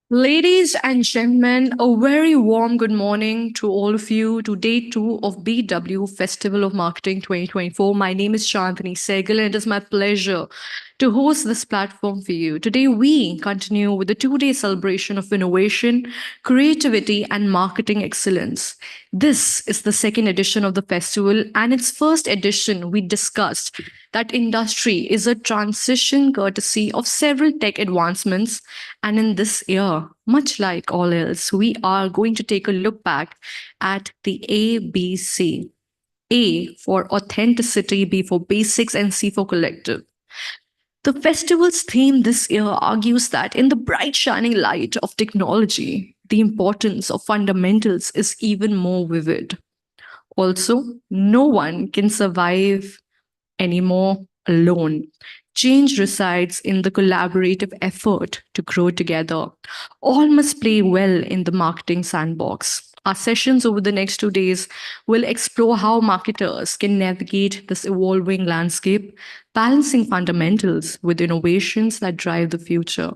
Ladies and gentlemen, a very warm good morning to all of you to day two of BW Festival of Marketing 2024. My name is Chandni Sehgal and it is my pleasure to host this platform for you. Today, we continue with the two-day celebration of innovation, creativity, and marketing excellence. This is the second edition of the festival, and its first edition, we discussed that industry is a transition courtesy of several tech advancements. And in this year, much like all else, we are going to take a look back at the ABC. A for authenticity, B for basics, and C for collective. The festival's theme this year argues that in the bright shining light of technology, the importance of fundamentals is even more vivid. Also, no one can survive anymore alone. Change resides in the collaborative effort to grow together. All must play well in the marketing sandbox. Our sessions over the next 2 days will explore how marketers can navigate this evolving landscape, balancing fundamentals with innovations that drive the future.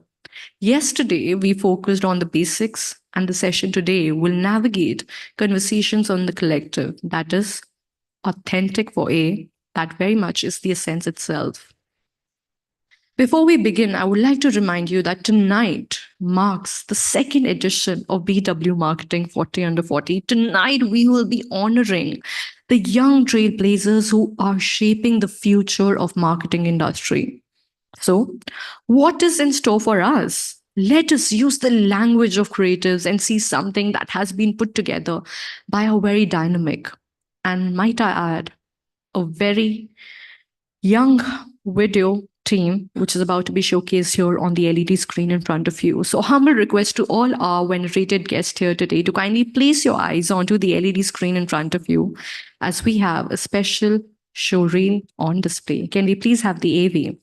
Yesterday, we focused on the basics, and the session today will navigate conversations on the collective, that is, authentic for A, that very much is the essence itself. Before we begin, I would like to remind you that tonight marks the second edition of BW Marketing 40 Under 40. Tonight, we will be honoring the young trailblazers who are shaping the future of marketing industry. So, what is in store for us? Let us use the language of creatives and see something that has been put together by a very dynamic and, might I add, a very young video team, which is about to be showcased here on the LED screen in front of you. So, humble request to all our venerated guests here today to kindly place your eyes onto the LED screen in front of you as we have a special show reel on display. Can we please have the AV?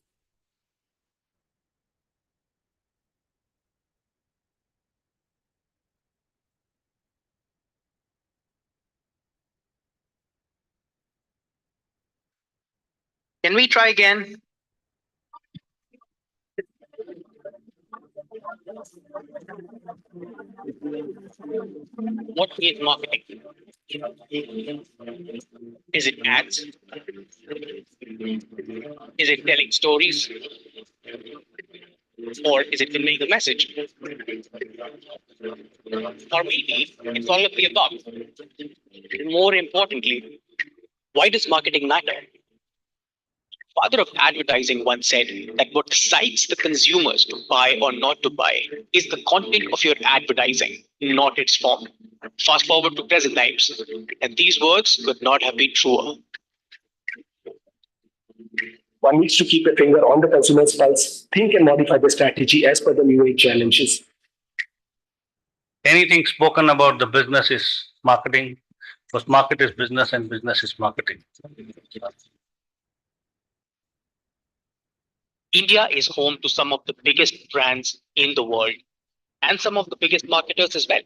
Can we try again? What is marketing? Is it ads? Is it telling stories? Or is it conveying a message? Or maybe it's all of the above. More importantly, why does marketing matter? Father of advertising once said that what decides the consumers to buy or not to buy is the content of your advertising, not its form. Fast forward to present times, and these words could not have been truer. One needs to keep a finger on the consumer's pulse, think and modify the strategy as per the new age challenges. Anything spoken about the business is marketing, because market is business and business is marketing. India is home to some of the biggest brands in the world and some of the biggest marketers as well.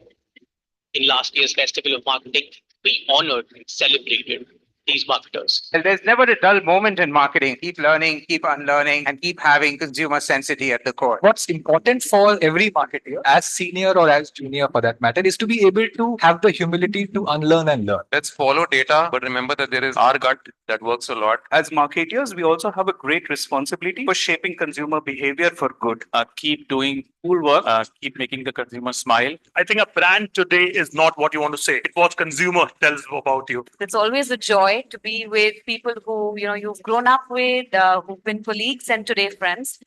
In last year's Festival of Marketing, we honored and celebrated these marketers. Well, there's never a dull moment in marketing. Keep learning, keep unlearning, and keep having consumer sensitivity at the core. What's important for every marketer, as senior or as junior for that matter, is to be able to have the humility to unlearn and learn. Let's follow data, but remember that there is our gut that works a lot. As marketers, we also have a great responsibility for shaping consumer behavior for good. Keep doing cool work. Keep making the consumer smile. I think a brand today is not what you want to say. It's what consumer tells about you. It's always a joy to be with people who you've grown up with, who've been colleagues and today friends.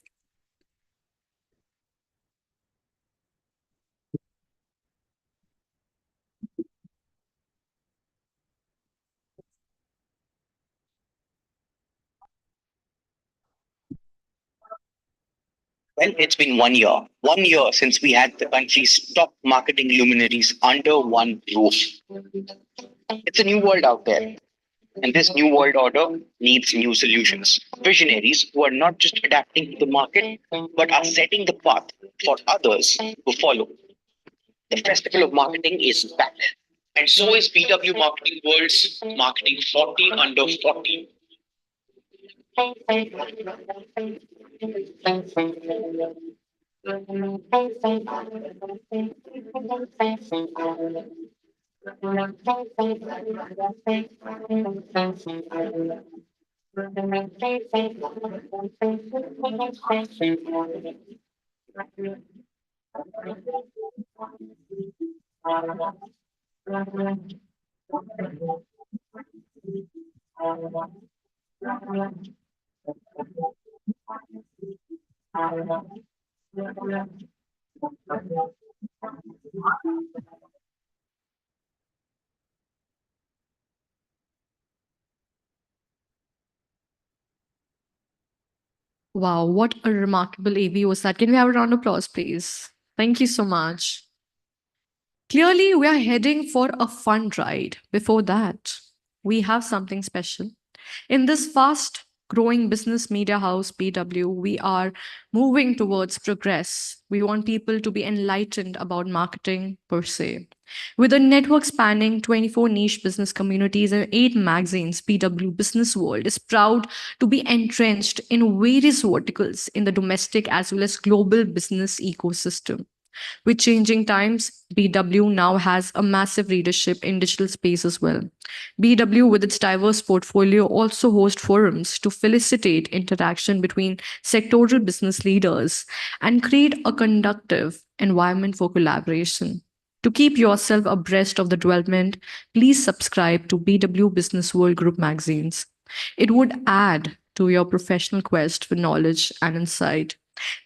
Well, it's been 1 year. 1 year since we had the country's top marketing luminaries under one roof. It's a new world out there. And this new world order needs new solutions. Visionaries who are not just adapting to the market, but are setting the path for others to follow. The Festival of Marketing is back. And so is PW Marketing World's Marketing 40 Under 40. Wow, what a remarkable AV was that. Can we have a round of applause, please? Thank you so much. Clearly, we are heading for a fun ride. Before that, we have something special. In this fast growing business media house, BW, we are moving towards progress. We want people to be enlightened about marketing per se. With a network spanning 24 niche business communities and 8 magazines, BW Business World is proud to be entrenched in various verticals in the domestic as well as global business ecosystem. With changing times, BW now has a massive readership in digital space as well. BW, with its diverse portfolio, also hosts forums to facilitate interaction between sectoral business leaders and create a conducive environment for collaboration. To keep yourself abreast of the development, please subscribe to BW Business World Group magazines. It would add to your professional quest for knowledge and insight.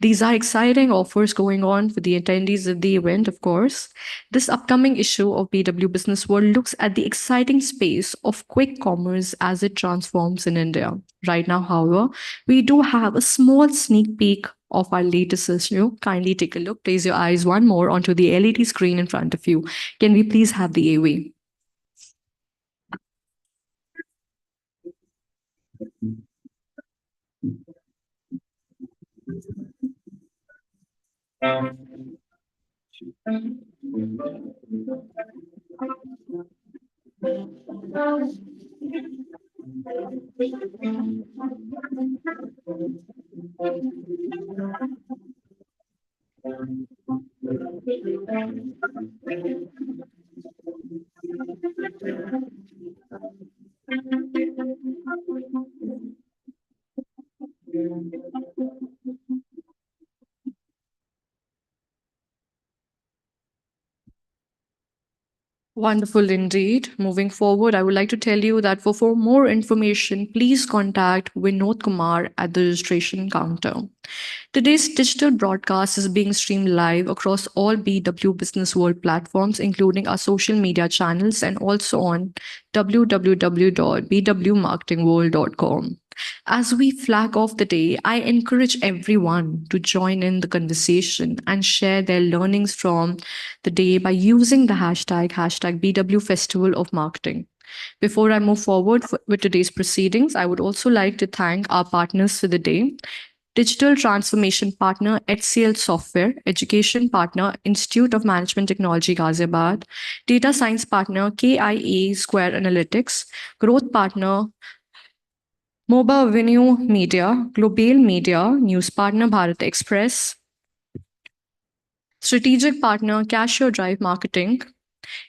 These are exciting offers going on for the attendees of the event, of course. This upcoming issue of BW Business World looks at the exciting space of quick commerce as it transforms in India. Right now, however, we do have a small sneak peek of our latest issue. Kindly take a look. Place your eyes one more onto the LED screen in front of you. Can we please have the AV? Wonderful indeed. Moving forward, I would like to tell you that for more information, please contact Vinod Kumar at the registration counter. Today's digital broadcast is being streamed live across all BW Business World platforms, including our social media channels and also on www.bwmarketingworld.com. As we flag off the day, I encourage everyone to join in the conversation and share their learnings from the day by using the hashtag BW Festival of Marketing. Before I move forward with today's proceedings, I would also like to thank our partners for the day. Digital Transformation Partner HCL Software, Education Partner Institute of Management Technology Ghaziabad, Data Science Partner KIA Square Analytics, Growth Partner Mobile Venue Media, Global Media, News Partner Bharat Express, Strategic Partner Cashier Drive Marketing,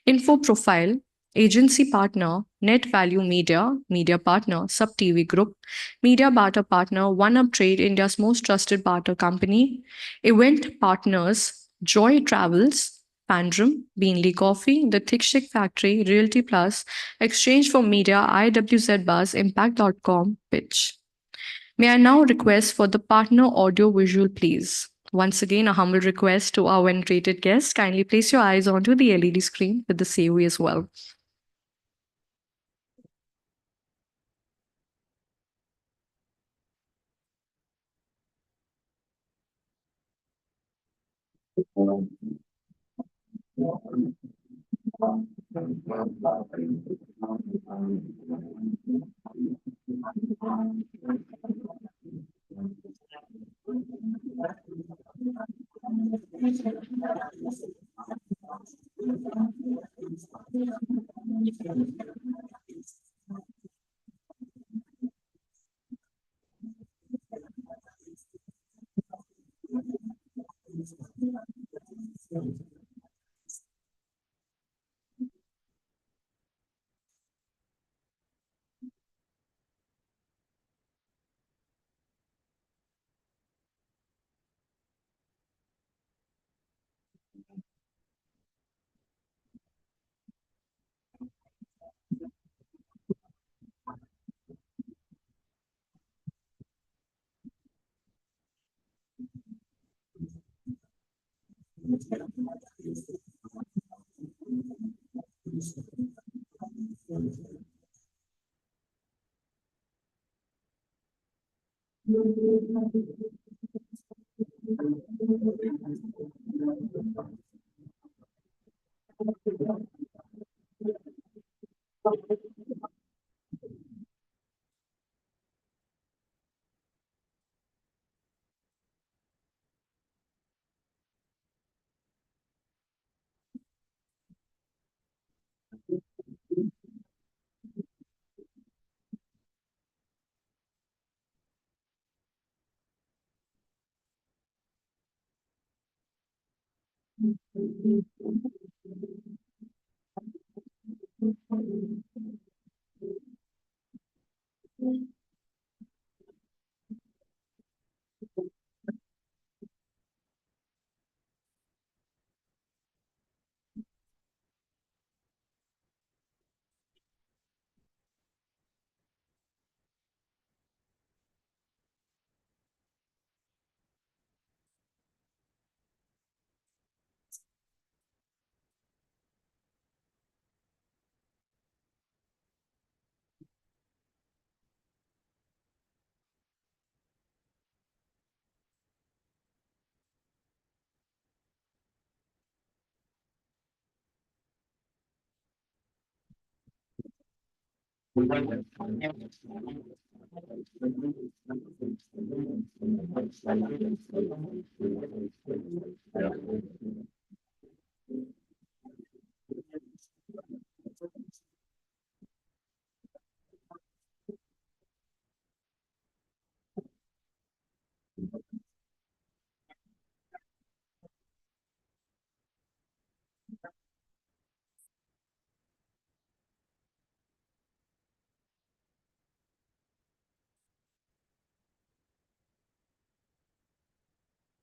Info Profile, Agency Partner, Net Value Media, Media Partner, Sub TV Group, Media Barter Partner, One Up Trade, India's most trusted barter company, Event Partners, Joy Travels, Pandrum, Beanley Coffee, The Thick Chick Factory, Realty Plus, Exchange for Media, IWZ Buzz, Impact.com, Pitch. May I now request for the partner audio visual, please? Once again, a humble request to our venerated guests. Kindly place your eyes onto the LED screen with the COE as well.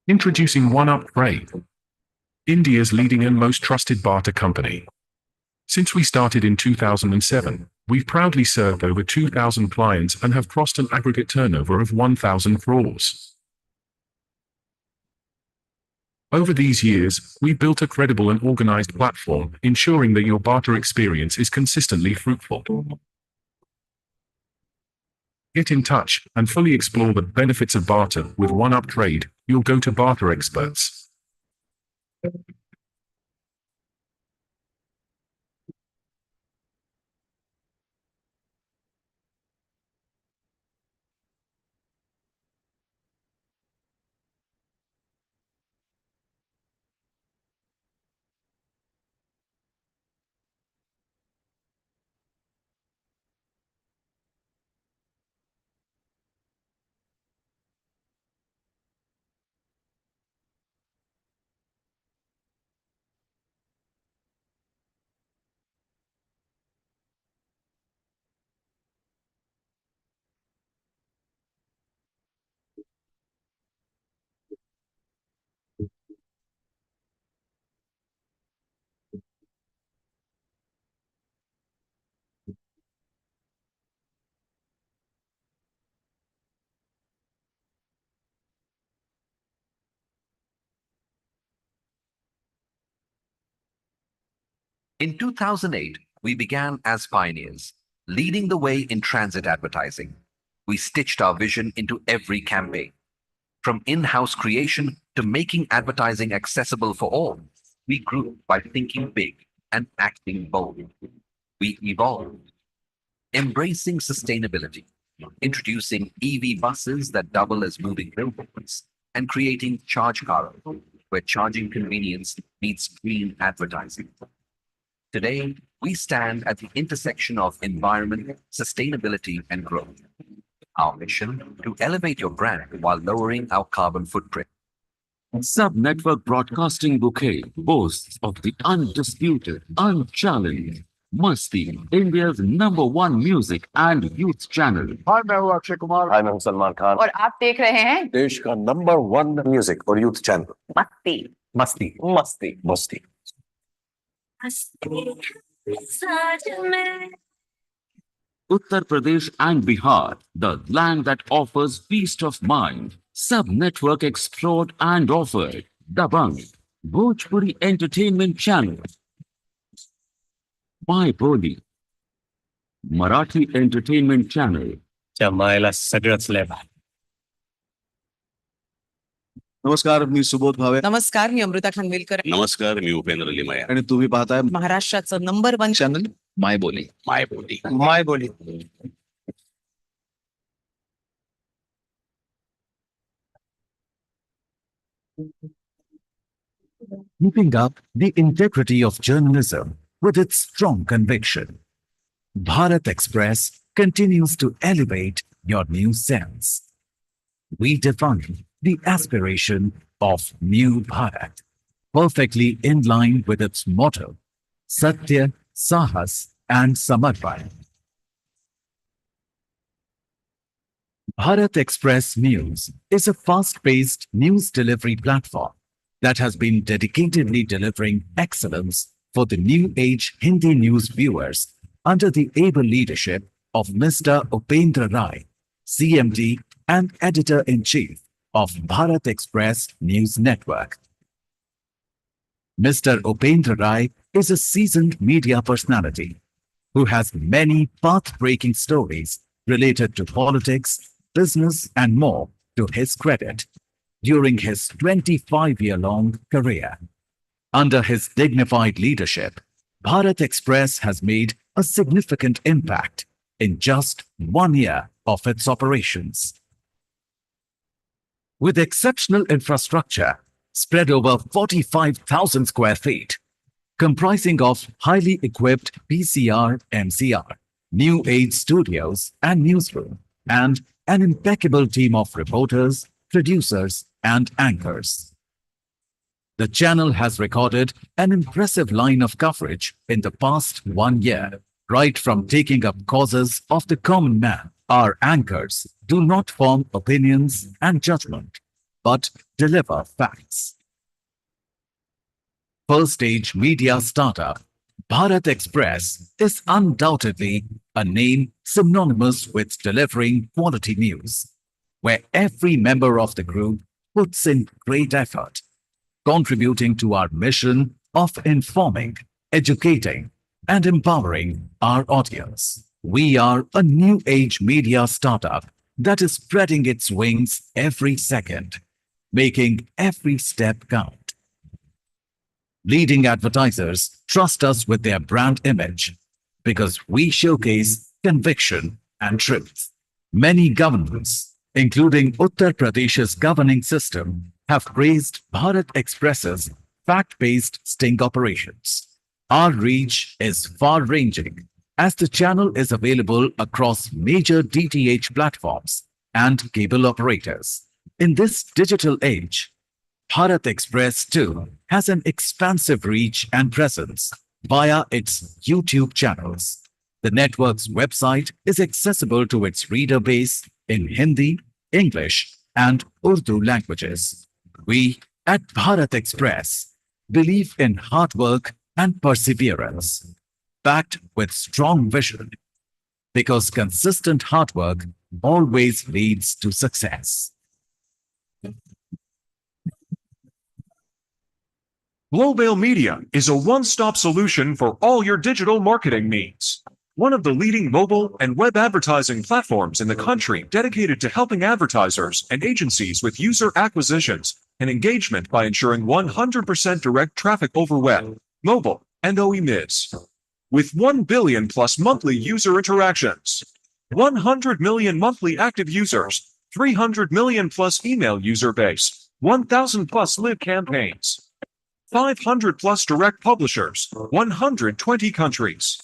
Introducing OneUp Trade, India's leading and most trusted barter company. Since we started in 2007, we've proudly served over 2,000 clients and have crossed an aggregate turnover of 1,000 crores. Over these years, we've built a credible and organized platform, ensuring that your barter experience is consistently fruitful. Get in touch and fully explore the benefits of barter with OneUp Trade, your go-to barter experts. In 2008, we began as pioneers, leading the way in transit advertising. We stitched our vision into every campaign. From in-house creation to making advertising accessible for all, we grew by thinking big and acting bold. We evolved, embracing sustainability, introducing EV buses that double as moving billboards, and creating Charge Car, where charging convenience meets green advertising. Today, we stand at the intersection of environment, sustainability, and growth. Our mission, to elevate your brand while lowering our carbon footprint. Sub-network broadcasting bouquet boasts of the undisputed, unchallenged Masti, India's #1 music and youth channel. Hi, मैं हूँ Akshay Kumar. Hi, मैं हूँ सलमान खान. और आप देख रहे हैं देश का #1 म्यूजिक और यूथ चैनल. मस्ती. मस्ती, मस्ती, मस्ती. Uttar Pradesh and Bihar, the land that offers peace of mind. Sub-network explored and offered. Dabang, Bhojpuri Entertainment Channel. My Boli, Marathi Entertainment Channel. जमायला सगळंच लय भारी. नमस्कार, मी सुबोध भावे. नमस्कार, मी अमृता खानविलकर. नमस्कार, मी उपेंद्र लिमया. आणि तुम्ही पाहताय महाराष्ट्राचं #1 चॅनल माय बोली. माय बोली. माय बोली. Keeping up the integrity of journalism with its strong conviction, Bharat Express continues to elevate your news sense. We define the aspiration of New Bharat, perfectly in line with its motto, Satya, Sahas and Samarpan. Bharat Express News is a fast-paced news delivery platform that has been dedicatedly delivering excellence for the new age Hindi news viewers under the able leadership of Mr. Upendra Rai, CMD and Editor-in-Chief of Bharat Express News Network. Mr. Upendra Rai is a seasoned media personality who has many path-breaking stories related to politics, business and more to his credit during his 25-year-long career. Under his dignified leadership, Bharat Express has made a significant impact in just 1 year of its operations. With exceptional infrastructure spread over 45,000 square feet, comprising of highly equipped PCR, MCR, new age studios and newsroom, and an impeccable team of reporters, producers, and anchors. The channel has recorded an impressive line of coverage in the past 1 year, right from taking up causes of the common man. Our anchors do not form opinions and judgment. but deliver facts. First stage media startup, Bharat Express is undoubtedly a name synonymous with delivering quality news, where every member of the group puts in great effort, contributing to our mission of informing, educating, and empowering our audience. We are a new age media startup that is spreading its wings every second, making every step count. Leading advertisers trust us with their brand image because we showcase conviction and truth. Many governments, including Uttar Pradesh's governing system, have praised Bharat Express's fact-based sting operations. Our reach is far-ranging as the channel is available across major DTH platforms and cable operators. In this digital age, Bharat Express too has an expansive reach and presence via its YouTube channels. The network's website is accessible to its reader base in Hindi, English, and Urdu languages. We at Bharat Express believe in hard work and perseverance, backed with strong vision, because consistent hard work always leads to success. Global Media is a one-stop solution for all your digital marketing needs. One of the leading mobile and web advertising platforms in the country dedicated to helping advertisers and agencies with user acquisitions and engagement by ensuring 100% direct traffic over web, mobile, and OEMIS. With 1 billion plus monthly user interactions, 100 million monthly active users, 300 million plus email user base, 1,000 plus live campaigns, 500 plus direct publishers, 120 countries,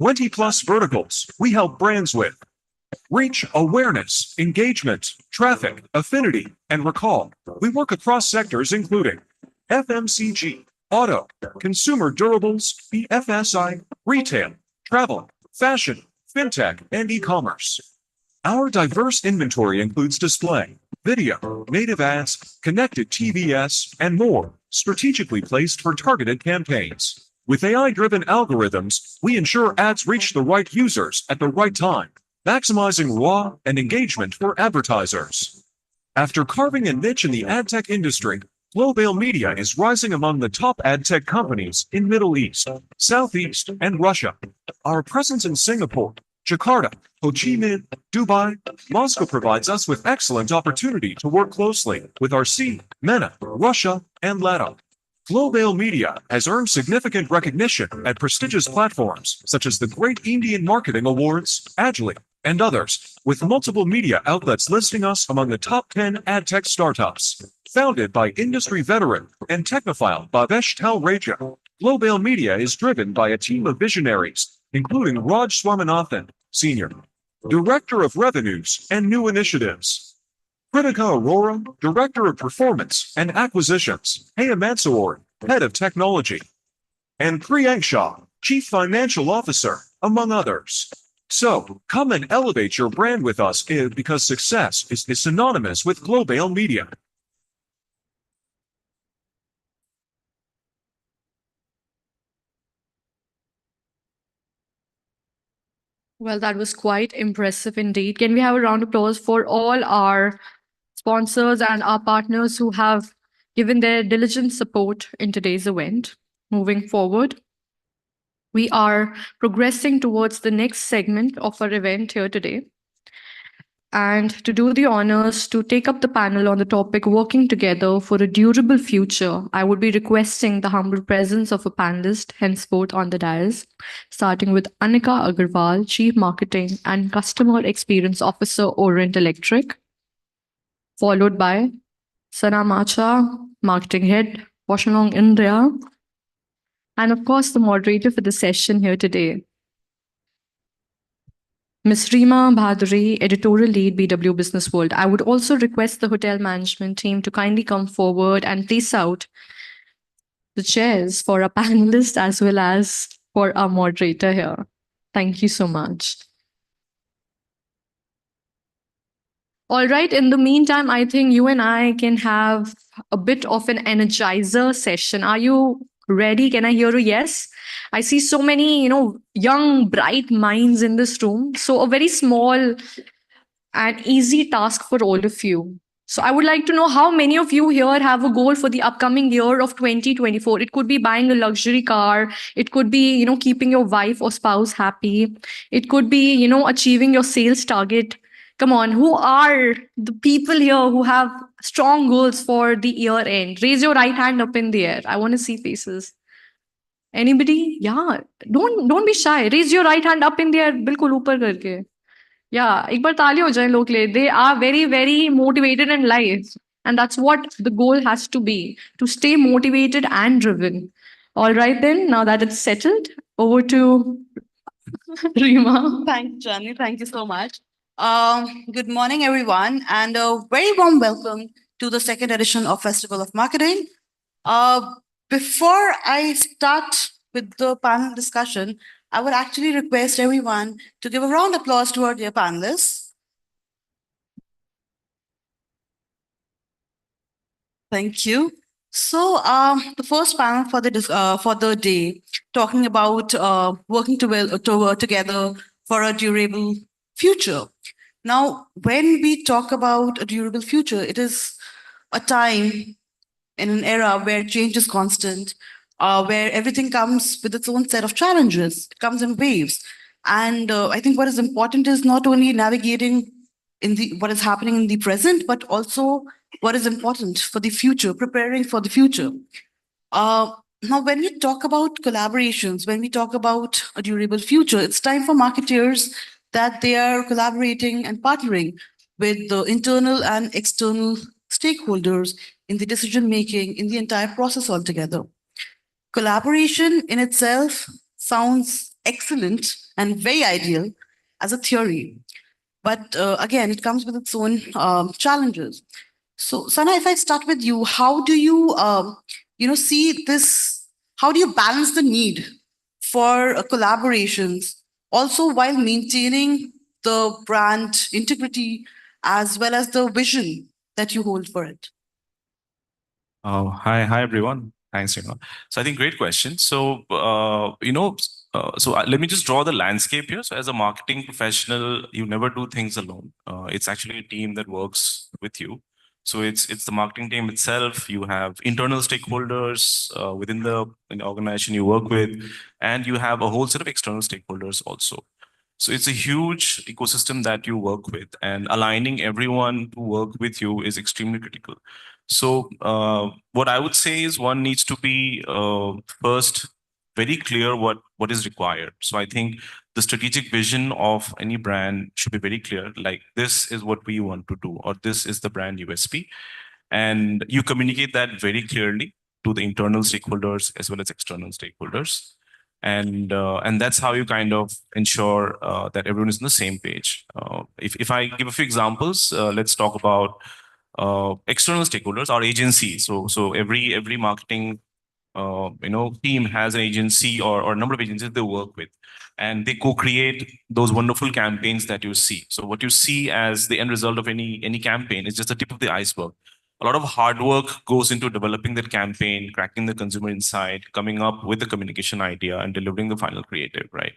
20 plus verticals we help brands with. Reach, awareness, engagement, traffic, affinity, and recall. We work across sectors including FMCG, auto, consumer durables, BFSI, retail, travel, fashion, fintech, and e-commerce. Our diverse inventory includes display, video, native ads, connected TVS, and more, strategically placed for targeted campaigns. With AI-driven algorithms, we ensure ads reach the right users at the right time, maximizing ROI and engagement for advertisers. After carving a niche in the ad tech industry, Global Media is rising among the top ad tech companies in Middle East, Southeast, and Russia. Our presence in Singapore, Jakarta, Ho Chi Minh, Dubai, Moscow provides us with excellent opportunity to work closely with our MENA, Russia, and LATAM. Global Media has earned significant recognition at prestigious platforms such as the Great Indian Marketing Awards, Agile, and others, with multiple media outlets listing us among the top 10 ad tech startups. Founded by industry veteran and technophile Bhavesh Talreja, Global Media is driven by a team of visionaries, including Raj Swaminathan, Senior Director of Revenues and New Initiatives, Kritika Arora, Director of Performance and Acquisitions, Haya Mansoor, Head of Technology, and Priyank Shah, Chief Financial Officer, among others. So, come and elevate your brand with us because success is synonymous with Global Media. Well, that was quite impressive indeed. Can we have a round of applause for all our sponsors and our partners who have given their diligent support in today's event? Moving forward, we are progressing towards the next segment of our event here today. And to do the honors to take up the panel on the topic working together for a durable future, I would be requesting the humble presence of a panelist henceforth on the dais, starting with Anika Agarwal, Chief Marketing and Customer Experience Officer, Orient Electric, followed by Sana Macha, Marketing Head, Washanong India, and of course the moderator for the session here today, Ms. Rima Bhaduri, Editorial Lead, BW Business World. I would also request the hotel management team to kindly come forward and place out the chairs for our panelists as well as for our moderator here. Thank you so much. All right. In the meantime, I think you and I can have a bit of an energizer session. Are you ready? Can I hear a yes? I see so many, young, bright minds in this room. So, a very small and easy task for all of you. So, I would like to know how many of you here have a goal for the upcoming year of 2024. It could be buying a luxury car, it could be, keeping your wife or spouse happy, it could be, achieving your sales target. Come on, who are the people here who have strong goals for the year end? Raise your right hand up in the air. I want to see faces. Anybody? Yeah. Don't be shy. Raise your right hand up in the air. बिल्कुल ऊपर करके. Yeah, एक बार ताली हो जाए लोग के लिए. They are very, very motivated in life. And that's what the goal has to be, to stay motivated and driven. All right then, now that it's settled, over to Rima. Thank you, Johnny. Thank you so much. Good morning, everyone, and a very warm welcome to the second edition of Festival of Marketing. Before I start with the panel discussion, I would actually request everyone to give a round of applause to our dear panelists. Thank you. So, the first panel for the day, talking about working together for a durable future. Now, when we talk about a durable future, it is a time in an era where change is constant, where everything comes with its own set of challenges. It comes in waves, and I think what is important is not only navigating in the what is happening in the present, but also what is important for the future, preparing for the future. Now, when we talk about collaborations, when we talk about a durable future, it's time for marketeers that they are collaborating and partnering with the internal and external stakeholders in the decision making, in the entire process altogether. Collaboration in itself sounds excellent and very ideal as a theory. But again, it comes with its own challenges. So, Sana, if I start with you, how do you, see this? How do you balance the need for collaborations, also while maintaining the brand integrity as well as the vision that you hold for it? Hi everyone. Thanks, Rima. So I think great question. So let me just draw the landscape here. So as a marketing professional, you never do things alone. It's actually a team that works with you. So it's the marketing team itself. You have internal stakeholders within the organization you work with, and you have a whole set of external stakeholders also. So it's a huge ecosystem that you work with, and aligning everyone to work with you is extremely critical. So what I would say is one needs to be first very clear what is required. So I think the strategic vision of any brand should be very clear, like this is what we want to do, or this is the brand USP. And you communicate that very clearly to the internal stakeholders as well as external stakeholders. And that's how you kind of ensure that everyone is on the same page. If I give a few examples, let's talk about external stakeholders, our agency. So every marketing team has an agency or a number of agencies they work with, and they co-create those wonderful campaigns that you see. So what you see as the end result of any campaign is just the tip of the iceberg. A lot of hard work goes into developing that campaign, cracking the consumer insight, coming up with the communication idea, and delivering the final creative, right?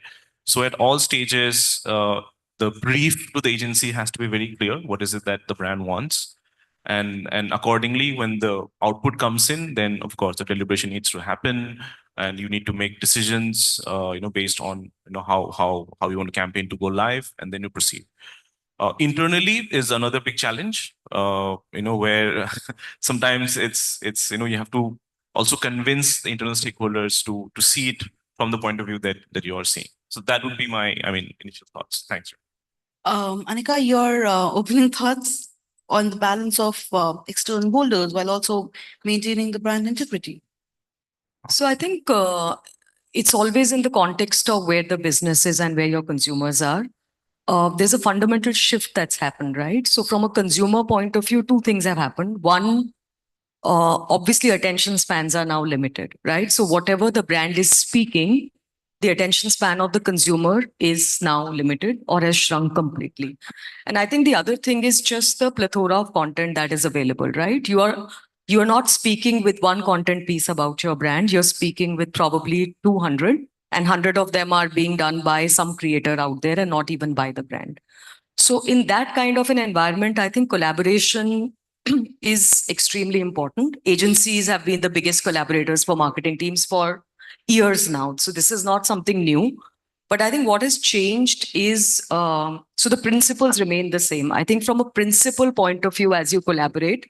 So at all stages, the brief to the agency has to be very clear. What is it that the brand wants? And accordingly, when the output comes in, then of course the deliberation needs to happen, and you need to make decisions, based on how you want a campaign to go live, and then you proceed. Internally is another big challenge, where sometimes it's you have to also convince the internal stakeholders to see it from the point of view that you are seeing. So that would be my initial thoughts. Thanks. Anika, your opening thoughts on the balance of external holders while also maintaining the brand integrity? So I think it's always in the context of where the business is and where your consumers are. There's a fundamental shift that's happened, right? So from a consumer point of view, two things have happened. One, obviously attention spans are now limited, right? So whatever the brand is speaking, the attention span of the consumer is now limited or has shrunk completely. And I think the other thing is just the plethora of content that is available, right? You are not speaking with one content piece about your brand. You're speaking with probably 200, and 100 of them are being done by some creator out there and not even by the brand. So in that kind of an environment, I think collaboration is extremely important. Agencies have been the biggest collaborators for marketing teams for years now. So this is not something new. But I think what has changed is, so the principles remain the same. I think from a principle point of view, as you collaborate,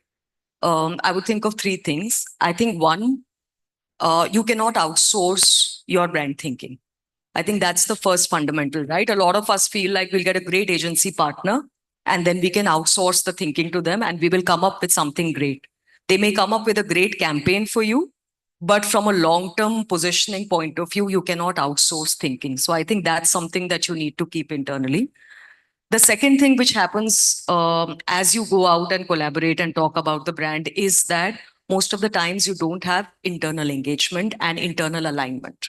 I would think of three things. I think one, you cannot outsource your brand thinking. I think that's the first fundamental, right? A lot of us feel like we'll get a great agency partner and then we can outsource the thinking to them and we will come up with something great. They may come up with a great campaign for you, but from a long-term positioning point of view, you cannot outsource thinking. So I think that's something that you need to keep internally. The second thing which happens as you go out and collaborate and talk about the brand is that most of the times you don't have internal engagement and internal alignment.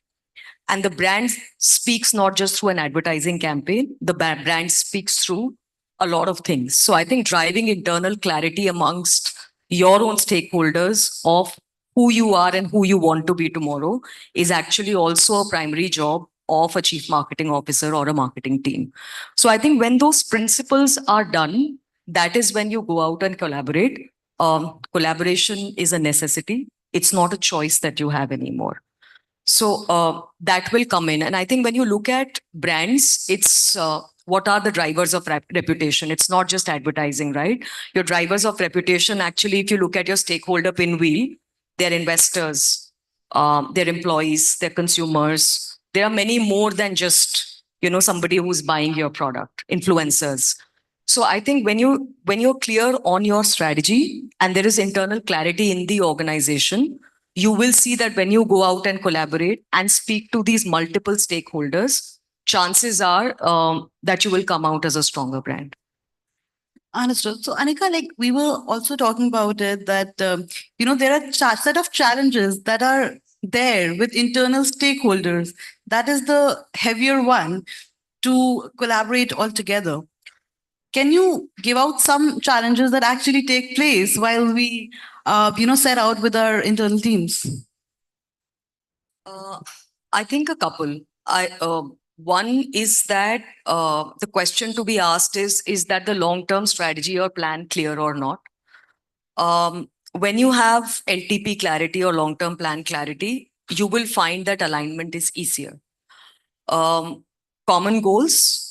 And the brand speaks not just through an advertising campaign, the brand speaks through a lot of things. So I think driving internal clarity amongst your own stakeholders of who you are and who you want to be tomorrow is actually also a primary job of a chief marketing officer or a marketing team. So I think when those principles are done, that is when you go out and collaborate. Collaboration is a necessity. It's not a choice that you have anymore. So that will come in. And I think when you look at brands, it's what are the drivers of reputation? It's not just advertising, right? Your drivers of reputation, actually, if you look at your stakeholder pinwheel, they're investors, they're employees, they're consumers. There are many more than just, somebody who's buying your product, influencers. So I think when you're clear on your strategy and there is internal clarity in the organization, you will see that when you go out and collaborate and speak to these multiple stakeholders, chances are that you will come out as a stronger brand. Understood. So, Anika, like we were also talking about it, that there are set of challenges that are there with internal stakeholders. That is the heavier one to collaborate all together. Can you give out some challenges that actually take place while we, set out with our internal teams? I think a couple. One is that the question to be asked is that the long-term strategy or plan clear or not? When you have LTP clarity or long-term plan clarity, you will find that alignment is easier. Common goals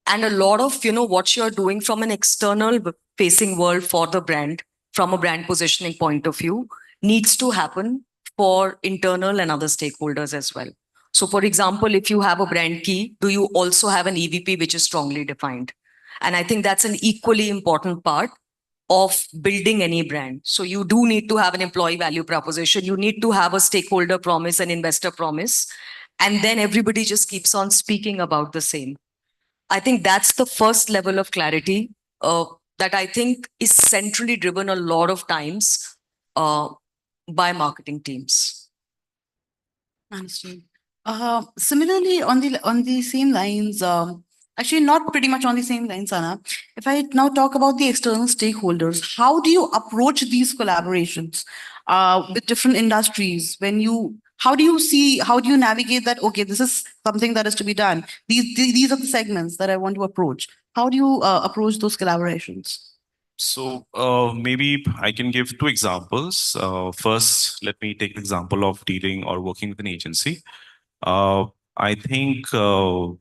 and a lot of, what you're doing from an external facing world for the brand, from a brand positioning point of view, needs to happen for internal and other stakeholders as well. So for example, if you have a brand key, do you also have an EVP which is strongly defined? And I think that's an equally important part of building any brand. So you do need to have an employee value proposition. You need to have a stakeholder promise, an investor promise. And then everybody just keeps on speaking about the same. I think that's the first level of clarity that I think is centrally driven a lot of times by marketing teams. Understood. Similarly, on the same lines, actually not pretty much on the same lines, Sana. If I now talk about the external stakeholders, how do you approach these collaborations with different industries? How do you navigate that? Okay, this is something that is to be done. These are the segments that I want to approach. How do you approach those collaborations? So maybe I can give two examples. First, let me take the example of dealing or working with an agency. I think the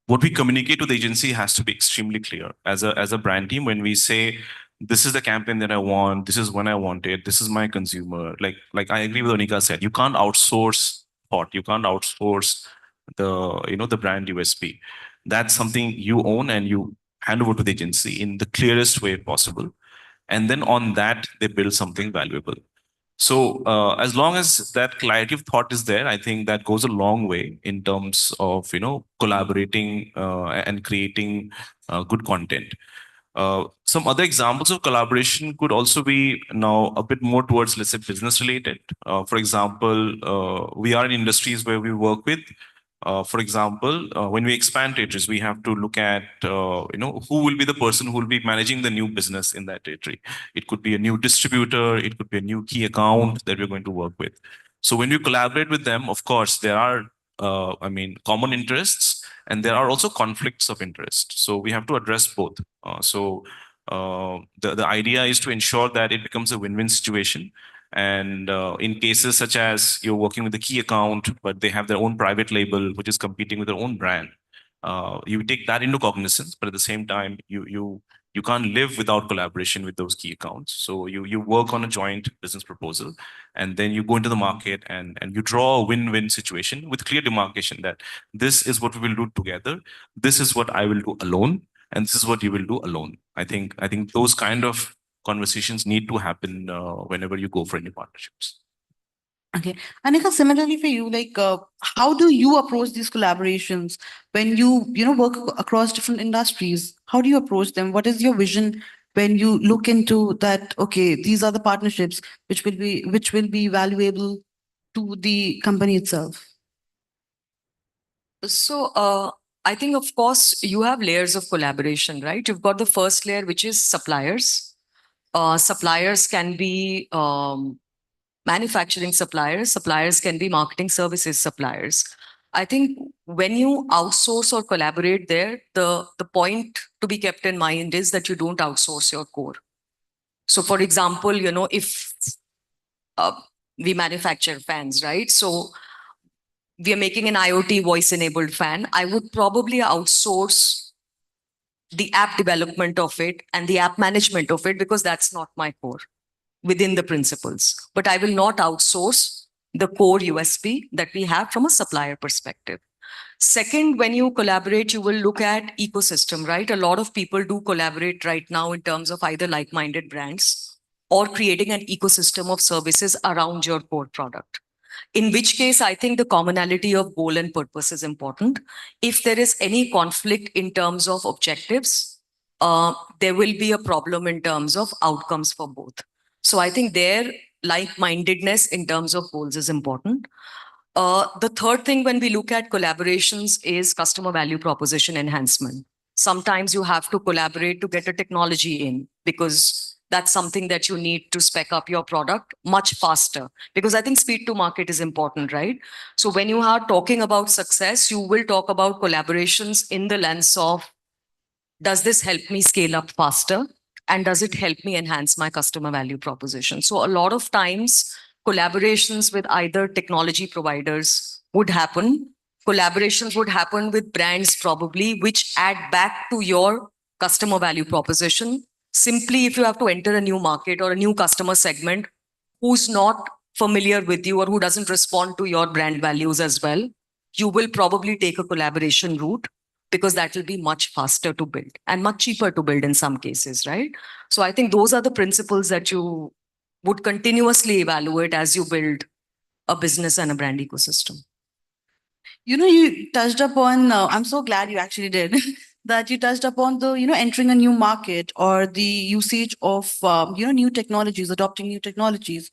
what we communicate to the agency has to be extremely clear. As a brand team, when we say this is the campaign that I want, this is when I want it, this is my consumer. Like I agree with Anika said, you can't outsource thought, you can't outsource the brand USP. That's something you own and you hand over to the agency in the clearest way possible. And then on that, they build something valuable. So as long as that clarity of thought is there, I think that goes a long way in terms of collaborating and creating good content. Some other examples of collaboration could also be now a bit more towards, let's say, business related. For example, we are in industries where we work with. For example, when we expand territories, we have to look at who will be the person who will be managing the new business in that territory. It could be a new distributor, it could be a new key account that we're going to work with. So when you collaborate with them, of course, there are common interests, and there are also conflicts of interest. So we have to address both. The idea is to ensure that it becomes a win-win situation. And in cases such as you're working with a key account, but they have their own private label, which is competing with their own brand, you take that into cognizance. But at the same time, you can't live without collaboration with those key accounts. So you work on a joint business proposal, and then you go into the market and you draw a win-win situation with clear demarcation that this is what we will do together, this is what I will do alone, and this is what you will do alone. I think those kind of conversations need to happen whenever you go for any partnerships. Okay. Anika, similarly for you, like how do you approach these collaborations when you work across different industries? How do you approach them? What is your vision when you look into that? Okay, these are the partnerships which will be valuable to the company itself. So I think, of course, you have layers of collaboration, right? You've got the first layer, which is suppliers. Suppliers can be manufacturing suppliers. Suppliers can be marketing services suppliers. I think when you outsource or collaborate there, the point to be kept in mind is that you don't outsource your core. So for example, if we manufacture fans, right? So we are making an IoT voice-enabled fan, I would probably outsource the app development of it and the app management of it, because that's not my core within the principles. But I will not outsource the core USP that we have from a supplier perspective. Second, when you collaborate, you will look at ecosystem, right? A lot of people do collaborate right now in terms of either like-minded brands or creating an ecosystem of services around your core product. In which case, I think the commonality of goal and purpose is important. If there is any conflict in terms of objectives, there will be a problem in terms of outcomes for both. So I think their like-mindedness in terms of goals is important. The third thing when we look at collaborations is customer value proposition enhancement. Sometimes you have to collaborate to get a technology in, because that's something that you need to spec up your product much faster, because I think speed to market is important, right? So when you are talking about success, you will talk about collaborations in the lens of, does this help me scale up faster? And does it help me enhance my customer value proposition? So a lot of times collaborations with either technology providers would happen. Collaborations would happen with brands probably, which add back to your customer value proposition. Simply, if you have to enter a new market or a new customer segment who's not familiar with you or who doesn't respond to your brand values as well, you will probably take a collaboration route, because that will be much faster to build and much cheaper to build in some cases, right? So I think those are the principles that you would continuously evaluate as you build a business and a brand ecosystem. You touched upon, I'm so glad you actually did, that you touched upon the, entering a new market or the usage of, new technologies, adopting new technologies.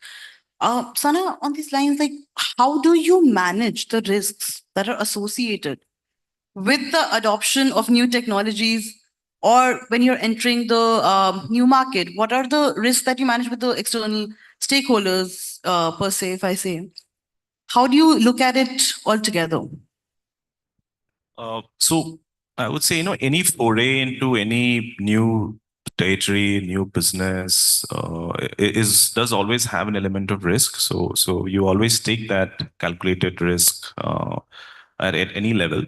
Sana, on these lines, like, how do you manage the risks that are associated with the adoption of new technologies, or when you're entering the new market? What are the risks that you manage with the external stakeholders, per se, if I say? How do you look at it altogether? So I would say, any foray into any new territory, new business does always have an element of risk. So you always take that calculated risk at any level.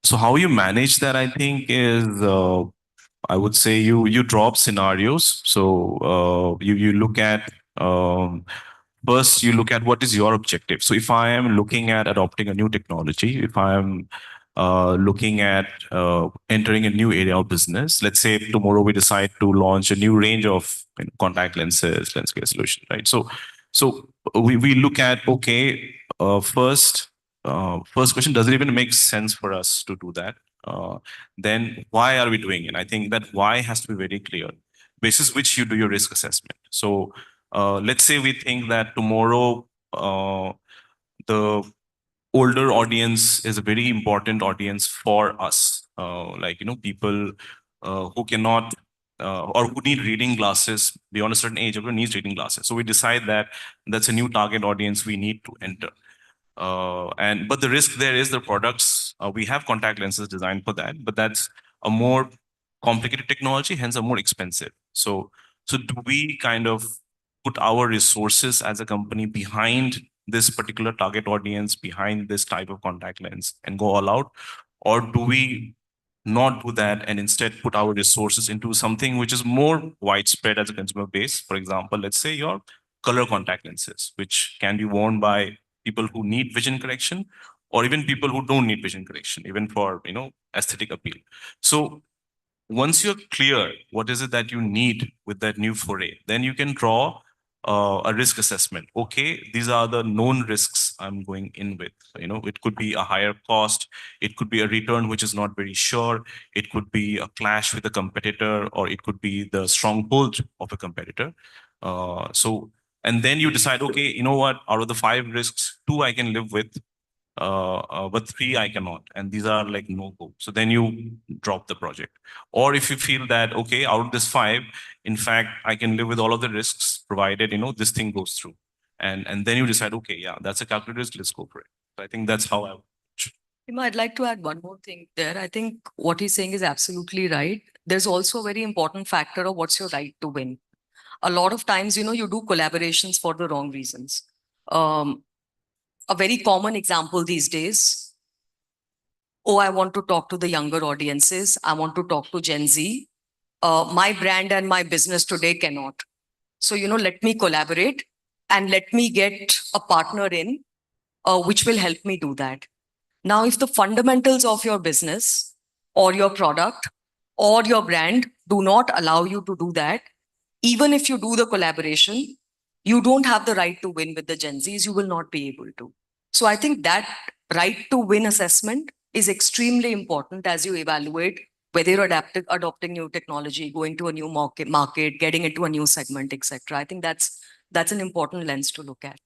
So how you manage that, I think, is I would say you draw up scenarios. So you look at first you look at what is your objective. So if I am looking at adopting a new technology, if I am looking at entering a new area of business, let's say tomorrow we decide to launch a new range of contact lenses, lens care solution, right? So we look at, okay, first question, does it even make sense for us to do that? then why are we doing it? I think that why has to be very clear, basis which you do your risk assessment. So let's say we think that tomorrow the older audience is a very important audience for us, like people who cannot or who need reading glasses beyond a certain age. Everyone needs reading glasses, so we decide that that's a new target audience we need to enter. But the risk there is the products. We have contact lenses designed for that, but that's a more complicated technology, hence a more expensive. So do we kind of put our resources as a company behind this particular target audience, behind this type of contact lens, and go all out? Or do we not do that and instead put our resources into something which is more widespread as a consumer base? For example, let's say your color contact lenses, which can be worn by people who need vision correction, or even people who don't need vision correction, even for aesthetic appeal. So once you're clear what is it that you need with that new foray, then you can draw a risk assessment. Okay, these are the known risks I'm going in with. It could be a higher cost, it could be a return which is not very sure, it could be a clash with a competitor, or it could be the stronghold of a competitor. And then you decide, okay, you know what, out of the 5 risks, 2 I can live with, but 3 I cannot, and these are like no-go. So then you drop the project. Or if you feel that, okay, out of this 5, in fact, I can live with all of the risks, provided this thing goes through. And then you decide, okay, yeah, that's a calculated risk, let's go for it. So I think that's how I would. I'd like to add one more thing there. I think what he's saying is absolutely right. There's also a very important factor of what's your right to win. A lot of times, you do collaborations for the wrong reasons. A very common example these days, oh, I want to talk to the younger audiences. I want to talk to Gen Z. My brand and my business today cannot. So, let me collaborate and let me get a partner in, which will help me do that. Now, if the fundamentals of your business or your product or your brand do not allow you to do that, even if you do the collaboration, you don't have the right to win with the Gen Zs, you will not be able to. So I think that right to win assessment is extremely important as you evaluate whether you're adopting new technology, going to a new market, getting into a new segment, etc. I think that's an important lens to look at.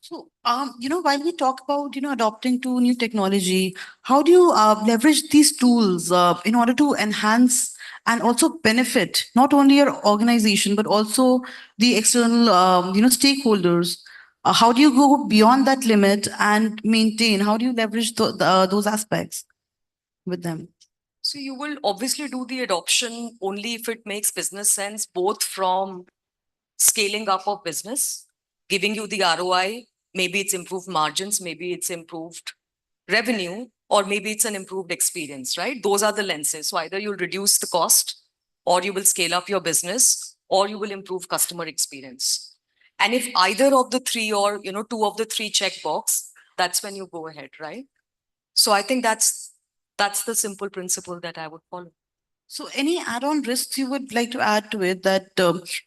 So, while we talk about, adopting to new technology, how do you leverage these tools in order to enhance and also benefit not only your organization, but also the external, stakeholders? How do you go beyond that limit and maintain? How do you leverage those aspects with them? So you will obviously do the adoption only if it makes business sense, both from scaling up of business, giving you the ROI, maybe it's improved margins, maybe it's improved revenue, or maybe it's an improved experience, right? Those are the lenses. So either you'll reduce the cost, or you will scale up your business, or you will improve customer experience. And if either of the 3 or 2 of the 3 check box, that's when you go ahead, right? So I think that's the simple principle that I would follow. So any add-on risks you would like to add to it, that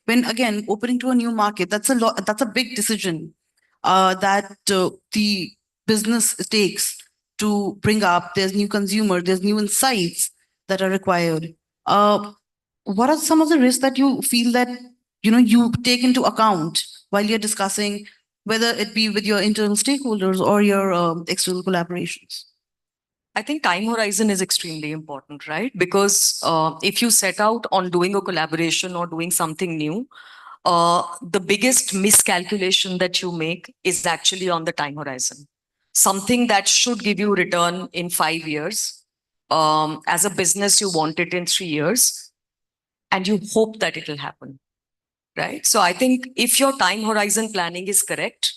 when again opening to a new market, that's a big decision that the business takes to bring up. There's new consumer, there's new insights that are required. What are some of the risks that you feel that you take into account while you're discussing, whether it be with your internal stakeholders or your external collaborations? I think time horizon is extremely important, right? Because if you set out on doing a collaboration or doing something new, the biggest miscalculation that you make is actually on the time horizon. Something that should give you return in 5 years. As a business, you want it in 3 years, and you hope that it will happen, right? So I think if your time horizon planning is correct,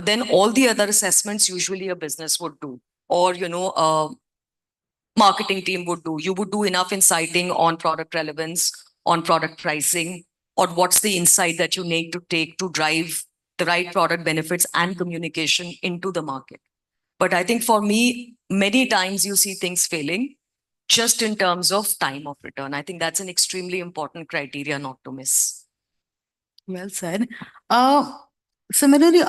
then all the other assessments usually a business would do, or marketing team would do. You would do enough inciting on product relevance, on product pricing, or what's the insight that you need to take to drive the right product benefits and communication into the market. But I think for me, many times you see things failing just in terms of time of return. I think that's an extremely important criteria not to miss. Well said. Similarly,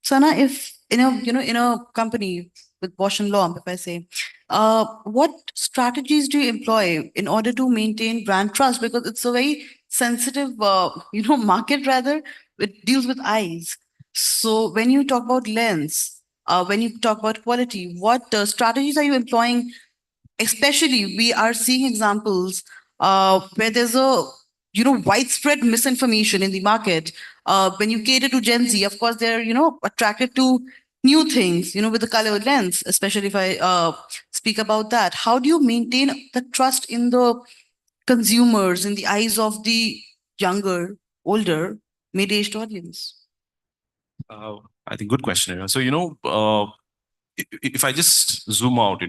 Sana, if in a company with Bosch and Lomb, if I say, What strategies do you employ in order to maintain brand trust? Because it's a very sensitive, market rather. It deals with eyes. So when you talk about lens, when you talk about quality, what strategies are you employing? Especially, we are seeing examples where there's a widespread misinformation in the market. When you cater to Gen Z, of course, they're attracted to new things, with the colored lens. Especially if I speak about that, how do you maintain the trust in the consumers in the eyes of the younger, older, mid-aged audience? I think good question. So, if I just zoom out,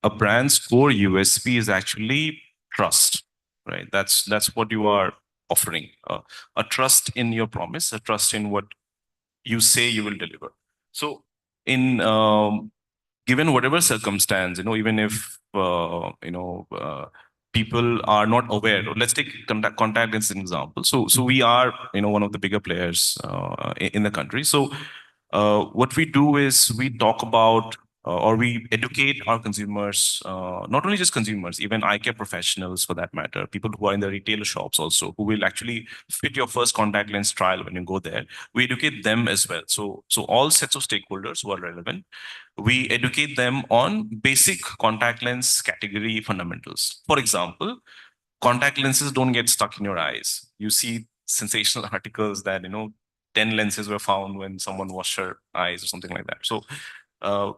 a brand's core USP is actually trust, right? That's what you are offering. A trust in your promise, a trust in what you say you will deliver. So, in given whatever circumstance, even if people are not aware. Let's take contact as an example. So we are one of the bigger players in the country. So what we do is we talk about or we educate our consumers, not only just consumers, even eye care professionals for that matter, people who are in the retailer shops also, who will actually fit your first contact lens trial when you go there. We educate them as well. So all sets of stakeholders who are relevant, we educate them on basic contact lens category fundamentals. For example, contact lenses don't get stuck in your eyes. You see sensational articles that 10 lenses were found when someone washed her eyes or something like that. Uh,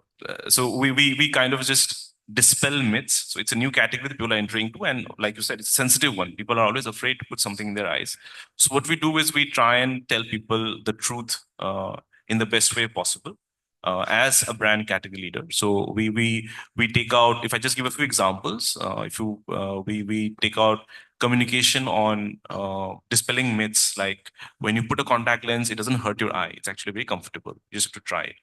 so we kind of just dispel myths. So it's a new category that people are entering to, and like you said, it's a sensitive one. People are always afraid to put something in their eyes. So what we do is we try and tell people the truth in the best way possible. As a brand category leader, so we take out. If I just give a few examples, if you we take out communication on dispelling myths, like when you put a contact lens, it doesn't hurt your eye. It's actually very comfortable. You just have to try it.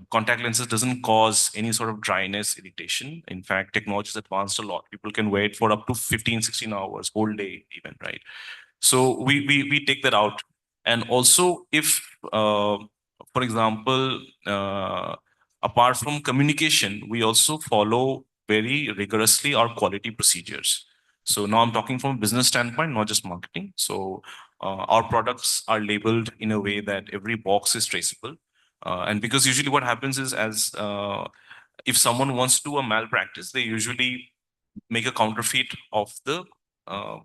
Contact lenses doesn't cause any sort of dryness, irritation. In fact, technology has advanced a lot. People can wear it for up to 15, 16 hours, whole day even, right? So we take that out. And also if, for example, apart from communication, we also follow very rigorously our quality procedures. So now I'm talking from a business standpoint, not just marketing. So our products are labeled in a way that every box is traceable. And because usually what happens is, as if someone wants to do a malpractice, they usually make a counterfeit of the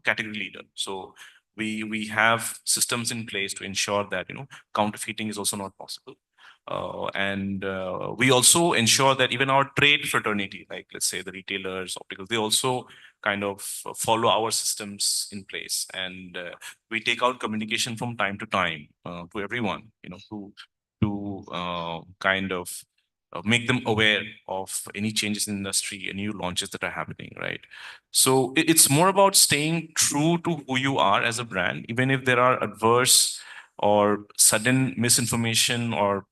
category leader. So we have systems in place to ensure that counterfeiting is also not possible. And we also ensure that even our trade fraternity, like let's say the retailers, opticals, they also kind of follow our systems in place. And we take out communication from time to time to everyone, to kind of make them aware of any changes in the industry and new launches that are happening, right? So it's more about staying true to who you are as a brand, even if there are adverse or sudden misinformation or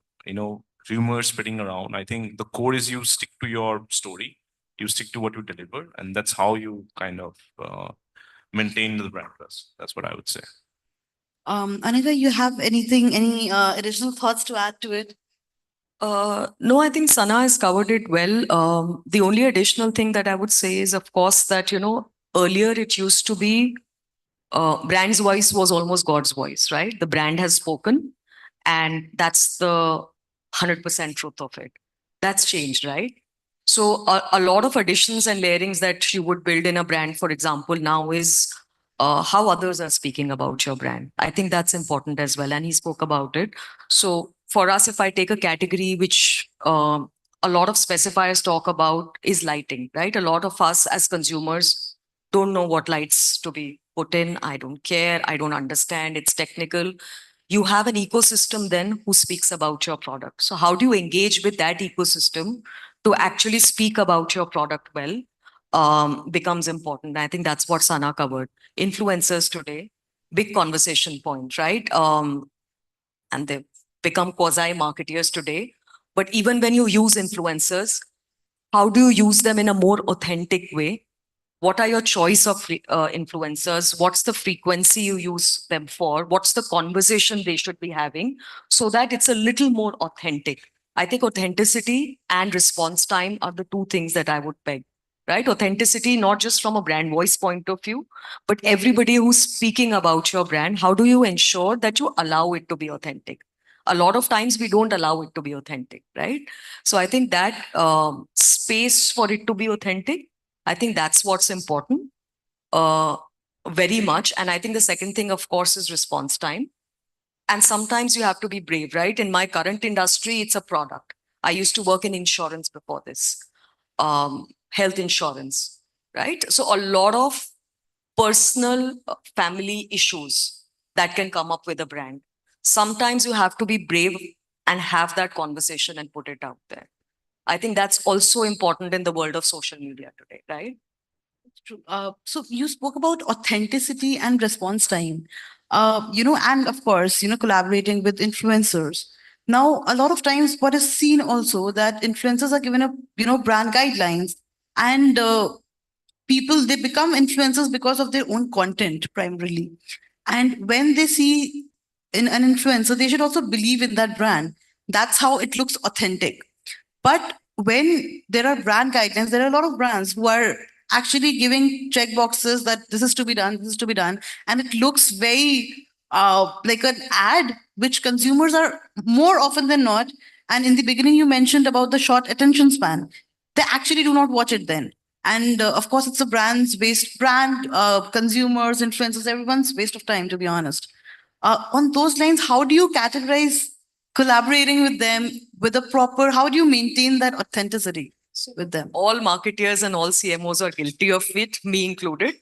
rumors spreading around. I think the core is you stick to your story, you stick to what you deliver, and that's how you kind of maintain the brand trust. That's what I would say. Anita, you have any additional thoughts to add to it? No, I think Sana has covered it well. The only additional thing that I would say is, of course, that, earlier it used to be brand's voice was almost God's voice, right? The brand has spoken, and that's the 100% truth of it. That's changed, right? So a lot of additions and layerings that you would build in a brand, for example, now is how others are speaking about your brand. I think that's important as well. And he spoke about it. So for us, if I take a category which a lot of specifiers talk about is lighting, right? A lot of us as consumers don't know what lights to be put in. I don't care. I don't understand. It's technical. You have an ecosystem then who speaks about your product. So how do you engage with that ecosystem to actually speak about your product well becomes important. I think that's what Sana covered. Influencers today, big conversation point, right? And they've become quasi-marketeers today. But even when you use influencers, how do you use them in a more authentic way? What are your choice of influencers? What's the frequency you use them for? What's the conversation they should be having so that it's a little more authentic? I think authenticity and response time are the two things that I would peg, right? Authenticity, not just from a brand voice point of view, but everybody who's speaking about your brand, how do you ensure that you allow it to be authentic? A lot of times we don't allow it to be authentic, right? So I think that space for it to be authentic, I think that's what's important uh, very much. And I think the second thing, of course, is response time. And sometimes you have to be brave, right? In my current industry, it's a product. I used to work in insurance before this, health insurance, right? So a lot of personal family issues that can come up with a brand. Sometimes you have to be brave and have that conversation and put it out there. I think that's also important in the world of social media today, right? True. So you spoke about authenticity and response time, and of course, collaborating with influencers. Now, a lot of times, what is seen also that influencers are given a, brand guidelines, and people they become influencers because of their own content primarily. And when they see in an influencer, they should also believe in that brand. That's how it looks authentic. But when there are brand guidelines, there are a lot of brands who are actually giving check boxes that this is to be done, this is to be done, and it looks very like an ad, which consumers are more often than not. And in the beginning, you mentioned about the short attention span. They actually do not watch it then. And of course, it's a brands based brand, consumers, influencers, everyone's waste of time, to be honest. On those lines, how do you categorize collaborating with them with a proper, how do you maintain that authenticity with them? All marketeers and all CMOs are guilty of it, me included.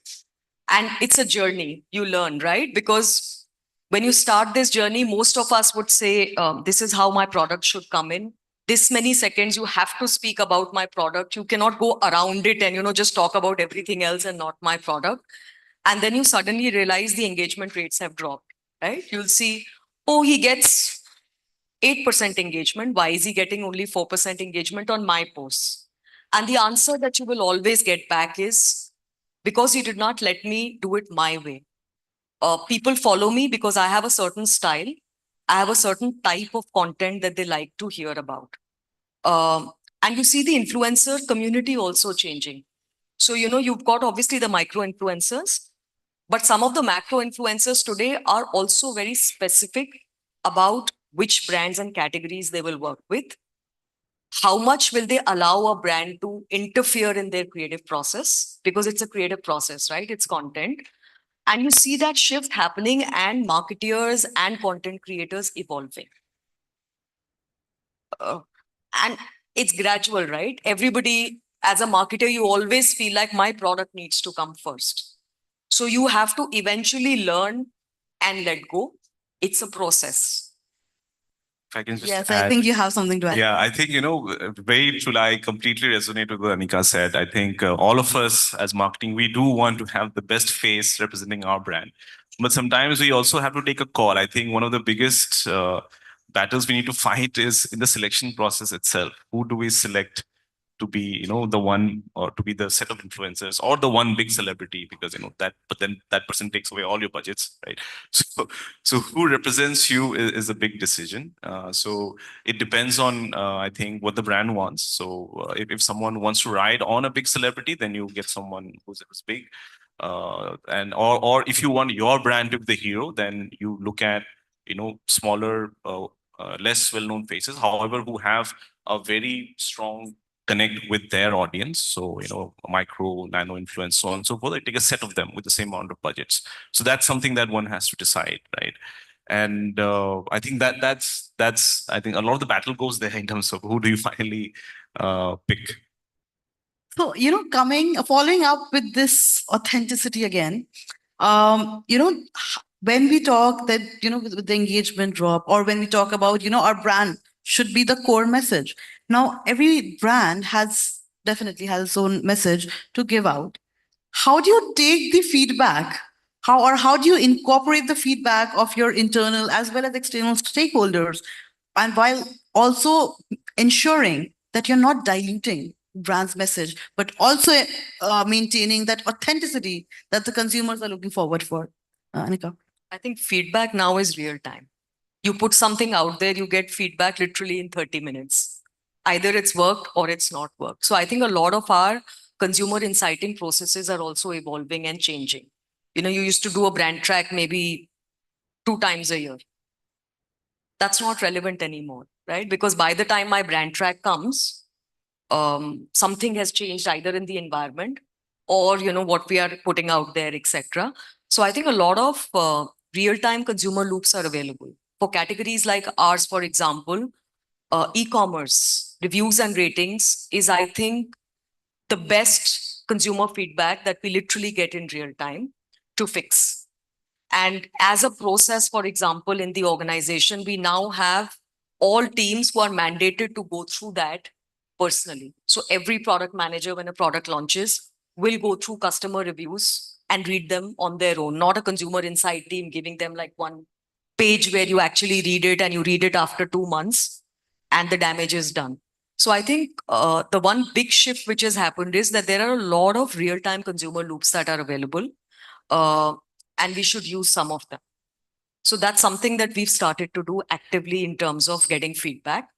And it's a journey you learn, right? Because when you start this journey, most of us would say, this is how my product should come in. This many seconds, you have to speak about my product. You cannot go around it and, just talk about everything else and not my product. And then you suddenly realize the engagement rates have dropped, right? You'll see, oh, he gets 8% engagement. Why is he getting only 4% engagement on my posts? And the answer that you will always get back is because you did not let me do it my way. People follow me because I have a certain style. I have a certain type of content that they like to hear about. And you see the influencer community also changing. So, you've got obviously the micro influencers, but some of the macro influencers today are also very specific about which brands and categories they will work with. How much will they allow a brand to interfere in their creative process? Because it's a creative process, right? It's content. And you see that shift happening and marketeers and content creators evolving. And it's gradual, right? Everybody, as a marketer, you always feel like my product needs to come first. So you have to eventually learn and let go. It's a process. If I can just Yes, add, I think you have something to add. yeah, I think, very true. I completely resonate with what Anika said. I think all of us as marketing, we do want to have the best face representing our brand. But sometimes we also have to take a call. I think one of the biggest battles we need to fight is in the selection process itself. Who do we select to be, the one, or to be the set of influencers, or the one big celebrity? Because that, but then that person takes away all your budgets, right? So who represents you is a big decision. So it depends on, I think, what the brand wants. So if someone wants to ride on a big celebrity, then you get someone who's big. And or if you want your brand to be the hero, then you look at, smaller, less well-known faces, however, who have a very strong connect with their audience. So, micro, nano influence, so on and so forth. I take a set of them with the same amount of budgets. So that's something that one has to decide, right? And I think that's I think a lot of the battle goes there in terms of who do you finally pick. So, following up with this authenticity again, when we talk that, with the engagement drop, or when we talk about, our brand should be the core message. Now, every brand definitely has its own message to give out. How do you take the feedback? How do you incorporate the feedback of your internal as well as external stakeholders? And while also ensuring that you're not diluting brand's message, but also maintaining that authenticity that the consumers are looking forward for. Anika. I think feedback now is real time. You put something out there, you get feedback literally in 30 minutes. Either it's worked or it's not worked. So I think a lot of our consumer inciting processes are also evolving and changing. You used to do a brand track maybe 2 times a year. That's not relevant anymore, right? Because by the time my brand track comes, something has changed either in the environment or what we are putting out there, etc. So I think a lot of real-time consumer loops are available for categories like ours. For example, e-commerce reviews and ratings is, I think, the best consumer feedback that we literally get in real time to fix. And as a process, for example, in the organization, we now have all teams who are mandated to go through that personally. So every product manager, when a product launches, will go through customer reviews and read them on their own, not a consumer insight team giving them like one page where you actually read it and you read it after 2 months and the damage is done. So I think the one big shift which has happened is that there are a lot of real-time consumer loops that are available. And we should use some of them. So that's something that we've started to do actively in terms of getting feedback.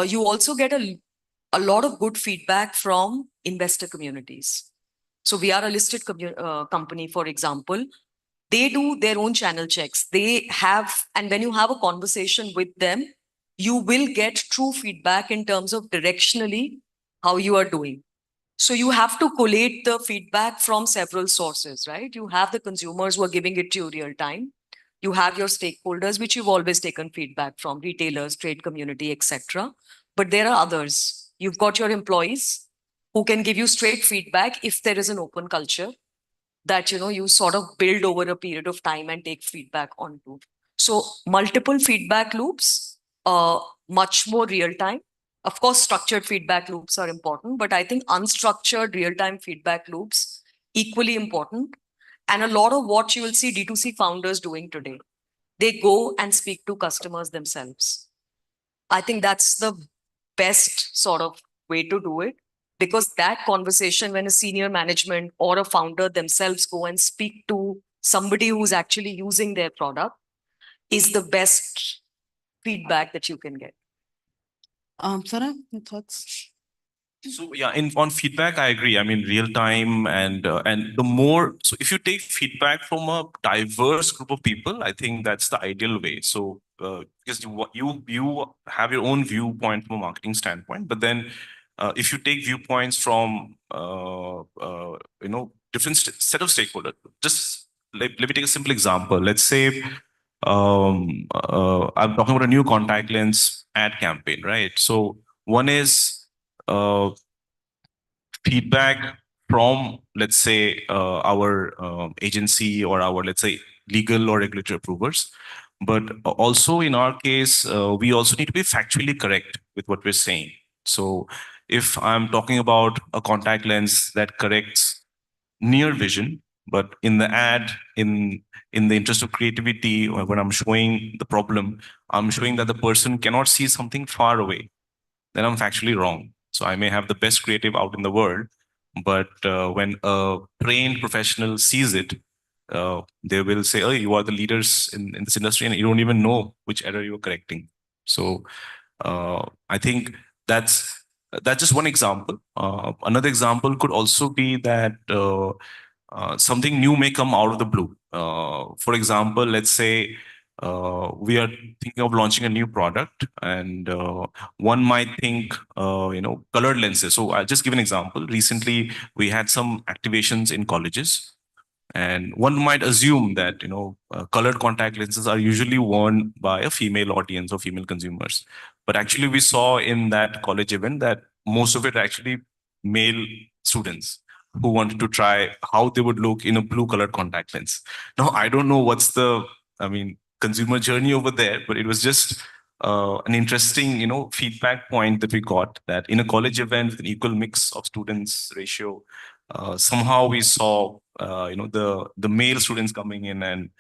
You also get a lot of good feedback from investor communities. So we are a listed company, for example. They do their own channel checks. They have, and when you have a conversation with them, you will get true feedback in terms of directionally how you are doing. So you have to collate the feedback from several sources, right? You have the consumers who are giving it to you real time. You have your stakeholders, which you've always taken feedback from, retailers, trade community, etc. But there are others. You've got your employees who can give you straight feedback if there is an open culture that you sort of build over a period of time and take feedback onto. So multiple feedback loops, much more real time. Of course, structured feedback loops are important, but I think unstructured real-time feedback loops equally important. And a lot of what you will see D2C founders doing today, they go and speak to customers themselves. I think that's the best sort of way to do it, because that conversation, when a senior management or a founder themselves go and speak to somebody who's actually using their product, is the best feedback that you can get. Sarah, your thoughts? So yeah, on feedback, I agree. I mean, real time and the more. So if you take feedback from a diverse group of people, I think that's the ideal way. So because you have your own viewpoint from a marketing standpoint, but then if you take viewpoints from different set of stakeholders, just let me take a simple example. Let's say I'm talking about a new contact lens ad campaign, right? So one is feedback from, let's say, our agency or our, let's say, legal or regulatory approvers. But also in our case, we also need to be factually correct with what we're saying. So if I'm talking about a contact lens that corrects near vision, but in the ad, in the interest of creativity, or when I'm showing the problem, I'm showing that the person cannot see something far away, then I'm factually wrong. So I may have the best creative out in the world, but when a trained professional sees it, they will say, "Oh, you are the leaders in this industry, and you don't even know which error you're correcting." So I think that's just one example. Another example could also be that something new may come out of the blue. For example, let's say we are thinking of launching a new product, and one might think, colored lenses. So I'll just give an example. Recently, we had some activations in colleges, and one might assume that colored contact lenses are usually worn by a female audience or female consumers. But actually, we saw in that college event that most of it actually male students who wanted to try how they would look in a blue colored contact lens. Now, I don't know what's the, consumer journey over there, but it was just an interesting, feedback point that we got, that in a college event with an equal mix of students ratio, somehow we saw, the male students coming in and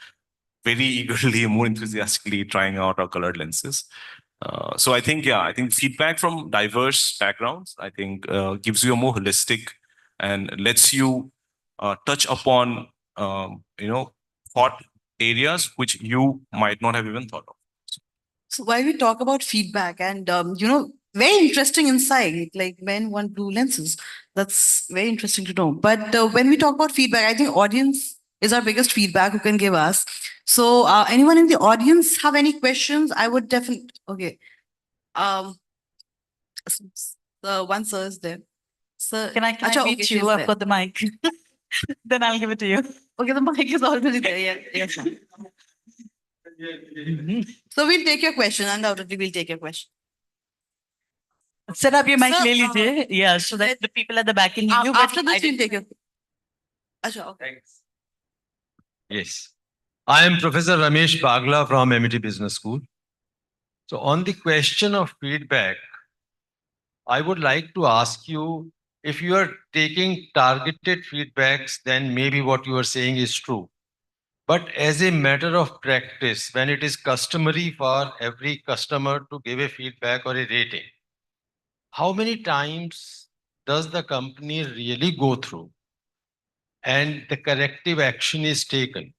very eagerly, more enthusiastically trying out our colored lenses. So I think feedback from diverse backgrounds, I think, gives you a more holistic and lets you touch upon, thought areas which you might not have even thought of. So while we talk about feedback and very interesting insight, like men want blue lenses. That's very interesting to know. But when we talk about feedback, I think audience is our biggest feedback who can give us. So anyone in the audience have any questions? I would definitely. Okay. The one sir is there. Sir, Can I Acha, meet okay, you? she's I've there. got the mic. Then I'll give it to you. Okay, the mic is already there. Yeah, yes. Ma'am. So we'll take your question. Undoubtedly, we'll take your question. Set up your mic Sir, clearly, Jay. Yeah, so that the people at the back can hear you. but After this, we'll take your. Acha, okay. Yes. I am Professor Ramesh Bagla from MIT Business School. So on the question of feedback, I would like to ask you, if you are taking targeted feedbacks, then maybe what you are saying is true. But as a matter of practice, when it is customary for every customer to give a feedback or a rating, how many times does the company really go through and the corrective action is taken?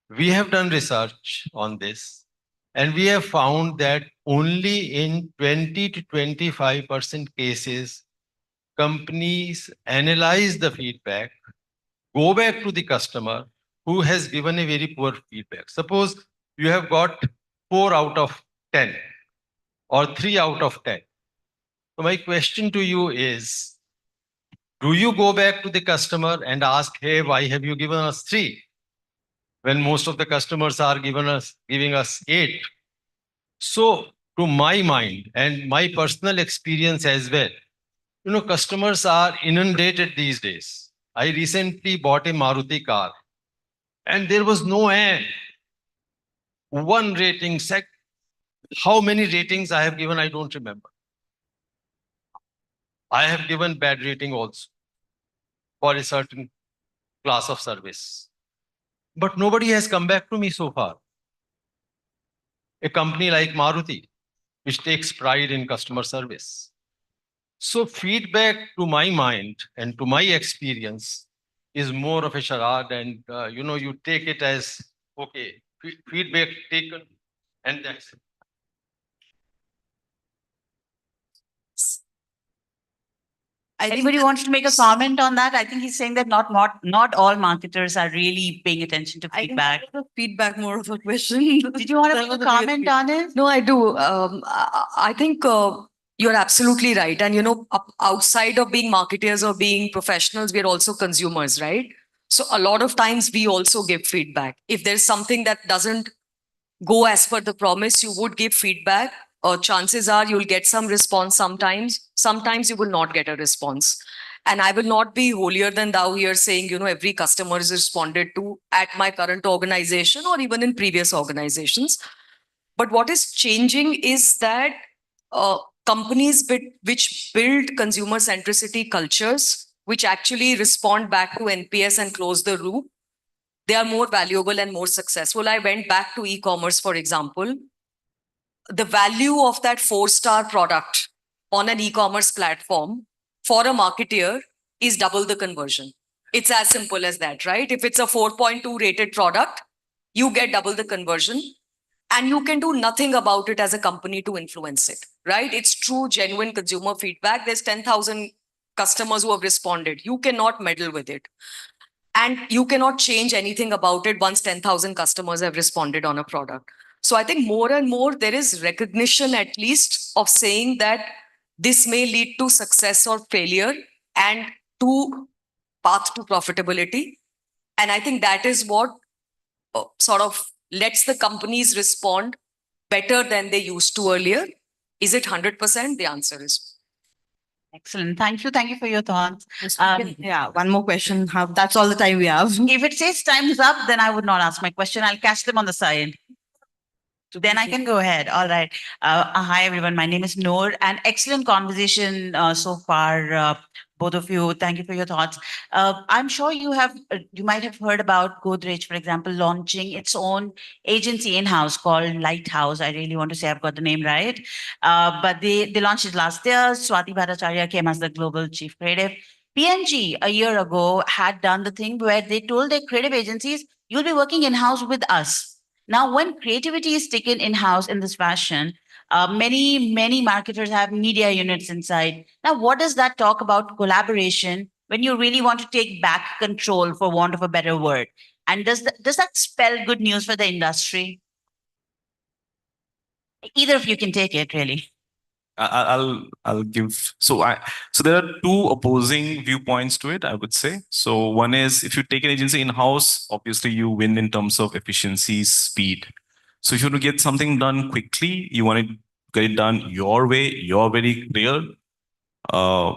We have done research on this, and we have found that only in 20 to 25% cases, companies analyze the feedback, go back to the customer who has given a very poor feedback. Suppose you have got 4 out of 10 or 3 out of 10. So my question to you is, do you go back to the customer and ask, hey, why have you given us 3? When most of the customers are giving us 8. So to my mind and my personal experience as well, customers are inundated these days. I recently bought a Maruti car and there was no end. One rating, how many ratings I have given, I don't remember. I have given bad rating also for a certain class of service. But nobody has come back to me so far. A company like Maruti, which takes pride in customer service. So feedback, to my mind and to my experience, is more of a charade, and you take it as okay, feedback taken, and that's it. Anybody wants to make a comment on that? I think he's saying that not all marketers are really paying attention to feedback. Feedback more of a question. Did you want to make a comment on it? No, I do. I think you're absolutely right. And, outside of being marketers or being professionals, we're also consumers, right? So a lot of times we also give feedback. If there's something that doesn't go as per the promise, you would give feedback. Chances are you'll get some response sometimes. Sometimes you will not get a response. And I will not be holier than thou here saying, every customer is responded to at my current organization or even in previous organizations. But what is changing is that companies which build consumer centricity cultures, which actually respond back to NPS and close the loop, they are more valuable and more successful. I went back to e-commerce, for example. The value of that 4-star product on an e-commerce platform for a marketeer is double the conversion. It's as simple as that, right? If it's a 4.2 rated product, you get double the conversion and you can do nothing about it as a company to influence it, right? It's true, genuine consumer feedback. There's 10,000 customers who have responded. You cannot meddle with it. And you cannot change anything about it once 10,000 customers have responded on a product. So I think more and more there is recognition at least of saying that this may lead to success or failure and to path to profitability. And I think that is what sort of lets the companies respond better than they used to earlier. Is it 100%? The answer is. Excellent. Thank you. Thank you for your thoughts. Yeah, one more question. That's all the time we have. If it says time is up, then I would not ask my question. I'll catch them on the side. Then I can go ahead. All right. Hi, everyone. My name is Noor. An excellent conversation so far, both of you. Thank you for your thoughts. I'm sure you might have heard about Godrej, for example, launching its own agency in-house called Lighthouse. I really want to say I've got the name right. But they launched it last year. Swati Bhattacharya came as the global chief creative. P&G a year ago had done the thing where they told their creative agencies, you'll be working in-house with us. Now, when creativity is taken in-house in this fashion, many marketers have media units inside. Now, what does that talk about collaboration when you really want to take back control, for want of a better word? And does that spell good news for the industry? Either of you can take it, really. I'll give so there are two opposing viewpoints to it, I would say. So one is, if you take an agency in-house, obviously you win in terms of efficiency, speed. So if you want to get something done quickly, you want to get it done your way, you're very clear, uh,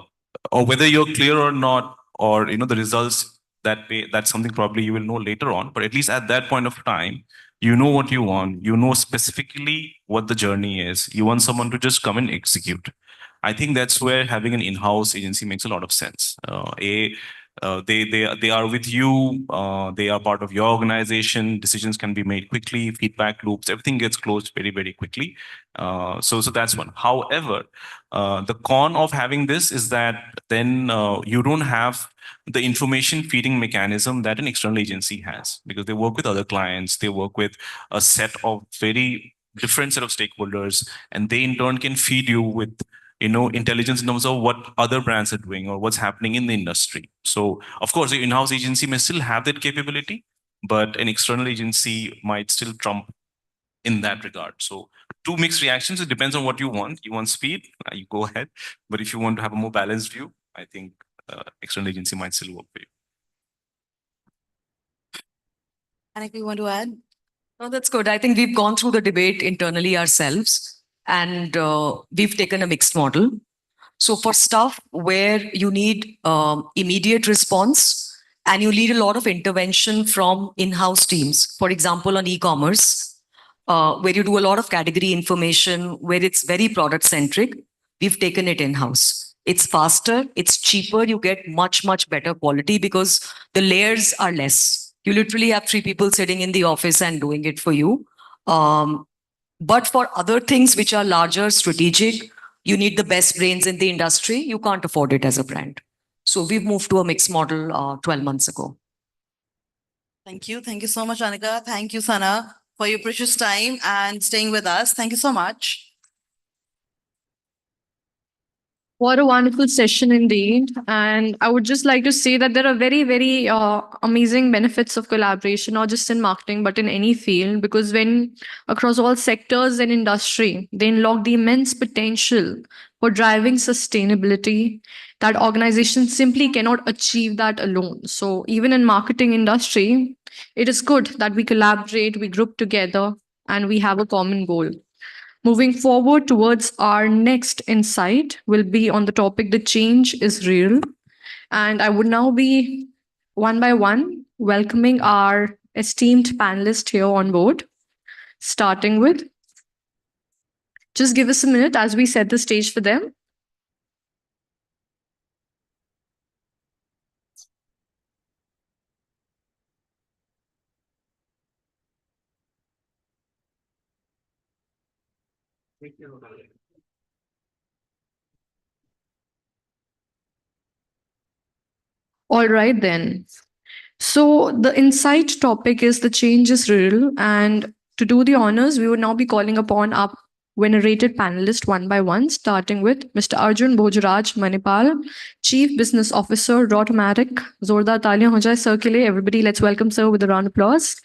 or whether you're clear or not, or the results that way, that's something probably you will know later on. But at least at that point of time, you know what you want, you know specifically what the journey is. You want someone to just come and execute. I think that's where having an in-house agency makes a lot of sense. They are with you. They are part of your organization. Decisions can be made quickly. Feedback loops, everything gets closed very quickly. So that's one. However, the con of having this is that then you don't have the information feeding mechanism that an external agency has, because they work with other clients. They work with a set of very different set of stakeholders, and they in turn can feed you with intelligence in terms of what other brands are doing or what's happening in the industry. So of course, the in-house agency may still have that capability, but an external agency might still trump in that regard. So two mixed reactions. It depends on what you want. You want speed, you go ahead. But if you want to have a more balanced view, I think external agency might still work for you. Anika, you want to add? No, that's good. I think we've gone through the debate internally ourselves, and we've taken a mixed model. So for stuff where you need immediate response and you need a lot of intervention from in-house teams, for example, on e-commerce, where you do a lot of category information, where it's very product-centric, we've taken it in-house. It's faster, it's cheaper, you get much better quality because the layers are less. You literally have 3 people sitting in the office and doing it for you. But for other things which are larger, strategic, you need the best brains in the industry. You can't afford it as a brand. So we've moved to a mixed model 12 months ago. Thank you. Thank you so much, Anika. Thank you, Sana, for your precious time and staying with us. Thank you so much. What a wonderful session indeed. And I would just like to say that there are very amazing benefits of collaboration, not just in marketing, but in any field, because when across all sectors and industry, they unlock the immense potential for driving sustainability that organizations simply cannot achieve that alone. So even in marketing industry, it is good that we collaborate, we group together, and we have a common goal. Moving forward towards our next insight will be on the topic the change is real. And I would now be one by one welcoming our esteemed panelists here on board, starting with, just give us a minute as we set the stage for them. All right, then. So, the insight topic is the change is real. And to do the honors, we would now be calling upon our venerated panelists one by one, starting with Mr. Arjun Bhojaraj Manipal, Chief Business Officer, Automatic. Zordar taliyan ho jaye sir ke liye. Everybody, let's welcome sir with a round of applause.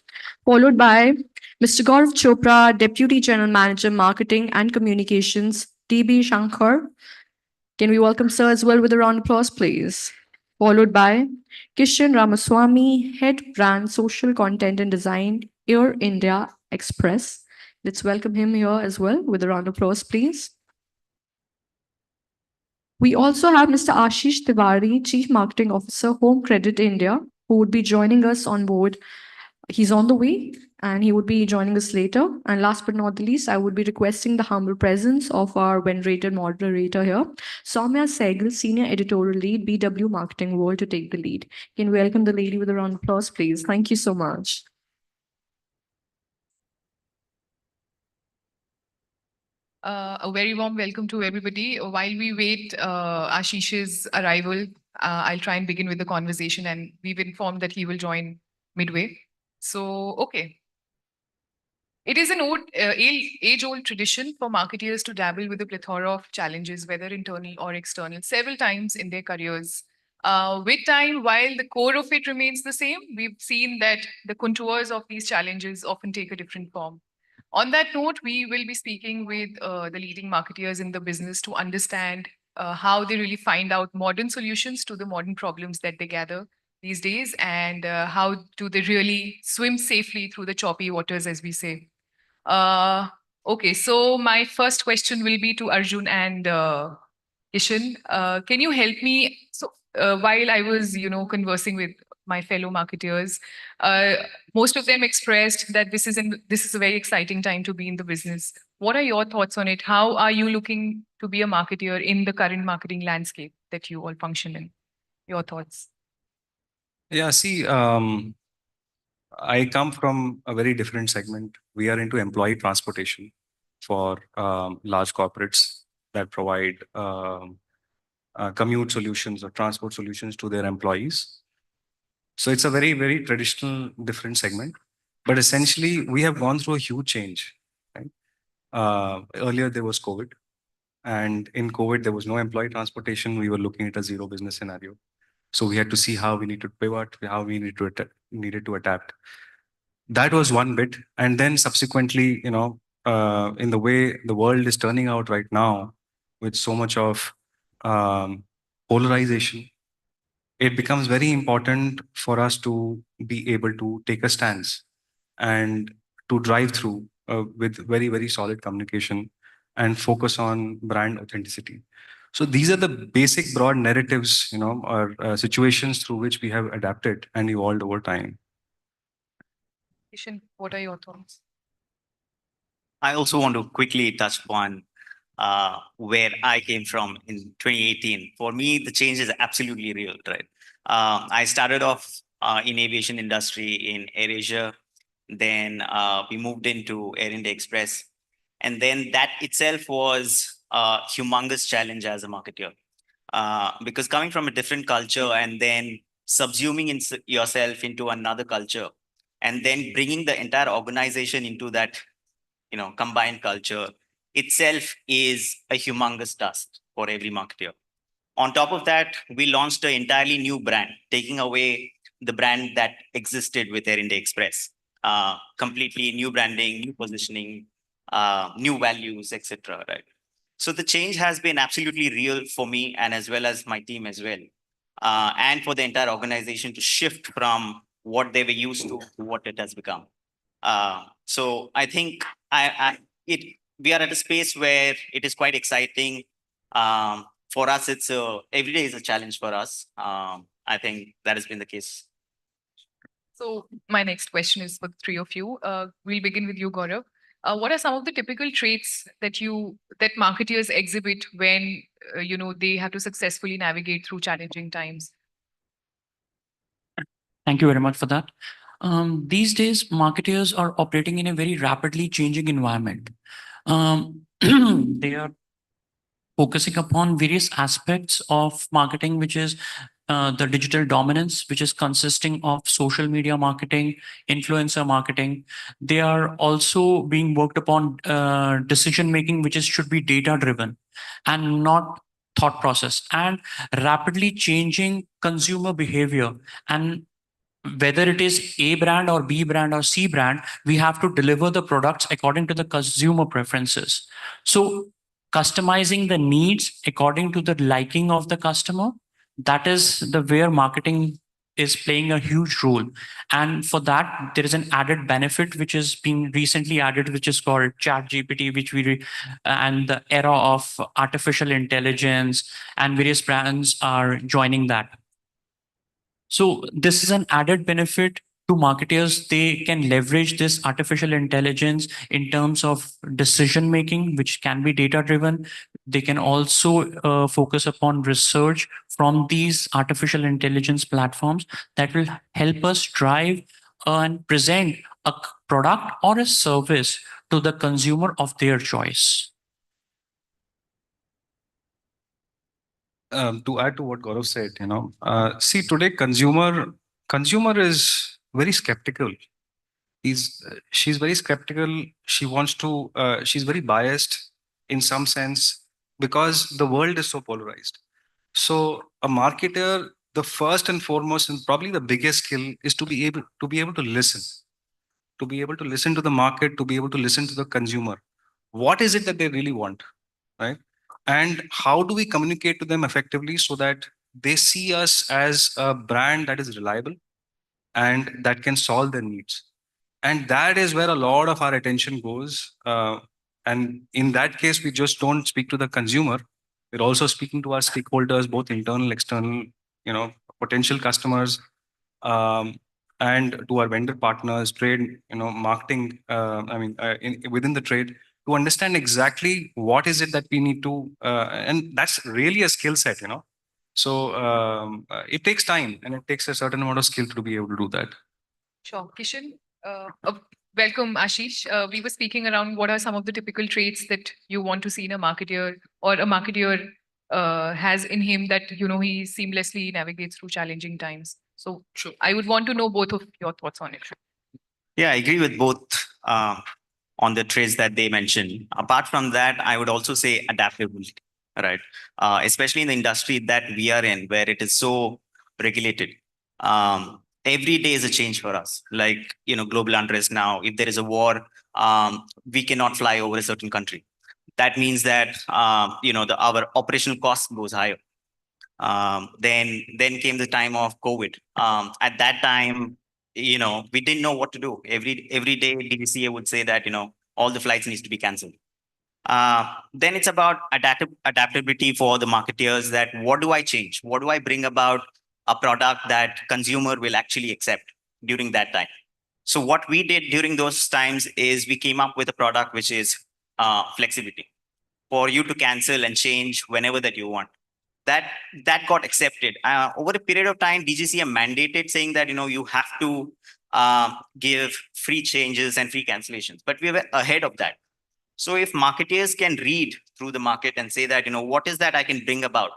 Followed by Mr. Gaurav Chopra, Deputy General Manager, Marketing and Communications, TB Shankar. Can we welcome sir as well with a round of applause, please? Followed by Kishan Ramaswamy, Head Brand Social Content and Design, Air India Express. Let's welcome him here as well with a round of applause, please. We also have Mr. Ashish Tiwari, Chief Marketing Officer, Home Credit India, who would be joining us on board. He's on the way and he would be joining us later. And last but not the least, I would be requesting the humble presence of our venerated moderator here, Soumya Sehgal, Senior Editorial Lead, BW Marketing World, to take the lead. Can we welcome the lady with a round of applause, please? Thank you so much. A very warm welcome to everybody. While we wait Ashish's arrival, I'll try and begin with the conversation, and we've informed that he will join midway. So, okay. It is an age-old tradition for marketeers to dabble with a plethora of challenges, whether internal or external, several times in their careers. With time, while the core of it remains the same, we've seen that the contours of these challenges often take a different form. On that note, we will be speaking with the leading marketeers in the business to understand how they really find out modern solutions to the modern problems that they gather these days, and how do they really swim safely through the choppy waters, as we say. Uh, okay, so my first question will be to Arjun and Kishan. Can you help me? So while I was, conversing with my fellow marketeers, uh, most of them expressed that this is a very exciting time to be in the business. What are your thoughts on it? How are you looking to be a marketeer in the current marketing landscape that you all function in? Your thoughts? Yeah, see, I come from a very different segment. We are into employee transportation for large corporates that provide commute solutions or transport solutions to their employees. So it's a very, very traditional, different segment. But essentially, we have gone through a huge change. Right? Earlier, there was COVID. And in COVID, there was no employee transportation. We were looking at a zero business scenario. So we had to see how we need to pivot, how we needed to adapt. That was one bit. And then subsequently, in the way the world is turning out right now, with so much of polarization, it becomes very important for us to be able to take a stance and to drive through with very, very solid communication and focus on brand authenticity. So these are the basic broad narratives, or situations through which we have adapted and evolved over time. Kishan, what are your thoughts? I also want to quickly touch upon where I came from in 2018. For me, the change is absolutely real, right? I started off in aviation industry in AirAsia. Then we moved into Air India Express. And then that itself was a humongous challenge as a marketer. Because coming from a different culture and then subsuming yourself into another culture and then bringing the entire organization into that combined culture itself is a humongous task for every marketer. On top of that, we launched an entirely new brand, taking away the brand that existed with Air India Express. Completely new branding, new positioning, new values, etc. Right. So the change has been absolutely real for me and as well as my team as well, and for the entire organization to shift from what they were used to what it has become. So I think we are at a space where it is quite exciting. For us, every day is a challenge for us. I think that has been the case. So my next question is for the three of you. We'll begin with you, Gaurav. What are some of the typical traits that marketeers exhibit when they have to successfully navigate through challenging times? Thank you very much for that. These days, marketers are operating in a very rapidly changing environment. They are focusing upon various aspects of marketing, which is the digital dominance, which is consisting of social media marketing, influencer marketing. They are also being worked upon decision making, which should be data driven and not thought process, and rapidly changing consumer behavior. And whether it is A brand or B brand or C brand, we have to deliver the products according to the consumer preferences. So customizing the needs according to the liking of the customer, that is the where marketing is playing a huge role. And for that, there is an added benefit which is being recently added, which is called chat gpt, and the era of artificial intelligence, and various brands are joining that. So this is an added benefit to marketers. They can leverage this artificial intelligence in terms of decision making, which can be data driven. They can also focus upon research from these artificial intelligence platforms that will help us drive and present a product or a service to the consumer of their choice. To add to what Gaurav said, see, today consumer is very skeptical. she's very skeptical. She wants to, she's very biased in some sense because the world is so polarized. So a marketer, the first and foremost and probably the biggest skill is to be able to listen, to be able to listen to the market, to be able to listen to the consumer. What is it that they really want, right? And how do we communicate to them effectively so that they see us as a brand that is reliable and that can solve their needs? And that is where a lot of our attention goes. And in that case, we just don't speak to the consumer. We're also speaking to our stakeholders, both internal, external, potential customers, um, and to our vendor partners, trade, marketing. Within the trade, to understand exactly what is it that we need to, and that's really a skill set. So it takes time and it takes a certain amount of skill to be able to do that. Sure. Kishan, welcome, Ashish. We were speaking around what are some of the typical traits that you want to see in a marketeer, or a marketeer has in him that, he seamlessly navigates through challenging times. So I would want to know both of your thoughts on it. Yeah, I agree with both on the traits that they mentioned. Apart from that, I would also say adaptability, right? Especially in the industry that we are in, where it is so regulated. Every day is a change for us. Like, global unrest now, if there is a war, we cannot fly over a certain country. That means that, our operational cost goes higher. Then came the time of COVID. At that time, we didn't know what to do. Every day, DGCA would say that, all the flights needs to be cancelled. Then it's about adaptability for the marketeers, that what do I change? What do I bring about a product that consumer will actually accept during that time? So what we did during those times is we came up with a product which is flexibility for you to cancel and change whenever that you want. That got accepted. Over a period of time, DGCA mandated saying that, you have to give free changes and free cancellations, but we were ahead of that. So if marketeers can read through the market and say that, what is that I can bring about,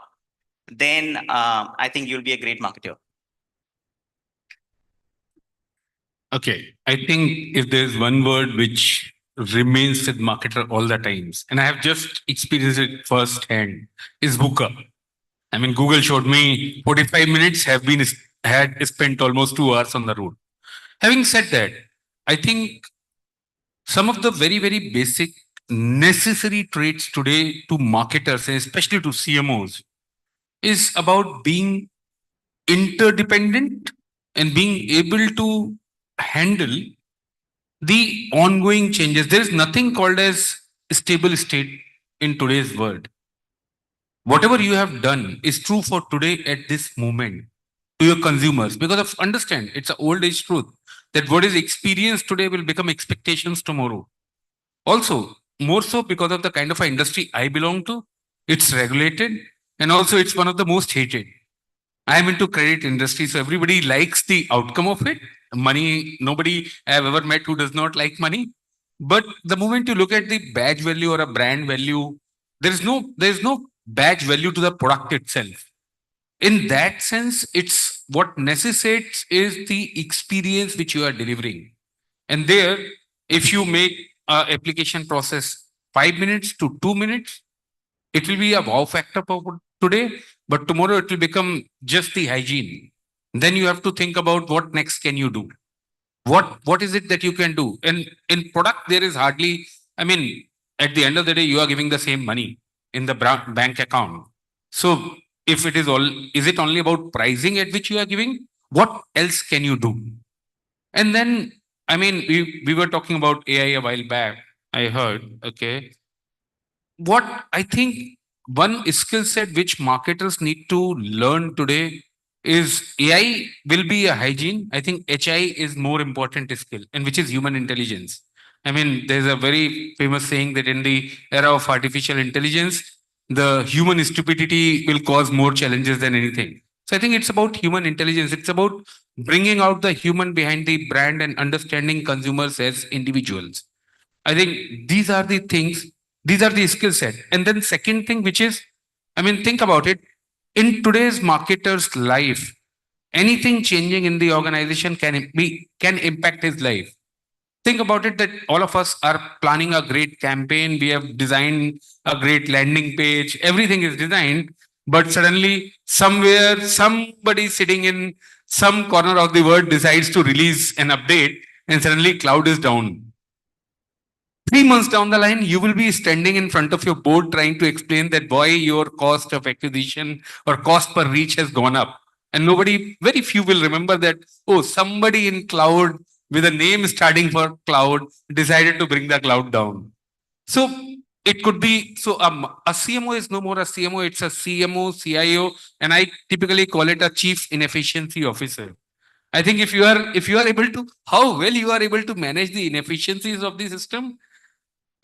then I think you'll be a great marketer. Okay, I think if there's one word which remains with marketer all the times, and I have just experienced it firsthand, is VUCA. I mean, Google showed me 45 minutes had spent almost 2 hours on the road. Having said that, I think some of the very, very basic necessary traits today to marketers, and especially to CMOs, is about being interdependent and being able to handle the ongoing changes. There is nothing called as stable state in today's world. Whatever you have done is true for today at this moment to your consumers, because of understand it's an old age truth that what is experienced today will become expectations tomorrow. Also, more so because of the kind of industry I belong to, it's regulated and also it's one of the most hated. I am into credit industry, so everybody likes the outcome of it. Money, nobody I have ever met who does not like money. But the moment you look at the badge value or a brand value, there is no badge value to the product itself. In that sense, it's what necessitates is the experience which you are delivering. And there, if you make a application process 5 minutes to 2 minutes, it will be a wow factor for today, but tomorrow it will become just the hygiene. Then you have to think about what next can you do. What is it that you can do? And in product, there is hardly, I mean, at the end of the day, you are giving the same money in the bank account. So if it is it only about pricing at which you are giving? What else can you do? And then, I mean, we were talking about AI a while back. I heard, okay. What I think one skill set which marketers need to learn today is AI will be a hygiene. I think HI is more important skill, and which is human intelligence. I mean, there's a very famous saying that in the era of artificial intelligence, the human stupidity will cause more challenges than anything. So I think it's about human intelligence. It's about bringing out the human behind the brand and understanding consumers as individuals. I think these are the things, these are the skill set. And then second thing, which is, I mean, think about it. In today's marketer's life, anything changing in the organization can impact his life. think about it that all of us are planning a great campaign. We have designed a great landing page. Everything is designed, but suddenly somewhere somebody sitting in some corner of the world decides to release an update, and suddenly cloud is down. 3 months down the line, you will be standing in front of your board trying to explain that why your cost of acquisition or cost per reach has gone up. And nobody, very few will remember that, oh, somebody in cloud with a name starting for cloud decided to bring the cloud down. So it could be, so a CMO is no more a CMO, it's a CMO, CIO, and I typically call it a chief inefficiency officer. I think if you are able to, how well you are able to manage the inefficiencies of the system,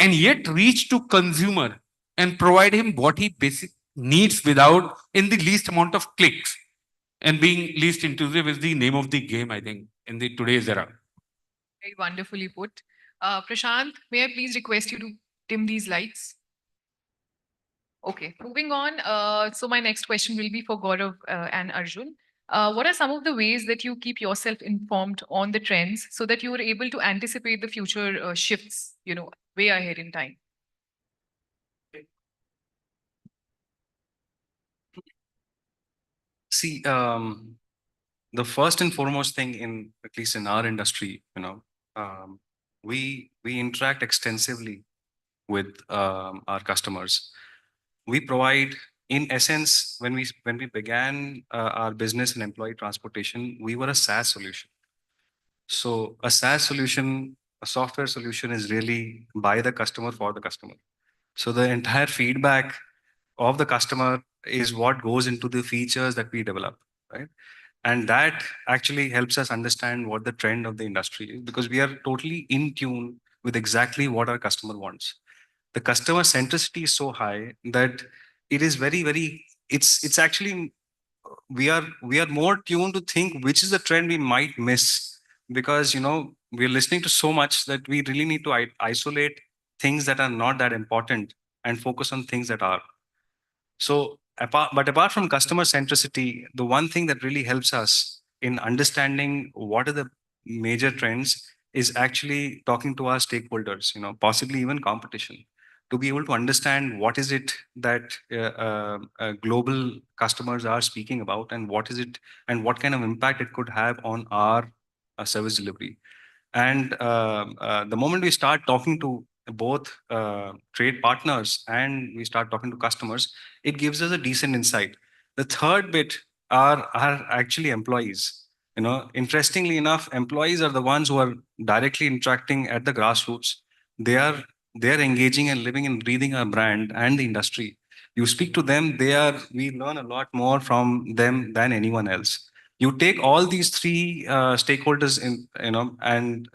and yet reach to consumer and provide him what he basic needs without in the least amount of clicks, and being least intrusive is the name of the game, I think, in the today's era. Very wonderfully put. Prashant, may I please request you to dim these lights? Okay, moving on. So my next question will be for Gaurav and Arjun. What are some of the ways that you keep yourself informed on the trends so that you are able to anticipate the future shifts, way ahead in time? See, the first and foremost thing in, at least in our industry, we interact extensively with our customers. We provide, in essence, when we began our business in employee transportation, we were a SaaS solution. So a SaaS solution, a software solution, is really by the customer for the customer. So the entire feedback of the customer is what goes into the features that we develop, right? And that actually helps us understand what the trend of the industry is, because we are totally in tune with exactly what our customer wants. The customer centricity is so high that it is very, it's actually, we are more tuned to think which is the trend we might miss, because we're listening to so much that we really need to isolate things that are not that important and focus on things that are. So apart from customer centricity, the one thing that really helps us in understanding what are the major trends is actually talking to our stakeholders, possibly even competition, to be able to understand what is it that global customers are speaking about, and what is it, and what kind of impact it could have on our service delivery. And the moment we start talking to both trade partners and we start talking to customers, it gives us a decent insight. The third bit are actually employees. Interestingly enough, employees are the ones who are directly interacting at the grassroots. They are engaging and living and breathing our brand and the industry. You speak to them, we learn a lot more from them than anyone else. You take all these three stakeholders in, and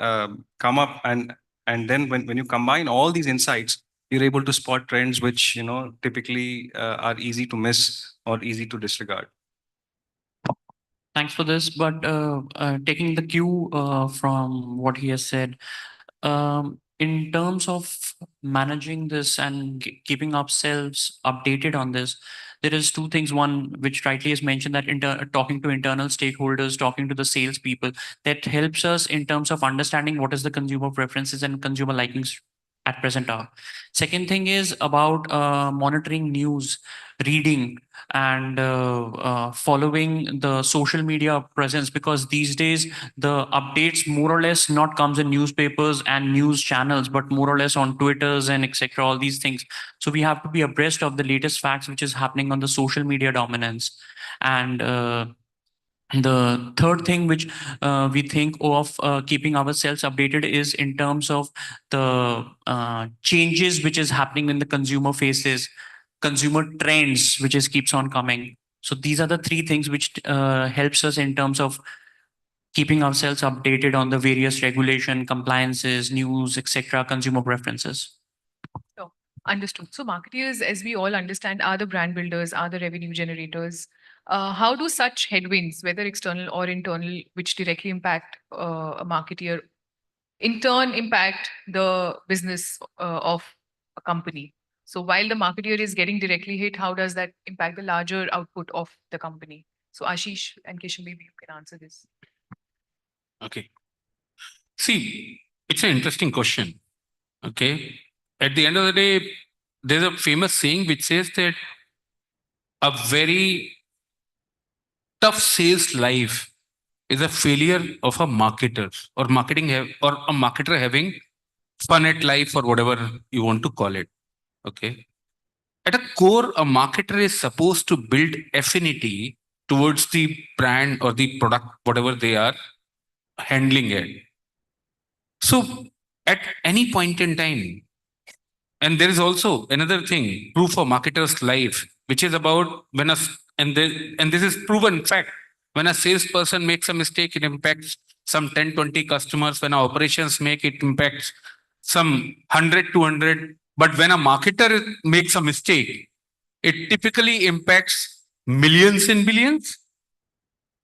come up, and then when you combine all these insights, you're able to spot trends which typically are easy to miss or easy to disregard. Thanks for this. But taking the cue from what he has said, in terms of managing this and keeping ourselves updated on this, there is two things. One, which rightly is mentioned, that talking to internal stakeholders, talking to the salespeople, that helps us in terms of understanding what is the consumer preferences and consumer likings at present are. Second thing is about monitoring news, reading, and following the social media presence, because these days the updates more or less not comes in newspapers and news channels, but more or less on Twitters and etc., all these things. So we have to be abreast of the latest facts which is happening on the social media dominance. And the third thing which we think of keeping ourselves updated is in terms of the changes which is happening in the consumer faces, consumer trends which is keeps on coming. So these are the three things which helps us in terms of keeping ourselves updated on the various regulation, compliances, news, etc., consumer preferences. Sure. Understood. So marketeers, as we all understand, are the brand builders, are the revenue generators. How do such headwinds, whether external or internal, which directly impact a marketeer, in turn impact the business of a company? So while the marketeer is getting directly hit, how does that impact the larger output of the company? So Ashish and Kishan, maybe you can answer this. Okay. See, It's an interesting question. Okay. At the end of the day, there's a famous saying which says that a very tough sales life is a failure of a marketer or or a marketer having fun at life or whatever you want to call it. Okay. At a core, a marketer is supposed to build affinity towards the brand or the product, whatever they are handling it. So at any point in time, and there is also another thing, proof of marketer's life, which is about when and this is proven fact. When a salesperson makes a mistake, it impacts some 10, 20 customers. When our operations make it impacts some 100, 200. But when a marketer makes a mistake, it typically impacts millions and billions.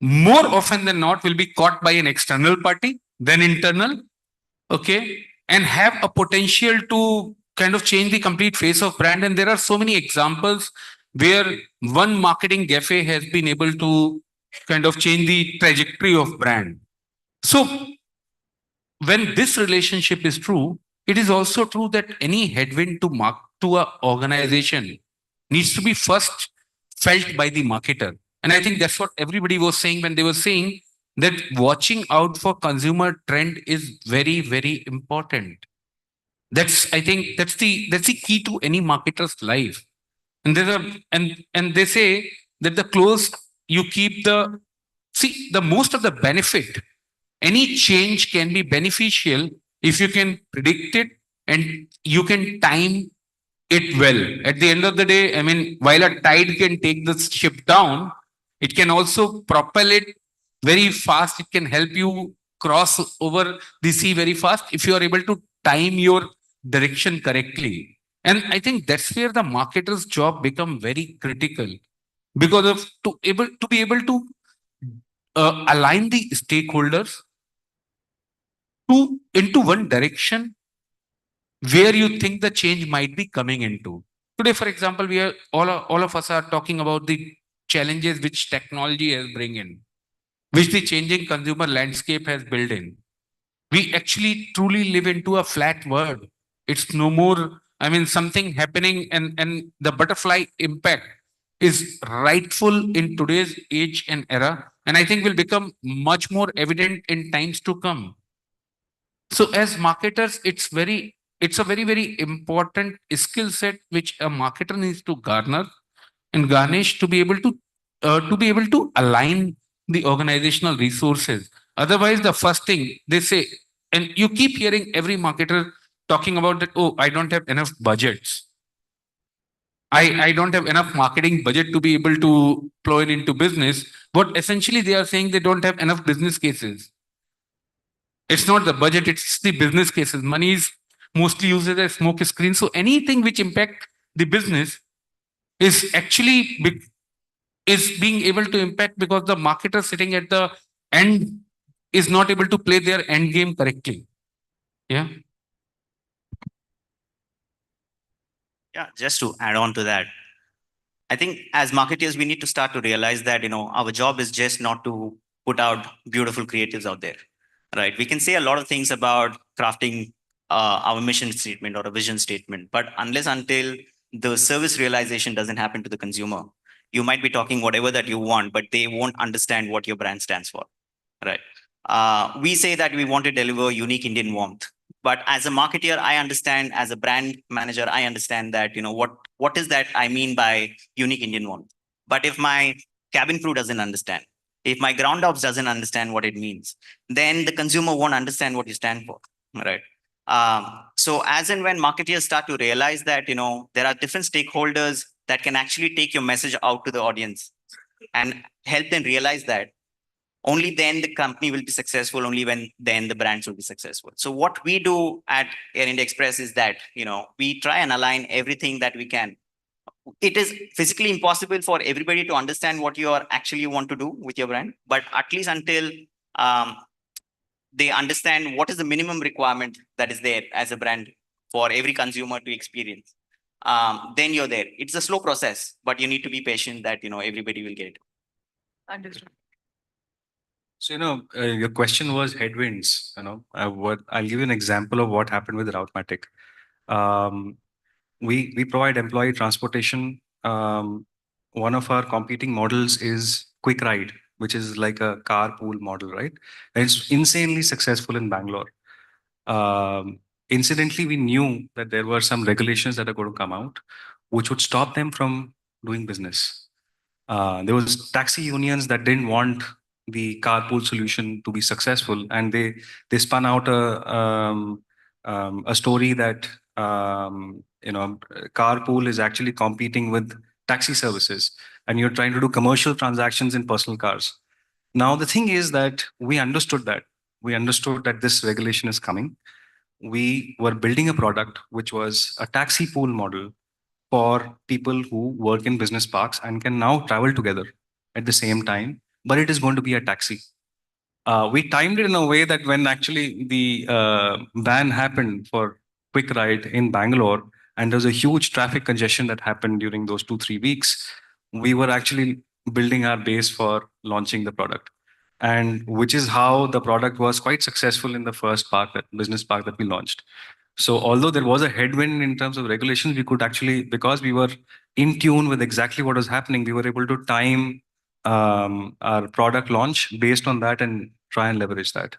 More often than not, will be caught by an external party than internal. Okay. And have a potential to kind of change the complete face of brand. And there are so many examples where one marketing gaffe has been able to kind of change the trajectory of brand. So when this relationship is true, it is also true that any headwind to a organization needs to be first felt by the marketer. And I think that's what everybody was saying when they were saying that watching out for consumer trend is very, very important. I think that's the key to any marketer's life. And there's a and they say that the close you keep the most of the benefit. Any change can be beneficial if you can predict it and you can time it well. At the end of the day, I mean, while a tide can take the ship down, it can also propel it very fast. It can help you cross over the sea very fast if you are able to time your direction correctly. And I think that's where the marketer's job become very critical because of to be able to align the stakeholders to into one direction where you think the change might be coming into. Today, for example, we are all of us are talking about the challenges which technology has bring in, which the changing consumer landscape has built in. We actually truly live into a flat world. It's no more, I mean, something happening and the butterfly impact is rightful in today's age and era. And I think will become much more evident in times to come. So as marketers, it's a very, very important skill set which a marketer needs to garner and garnish to be able to align the organizational resources. Otherwise, the first thing they say, and you keep hearing every marketer talking about that, oh, I don't have enough budgets. I don't have enough marketing budget to be able to plow in into business. But essentially, they are saying they don't have enough business cases. It's not the budget, it's the business cases. Money is mostly used as a smoke screen. So anything which impact the business is actually is being able to impact because the marketer sitting at the end is not able to play their end game correctly. Yeah. Yeah, just to add on to that, I think as marketers, we need to start to realize that, our job is just not to put out beautiful creatives out there, right? We can say a lot of things about crafting our mission statement or a vision statement, but until the service realization doesn't happen to the consumer, you might be talking whatever that you want, but they won't understand what your brand stands for, right? We say that we want to deliver unique Indian warmth, but as a marketer, I understand, as a brand manager, I understand that, what is that I mean by unique Indian warmth. But if my cabin crew doesn't understand, if my ground ops doesn't understand what it means, then the consumer won't understand what you stand for, right? So as and when marketers start to realize that, there are different stakeholders that can actually take your message out to the audience and help them realize that, only then the company will be successful, only when then the brands will be successful. So what we do at Air India Express is that, we try and align everything that we can. It is physically impossible for everybody to understand what you are actually want to do with your brand, but at least until they understand what is the minimum requirement that is there as a brand for every consumer to experience, then you're there. It's a slow process, but you need to be patient that, everybody will get it. Understood. So, your question was headwinds. What I'll give you an example of what happened with Routematic. Um, we provide employee transportation. One of our competing models is Quick Ride, which is like a carpool model, right? And it's insanely successful in Bangalore. Incidentally, we knew that there were some regulations that are going to come out, which would stop them from doing business. There was taxi unions that didn't want the carpool solution to be successful, and they spun out a story that carpool is actually competing with taxi services, and you're trying to do commercial transactions in personal cars. Now the thing is that we understood that this regulation is coming. We were building a product which was a taxi pool model for people who work in business parks and can now travel together at the same time, but it is going to be a taxi. We timed it in a way that when actually the ban happened for Quick Ride in Bangalore, and there was a huge traffic congestion that happened during those 2-3 weeks, we were actually building our base for launching the product. And which is how the product was quite successful in the first business park that we launched. So although there was a headwind in terms of regulations, we could actually, because we were in tune with exactly what was happening, we were able to time our product launch based on that and try and leverage that.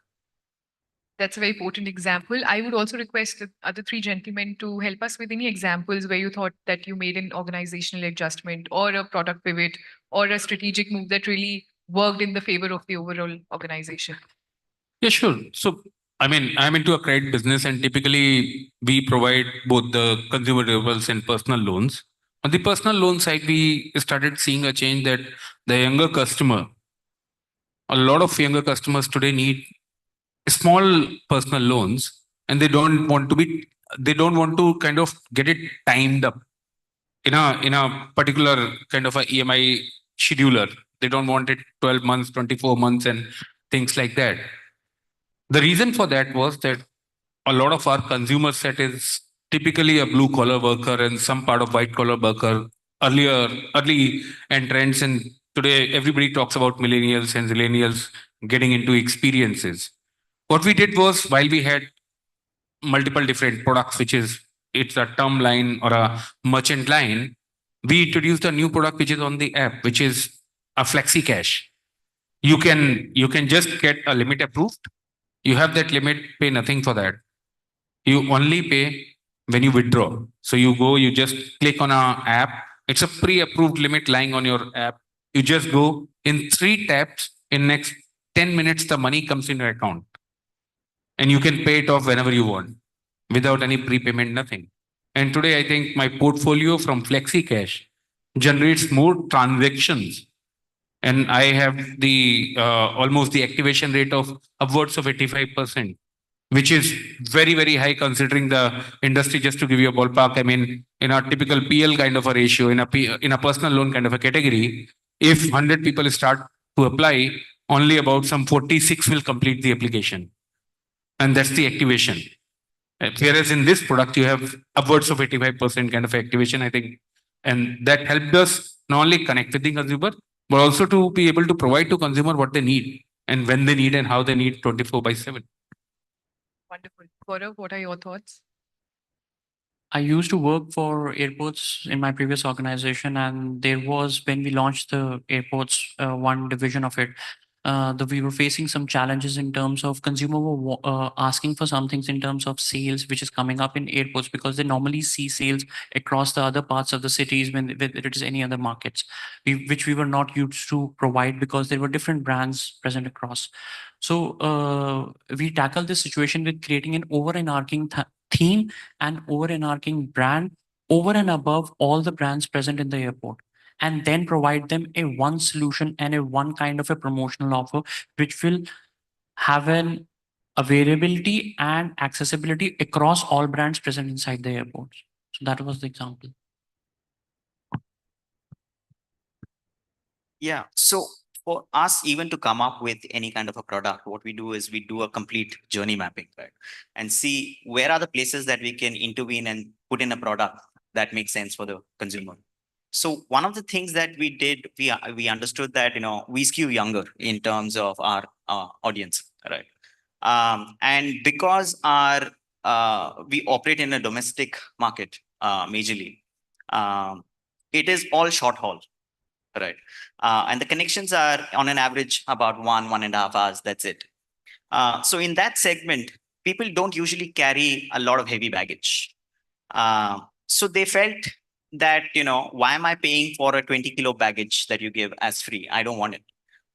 That's a very potent example. I would also request the other three gentlemen to help us with any examples where you thought that you made an organizational adjustment or a product pivot or a strategic move that really worked in the favor of the overall organization. Yeah, sure. So, I mean, I'm into a credit business, and typically we provide both the consumer durables and personal loans. On the personal loan side, we started seeing a change that the younger customer, a lot of younger customers today need small personal loans, and they don't want to kind of get it timed up in a particular kind of a EMI scheduler. They don't want it 12 months, 24 months, and things like that. The reason for that was that a lot of our consumer set is typically a blue collar worker and some part of white collar worker, early entrants, and today everybody talks about millennials and zillennials getting into experiences. What we did was, while we had multiple different products, which is it's a term line or a merchant line, we introduced a new product which is on the app, which is a flexi cash. You can just get a limit approved. You have that limit, pay nothing for that. You only pay when you withdraw. So you go, you just click on our app. It's a pre-approved limit lying on your app. You just go in 3 taps. In next 10 minutes, the money comes in your account, and you can pay it off whenever you want without any prepayment, nothing. And today, I think my portfolio from Flexi Cash generates more transactions, and I have the almost the activation rate of upwards of 85%, which is very, very high considering the industry. Just to give you a ballpark, I mean, in a typical PL kind of a ratio, in a personal loan kind of a category, if 100 people start to apply, only about some 46 will complete the application. And that's the activation. Whereas in this product, you have upwards of 85% kind of activation, I think. And that helped us not only connect with the consumer, but also to be able to provide to consumer what they need and when they need and how they need 24/7. Wonderful. Gaurav, what are your thoughts? I used to work for airports in my previous organization, and there was when we launched the airports one division of it, we were facing some challenges in terms of consumer were asking for some things in terms of sales, which is coming up in airports because they normally see sales across the other parts of the cities when it is any other markets, which we were not used to provide because there were different brands present across. So we tackled this situation with creating an overarching theme and overarching brand over and above all the brands present in the airport, and then provide them a one solution and a one kind of a promotional offer which will have an availability and accessibility across all brands present inside the airports. So that was the example. Yeah. So for us, even to come up with any kind of a product, what we do is we do a complete journey mapping, right? And see where are the places that we can intervene and put in a product that makes sense for the consumer. So one of the things that we did, we understood that we skew younger in terms of our audience, right? And because our we operate in a domestic market majorly, it is all short haul, right? And the connections are on an average about 1.5 hours. That's it. So in that segment, people don't usually carry a lot of heavy baggage. So they felt that, why am I paying for a 20-kilo baggage that you give as free? I don't want it.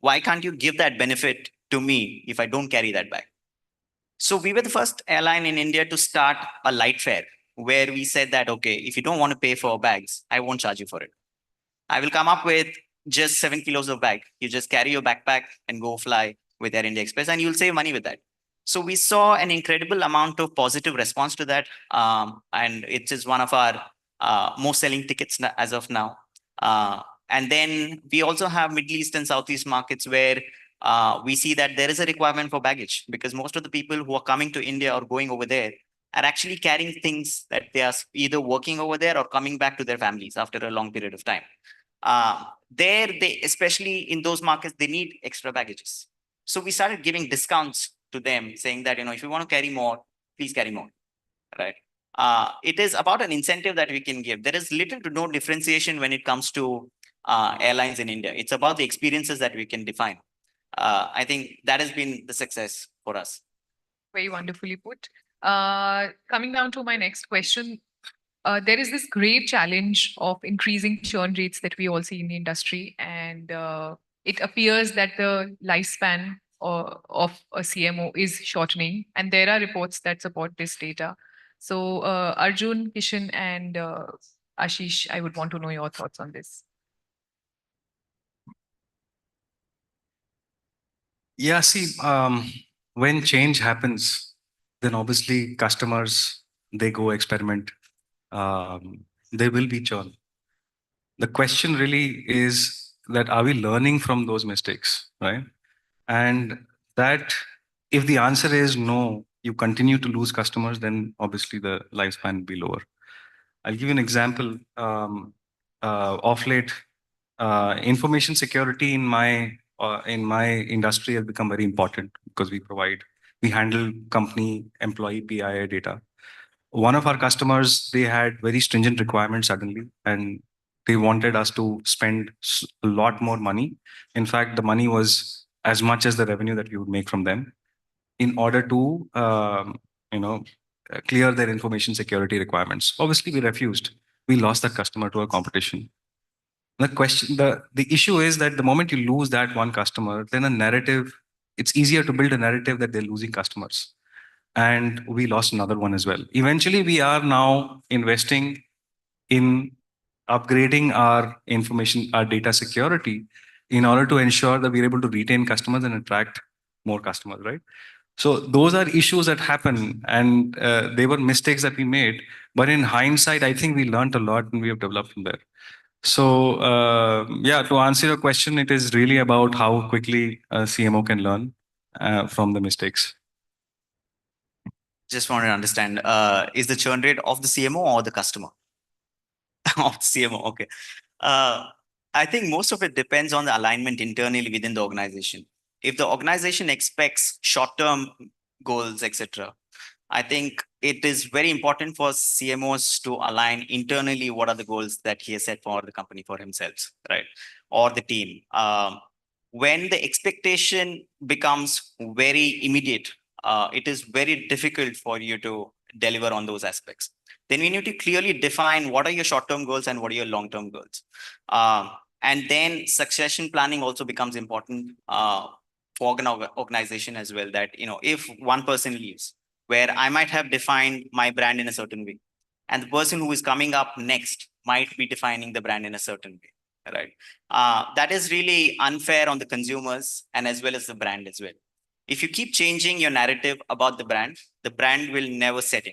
Why can't you give that benefit to me if I don't carry that bag? So we were the first airline in India to start a light fare where we said that, okay, if you don't want to pay for bags, I won't charge you for it. I will come up with just 7 kilos of bag. You just carry your backpack and go fly with Air India Express, and you'll save money with that. So we saw an incredible amount of positive response to that, and it is one of our most selling tickets as of now. And then we also have Middle East and Southeast markets where we see that there is a requirement for baggage, because most of the people who are coming to India or going over there are actually carrying things that they are either working over there or coming back to their families after a long period of time. There, especially in those markets, they need extra baggages. So we started giving discounts to them, saying that, if you want to carry more, please carry more, right? It is about an incentive that we can give. There is little to no differentiation when it comes to airlines in India. It's about the experiences that we can define. I think that has been the success for us. Very wonderfully put. Coming down to my next question, there is this great challenge of increasing churn rates that we all see in the industry, and it appears that the lifespan of a CMO is shortening, and there are reports that support this data. So, Arjun, Kishan, and Ashish, I would want to know your thoughts on this. Yeah, see, when change happens, then obviously customers, they go experiment. There will be churn. The question really is that are we learning from those mistakes, right? And that if the answer is no, you continue to lose customers, then obviously the lifespan will be lower. I'll give you an example. Off late, information security in my industry has become very important because we handle company employee PII data. One of our customers, they had very stringent requirements suddenly, and they wanted us to spend a lot more money. In fact, the money was as much as the revenue that we would make from them in order to, clear their information security requirements. Obviously, we refused. We lost that customer to a competition. The issue is that the moment you lose that one customer, then a narrative, it's easier to build a narrative that they're losing customers. And we lost another one as well. Eventually, we are now investing in upgrading our information, our data security in order to ensure that we're able to retain customers and attract more customers, right? So those are issues that happen, and they were mistakes that we made. But in hindsight, I think we learned a lot and we have developed from there. So yeah, to answer your question, it is really about how quickly a CMO can learn from the mistakes. Just wanted to understand, is the churn rate of the CMO or the customer? Of the CMO, okay. I think most of it depends on the alignment internally within the organization. If the organization expects short-term goals, etc., I think it is very important for CMOs to align internally what are the goals that he has set for the company, for himself, right? Or the team. When the expectation becomes very immediate, it is very difficult for you to deliver on those aspects. Then we need to clearly define what are your short-term goals and what are your long-term goals. And then succession planning also becomes important for an organization as well, that, if one person leaves, where I might have defined my brand in a certain way, and the person who is coming up next might be defining the brand in a certain way, right? That is really unfair on the consumers and as well as the brand as well. If you keep changing your narrative about the brand will never set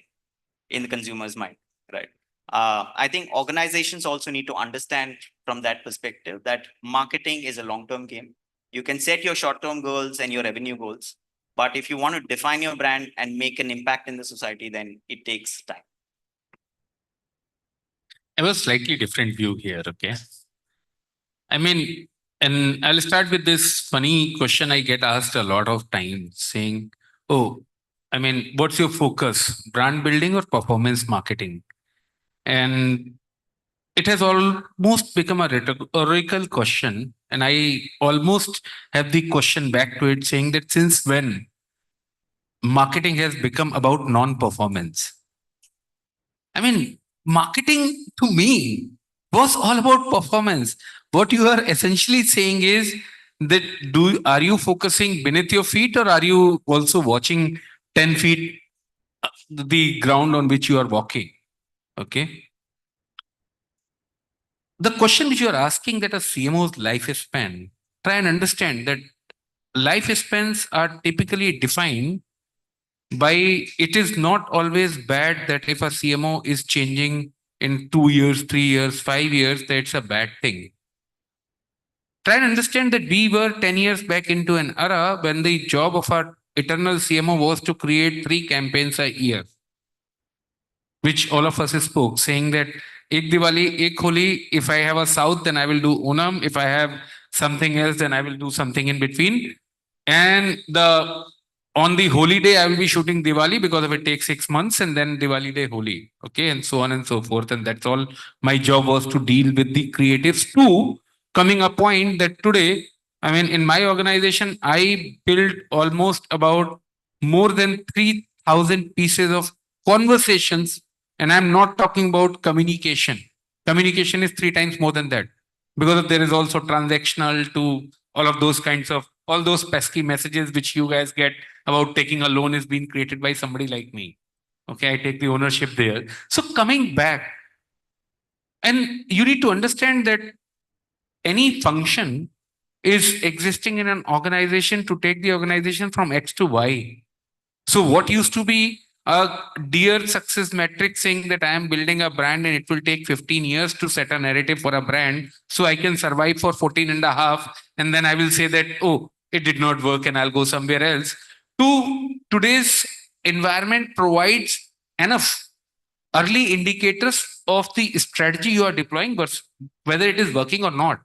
in the consumer's mind, right? I think organizations also need to understand from that perspective that marketing is a long-term game. You can set your short-term goals and your revenue goals, but if you want to define your brand and make an impact in the society, then it takes time. I have a slightly different view here. Okay. I mean, and I'll start with this funny question I get asked a lot of times saying, oh, I mean, what's your focus, brand building or performance marketing? And it has almost become a rhetorical question. And I almost have the question back to it saying that since when marketing has become about non-performance? I mean, marketing to me was all about performance. What you are essentially saying is that are you focusing beneath your feet or are you also watching 10 feet the ground on which you are walking? Okay. The question which you are asking that a CMO's lifespan, try and understand that lifespans are typically defined by it is not always bad that if a CMO is changing in 2 years, 3 years, 5 years, that's a bad thing. Try and understand that we were 10 years back into an era when the job of our eternal CMO was to create 3 campaigns a year, which all of us spoke, saying that Ek Diwali, Ek Holi, if I have a South, then I will do Onam. If I have something else, then I will do something in between. And on the holy day, I will be shooting Diwali because of it takes 6 months and then Diwali day Holi. Okay, and so on and so forth. And that's all my job was to deal with the creatives too. Coming a point that today, I mean, in my organization, I built almost about more than 3,000 pieces of conversations. And I'm not talking about communication. Communication is 3 times more than that because there is also transactional to all of those kinds of all those pesky messages which you guys get about taking a loan is being created by somebody like me. Okay, I take the ownership there. So coming back, and you need to understand that any function is existing in an organization to take the organization from X to Y. So what used to be a dear success metric saying that I am building a brand and it will take 15 years to set a narrative for a brand so I can survive for 14 and a half and then I will say that, oh, it did not work and I'll go somewhere else. To today's environment provides enough early indicators of the strategy you are deploying, but whether it is working or not.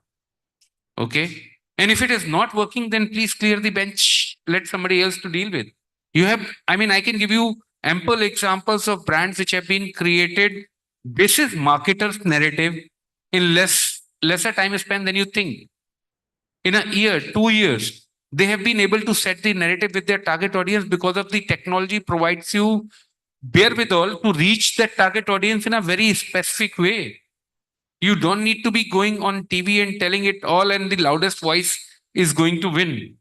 Okay. And if it is not working, then please clear the bench. Let somebody else to deal with. You have, I mean, I can give you ample examples of brands which have been created. This is marketers' narrative in lesser time span than you think. In a year, 2 years, they have been able to set the narrative with their target audience because of the technology provides you wherewithal to reach that target audience in a very specific way. You don't need to be going on TV and telling it all and the loudest voice is going to win.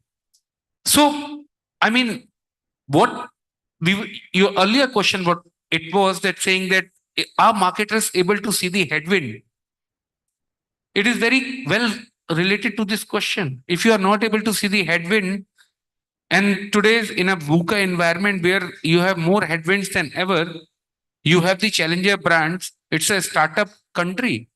So, I mean, your earlier question, what it was that saying that are marketers able to see the headwind? It is very well related to this question. If you are not able to see the headwind, and today's in a VUCA environment where you have more headwinds than ever, you have the challenger brands. It's a startup country.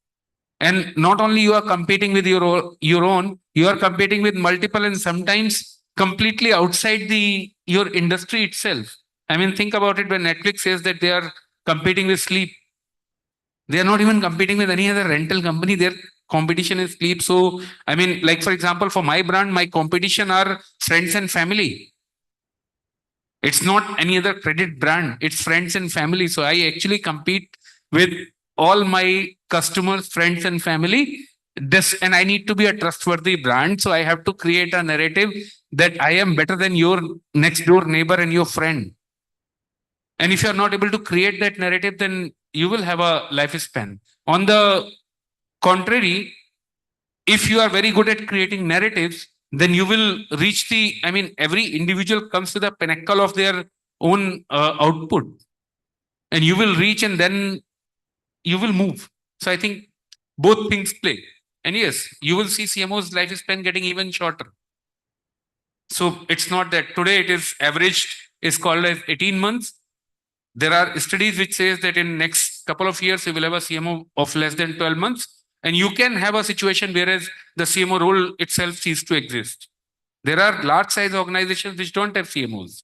And not only you are competing with your own, you are competing with multiple and sometimes completely outside your industry itself. I mean, think about it when Netflix says that they are competing with sleep. They are not even competing with any other rental company. Their competition is sleep. So, I mean, like for example, for my brand, my competition are friends and family. It's not any other credit brand. It's friends and family. So I actually compete with all my customers, friends and family. And I need to be a trustworthy brand. So I have to create a narrative that I am better than your next door neighbor and your friend. And if you're not able to create that narrative, then you will have a lifespan. On the contrary, if you are very good at creating narratives, then you will reach I mean, every individual comes to the pinnacle of their own output. And you will reach and then you will move. So I think both things play. And yes, you will see CMO's lifespan getting even shorter. So it's not that today it is averaged is called as 18 months. There are studies which says that in next couple of years, you will have a CMO of less than 12 months. And you can have a situation whereas the CMO role itself ceases to exist. There are large size organizations which don't have CMOs.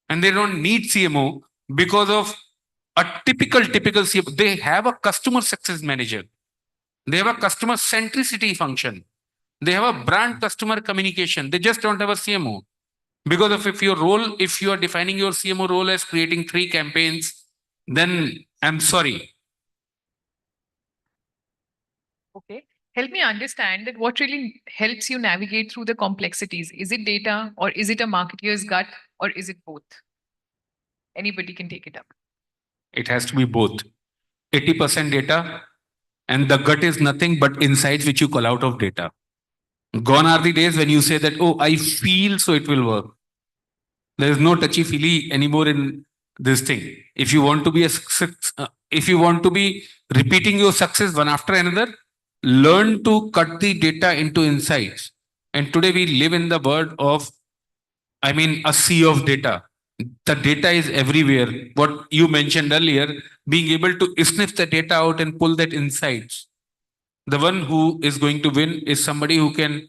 And they don't need CMO because of A typical CFO, they have a customer success manager. They have a customer centricity function. They have a brand customer communication. They just don't have a CMO. Because of if your role, if you are defining your CMO role as creating 3 campaigns, then I'm sorry. Okay. Help me understand that what really helps you navigate through the complexities. Is it data or is it a marketeer's gut or is it both? Anybody can take it up. It has to be both. 80% data, and the gut is nothing but insights which you call out of data. Gone are the days when you say that, oh, I feel so it will work. There is no touchy feely anymore in this thing. If you want to be if you want to be repeating your success one after another, learn to cut the data into insights. And today we live in the world of, I mean, a sea of data. The data is everywhere. What you mentioned earlier, being able to sniff the data out and pull that insights. The one who is going to win is somebody who can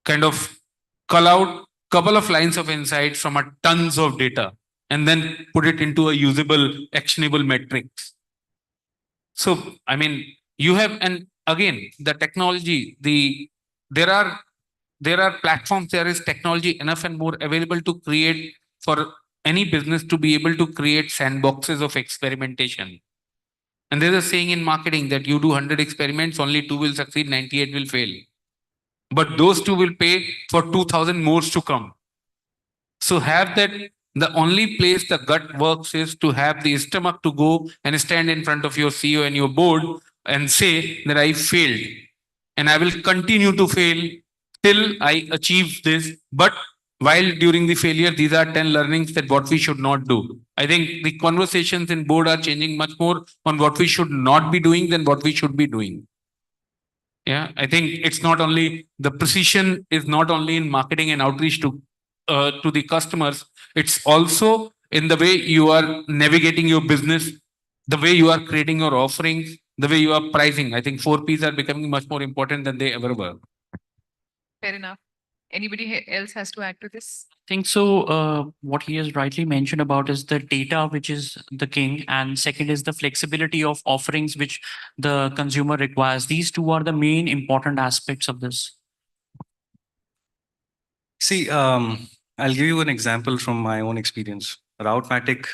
kind of cull out couple of lines of insights from a tons of data and then put it into a usable, actionable metrics. So, I mean, you have, and again, the technology, there are platforms, there is technology enough and more available to create for any business to be able to create sandboxes of experimentation. And there's a saying in marketing that you do 100 experiments, only 2 will succeed, 98 will fail. But those 2 will pay for 2,000 more to come. So have that, the only place the gut works is to have the stomach to go and stand in front of your CEO and your board and say that I failed and I will continue to fail till I achieve this. But while during the failure, these are 10 learnings that what we should not do. I think the conversations in board are changing much more on what we should not be doing than what we should be doing. Yeah, I think it's not only the precision is not only in marketing and outreach to the customers. It's also in the way you are navigating your business, the way you are creating your offerings, the way you are pricing. I think 4 Ps are becoming much more important than they ever were. Fair enough. Anybody else has to add to this? Think so. What he has rightly mentioned about is the data, which is the king, and second is the flexibility of offerings which the consumer requires. These two are the main important aspects of this. See, I'll give you an example from my own experience. Routematic,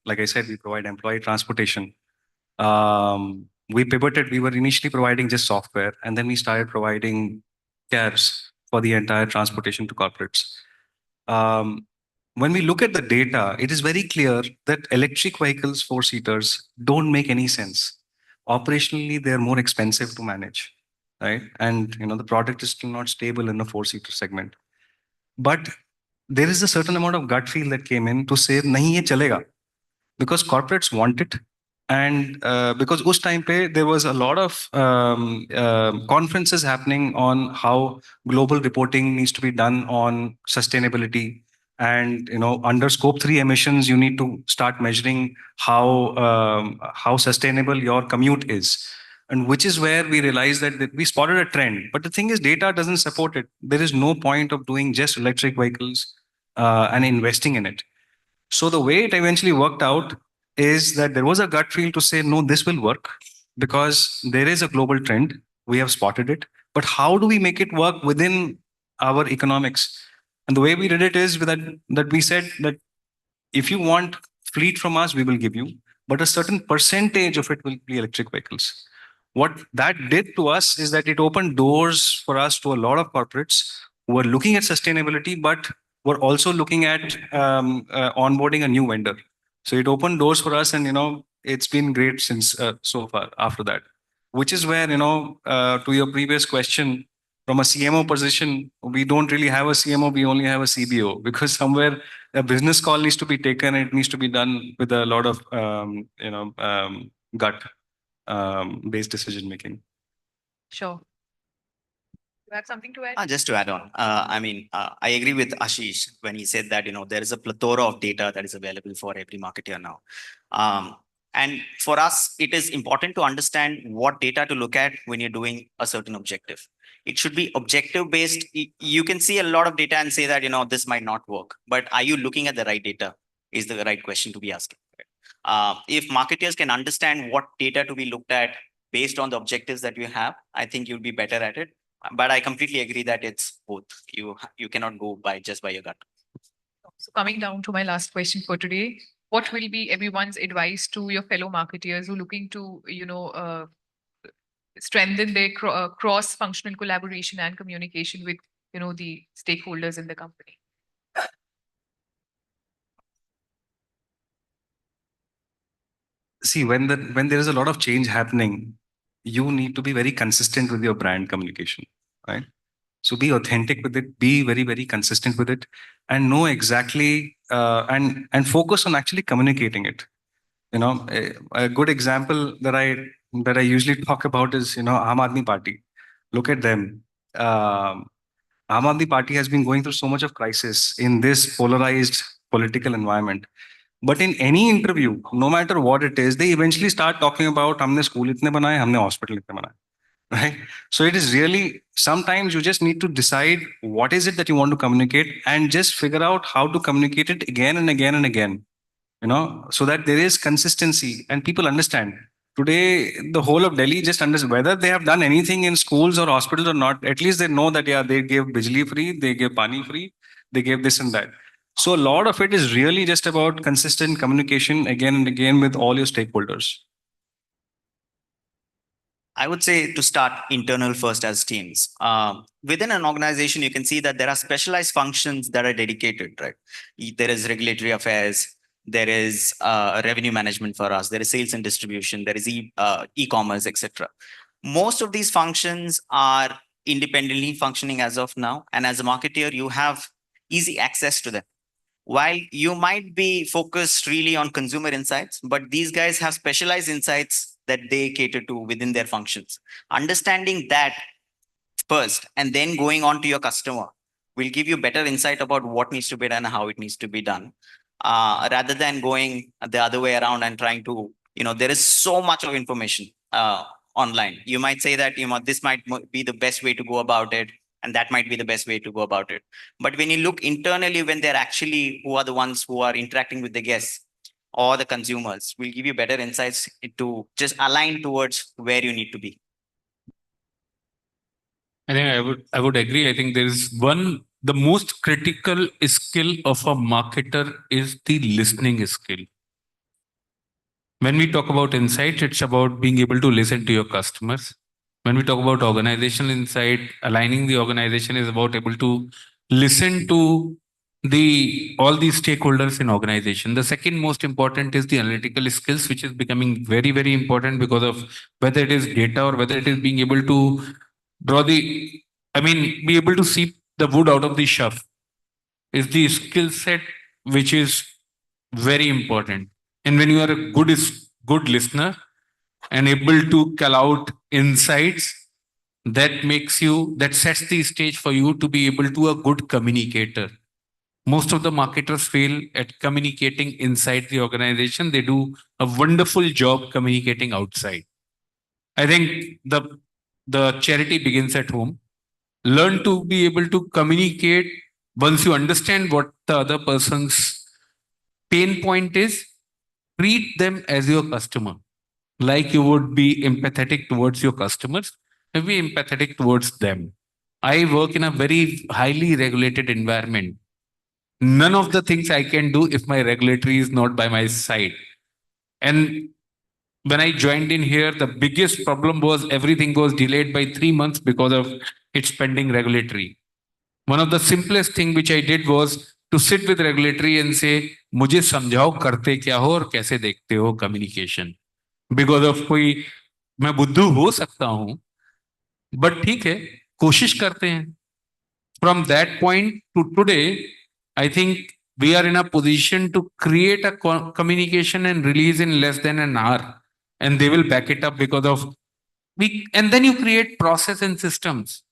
like I said, we provide employee transportation. We pivoted. We were initially providing just software, and then we started providing cabs for the entire transportation to corporates. When we look at the data, it is very clear that electric vehicles, 4-seaters, don't make any sense. Operationally, they're more expensive to manage, right? And the product is still not stable in the 4-seater segment. But there is a certain amount of gut feel that came in to say, nahi ye chalega, because corporates want it. And because us time pe, there was a lot of conferences happening on how global reporting needs to be done on sustainability. And under scope 3 emissions, you need to start measuring how sustainable your commute is. And which is where we realized that we spotted a trend. But the thing is, data doesn't support it. There is no point of doing just electric vehicles and investing in it. So the way it eventually worked out is that there was a gut feel to say, no, this will work because there is a global trend. We have spotted it. But how do we make it work within our economics? And the way we did it is that we said that if you want fleet from us, we will give you, but a certain percentage of it will be electric vehicles. What that did to us is that it opened doors for us to a lot of corporates who were looking at sustainability, but were also looking at onboarding a new vendor. So it opened doors for us, and it's been great since so far after that. Which is where to your previous question, from a CMO position, we don't really have a CMO, we only have a CBO, because somewhere a business call needs to be taken. It needs to be done with a lot of gut based decision making. Sure. You have something to add? Just to add on, I agree with Ashish when he said that there is a plethora of data that is available for every marketer now. And for us, it is important to understand what data to look at when you're doing a certain objective. It should be objective based. You can see a lot of data and say that this might not work, but are you looking at the right data? Is the right question to be asking. If marketers can understand what data to be looked at based on the objectives that you have, I think you'll be better at it. But I completely agree that it's both. You cannot go by just by your gut. So coming down to my last question for today, what will be everyone's advice to your fellow marketeers who are looking to, strengthen their cross-functional collaboration and communication with, the stakeholders in the company? See, when there is a lot of change happening, you need to be very consistent with your brand communication, right? So be authentic with it, be very, very consistent with it, and know exactly and focus on actually communicating it. A good example that I usually talk about is Aam Aadmi Party. Look at them. Aam Aadmi Party has been going through so much of crisis in this polarized political environment. But in any interview, no matter what it is, they eventually start talking about हमने school इतने बनाए, हमने hospital इतने बनाए, right? So it is really, sometimes you just need to decide what is it that you want to communicate and just figure out how to communicate it again and again and again, so that there is consistency and people understand. Today, the whole of Delhi just understands whether they have done anything in schools or hospitals or not. At least they know that, yeah, they gave bijli free, they gave pani free, they gave this and that. So a lot of it is really just about consistent communication again and again with all your stakeholders. I would say to start internal first as teams. Within an organization, you can see that there are specialized functions that are dedicated, right? There is regulatory affairs, there is revenue management for us, there is sales and distribution, there is e-commerce, etc. Most of these functions are independently functioning as of now. And as a marketer, you have easy access to them. While you might be focused really on consumer insights, but these guys have specialized insights that they cater to within their functions. Understanding that first and then going on to your customer will give you better insight about what needs to be done and how it needs to be done, rather than going the other way around and trying to, there is so much of information online. You might say that, this might be the best way to go about it, and that might be the best way to go about it. But when you look internally, when they're actually, who are the ones who are interacting with the guests or the consumers, will give you better insights to just align towards where you need to be. I think I would agree. I think there is the most critical skill of a marketer is the listening skill. When we talk about insight, it's about being able to listen to your customers. When we talk about organizational insight, aligning the organization is about able to listen to all these stakeholders in organization. The second most important is the analytical skills, which is becoming very, very important because of whether it is data or whether it is being able to be able to see the wood out of the shelf is the skill set, which is very important. And when you are a good listener and able to call out insights, that sets the stage for you to be able to a good communicator. Most of the marketers fail at communicating inside the organization. They do a wonderful job communicating outside. I think the charity begins at home. Learn to be able to communicate. Once you understand what the other person's pain point is, treat them as your customer. Like you would be empathetic towards your customers, and be empathetic towards them. I work in a very highly regulated environment. None of the things I can do if my regulatory is not by my side. And when I joined in here, the biggest problem was everything was delayed by 3 months because of its pending regulatory. One of the simplest thing which I did was to sit with regulatory and say, मुझे समझाओ करते क्या हो और कैसे देखते हो communication. Because of मैं बुद्धू हो सकता हूँ, but ठीक है, कोशिश करते हैं. From that point to today, I think we are in a position to create a communication and release in less than an hour, and they will back it up because of and then you create process and systems.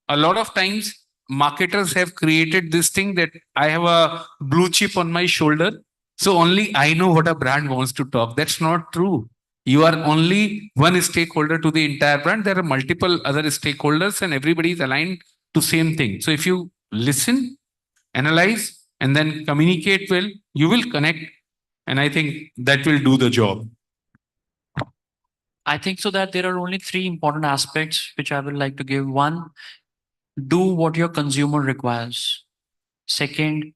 A lot of times marketers have created this thing that I have a blue chip on my shoulder, so only I know what a brand wants to talk. That's not true. You are only one stakeholder to the entire brand. There are multiple other stakeholders and everybody is aligned to same thing. So if you listen, analyze, and then communicate well, you will connect And I think that will do the job. I think so that there are only three important aspects which I would like to give. One, do what your consumer requires. Second,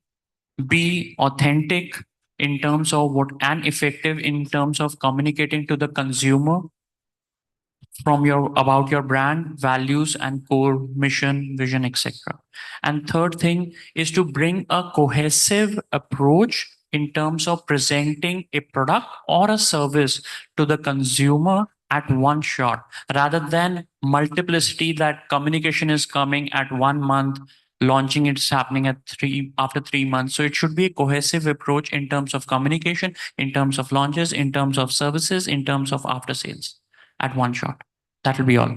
be authentic in terms of what and effective in terms of communicating to the consumer from your about your brand values and core mission vision, etc. And third thing is to bring a cohesive approach in terms of presenting a product or a service to the consumer at one shot rather than multiplicity, that communication is coming at 1 month, launching it's happening at after 3 months. So it should be a cohesive approach in terms of communication, in terms of launches, in terms of services, in terms of after sales at one shot. That will be all.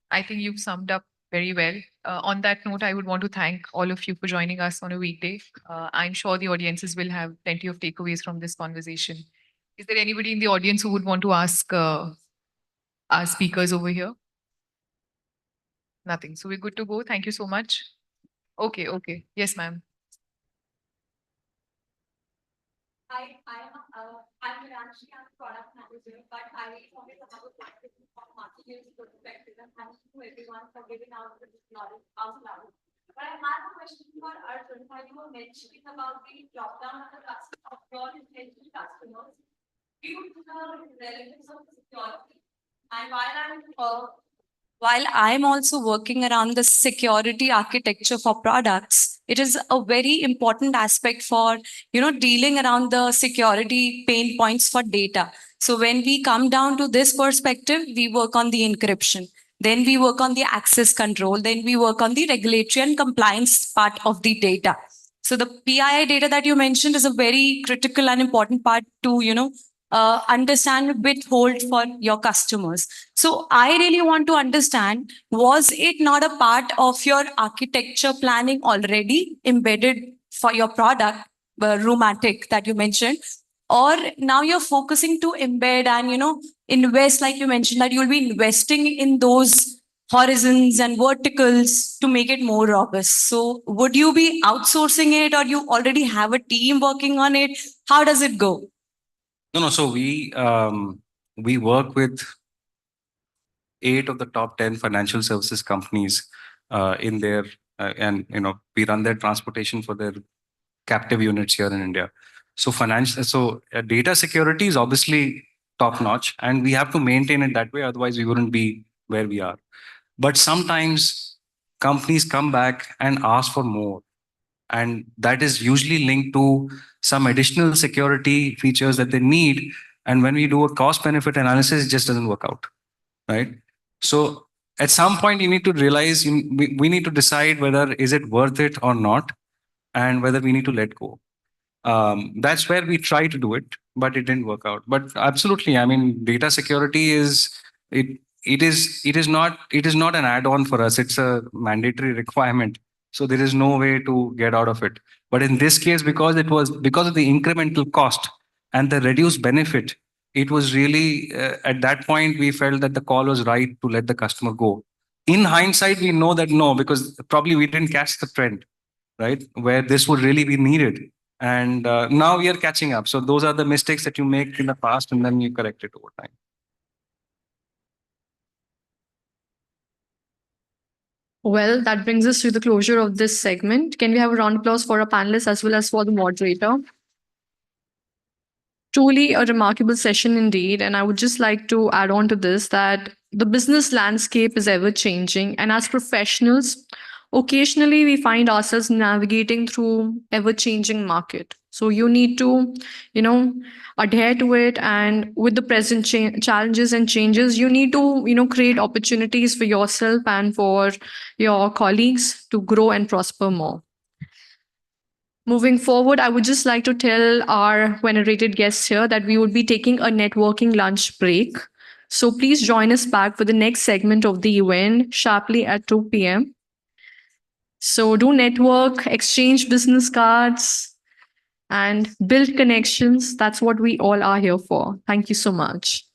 I think you've summed up very well. On that note, I would want to thank all of you for joining us on a weekday. I'm sure the audiences will have plenty of takeaways from this conversation. Is there anybody in the audience who would want to ask our speakers over here? Nothing. So we're good to go. Thank you so much. Okay, okay. Yes, ma'am. I'm actually a product manager, but I wanted to have a question from marketing perspective, and thank you to everyone for giving out this knowledge out loud. But I have a question for Arjun. While you were mentioning about the drop down of the customer of your intention customers, due to the relevance of security, and while I'm also working around the security architecture for products, it is a very important aspect for, dealing around the security pain points for data. So when we come down to this perspective, we work on the encryption. Then we work on the access control. Then we work on the regulatory and compliance part of the data. So the PII data that you mentioned is a very critical and important part to, understand, withhold for your customers. So I really want to understand, was it not a part of your architecture planning already embedded for your product, Rheumatic that you mentioned? Or now you're focusing to embed and, invest, like you mentioned, that you'll be investing in those horizons and verticals to make it more robust. So would you be outsourcing it, or you already have a team working on it? How does it go? No. So we work with 8 of the top 10 financial services companies in their and we run their transportation for their captive units here in India. So data security is obviously top notch, and we have to maintain it that way. Otherwise, we wouldn't be where we are. But sometimes companies come back and ask for more, and that is usually linked to some additional security features that they need. And when we do a cost benefit analysis, it just doesn't work out, right? So at some point you need to realize we need to decide whether is it worth it or not, and whether we need to let go. That's where we try to do it, but it didn't work out. But absolutely, I mean, data security is it is not an add-on for us. It's a mandatory requirement. So there is no way to get out of it. But in this case, because of the incremental cost and the reduced benefit, it was really at that point we felt that the call was right to let the customer go. In hindsight, we know that no, because probably we didn't catch the trend, right, where this would really be needed. And now we are catching up. So those are the mistakes that you make in the past, and then you correct it over time. Well, that brings us to the closure of this segment. Can we have a round of applause for our panelists as well as for the moderator? Truly a remarkable session indeed. And I would just like to add on to this that the business landscape is ever changing. And as professionals, occasionally we find ourselves navigating through ever changing market. So you need to, adhere to it. And with the present challenges and changes, you need to, create opportunities for yourself and for your colleagues to grow and prosper more. Moving forward, I would just like to tell our venerated guests here that we would be taking a networking lunch break. So please join us back for the next segment of the event sharply at 2 p.m. So do network, exchange business cards, and build connections. That's what we all are here for. Thank you so much.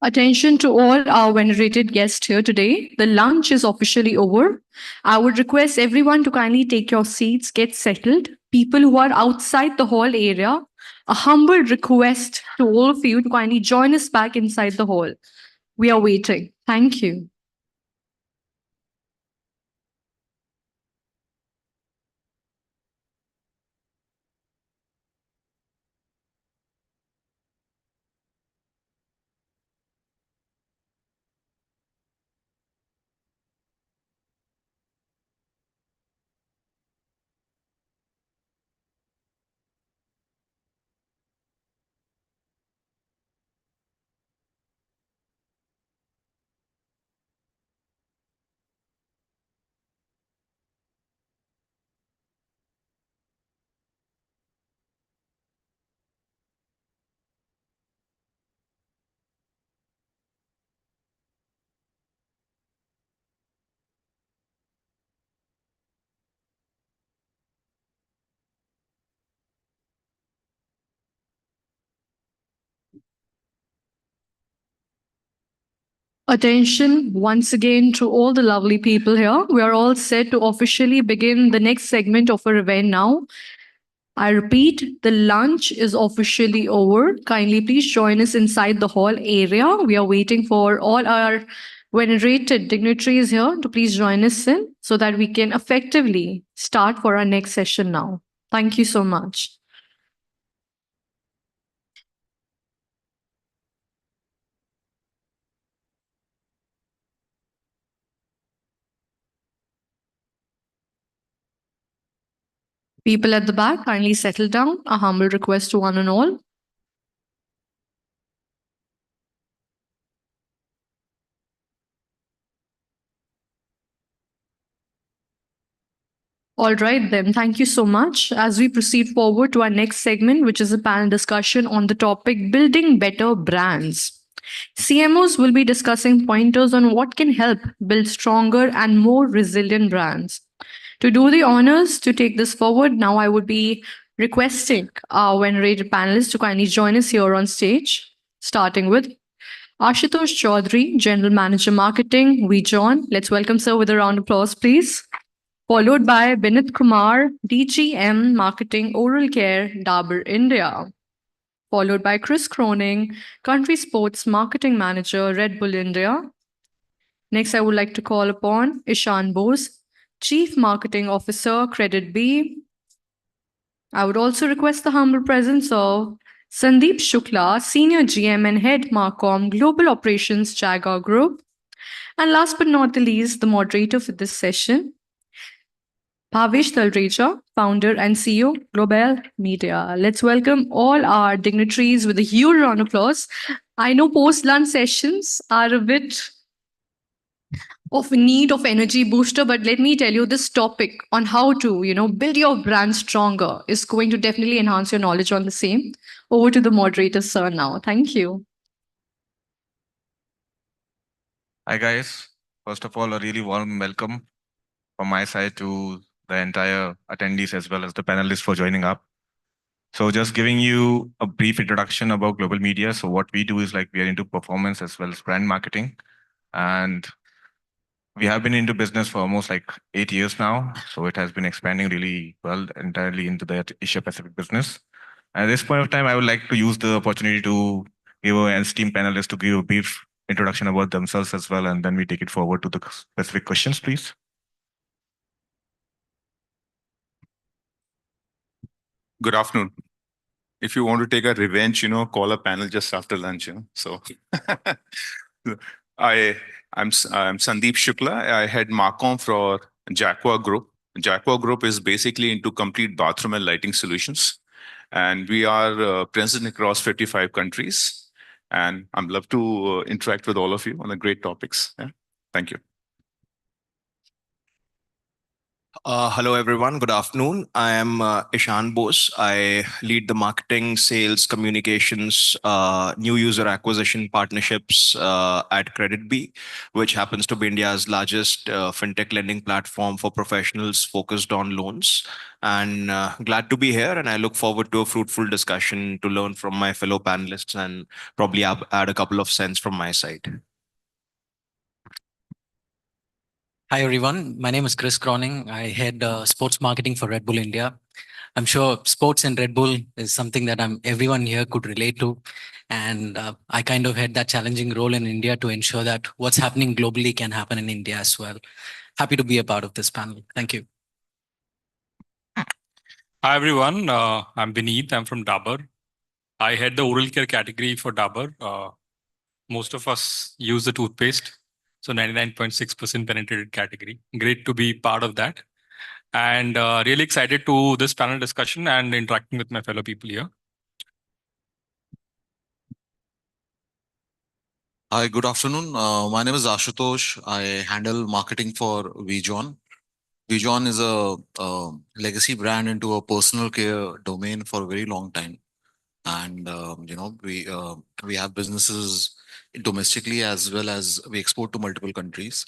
Attention to all our venerated guests here today. The lunch is officially over. I would request everyone to kindly take your seats, get settled. People who are outside the hall area, a humble request to all of you to kindly join us back inside the hall. We are waiting. Thank you. Attention once again to all the lovely people here. We are all set to officially begin the next segment of our event now. I repeat, the lunch is officially over. Kindly please join us inside the hall area. We are waiting for all our venerated dignitaries here to please join us in so that we can effectively start for our next session now. Thank you so much. People at the back, kindly settle down. A humble request to one and all. All right, then. Thank you so much. As we proceed forward to our next segment, which is a panel discussion on the topic building better brands. CMOs will be discussing pointers on what can help build stronger and more resilient brands. To do the honors to take this forward, now I would be requesting our venerated panelists to kindly join us here on stage, starting with Ashutosh Chaudhary, General Manager Marketing, WeJohn. Let's welcome sir with a round of applause, please. Followed by Binit Kumar, DGM Marketing Oral Care, Dabur India. Followed by Chris Croning, Country Sports Marketing Manager, Red Bull India. Next, I would like to call upon Ishan Bose, Chief Marketing Officer, Credit B. I would also request the humble presence of Sandeep Shukla, Senior GM and Head Marcom Global Operations, Jaguar Group. And last but not the least, the moderator for this session, Bhavesh Talreja, founder and CEO, Global Media. Let's welcome all our dignitaries with a huge round of applause. I know post-lunch sessions are a bit of need of energy booster, but let me tell you, this topic on how to, build your brand stronger is going to definitely enhance your knowledge on the same. Over to the moderator, sir, now. Thank you. Hi, guys. First of all, a really warm welcome from my side to the entire attendees as well as the panelists for joining up. So just giving you a brief introduction about Global Media. So what we do is like we are into performance as well as brand marketing. And we have been into business for almost like 8 years now. So it has been expanding really well entirely into the Asia Pacific business. At this point of time, I would like to use the opportunity to give our esteemed panelists to give a brief introduction about themselves as well. And then we take it forward to the specific questions, please. Good afternoon. If you want to take a revenge, call a panel just after lunch. So I'm Sandeep Shukla. I head Marcom for Jacqua Group. Jacqua Group is basically into complete bathroom and lighting solutions, and we are present across 55 countries. And I'm love to interact with all of you on the great topics. Yeah. Thank you. Hello, everyone. Good afternoon. I am Ishan Bose. I lead the marketing, sales, communications, new user acquisition partnerships at CreditBee, which happens to be India's largest fintech lending platform for professionals focused on loans. And glad to be here. And I look forward to a fruitful discussion to learn from my fellow panelists and probably add a couple of cents from my side. Hi, everyone. My name is Chris Croning. I head sports marketing for Red Bull India. I'm sure sports and Red Bull is something that everyone here could relate to. And I kind of had that challenging role in India to ensure that what's happening globally can happen in India as well. Happy to be a part of this panel. Thank you. Hi, everyone. I'm Vineet. I'm from Dabur. I head the oral care category for Dabur. Most of us use the toothpaste. So 99.6% penetrated category. Great to be part of that. And really excited to this panel discussion and interacting with my fellow people here. Hi, good afternoon. My name is Ashutosh. I handle marketing for VJON. VJON is a legacy brand into a personal care domain for a very long time. And, we have businesses domestically as well as we export to multiple countries.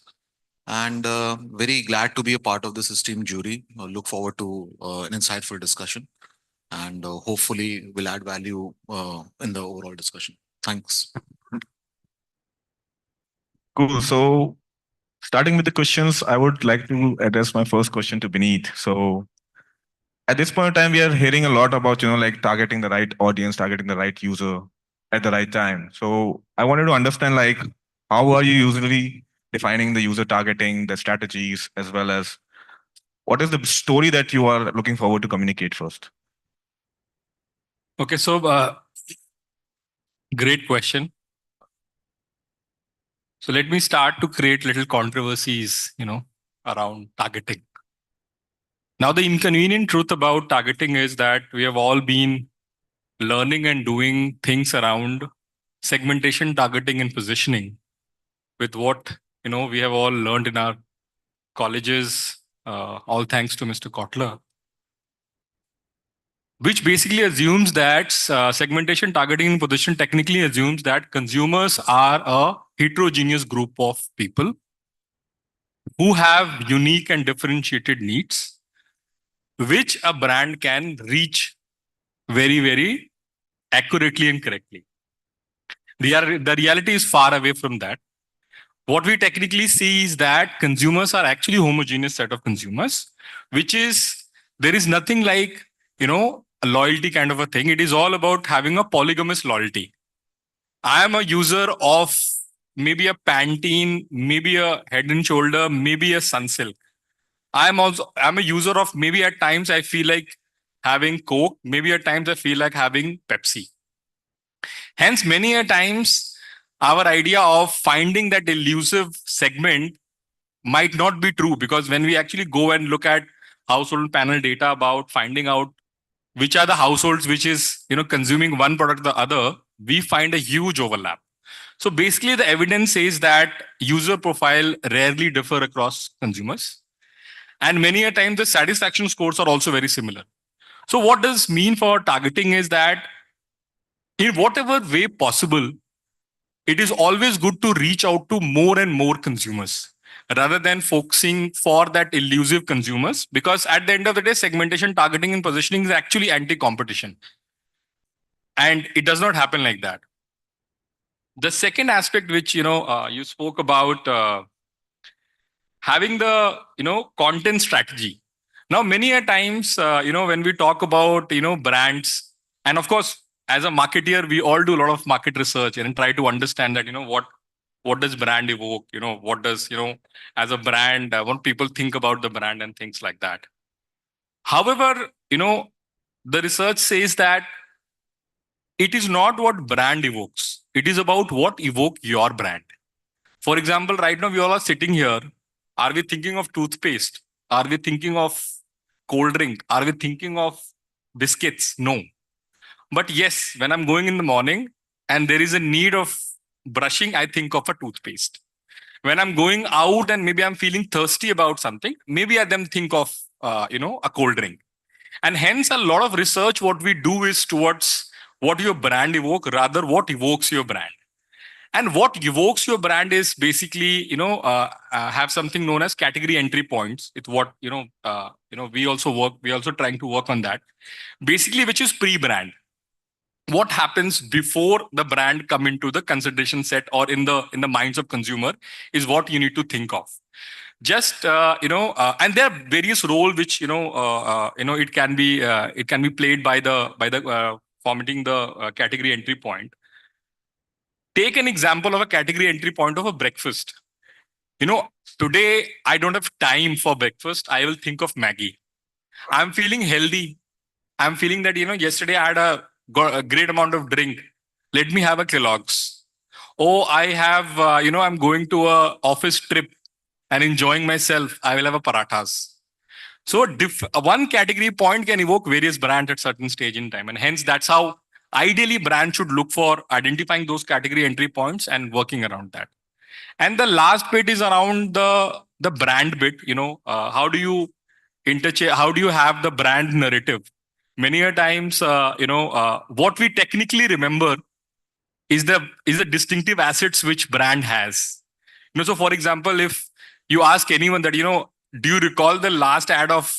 And very glad to be a part of this esteemed jury. I look forward to an insightful discussion and hopefully will add value in the overall discussion. Thanks. Cool. So starting with the questions, I would like to address my first question to Beneath. So at this point in time, we are hearing a lot about, like targeting the right audience, targeting the right user at the right time. So I wanted to understand, like, how are you usually defining the user targeting, the strategies, as well as what is the story that you are looking forward to communicate first? Okay, so great question. So let me start to create little controversies, around targeting. Now, the inconvenient truth about targeting is that we have all been learning and doing things around segmentation, targeting, and positioning with what, we have all learned in our colleges, all thanks to Mr. Kotler, which basically assumes that segmentation, targeting, and position technically assumes that consumers are a heterogeneous group of people who have unique and differentiated needs, which a brand can reach very, very accurately and correctly. The reality is far away from that. What we technically see is that consumers are actually a homogeneous set of consumers, which is, there is nothing like, a loyalty kind of a thing. It is all about having a polygamous loyalty. I am a user of maybe a Pantene, maybe a Head and Shoulder, maybe a Sunsilk. I'm a user of, maybe at times I feel like having Coke, maybe at times I feel like having Pepsi. Hence, many a times our idea of finding that elusive segment might not be true, because when we actually go and look at household panel data about finding out which are the households which is consuming one product or the other, we find a huge overlap. So basically the evidence says that user profile rarely differ across consumers, and many a time the satisfaction scores are also very similar. So what does this mean for targeting is that in whatever way possible, it is always good to reach out to more and more consumers rather than focusing for that elusive consumers, because at the end of the day, segmentation, targeting, and positioning is actually anti-competition. And it does not happen like that. The second aspect which, you spoke about, having the, content strategy. Now, many a times, when we talk about, brands, and of course, as a marketeer, we all do a lot of market research and try to understand that, what does brand evoke? What does, as a brand, what people think about the brand and things like that. However, the research says that it is not what brand evokes. It is about what evoke your brand. For example, right now we all are sitting here. Are we thinking of toothpaste? Are we thinking of cold drink? Are we thinking of biscuits? No. But yes, when I'm going in the morning and there is a need of brushing, I think of a toothpaste. When I'm going out and maybe I'm feeling thirsty about something, maybe I then think of a cold drink. And hence, a lot of research, what we do is towards what your brand evoke, rather what evokes your brand. And what evokes your brand is basically, have something known as category entry points. It's what, we also trying to work on that. Basically, which is pre-brand. What happens before the brand come into the consideration set or in the minds of consumer is what you need to think of. Just and there are various role which it can be played by the formatting the category entry point. Take an example of a category entry point of a breakfast. Today I don't have time for breakfast. I will think of Maggie. I'm feeling healthy. I'm feeling that yesterday I had got a great amount of drink. Let me have a Kellogg's. Oh, I have I'm going to a office trip and enjoying myself. I will have a parathas. So one category point can evoke various brands at certain stage in time, and hence that's how ideally brand should look for identifying those category entry points and working around that. And the last bit is around the brand bit. How do you interchange? How do you have the brand narrative? Many a times, what we technically remember is the distinctive assets which brand has. So for example, if you ask anyone that do you recall the last ad of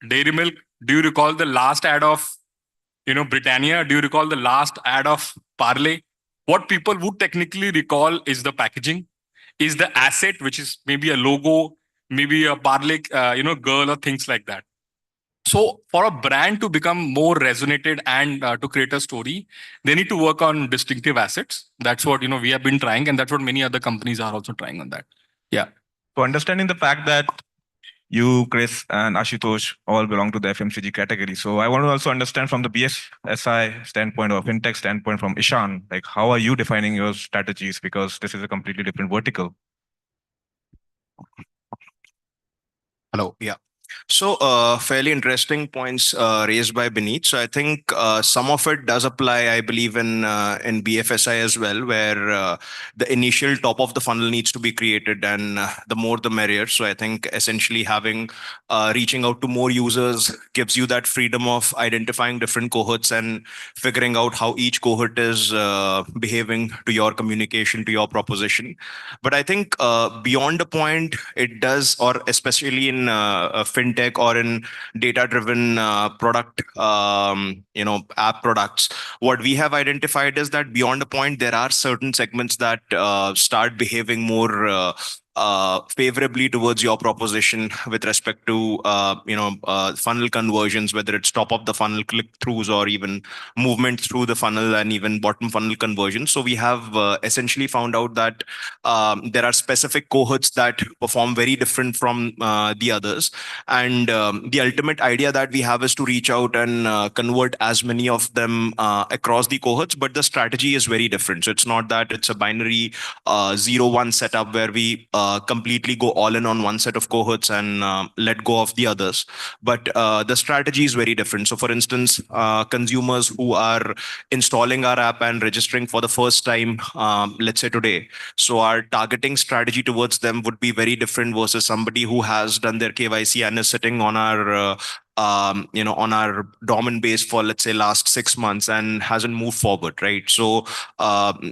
Dairy Milk? Do you recall the last ad of Britannia? Do you recall the last ad of Parle? What people would technically recall is the packaging, is the asset, which is maybe a logo, maybe a Parle, girl or things like that. So for a brand to become more resonated and to create a story, they need to work on distinctive assets. That's what we have been trying, and that's what many other companies are also trying on that. Yeah. So understanding the fact that you, Chris, and Ashutosh all belong to the FMCG category. So I want to also understand from the BFSI standpoint or fintech standpoint from Ishan, like how are you defining your strategies? Because this is a completely different vertical. Hello. Yeah. So, fairly interesting points raised by Beneath. So, I think some of it does apply, I believe, in BFSI as well, where the initial top of the funnel needs to be created, and the more the merrier. So, I think essentially having reaching out to more users gives you that freedom of identifying different cohorts and figuring out how each cohort is behaving to your communication, to your proposition. But I think beyond a point, it does, or especially in fintech or in data-driven product, app products, what we have identified is that beyond a point, there are certain segments that start behaving more favorably towards your proposition with respect to funnel conversions, whether it's top of the funnel click-throughs or even movement through the funnel and even bottom funnel conversions. So we have essentially found out that there are specific cohorts that perform very different from the others, and the ultimate idea that we have is to reach out and convert as many of them across the cohorts, but the strategy is very different. So it's not that it's a binary 0-1 setup where we completely go all in on one set of cohorts and let go of the others. But the strategy is very different. So for instance, consumers who are installing our app and registering for the first time, let's say today, so our targeting strategy towards them would be very different versus somebody who has done their KYC and is sitting on our on our dormant base for, let's say, last 6 months and hasn't moved forward, right? So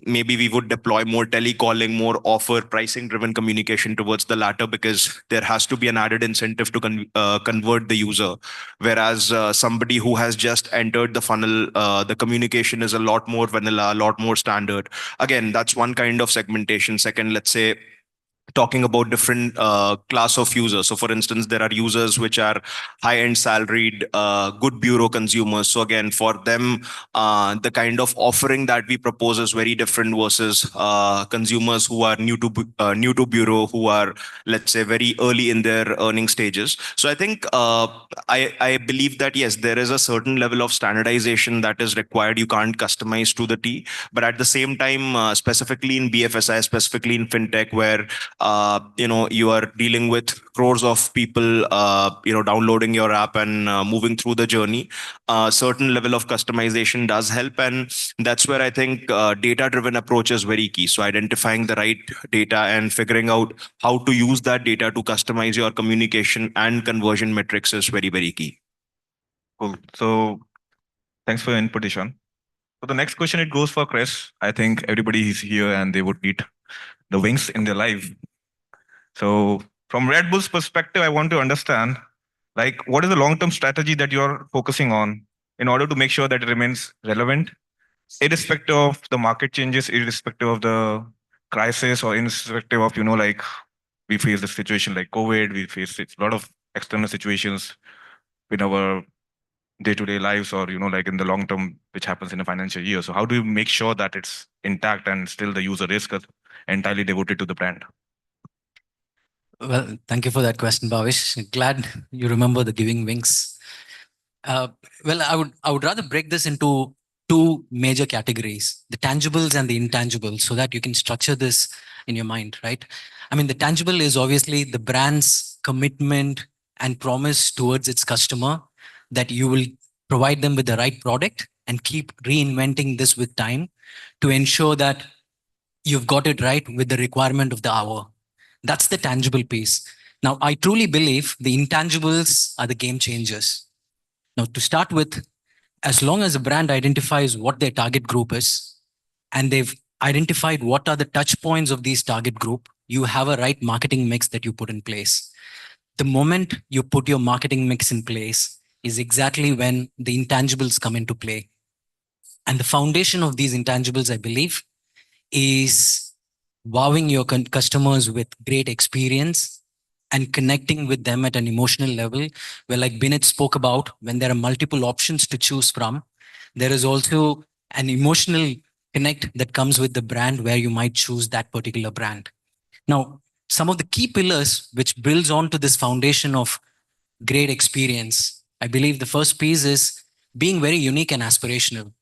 maybe we would deploy more telecalling, more offer pricing driven communication towards the latter, because there has to be an added incentive to convert the user. Whereas somebody who has just entered the funnel, the communication is a lot more vanilla, a lot more standard. Again, that's one kind of segmentation. Second, let's say talking about different class of users. So for instance, there are users which are high-end salaried, good bureau consumers. So again, for them, the kind of offering that we propose is very different versus consumers who are new to bureau, who are, let's say, very early in their earning stages. So I think I believe that yes, there is a certain level of standardization that is required. You can't customize to the T, but at the same time, specifically in BFSI, specifically in fintech, where you are dealing with crores of people downloading your app and moving through the journey, a certain level of customization does help. And that's where I think data driven approach is very key. So identifying the right data and figuring out how to use that data to customize your communication and conversion metrics is very, very key. Cool. So thanks for your input, Ishan. So the next question, it goes for Chris. I think everybody is here and they would need the wings in their life. So from Red Bull's perspective, I want to understand, like, what is the long-term strategy that you're focusing on in order to make sure that it remains relevant, irrespective of the market changes, irrespective of the crisis, or irrespective of, like we face the situation like COVID, we face a lot of external situations in our day-to-day lives, or like in the long term, which happens in a financial year. So how do you make sure that it's intact and still the user is entirely devoted to the brand? Well, thank you for that question, Bhavish. Glad you remember the giving wings. Well, I would rather break this into two major categories: the tangibles and the intangibles, so that you can structure this in your mind, right? I mean, the tangible is obviously the brand's commitment and promise towards its customer that you will provide them with the right product and keep reinventing this with time to ensure that you've got it right with the requirement of the hour. That's the tangible piece. Now, I truly believe the intangibles are the game changers. Now, to start with, as long as a brand identifies what their target group is, and they've identified what are the touch points of these target group, you have a right marketing mix that you put in place. The moment you put your marketing mix in place is exactly when the intangibles come into play. And the foundation of these intangibles, I believe, is wowing your customers with great experience and connecting with them at an emotional level, where, like Binit spoke about, when there are multiple options to choose from, there is also an emotional connect that comes with the brand where you might choose that particular brand. Now, some of the key pillars which builds on to this foundation of great experience, I believe the first piece is being very unique and aspirational.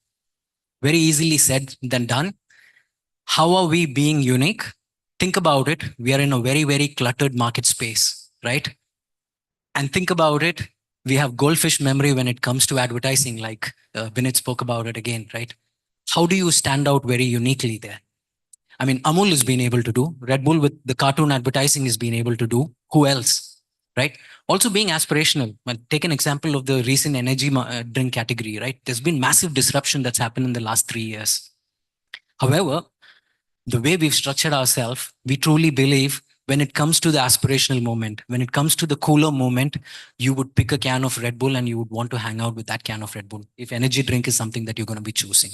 Very easily said than done. How are we being unique? Think about it. We are in a very, very cluttered market space, right? And think about it. We have goldfish memory when it comes to advertising, like Binit spoke about it again, right? How do you stand out very uniquely there? I mean, Amul has been able to do. Red Bull with the cartoon advertising has been able to do. Who else, right? Also being aspirational. Well, take an example of the recent energy drink category, right? There's been massive disruption that's happened in the last 3 years. However, the way we've structured ourselves, we truly believe when it comes to the aspirational moment, when it comes to the cooler moment, you would pick a can of Red Bull and you would want to hang out with that can of Red Bull if energy drink is something that you're going to be choosing.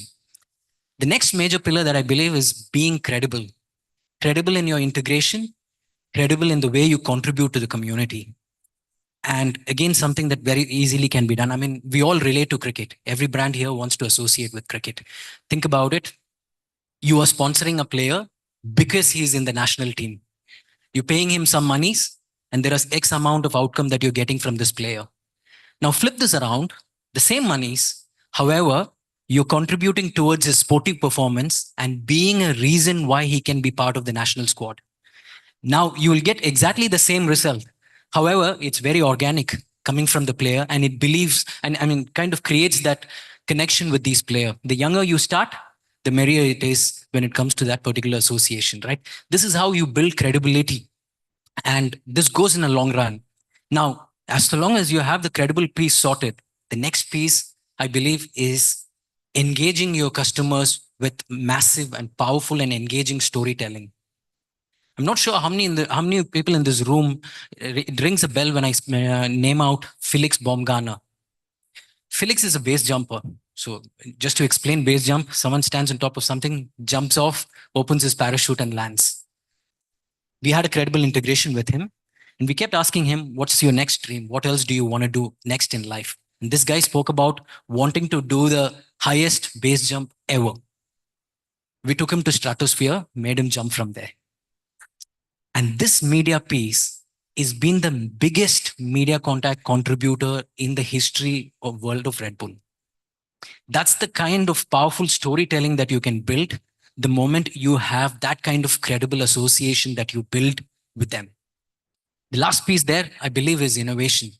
The next major pillar that I believe is being credible. Credible in your integration, credible in the way you contribute to the community. And again, something that very easily can be done. I mean, we all relate to cricket. Every brand here wants to associate with cricket. Think about it. You are sponsoring a player because he's in the national team. You're paying him some monies and there is X amount of outcome that you're getting from this player. Now flip this around, the same monies, however, you're contributing towards his sporting performance and being a reason why he can be part of the national squad. Now you will get exactly the same result. However, it's very organic coming from the player and it believes, and I mean, kind of creates that connection with these players. The younger you start, the merrier it is when it comes to that particular association, right? This is how you build credibility. And this goes in a long run. Now, as long as you have the credible piece sorted, the next piece, I believe, is engaging your customers with massive and powerful and engaging storytelling. I'm not sure how many people in this room, it rings a bell when I name out Felix Baumgartner. Felix is a base jumper. So just to explain base jump, someone stands on top of something, jumps off, opens his parachute and lands. We had a credible integration with him, and we kept asking him, what's your next dream? What else do you want to do next in life? And this guy spoke about wanting to do the highest base jump ever. We took him to stratosphere, made him jump from there. And this media piece has been the biggest media contact contributor in the history of world of Red Bull. That's the kind of powerful storytelling that you can build the moment you have that kind of credible association that you build with them. The last piece there, I believe, is innovation.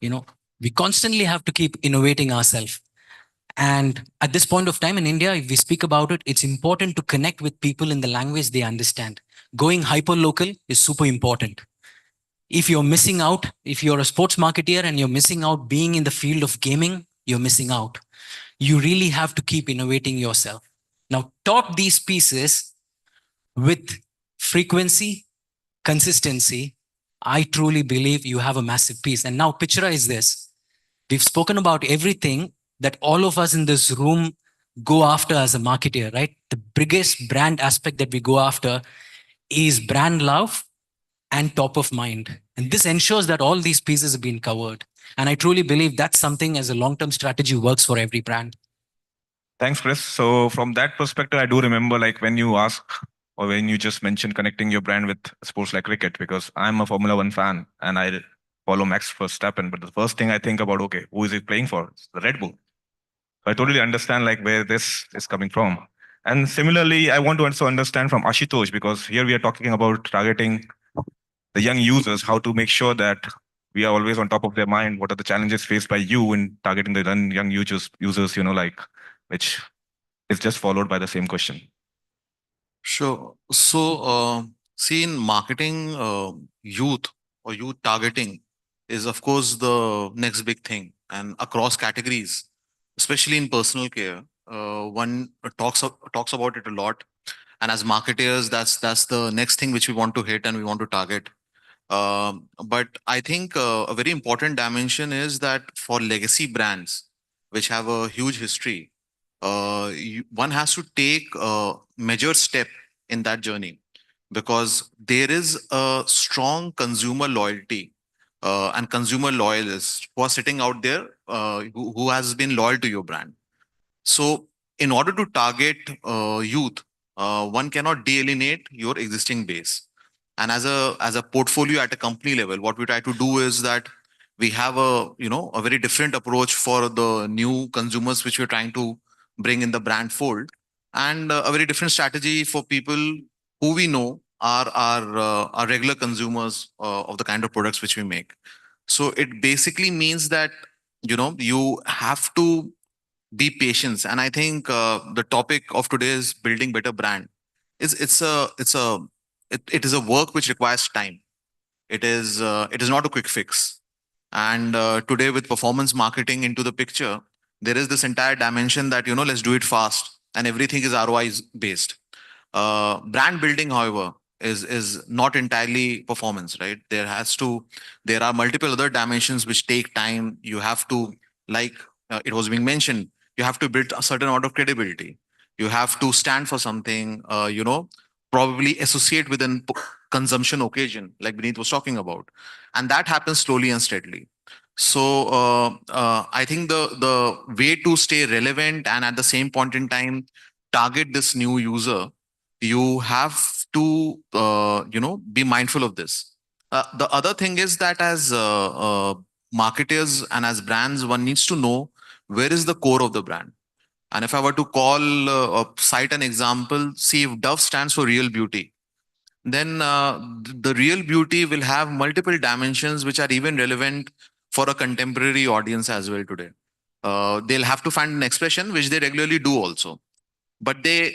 We constantly have to keep innovating ourselves. And at this point of time in India, if we speak about it, it's important to connect with people in the language they understand. Going hyper local is super important. If you're missing out, if you're a sports marketeer and you're missing out being in the field of gaming, you're missing out. You really have to keep innovating yourself. Now, top these pieces with frequency, consistency. I truly believe you have a massive piece. And now picturize this. We've spoken about everything that all of us in this room go after as a marketer, right? The biggest brand aspect that we go after is brand love and top of mind. And this ensures that all these pieces have been covered. And I truly believe that's something as a long-term strategy works for every brand. Thanks, Chris. So from that perspective, I do remember like when you ask or when you just mentioned connecting your brand with sports like cricket, because I'm a Formula One fan and I follow Max Verstappen. But the first thing I think about, okay, who is he playing for? It's the Red Bull. So I totally understand like where this is coming from. And similarly, I want to also understand from Ashutosh, because here we are talking about targeting the young users, how to make sure that we are always on top of their mind. What are the challenges faced by you in targeting the young users, like, which is just followed by the same question. Sure. So, see, in marketing, youth or youth targeting is, of course, the next big thing. And across categories, especially in personal care, one talks about it a lot. And as marketers, that's the next thing which we want to hit and we want to target. But I think a very important dimension is that for legacy brands, which have a huge history, one has to take a measured step in that journey, because there is a strong consumer loyalty and consumer loyalists who are sitting out there who has been loyal to your brand. So in order to target youth, one cannot delineate your existing base. And as a portfolio at a company level, what we try to do is that we have a very different approach for the new consumers which we're trying to bring in the brand fold, and a very different strategy for people who we know are regular consumers of the kind of products which we make. So it basically means that you have to be patient. And I think the topic of today is building better brand. It is a work which requires time. It is not a quick fix. And today, with performance marketing into the picture, there is this entire dimension that let's do it fast and everything is ROI based. Brand building, however, is not entirely performance, right? There are multiple other dimensions which take time. You have to, like it was being mentioned, you have to build a certain amount of credibility. You have to stand for something, probably associate with an consumption occasion, like Vineet was talking about. And that happens slowly and steadily. So I think the way to stay relevant and at the same point in time target this new user, you have to be mindful of this. The other thing is that as marketers and as brands, one needs to know where is the core of the brand. And if I were to cite an example, see, if Dove stands for real beauty, then the real beauty will have multiple dimensions which are even relevant for a contemporary audience as well today. They'll have to find an expression which they regularly do also, but they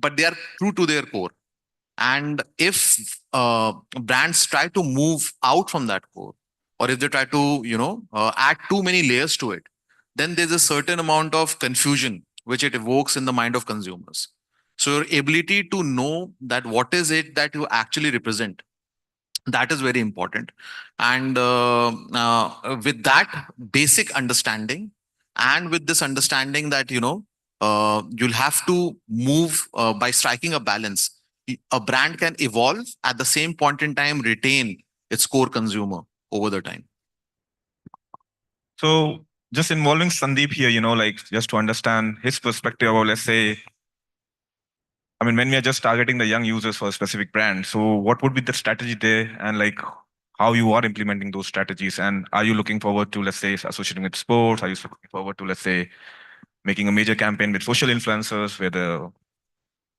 are true to their core. And if brands try to move out from that core, or if they try to add too many layers to it, then there's a certain amount of confusion which it evokes in the mind of consumers. So your ability to know that what is it that you actually represent, that is very important. And with that basic understanding, and with this understanding that you'll have to move by striking a balance a brand can evolve at the same point in time, retain its core consumer over the time. So just involving Sandeep here, like just to understand his perspective about, let's say, I mean, when we are just targeting the young users for a specific brand, so what would be the strategy there, and like how you are implementing those strategies, and are you looking forward to, let's say, associating with sports? Are you looking forward to, let's say, making a major campaign with social influencers where the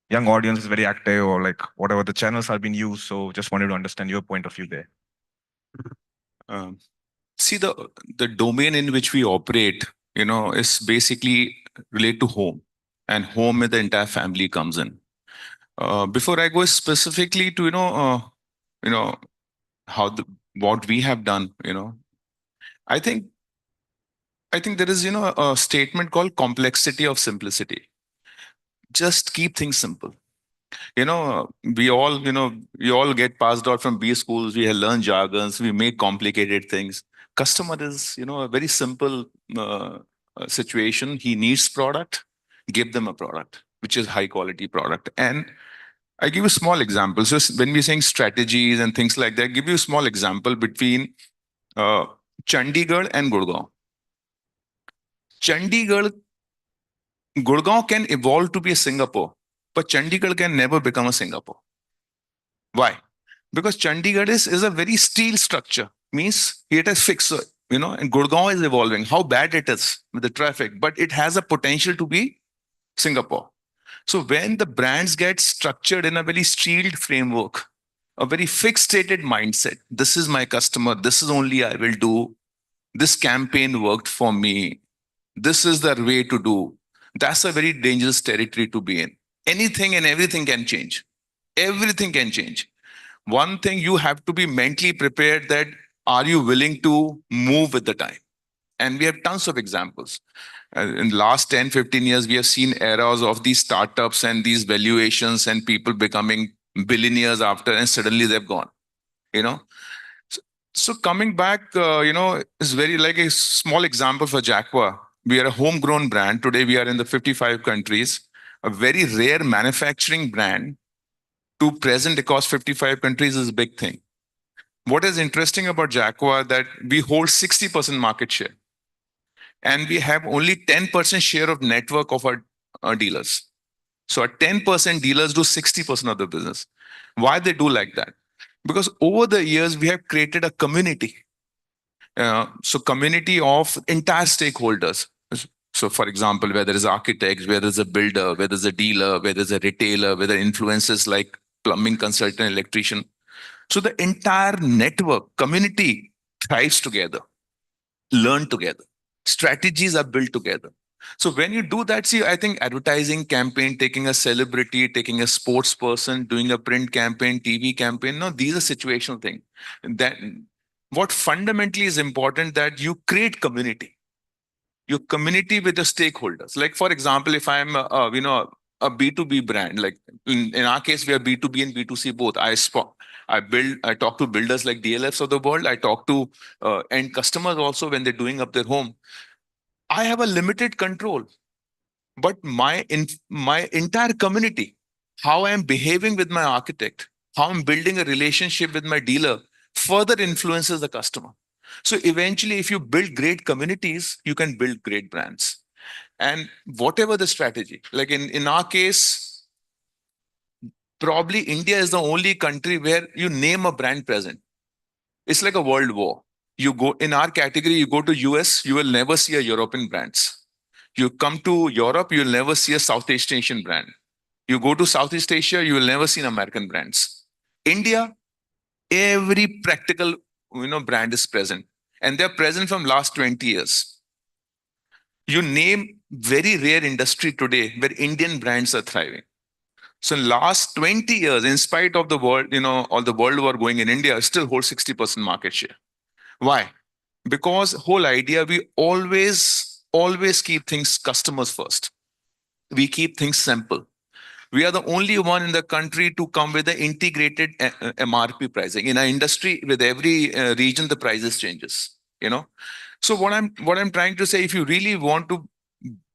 young audience is very active, or like whatever the channels are being used? So just wanted to understand your point of view there. See, the domain in which we operate, is basically related to home, and home with the entire family comes in. Before I go specifically to how what we have done, I think there is a statement called complexity of simplicity. Just keep things simple. We all we all get passed out from B schools. We have learned jargons. We make complicated things. Customer is a very simple situation. He needs product. Give them a product which is high quality product. And I give you small examples. So when we're saying strategies and things like that, I give you a small example between Chandigarh and Gurgaon. Gurgaon can evolve to be a Singapore, but Chandigarh can never become a Singapore. Why? Because Chandigarh is a very steel structure, means it is fixed, and Gurgaon is evolving. How bad it is with the traffic, but it has a potential to be Singapore. So when the brands get structured in a very steeled framework, a very fixated mindset, this is my customer, this is only I will do, this campaign worked for me, this is the way to do, that's a very dangerous territory to be in. Anything and everything can change. Everything can change. One thing, you have to be mentally prepared that are you willing to move with the time? And we have tons of examples. In the last 10, 15 years, we have seen eras of these startups and these valuations and people becoming billionaires after, and suddenly they've gone. So coming back, is very like a small example for Jaqua. We are a homegrown brand. Today, we are in the 55 countries, a very rare manufacturing brand to present across 55 countries is a big thing. What is interesting about Jaqua that we hold 60% market share, and we have only 10% share of network of our dealers. So our 10% dealers do 60% of the business. Why they do like that? Because over the years, we have created a community. So community of entire stakeholders. So for example, whether it's architects, whether it's a builder, whether it's a dealer, whether it's a retailer, whether influencers like plumbing consultant, electrician. So the entire network, community thrives together, learn together. Strategies are built together. So when you do that, see, I think advertising campaign, taking a celebrity, taking a sports person, doing a print campaign, TV campaign, no, these are situational things. That what fundamentally is important that you create community. Your community with the stakeholders. Like for example, if I'm a B2B brand, like in our case, we are B2B and B2C both. I talk to builders like DLFs of the world. I talk to end customers also when they're doing up their home. I have a limited control, but my entire community, how I'm behaving with my architect, how I'm building a relationship with my dealer, further influences the customer. So eventually, if you build great communities, you can build great brands. And whatever the strategy, like in our case, probably India is the only country where you name a brand present. It's like a world war. You go in our category, you go to US, you will never see a European brands. You come to Europe, you'll never see a Southeast Asian brand. You go to Southeast Asia, you will never see an American brands. India, every practical brand is present, and they're present from last 20 years. You name very rare industry today where Indian brands are thriving. So in last 20 years, in spite of the world, all the world war going in, India still holds 60% market share. Why? Because whole idea, we always keep things customers first. We keep things simple. We are the only one in the country to come with the integrated MRP pricing. In our industry, with every region, the prices changes. So what I'm trying to say, if you really want to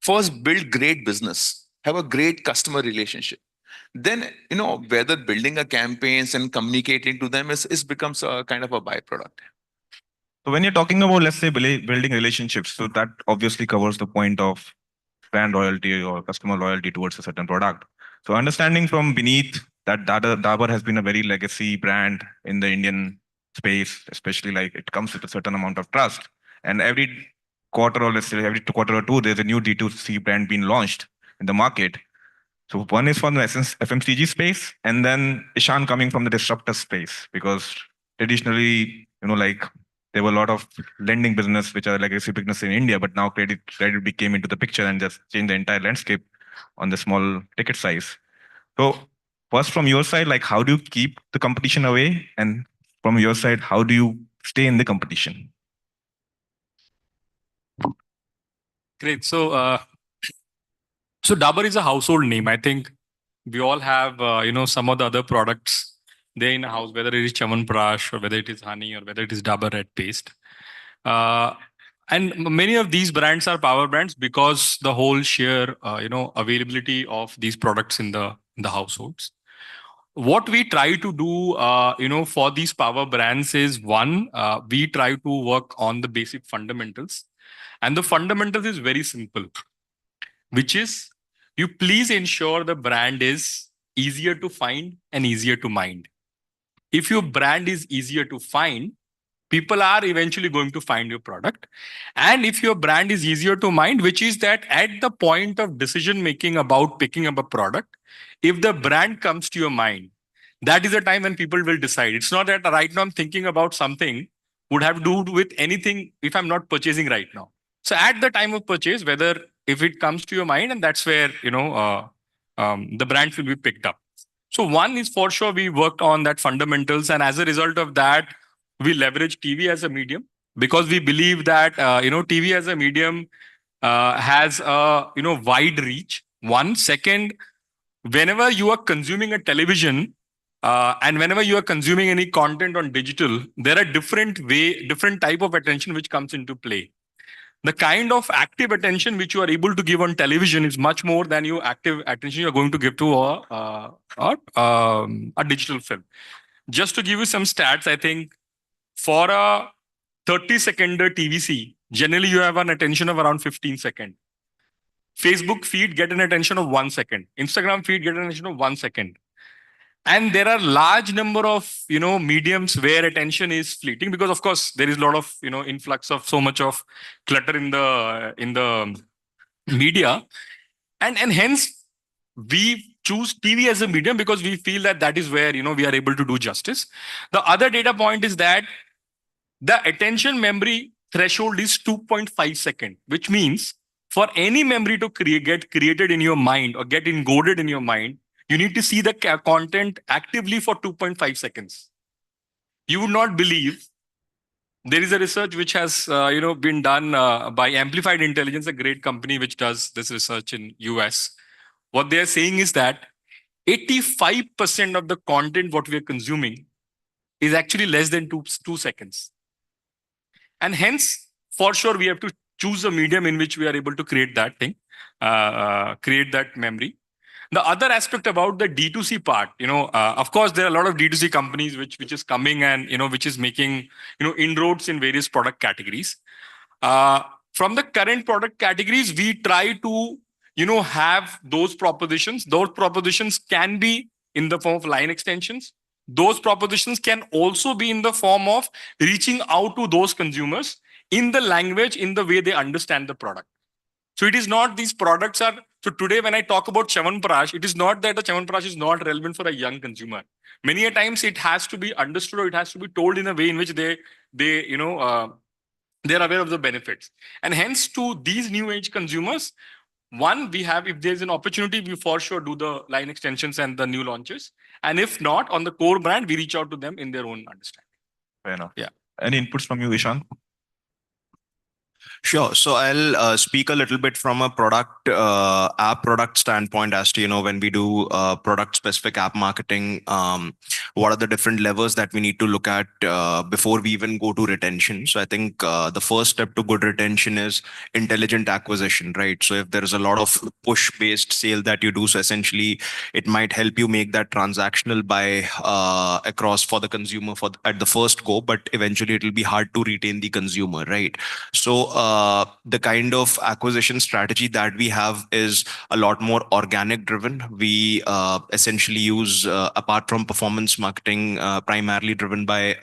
first build great business, have a great customer relationship, then whether building a campaigns and communicating to them is becomes a kind of a byproduct. So when you're talking about, let's say, building relationships, so that obviously covers the point of brand loyalty or customer loyalty towards a certain product. So understanding from beneath that Dabur has been a very legacy brand in the Indian space, especially like it comes with a certain amount of trust. And every quarter, or let's say every quarter or two, there's a new D2C brand being launched in the market. So one is from the FMCG space, and then Ishan coming from the disruptor space, because traditionally, like there were a lot of lending business, which are legacy business in India, but now credit came into the picture and just changed the entire landscape on the small ticket size. So first from your side, like how do you keep the competition away? And from your side, how do you stay in the competition? Great. So Dabur is a household name. I think we all have, some of the other products there in the house, whether it is Chyawanprash or whether it is honey or whether it is Dabur Red Paste. And many of these brands are power brands because the whole sheer, availability of these products in the households. What we try to do, for these power brands is one, we try to work on the basic fundamentals. And the fundamentals is very simple, which is you please ensure the brand is easier to find and easier to mind. If your brand is easier to find, people are eventually going to find your product. And if your brand is easier to mind, which is that at the point of decision making about picking up a product, if the brand comes to your mind, that is the time when people will decide. It's not that right now I'm thinking about something would have to do with anything if I'm not purchasing right now. So at the time of purchase, whether if it comes to your mind, and that's where the brand will be picked up. So one is for sure we worked on that fundamentals, and as a result of that, we leverage TV as a medium because we believe that TV as a medium has a wide reach. One second, whenever you are consuming a television and whenever you are consuming any content on digital, there are different type of attention which comes into play. The kind of active attention which you are able to give on television is much more than your active attention you're going to give to a digital film. Just to give you some stats, I think for a 30-second TVC, generally you have an attention of around 15 seconds. Facebook feed get an attention of 1 second. Instagram feed get an attention of 1 second. And there are large number of mediums where attention is fleeting because of course there is a lot of influx of so much of clutter in the media, and hence we choose TV as a medium because we feel that is where we are able to do justice. The other data point is that the attention memory threshold is 2.5 seconds, which means for any memory to get created in your mind or get encoded in your mind, you need to see the content actively for 2.5 seconds. You would not believe there is a research which has been done by Amplified Intelligence, a great company which does this research in US. What they are saying is that 85% of the content what we are consuming is actually less than two seconds. And hence, for sure, we have to choose a medium in which we are able to create that thing, create that memory. The other aspect about the D2C part, of course, there are a lot of D2C companies which is coming and, which is making, inroads in various product categories. From the current product categories, we try to, have those propositions. Those propositions can be in the form of line extensions. Those propositions can also be in the form of reaching out to those consumers in the language, in the way they understand the product. So it is not these products are, so today when I talk about Chyawanprash, it is not that the Chyawanprash is not relevant for a young consumer. Many a times it has to be understood or it has to be told in a way in which they're aware of the benefits. And hence to these new age consumers, one, we have, if there's an opportunity, we for sure do the line extensions and the new launches. And if not, on the core brand, we reach out to them in their own understanding. Fair enough. Yeah. Any inputs from you, Ishan? Sure. So I'll speak a little bit from a app product standpoint as to, when we do product specific app marketing, what are the different levers that we need to look at before we even go to retention. So I think the first step to good retention is intelligent acquisition, right? So if there is a lot of push based sale that you do, so essentially it might help you make that transactional buy across for the consumer at the first go, but eventually it will be hard to retain the consumer, right? So the kind of acquisition strategy that we have is a lot more organic driven. We essentially use, apart from performance marketing, primarily driven by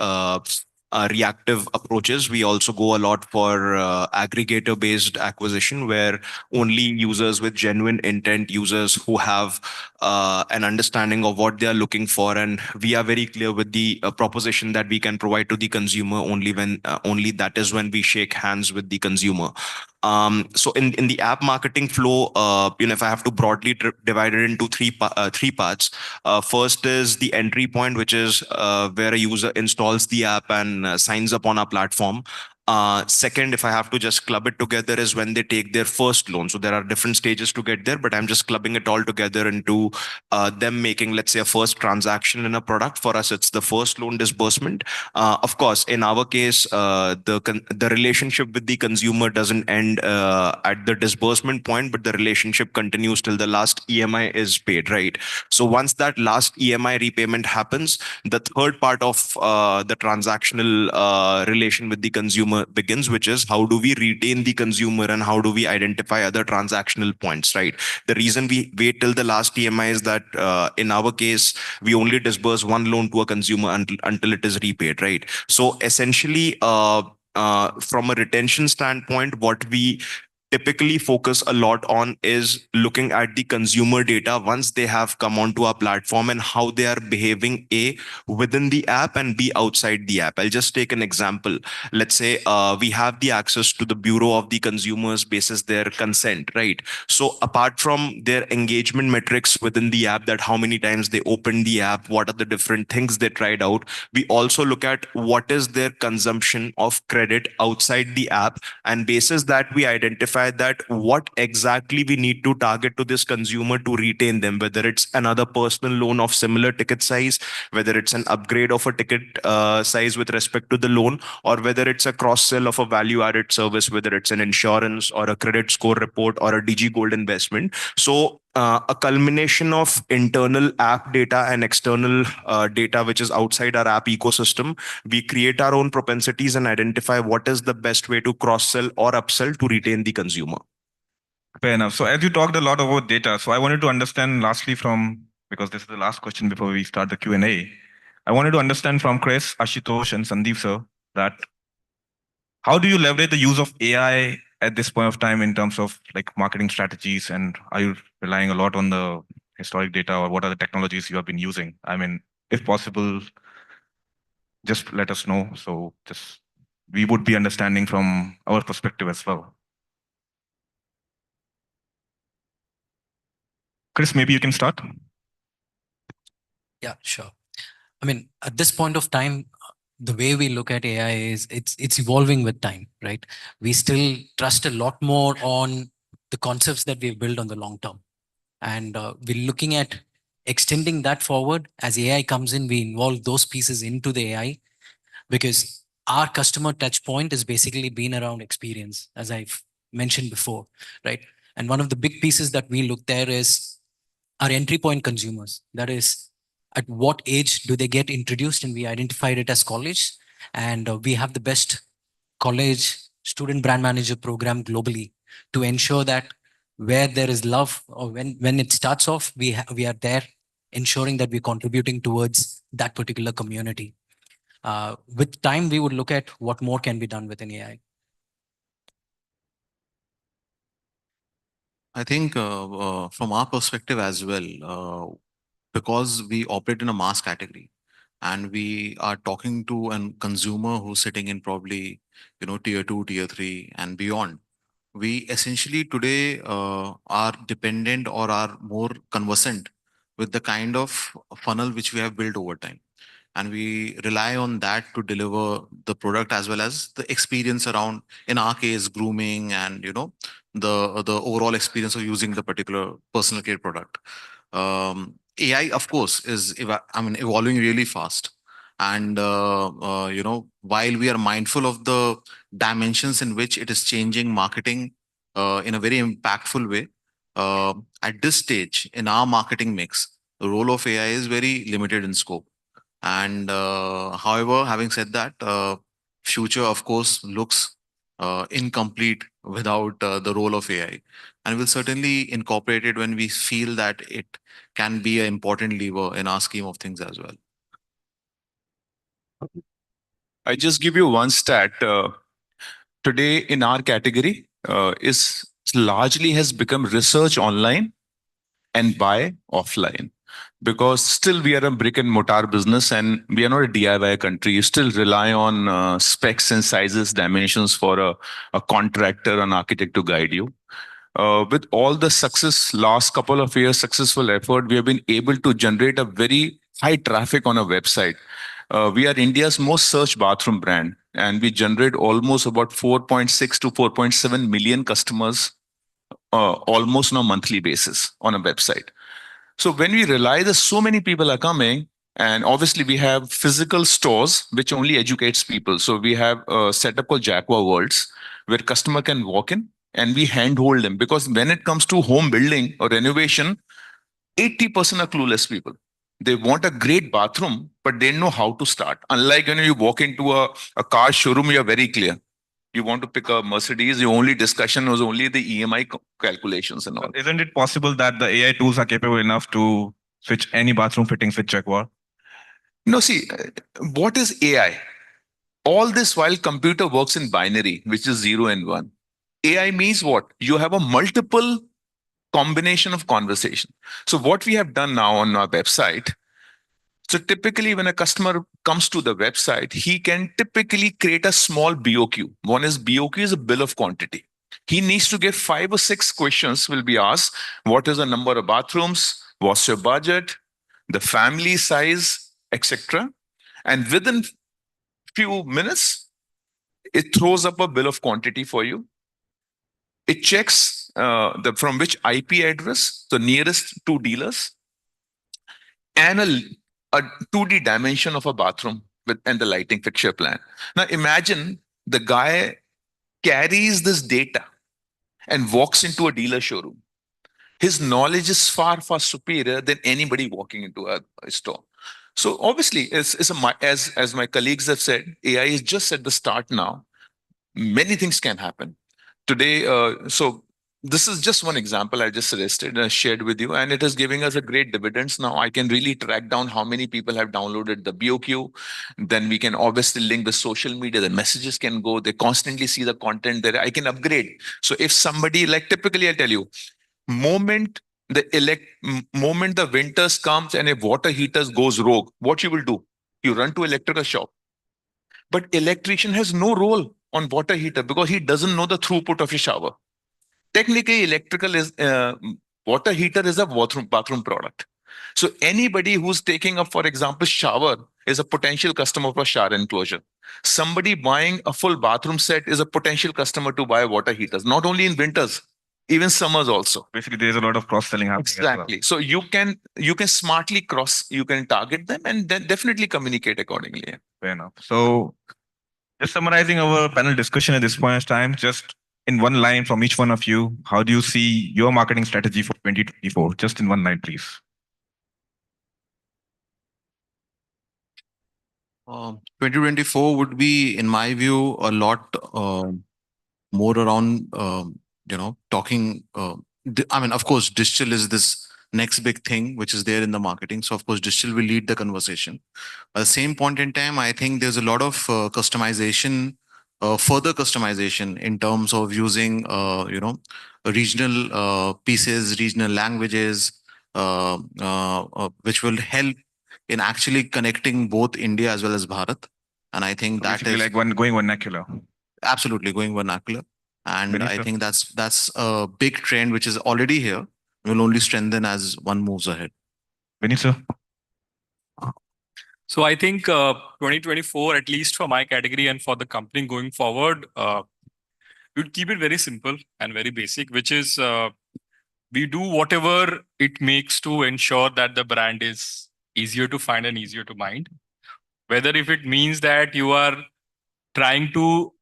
reactive approaches. We also go a lot for aggregator based acquisition, where only users with genuine intent, users who have an understanding of what they are looking for, and we are very clear with the proposition that we can provide to the consumer. Only that is when we shake hands with the consumer. So in the app marketing flow, if I have to broadly divide it into three parts, first is the entry point, which is where a user installs the app and signs up on our platform. Second, if I have to just club it together, is when they take their first loan. So there are different stages to get there, but I'm just clubbing it all together into them making, let's say, a first transaction in a product. For us, it's the first loan disbursement. Of course, in our case, the relationship with the consumer doesn't end at the disbursement point, but the relationship continues till the last EMI is paid, right? So once that last EMI repayment happens, the third part of the transactional relation with the consumer begins, which is how do we retain the consumer and how do we identify other transactional points, right? The reason we wait till the last EMI is that in our case, we only disburse one loan to a consumer until it is repaid, right? So essentially, from a retention standpoint, what we typically focus a lot on is looking at the consumer data once they have come onto our platform and how they are behaving, A, within the app, and B, outside the app. I'll just take an example. Let's say we have the access to the bureau of the consumers basis their consent, right? So apart from their engagement metrics within the app, that how many times they opened the app, what are the different things they tried out, we also look at what is their consumption of credit outside the app, and basis that we identify that what exactly we need to target to this consumer to retain them, whether it's another personal loan of similar ticket size, whether it's an upgrade of a ticket size with respect to the loan, or whether it's a cross sell of a value added service, whether it's an insurance or a credit score report or a digi gold investment. So a culmination of internal app data and external data which is outside our app ecosystem, we create our own propensities and identify what is the best way to cross sell or upsell to retain the consumer. Fair enough. So as you talked a lot about data, so I wanted to understand lastly because this is the last question before we start the Q&A, I wanted to understand from Chris, Ashutosh, and Sandeep sir, that how do you leverage the use of AI at this point of time in terms of like marketing strategies, and are you relying a lot on the historic data, or what are the technologies you have been using? I mean, if possible, just let us know. So just we would be understanding from our perspective as well. Chris, maybe you can start. Yeah, sure. I mean, at this point of time, the way we look at AI is it's evolving with time, right? We still trust a lot more on the concepts that we've built on the long term. And we're looking at extending that forward. As AI comes in, we involve those pieces into the AI, because our customer touch point has basically been around experience, as I've mentioned before, right? And one of the big pieces that we look there is our entry point consumers. That is, at what age do they get introduced? And we identified it as college. And we have the best college student brand manager program globally to ensure that where there is love, or when it starts off, we are there ensuring that we're contributing towards that particular community. With time, we would look at what more can be done within AI. I think from our perspective as well, because we operate in a mass category and we are talking to a consumer who's sitting in probably, tier 2, tier 3 and beyond, we essentially today are dependent or are more conversant with the kind of funnel which we have built over time. and we rely on that to deliver the product as well as the experience around, in our case, grooming and the overall experience of using the particular personal care product. AI, of course, is evolving really fast. And while we are mindful of the dimensions in which it is changing marketing in a very impactful way, at this stage in our marketing mix, the role of AI is very limited in scope. And however, having said that, future of course looks incomplete without the role of AI, and we'll certainly incorporate it when we feel that it can be an important lever in our scheme of things as well. I just give you one stat. Today in our category is largely has become research online and buy offline, because still we are a brick and mortar business and we are not a DIY country. You still rely on specs and sizes, dimensions for a contractor, an architect to guide you. With all the success, last couple of years, successful effort, we have been able to generate a very high traffic on a website. We are India's most searched bathroom brand, and we generate almost about 4.6 to 4.7 million customers almost on a monthly basis on a website. So when we realize that so many people are coming, and obviously we have physical stores which only educates people. So we have a setup called Jaguar Worlds where customer can walk in and we handhold them, because when it comes to home building or renovation, 80% are clueless people. They want a great bathroom, but they don't know how to start. Unlike when you walk into a car showroom, you are very clear. You want to pick a Mercedes, the only discussion was only the EMI calculations and all. Isn't it possible that the AI tools are capable enough to switch any bathroom fittings with Jaguar? No, see, what is AI? All this while computer works in binary, which is 0 and 1. AI means what? You have a multiple combination of conversation. So what we have done now on our website, so typically when a customer comes to the website, he can typically create a small BOQ. One is BOQ is a bill of quantity. He needs to give 5 or 6 questions will be asked. What is the number of bathrooms? What's your budget? The family size, etc. And within few minutes, it throws up a bill of quantity for you. It checks from which IP address, the nearest 2 dealers, and a 2D dimension of a bathroom and the lighting fixture plan. Now imagine the guy carries this data and walks into a dealer showroom. His knowledge is far, far superior than anybody walking into a store. So obviously, as my colleagues have said, AI is just at the start now. Many things can happen. Today, so this is just one example I just suggested and shared with you, and it is giving us a great dividends. Now I can really track down how many people have downloaded the BOQ. Then we can obviously link the social media, the messages can go, they constantly see the content there. I can upgrade. So if somebody, like typically I'll tell you, moment the winters comes and if water heaters goes rogue, what you will do? You run to electrical shop. But electrician has no role on water heater because he doesn't know the throughput of a shower. Technically, electrical is water heater is a bathroom product. So anybody who's taking up, for example, shower is a potential customer for shower enclosure. Somebody buying a full bathroom set is a potential customer to buy water heaters, not only in winters, even summers also. Basically, there's a lot of cross-selling happening. Exactly. So you can smartly you can target them and then definitely communicate accordingly. Fair enough. So just summarizing our panel discussion at this point in time, just in one line from each one of you, how do you see your marketing strategy for 2024? Just in one line, please. 2024 would be, in my view, a lot more around, talking. I mean, of course, digital is this next big thing which is there in the marketing. So, of course, digital will lead the conversation. At the same point in time, I think there's a lot of customization, further customization in terms of using, regional pieces, regional languages, which will help in actually connecting both India as well as Bharat. And I think So that is like going vernacular. Absolutely going vernacular. And Vinny, I sir? think that's a big trend which is already here. Will only strengthen as one moves ahead. Vinny, sir? So I think 2024, at least for my category and for the company going forward, we would keep it very simple and very basic, which is we do whatever it makes to ensure that the brand is easier to find and easier to mind. Whether if it means that you are trying to,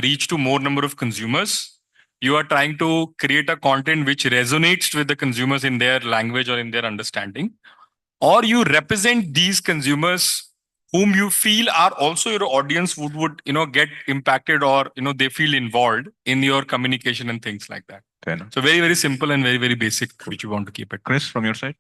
reach to more number of consumers, you are trying to create a content which resonates with the consumers in their language or in their understanding, or you represent these consumers whom you feel are also your audience would get impacted, or they feel involved in your communication and things like that. Fair enough. So very, very simple and very, very basic, which you want to keep it. Chris, from your side?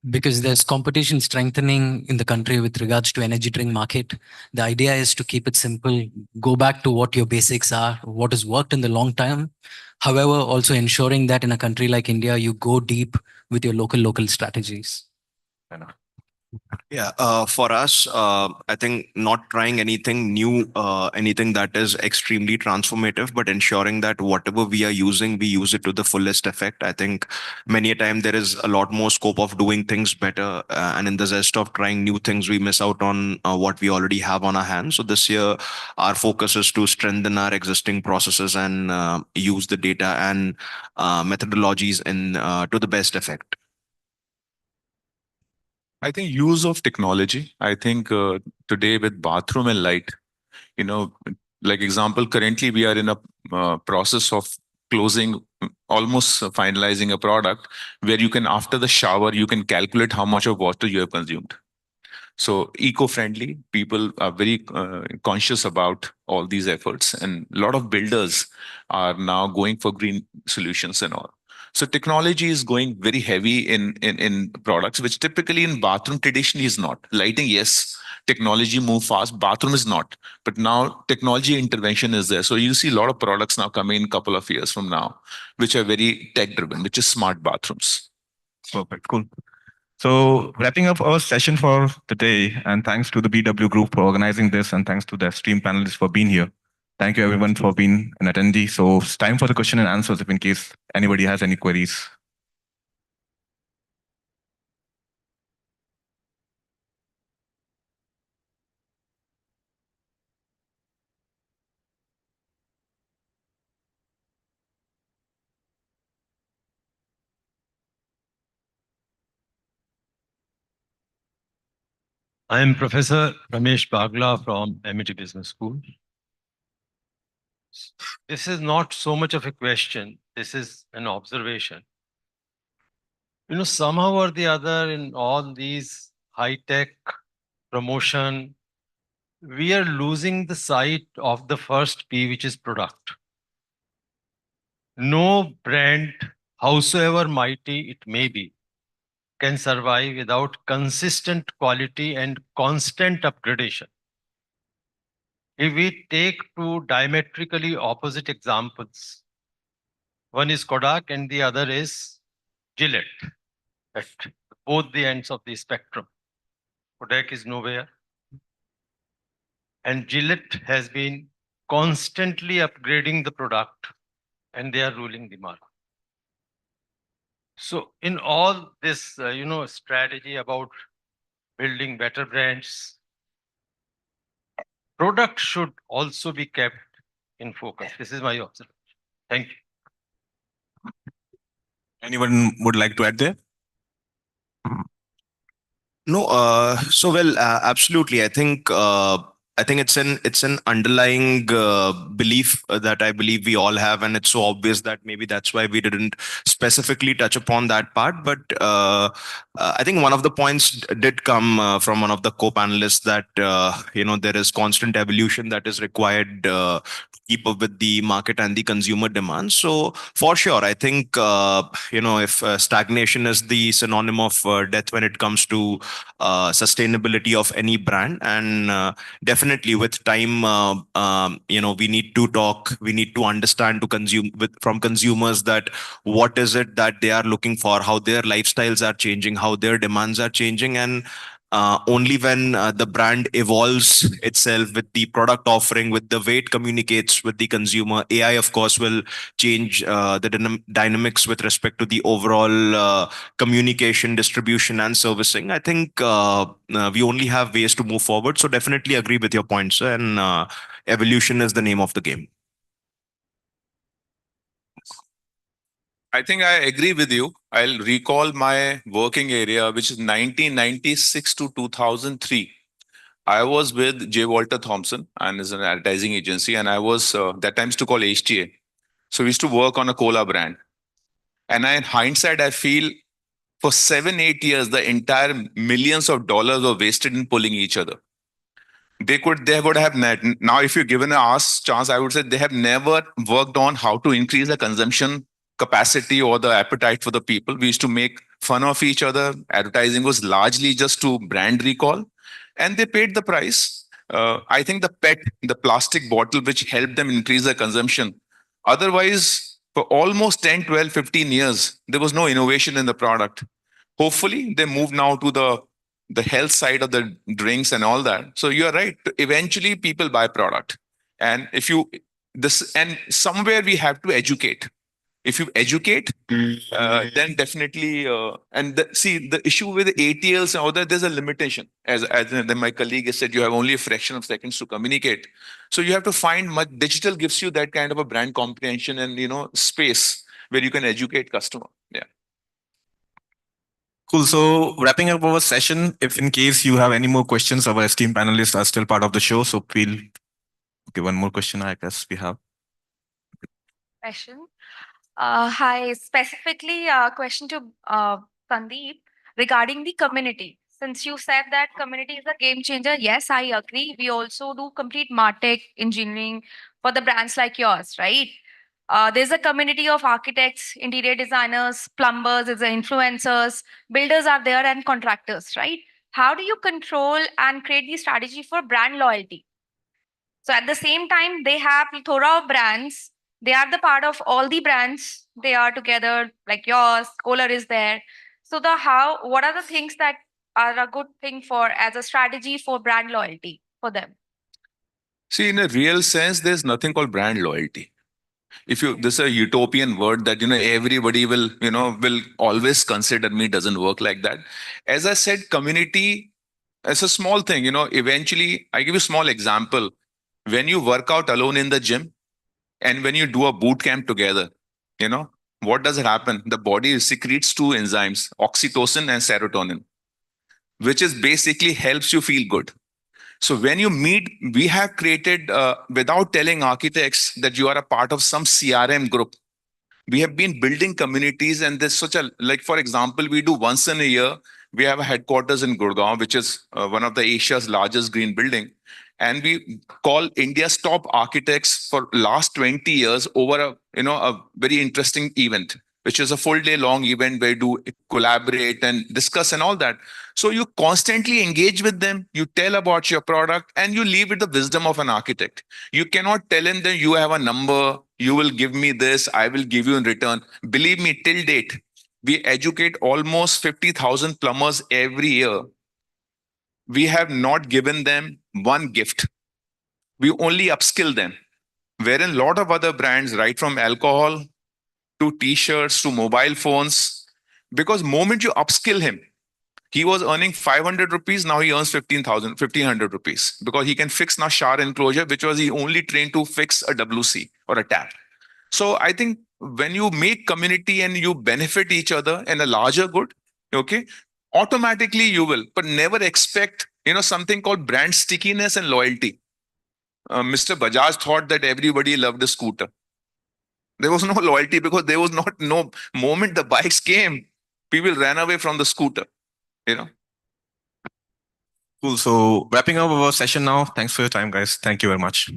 Because there's competition strengthening in the country with regards to energy drink market. The idea is to keep it simple, go back to what your basics are, what has worked in the long term. However, also ensuring that in a country like India, you go deep with your local strategies. Yeah, for us, I think not trying anything new, anything that is extremely transformative, but ensuring that whatever we are using, we use it to the fullest effect. I think many a time there is a lot more scope of doing things better, and in the zest of trying new things, we miss out on what we already have on our hands. So this year, our focus is to strengthen our existing processes and use the data and methodologies in to the best effect. I think use of technology. I think today with bathroom and light, like example, currently we are in a process of closing, almost finalizing a product where you can, after the shower, you can calculate how much of water you have consumed. So eco-friendly, people are very conscious about all these efforts, and a lot of builders are now going for green solutions and all. So technology is going very heavy in products, which typically in bathroom traditionally is not. Lighting, yes, technology move fast. Bathroom is not. But now technology intervention is there. So you see a lot of products now coming in a couple of years from now, which are very tech driven, which is smart bathrooms. Perfect. Cool. So wrapping up our session for the day, and thanks to the BW Group for organizing this, and thanks to the esteemed panelists for being here. Thank you everyone for being an attendee. So it's time for the question and answers if in case anybody has any queries. I am Professor Ramesh Bagla from MIT Business School. This is not so much of a question. This is an observation. Somehow or the other, in all these high-tech promotion, we are losing the sight of the first P, which is product. No brand, howsoever mighty it may be, can survive without consistent quality and constant upgradation. If we take two diametrically opposite examples, one is Kodak and the other is Gillette, at both the ends of the spectrum. Kodak is nowhere, and Gillette has been constantly upgrading the product, and they are ruling the market. So in all this, strategy about building better brands, product should also be kept in focus. This is my observation. Thank you. Anyone would like to add there? No, absolutely. I think it's an underlying belief that I believe we all have, and it's so obvious that maybe that's why we didn't specifically touch upon that part. But I think one of the points did come from one of the co-panelists that there is constant evolution that is required to keep up with the market and the consumer demand. So for sure, I think if stagnation is the synonym of death when it comes to sustainability of any brand, and definitely with time, we need to talk, we need to understand to consume from consumers that what is it that they are looking for, how their lifestyles are changing, how their demands are changing, and Only when the brand evolves itself with the product offering, with the way it communicates with the consumer, AI, of course, will change the dynamics with respect to the overall communication, distribution, and servicing. I think we only have ways to move forward. So definitely agree with your points, sir, and evolution is the name of the game. I think I agree with you. I'll recall my working area, which is 1996 to 2003. I was with J. Walter Thompson and is an advertising agency, and I was that time used to call HTA. So we used to work on a cola brand. And in hindsight, I feel for 7, 8 years, the entire millions of dollars were wasted in pulling each other. They would have now, if you're given a ask chance, I would say they have never worked on how to increase the consumption capacity or the appetite for the people. We used to make fun of each other. Advertising was largely just to brand recall, and they paid the price. I think the plastic bottle, which helped them increase their consumption. Otherwise, for almost 10, 12, 15 years, there was no innovation in the product. Hopefully, they move now to the health side of the drinks and all that. So you're right. Eventually, people buy product, and if you this and somewhere we have to educate. If you educate, then definitely. See, the issue with the ATLs and all that, there's a limitation. As then my colleague has said, you have only a fraction of seconds to communicate. So you have to find much. Digital gives you that kind of a brand comprehension and space where you can educate customer. Yeah. Cool. So wrapping up our session, if in case you have any more questions, our esteemed panelists are still part of the show. So we'll okay, one more question I guess we have. Question. Hi, specifically question to Sandeep regarding the community. Since you said that community is a game changer, yes, I agree. We also do complete MarTech engineering for the brands like yours, right? There's a community of architects, interior designers, plumbers, there's the influencers, builders are there, and contractors, right? How do you control and create the strategy for brand loyalty? So at the same time, they have plethora of brands. They are the part of all the brands. They are together, like yours. Kohler is there. So what are the things that are a good thing for as a strategy for brand loyalty for them? See, in a real sense, there's nothing called brand loyalty. If you this is a utopian word that everybody will always consider me, doesn't work like that. As I said, community, it's a small thing. Eventually, I give you a small example. When you work out alone in the gym and when you do a boot camp together, what does it happen? The body secretes two enzymes, oxytocin and serotonin, which is basically helps you feel good. So when you meet, we have created, without telling architects that you are a part of some CRM group, we have been building communities, and there's like, for example, we do once in a year, we have a headquarters in Gurgaon, which is one of the Asia's largest green building. And we call India's top architects for last 20 years over a very interesting event, which is a full day long event where you do collaborate and discuss and all that. So you constantly engage with them, you tell about your product, and you leave with the wisdom of an architect. You cannot tell him that you have a number, you will give me this, I will give you in return. Believe me, till date, we educate almost 50,000 plumbers every year. We have not given them one gift. We only upskill them. Wherein a lot of other brands, right from alcohol to t-shirts to mobile phones, because moment you upskill him, he was earning 500 rupees, now he earns 1,500 rupees because he can fix now shower enclosure, which was he only trained to fix a WC or a tap. So I think when you make community and you benefit each other in a larger good, okay, automatically you will, but never expect, something called brand stickiness and loyalty. Mr. Bajaj thought that everybody loved a scooter. There was no loyalty because there was no moment the bikes came, people ran away from the scooter, Cool. So wrapping up our session now. Thanks for your time, guys. Thank you very much.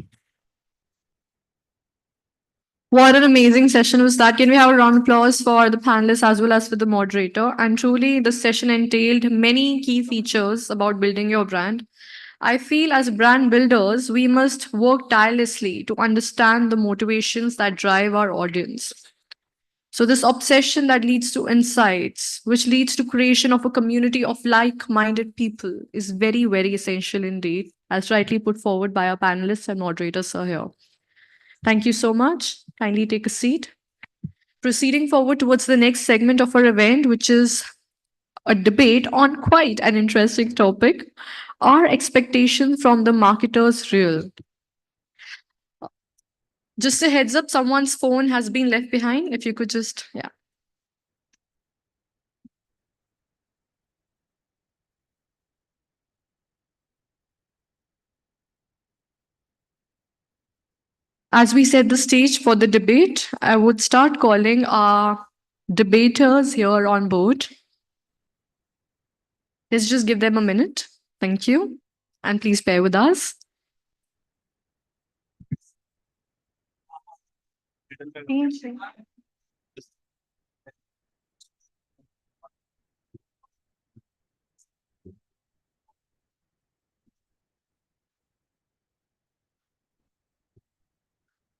What an amazing session was that. Can we have a round of applause for the panelists as well as for the moderator? And truly, the session entailed many key features about building your brand. I feel as brand builders, we must work tirelessly to understand the motivations that drive our audience. So this obsession that leads to insights, which leads to creation of a community of like-minded people is very, very essential indeed, as rightly put forward by our panelists and moderators are here. Thank you so much. Kindly take a seat. Proceeding forward towards the next segment of our event, which is a debate on quite an interesting topic. Are expectations from the marketers real? Just a heads up, someone's phone has been left behind. If you could just, yeah. As we set the stage for the debate, I would start calling our debaters here on board. Let's just give them a minute. Thank you. And please bear with us.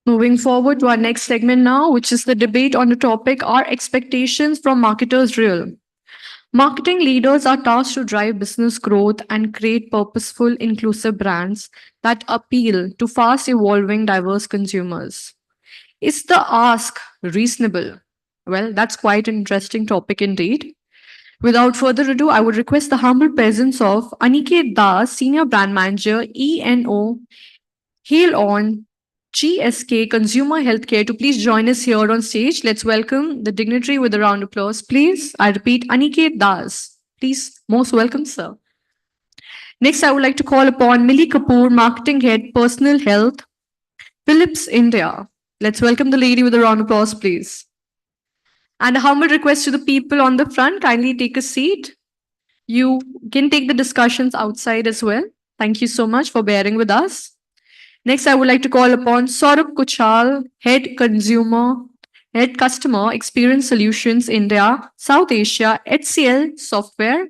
Moving forward to our next segment now, which is the debate on the topic, are expectations from marketers real? Marketing leaders are tasked to drive business growth and create purposeful, inclusive brands that appeal to fast evolving, diverse consumers. Is the ask reasonable? Well, that's quite an interesting topic indeed. Without further ado, I would request the humble presence of Aniket Das, Senior Brand Manager, ENO, Hail on GSK Consumer Healthcare, to please join us here on stage. Let's welcome the dignitary with a round of applause, please. I repeat, Aniket Das. Please, most welcome, sir. Next, I would like to call upon Millie Kapoor, Marketing Head, Personal Health, Philips India. Let's welcome the lady with a round of applause, please. And a humble request to the people on the front, kindly take a seat. You can take the discussions outside as well. Thank you so much for bearing with us. Next, I would like to call upon Saurabh Kuchal, Head Customer Experience Solutions India, South Asia, HCL Software.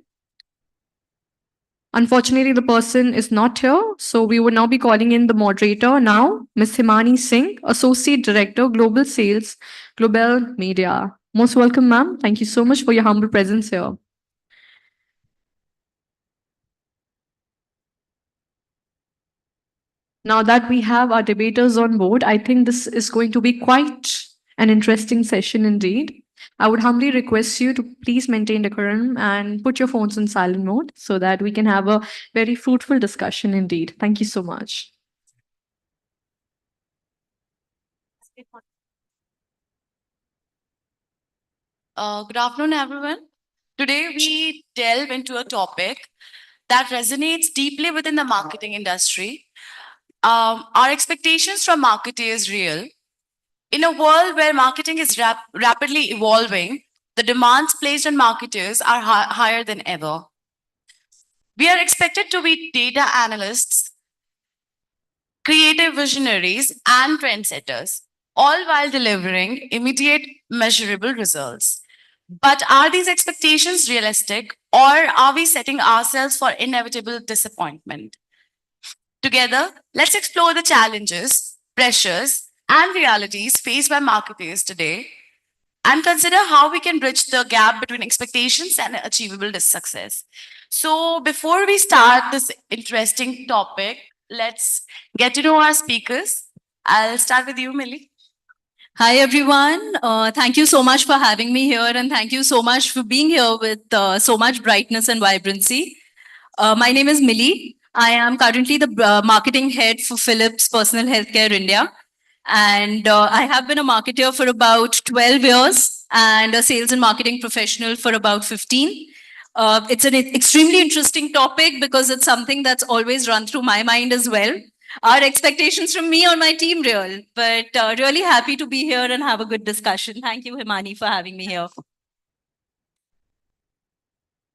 Unfortunately, the person is not here, so we would now be calling in the moderator now, Ms. Himani Singh, Associate Director, Global Sales, Global Media. Most welcome, ma'am. Thank you so much for your humble presence here. Now that we have our debaters on board, I think this is going to be quite an interesting session indeed. I would humbly request you to please maintain decorum and put your phones in silent mode so that we can have a very fruitful discussion indeed. Thank you so much. Good afternoon, everyone. Today, we delve into a topic that resonates deeply within the marketing industry. Our expectations from marketers real. In a world where marketing is rapidly evolving, the demands placed on marketers are higher than ever. We are expected to be data analysts, creative visionaries, and trendsetters, all while delivering immediate, measurable results. But are these expectations realistic, or are we setting ourselves for inevitable disappointment? Together, let's explore the challenges, pressures, and realities faced by marketers today and consider how we can bridge the gap between expectations and achievable success. So, before we start this interesting topic, let's get to know our speakers. I'll start with you, Millie. Hi, everyone. Thank you so much for having me here, and thank you so much for being here with so much brightness and vibrancy. My name is Millie. I am currently the marketing head for Philips Personal Healthcare India. And I have been a marketer for about 12 years and a sales and marketing professional for about 15. It's an extremely interesting topic because it's something that's always run through my mind as well. Are expectations from me on my team real? But really happy to be here and have a good discussion. Thank you, Himani, for having me here.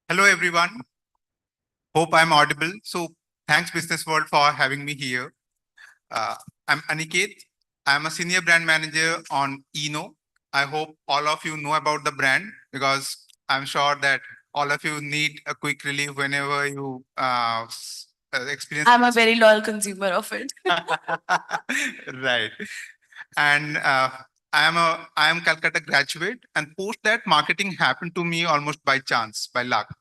Hello, everyone. Hope I'm audible. So thanks, Business World, for having me here. I'm Aniket. I'm a senior brand manager on ENO. I hope all of you know about the brand because I'm sure that all of you need a quick relief whenever you experience. I'm a very loyal consumer of it. Right. And I am Calcutta graduate, and post that marketing happened to me almost by chance, by luck.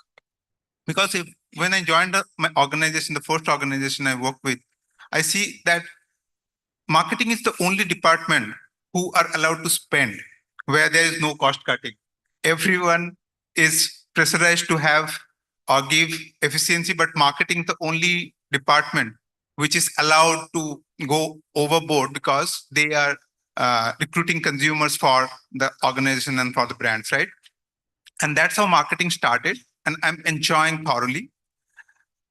Because when I joined my organization, the first organization I worked with, I see that marketing is the only department who are allowed to spend where there is no cost cutting. Everyone is pressurized to have or give efficiency, but marketing is the only department which is allowed to go overboard because they are recruiting consumers for the organization and for the brands, right? And that's how marketing started. And I'm enjoying thoroughly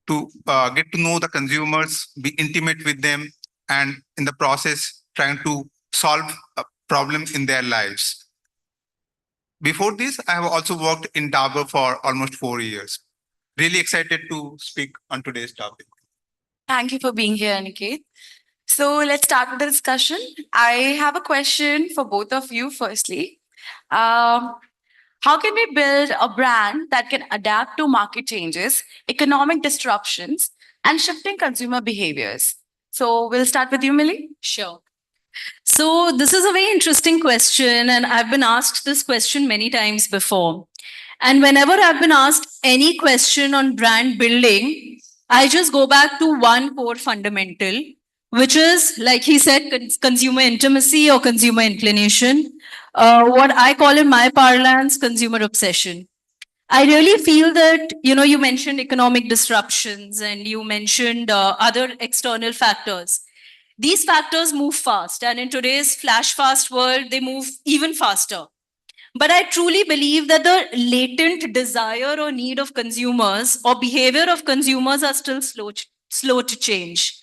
to get to know the consumers, be intimate with them, and in the process, trying to solve a problem in their lives. Before this, I have also worked in Dabur for almost 4 years. Really excited to speak on today's topic. Thank you for being here, Aniket. So let's start with the discussion. I have a question for both of you. Firstly, how can we build a brand that can adapt to market changes, economic disruptions, and shifting consumer behaviors? So we'll start with you, Millie. Sure. So this is a very interesting question, and I've been asked this question many times before. And whenever I've been asked any question on brand building, I just go back to one core fundamental, which is, like he said, consumer intimacy or consumer inclination. What I call in my parlance, consumer obsession. I really feel that, you mentioned economic disruptions and you mentioned other external factors. These factors move fast, and in today's flash fast world, they move even faster. But I truly believe that the latent desire or need of consumers or behavior of consumers are still slow to change.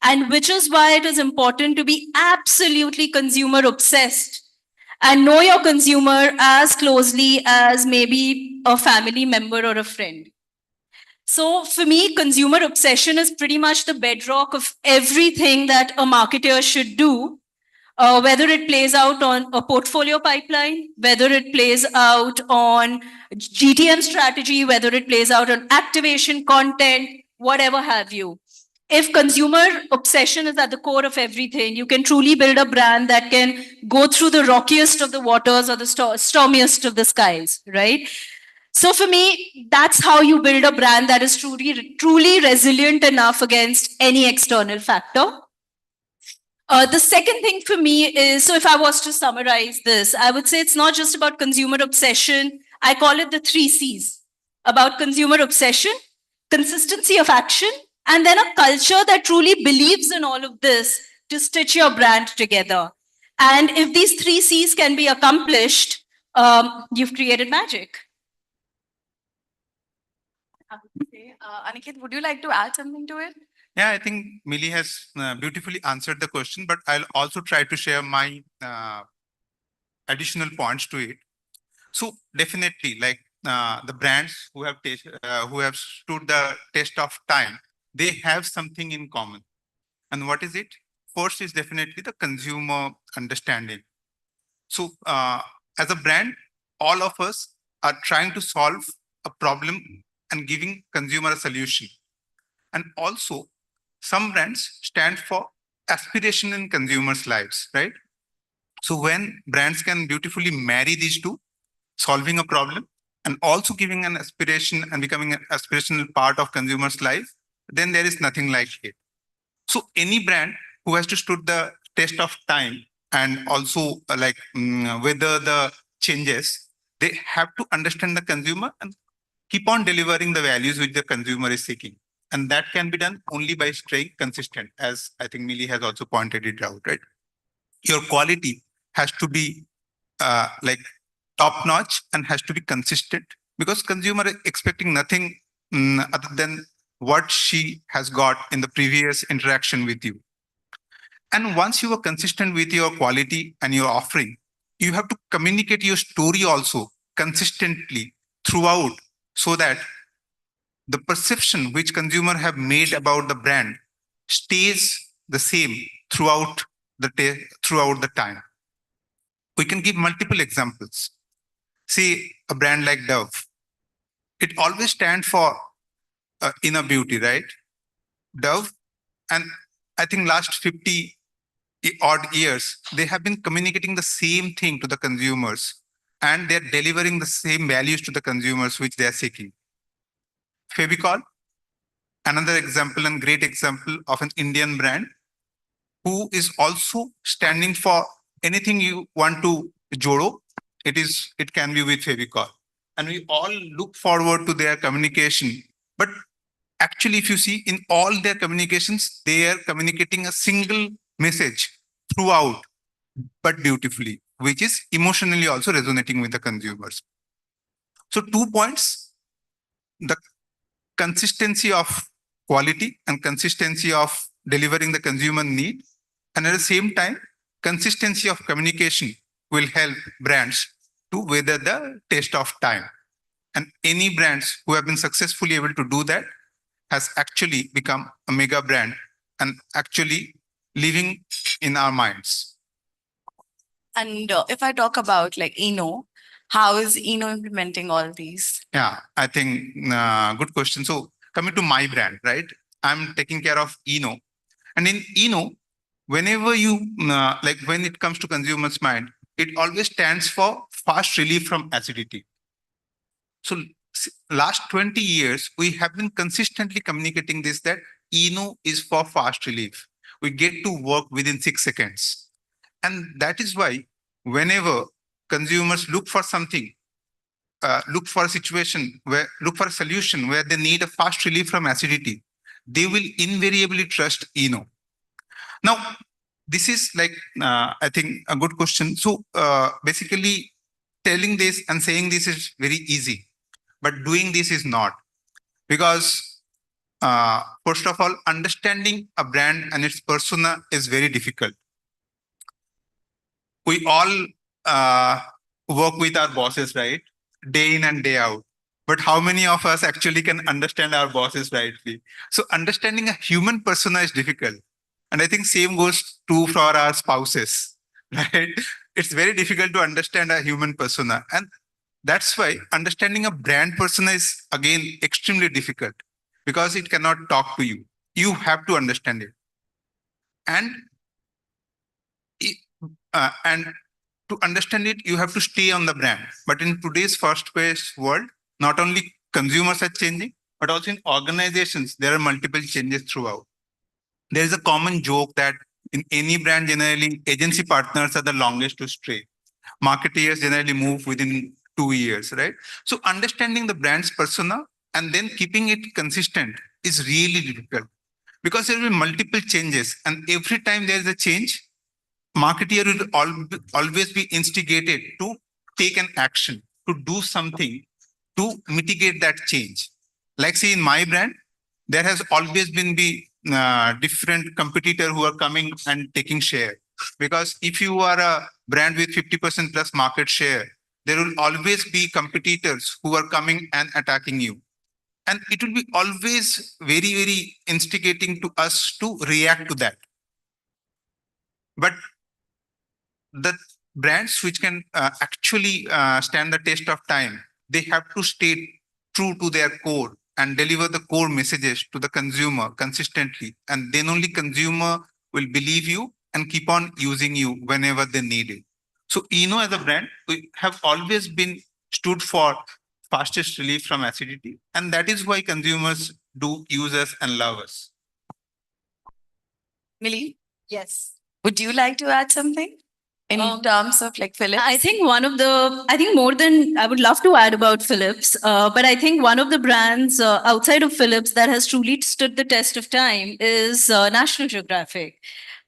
And which is why it is important to be absolutely consumer obsessed and know your consumer as closely as maybe a family member or a friend. So for me, consumer obsession is pretty much the bedrock of everything that a marketer should do, whether it plays out on a portfolio pipeline, whether it plays out on GTM strategy, whether it plays out on activation content, whatever have you. If consumer obsession is at the core of everything, you can truly build a brand that can go through the rockiest of the waters or the stormiest of the skies, right? So for me, that's how you build a brand that is truly resilient enough against any external factor. The second thing for me is, so if I was to summarize this, I would say it's not just about consumer obsession. I call it the 3 Cs: about consumer obsession, consistency of action, and then a culture that truly believes in all of this to stitch your brand together. And if these 3 Cs can be accomplished, you've created magic. Aniket, would you like to add something to it? Yeah, I think Millie has beautifully answered the question, but I'll also try to share my additional points to it. So definitely, like the brands who have stood the test of time, they have something in common. And what is it? First is definitely the consumer understanding. So as a brand, all of us are trying to solve a problem and giving consumer a solution. And also, some brands stand for aspiration in consumers' lives, right? So when brands can beautifully marry these two, solving a problem and also giving an aspiration and becoming an aspirational part of consumers' life, then there is nothing like it. So any brand who has to stood the test of time and also weather the changes, they have to understand the consumer and keep on delivering the values which the consumer is seeking. And that can be done only by staying consistent, as I think Millie has also pointed it out, right? Your quality has to be top notch and has to be consistent, because consumer is expecting nothing other than what she has got in the previous interaction with you. And once you are consistent with your quality and your offering, you have to communicate your story also consistently throughout, so that the perception which consumer have made about the brand stays the same throughout the time. We can give multiple examples. See a brand like Dove. It always stands for inner beauty, right? Dove, and I think last 50 odd years, they have been communicating the same thing to the consumers, and they're delivering the same values to the consumers which they are seeking. Fevicol, another example and great example of an Indian brand who is also standing for anything you want to Joro. It can be with Fevicol. And we all look forward to their communication. But actually, if you see in all their communications, they are communicating a single message throughout, but beautifully, which is emotionally also resonating with the consumers. So 2 points, the consistency of quality and consistency of delivering the consumer need. And at the same time, consistency of communication will help brands to weather the test of time. And any brands who have been successfully able to do that has actually become a mega brand and actually living in our minds. And if I talk about like Eno, how is Eno implementing all these? Yeah, I think good question. So coming to my brand, right? I'm taking care of Eno. And in Eno, whenever you, like when it comes to consumers' mind, it always stands for fast relief from acidity. So last 20 years, we have been consistently communicating this, that Eno is for fast relief. We get to work within 6 seconds. And that is why whenever consumers look for something, look for a situation where, look for a solution where they need a fast relief from acidity, they will invariably trust Eno. Now, this is like, I think, a good question. So basically, telling this and saying this is very easy, but doing this is not. Because first of all, understanding a brand and its persona is very difficult. We all work with our bosses, right? Day in and day out. But how many of us actually can understand our bosses rightly? So understanding a human persona is difficult. And I think same goes true for our spouses, right? It's very difficult to understand a human persona. And that's why understanding a brand persona is, again, extremely difficult because it cannot talk to you. You have to understand it. And to understand it, you have to stay on the brand. But in today's fast-paced world, not only consumers are changing, but also in organizations, there are multiple changes throughout. There is a common joke that in any brand, generally, agency partners are the longest to stay. Marketeers generally move within 2 years, right? So understanding the brand's persona and then keeping it consistent is really difficult because there will be multiple changes. And every time there is a change, marketeer will always be instigated to take an action, to do something to mitigate that change. Like say in my brand, there has always been different competitor who are coming and taking share. Because if you are a brand with 50% plus market share, there will always be competitors who are coming and attacking you. And it will be always very, very instigating to us to react to that. But the brands which can actually stand the test of time, they have to stay true to their core and deliver the core messages to the consumer consistently. And then only consumer will believe you and keep on using you whenever they need it. So Eno as a brand, we have always been stood for fastest relief from acidity. And that is why consumers do use us and love us. Millie, Yes. would you like to add something in terms of like Philips? I think more than I would love to add about Philips, but I think one of the brands outside of Philips that has truly stood the test of time is National Geographic.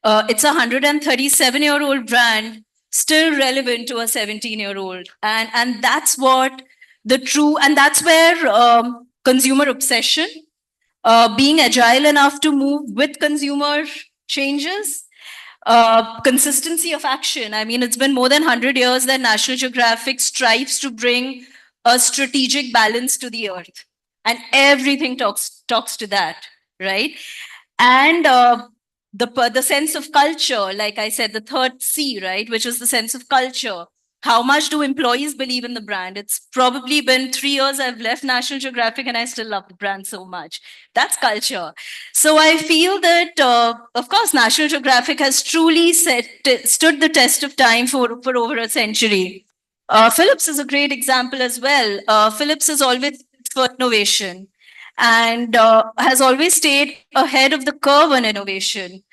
It's a 137-year-old brand, still relevant to a 17-year-old. And that's what and that's where consumer obsession, being agile enough to move with consumer changes, consistency of action. I mean, it's been more than 100 years that National Geographic strives to bring a strategic balance to the earth. And everything talks to that, right? And the sense of culture, like I said, the third C, right, which is the sense of culture. How much do employees believe in the brand? It's probably been 3 years I've left National Geographic and I still love the brand so much. That's culture. So I feel that, of course, National Geographic has truly stood the test of time for over a century. Philips is a great example as well. Philips is always for innovation and has always stayed ahead of the curve on innovation.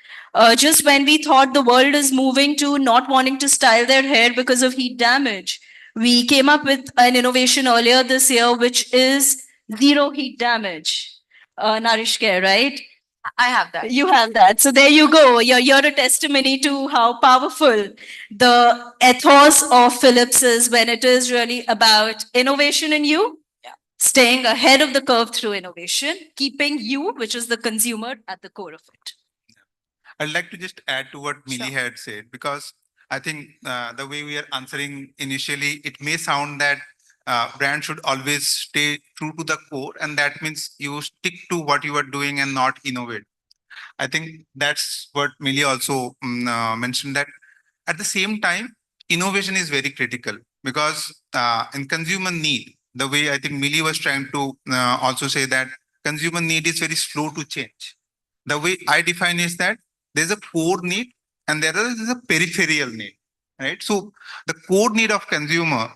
Just when we thought the world is moving to not wanting to style their hair because of heat damage, we came up with an innovation earlier this year, which is zero heat damage. Nourish Care, right? I have that. You have that. So there you go. You're a testimony to how powerful the ethos of Philips is when it is really about innovation in you, staying ahead of the curve through innovation, keeping you, which is the consumer, at the core of it. I'd like to just add to what Millie had said, because I think the way we are answering initially, it may sound that brand should always stay true to the core, and that means you stick to what you are doing and not innovate. I think that's what Millie also mentioned, that at the same time, innovation is very critical, because in consumer need, the way I think Millie was trying to also say that consumer need is very slow to change. The way I define is that there's a core need and there is a peripheral need, right? So the core need of consumer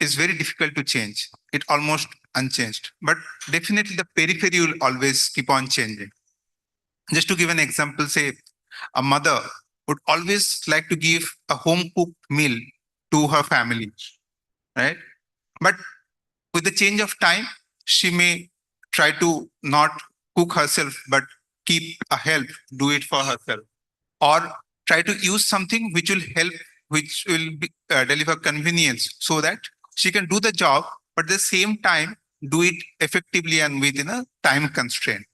is very difficult to change. It almost unchanged, but definitely the periphery will always keep on changing. Just to give an example, say a mother would always like to give a home cooked meal to her family, right? But with the change of time, she may try to not cook herself, but keep a help, do it for herself, or try to use something which will help, which will deliver convenience so that she can do the job, but at the same time, do it effectively and within a time constraint.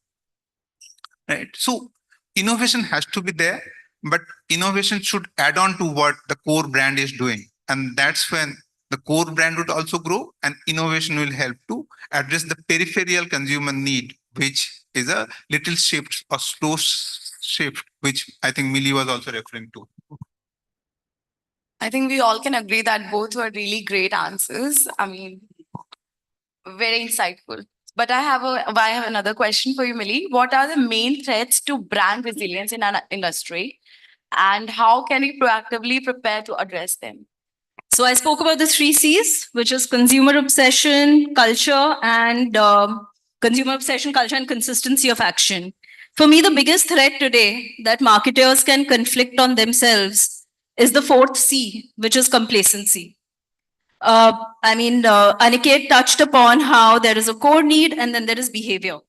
Right. So innovation has to be there, but innovation should add on to what the core brand is doing. And that's when the core brand would also grow and innovation will help to address the peripheral consumer need, which is a little shift or slow shift, which I think Millie was also referring to. I think we all can agree that both were really great answers. I mean, very insightful. But I have another question for you, Millie. What are the main threats to brand resilience in our industry, and how can we proactively prepare to address them? So I spoke about the 3 Cs, which is consumer obsession, culture, and consistency of action. For me, the biggest threat today that marketers can conflict on themselves is the 4th C, which is complacency. Aniket touched upon how there is a core need and then there is behavior,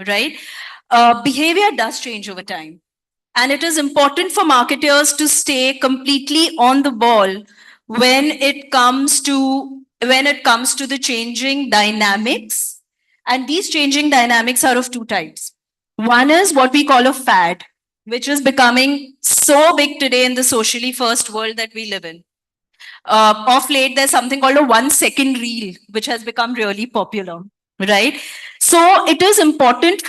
right? Behavior does change over time. And it is important for marketers to stay completely on the ball when it comes to the changing dynamics. And these changing dynamics are of 2 types. One is what we call a fad, which is becoming so big today in the socially first world that we live in. Of late, there's something called a 1 second reel, which has become really popular, right? So it is important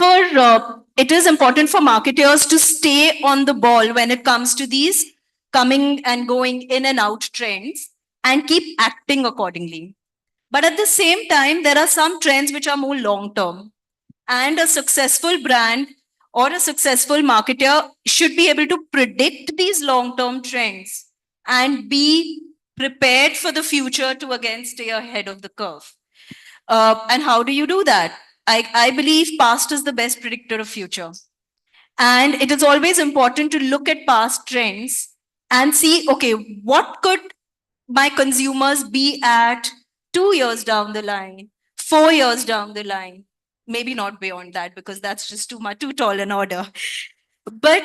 for marketers to stay on the ball when it comes to these coming and going in and out trends and keep acting accordingly. But at the same time, there are some trends which are more long term, and a successful brand or a successful marketer should be able to predict these long term trends and be prepared for the future to again stay ahead of the curve. And how do you do that? I believe past is the best predictor of future. And it is always important to look at past trends and see, okay, what could my consumers be at 2 years down the line, 4 years down the line? Maybe not beyond that, because that's just too tall an order. But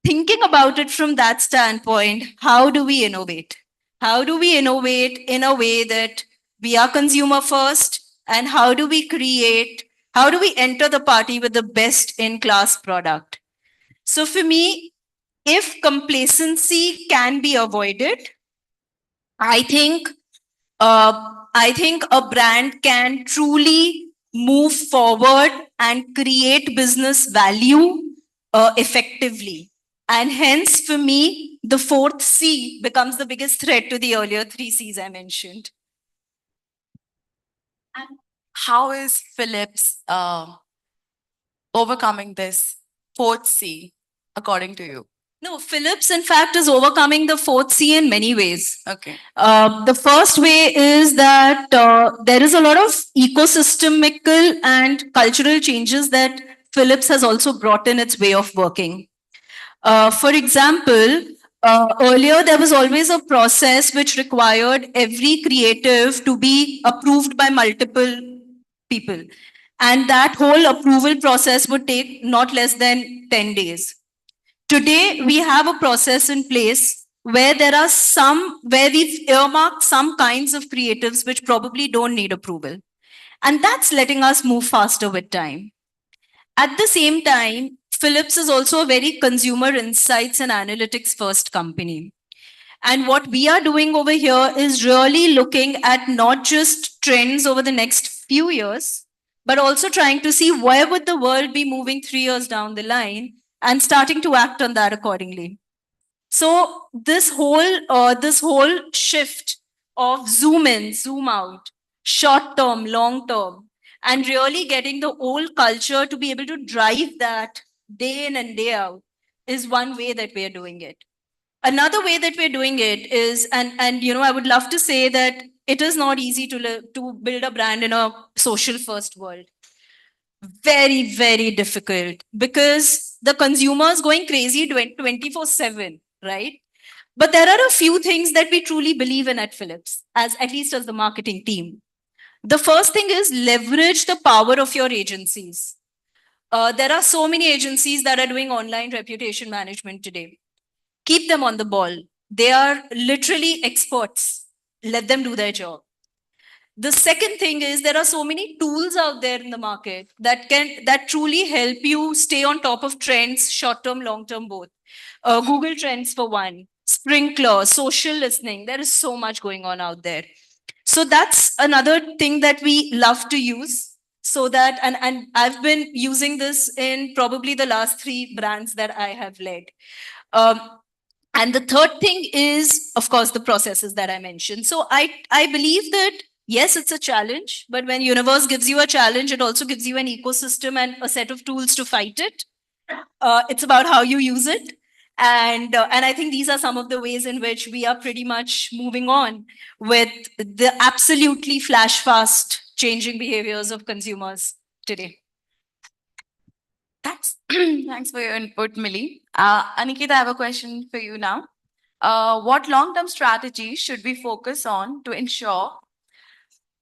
thinking about it from that standpoint, how do we innovate? How do we innovate in a way that we are consumer first? And how do we enter the party with the best in class product? So for me, if complacency can be avoided, I think a brand can truly move forward and create business value effectively. And hence, for me, the fourth C becomes the biggest threat to the earlier three Cs I mentioned. And how is Philips overcoming this fourth C, according to you? No, Philips, in fact, is overcoming the fourth C in many ways. Okay. The first way is that there is a lot of ecosystemical and cultural changes that Philips has also brought in its way of working. For example, earlier there was always a process which required every creative to be approved by multiple people. And that whole approval process would take not less than 10 days. Today, we have a process in place where where we've earmarked some kinds of creatives which probably don't need approval. And that's letting us move faster with time. At the same time, Philips is also a very consumer insights and analytics first company. And what we are doing over here is really looking at not just trends over the next few years, but also trying to see where would the world be moving 3 years down the line and starting to act on that accordingly. So this whole shift of zoom in, zoom out, short term, long term, and really getting the old culture to be able to drive that day in and day out is one way that we are doing it. Another way that we're doing it is, and I would love to say that it is not easy to build a brand in a social first world. Very, very difficult because the consumer is going crazy 24/7, right? But there are a few things that we truly believe in at Philips, as at least as the marketing team. The first thing is leverage the power of your agencies. There are so many agencies that are doing online reputation management today. Keep them on the ball. They are literally experts. Let them do their job. The second thing is there are so many tools out there in the market that truly help you stay on top of trends, short term, long term, both. Google Trends for one, Sprinkler, social listening. There is so much going on out there. So that's another thing that we love to use. So that and I've been using this in probably the last 3 brands that I have led. Um, and the third thing is, of course, the processes that I mentioned. So I believe that yes, it's a challenge, but when universe gives you a challenge, it also gives you an ecosystem and a set of tools to fight it. It's about how you use it. And I think these are some of the ways in which we are pretty much moving on with the absolutely flash fast changing behaviors of consumers today. Thanks. Thanks for your input, Millie. Aniket, I have a question for you now. What long-term strategies should we focus on to ensure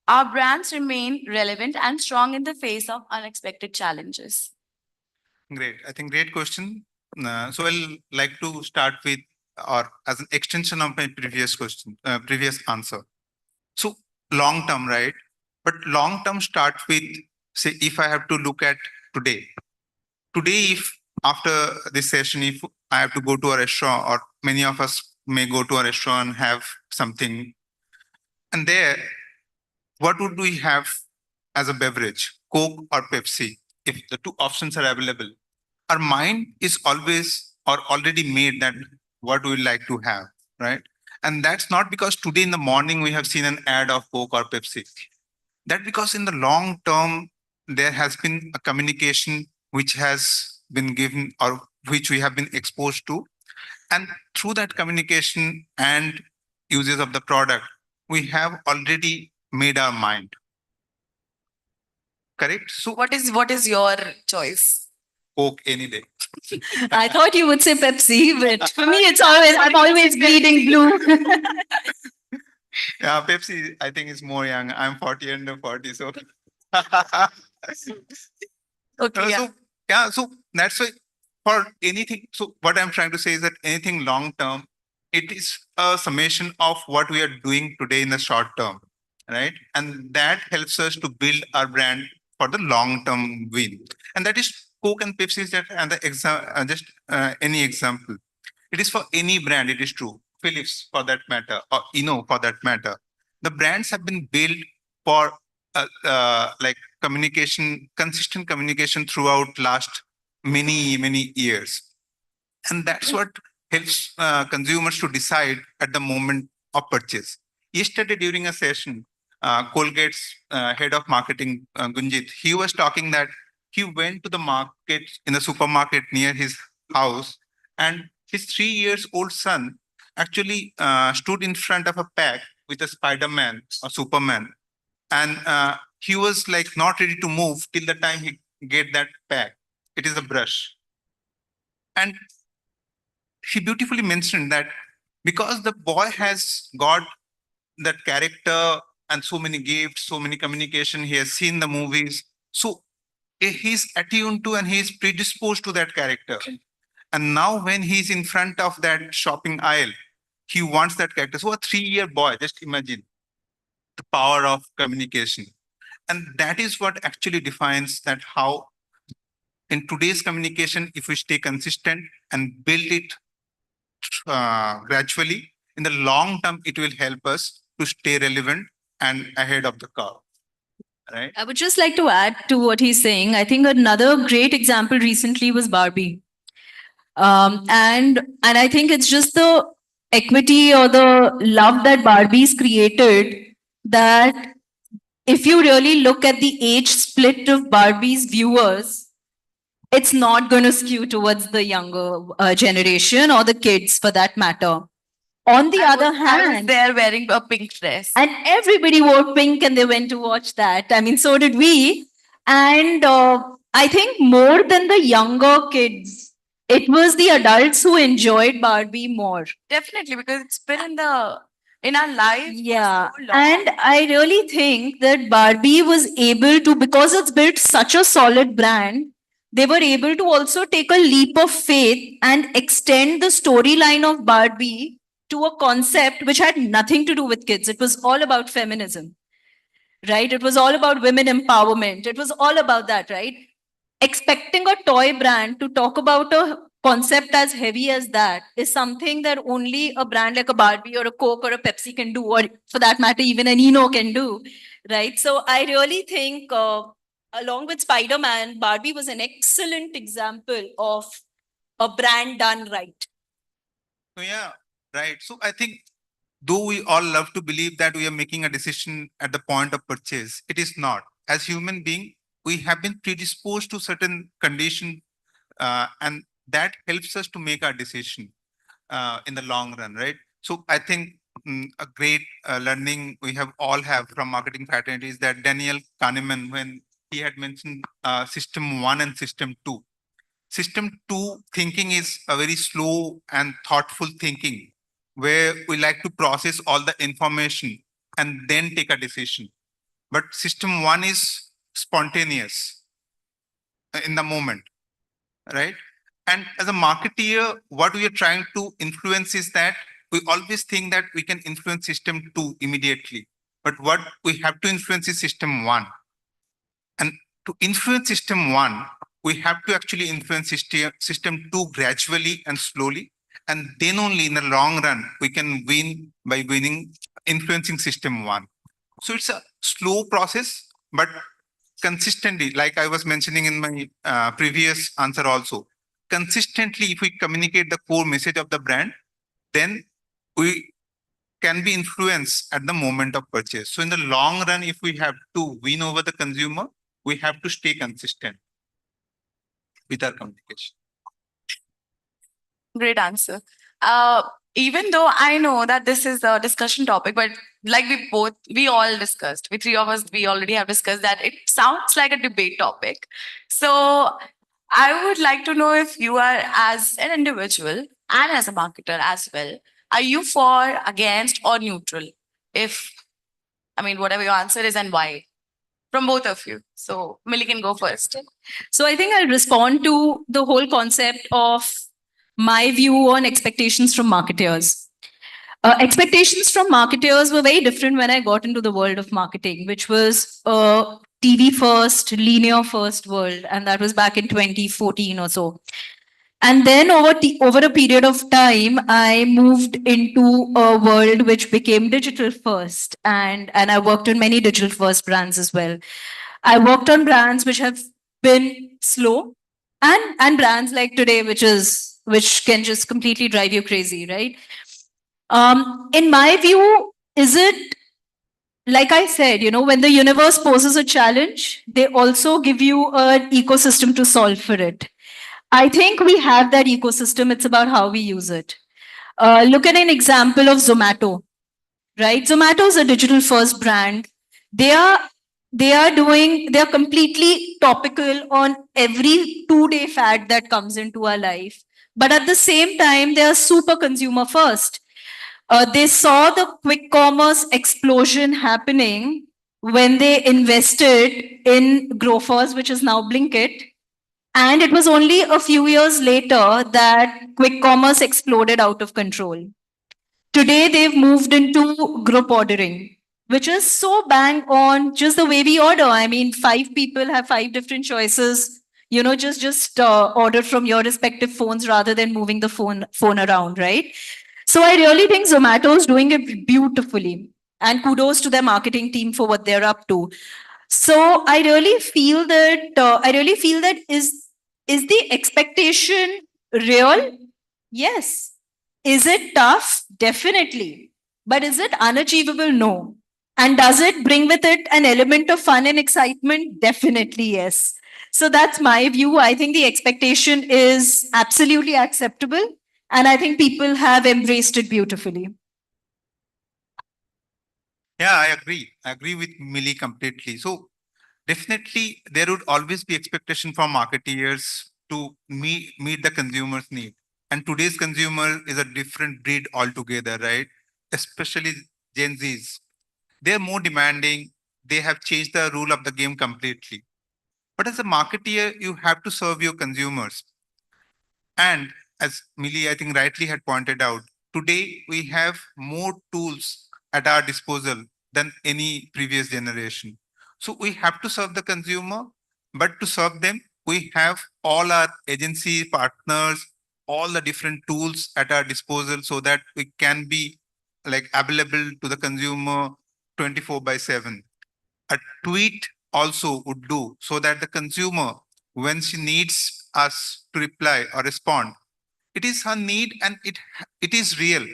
our brands remain relevant and strong in the face of unexpected challenges? Great. I think great question. So I'll like to start with, or as an extension of my previous question, previous answer. So long term, right? But long term starts with, say, if I have to look at today. Today, if after this session, if I have to go to a restaurant, or many of us may go to a restaurant and have something, and there, what would we have as a beverage, Coke or Pepsi, if the two options are available? Our mind is always or already made that what we like to have, right? And that's not because today in the morning we have seen an ad of Coke or Pepsi. That because in the long term, there has been a communication which has been given or which we have been exposed to. And through that communication and uses of the product, we have already made our mind. Correct? So what is your choice? Coke any day. I thought you would say Pepsi, but for me, I'm always bleeding blue. Yeah, Pepsi, I think is more young. I'm 40 under 40, so. Okay. So that's why for anything. So what I'm trying to say is that anything long term, it is a summation of what we are doing today in the short term, right? And that helps us to build our brand for the long term win. And that is Coke and Pepsi is just any example. It is for any brand. It is true. Philips for that matter, or for that matter. The brands have been built for like communication, consistent communication throughout last many years. And that's what helps consumers to decide at the moment of purchase. Yesterday during a session, Colgate's head of marketing, Gunjit, he was talking that he went to the market in the supermarket near his house, and his 3 years old son actually stood in front of a pack with a Spider-Man or Superman, and he was like not ready to move till the time he get that pack. It is a brush. And she beautifully mentioned that because the boy has got that character and so many gifts, so many communication, he has seen the movies. So he's attuned to and he's predisposed to that character. And now when he's in front of that shopping aisle, he wants that character. So a 3-year boy, just imagine the power of communication. And that is what actually defines that how in today's communication, if we stay consistent and build it gradually, in the long term, it will help us to stay relevant and ahead of the curve. Right? I would just like to add to what he's saying. I think another great example recently was Barbie. And I think it's just the equity or the love that Barbie's created, that if you really look at the age split of Barbie's viewers, it's not going to skew towards the younger generation or the kids for that matter. On the other hand, they're wearing a pink dress. And everybody wore pink and they went to watch that. I mean, so did we. And I think more than the younger kids, it was the adults who enjoyed Barbie more. Definitely, because it's been in our life. Yeah. And I really think that Barbie was able to, because it's built such a solid brand, they were able to also take a leap of faith and extend the storyline of Barbie to a concept which had nothing to do with kids. It was all about feminism, right? It was all about women empowerment. It was all about that, right? Expecting a toy brand to talk about a concept as heavy as that is something that only a brand like a Barbie or a Coke or a Pepsi can do, or for that matter, even an Eno can do, right? So I really think, along with Spider-Man, Barbie was an excellent example of a brand done right. So yeah, right. So I think though we all love to believe that we are making a decision at the point of purchase, it is not. As human being, we have been predisposed to certain condition, and that helps us to make our decision in the long run, right? So I think a great learning we have all have from marketing fraternity is that Daniel Kahneman, when he had mentioned system 1 and system 2. System 2 thinking is a very slow and thoughtful thinking, where we like to process all the information and then take a decision. But system 1 is spontaneous in the moment, right? And as a marketeer, what we are trying to influence is that we always think that we can influence system 2 immediately. But what we have to influence is system 1. And to influence system 1, we have to actually influence system 2 gradually and slowly. And then only in the long run, we can win by influencing system 1. So it's a slow process, but consistently, like I was mentioning in my previous answer also, consistently, if we communicate the core message of the brand, then we can be influenced at the moment of purchase. So in the long run, if we have to win over the consumer, we have to stay consistent with our communication. Great answer. Even though I know that this is a discussion topic, but like we all discussed, we three of us, we already have discussed that it sounds like a debate topic. So I would like to know if you are, as an individual and as a marketer as well, are you for, against, or neutral? Whatever your answer is and why, from both of you. So Millie can go first. So I think I'll respond to the whole concept of my view on expectations from marketers. Expectations from marketers were very different when I got into the world of marketing, which was a TV first, linear first world. And that was back in 2014 or so. And then over a period of time, I moved into a world which became digital first. And I worked on many digital first brands as well. I worked on brands which have been slow, and brands like today, which is which can just completely drive you crazy, right? In my view, is it like I said, when the universe poses a challenge, they also give you an ecosystem to solve for it. I think we have that ecosystem. It's about how we use it. Look at an example of Zomato, right? Zomato is a digital first brand. They are they're completely topical on every 2-day fad that comes into our life. But at the same time, they are super consumer first. They saw the quick commerce explosion happening when they invested in Grofers, which is now Blinkit. And it was only a few years later that quick commerce exploded out of control. Today, they've moved into group ordering, which is so bang on just the way we order. I mean, 5 people have 5 different choices. Just order from your respective phones rather than moving the phone around, right? So I really think Zomato is doing it beautifully. And kudos to their marketing team for what they're up to. So I really feel that is the expectation real? Yes. Is it tough? Definitely. But is it unachievable? No. And does it bring with it an element of fun and excitement? Definitely yes. So that's my view. I think the expectation is absolutely acceptable. And I think people have embraced it beautifully. Yeah, I agree. I agree with Millie completely. So definitely there would always be expectation from marketeers to meet the consumer's need. And today's consumer is a different breed altogether, right? Especially Gen Zs. They're more demanding. They have changed the rule of the game completely. But as a marketeer, you have to serve your consumers. And as Millie, I think, rightly had pointed out, today we have more tools at our disposal than any previous generation. So we have to serve the consumer, but to serve them, we have all our agency partners, all the different tools at our disposal so that we can be like available to the consumer 24/7. A tweet also would do so that the consumer, when she needs us to reply or respond, it is her need and it is real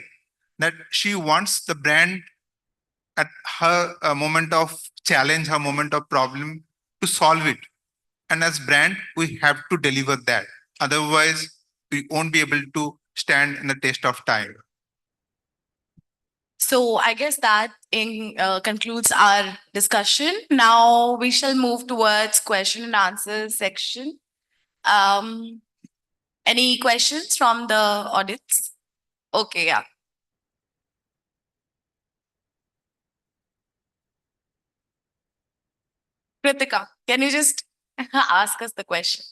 that she wants the brand at her moment of challenge, her moment of problem to solve it. And as brand, we have to deliver that. Otherwise, we won't be able to stand in the test of time. So I guess that concludes our discussion. Now we shall move towards question and answer section. Any questions from the audience? Okay, yeah. Kritika, can you just ask us the question?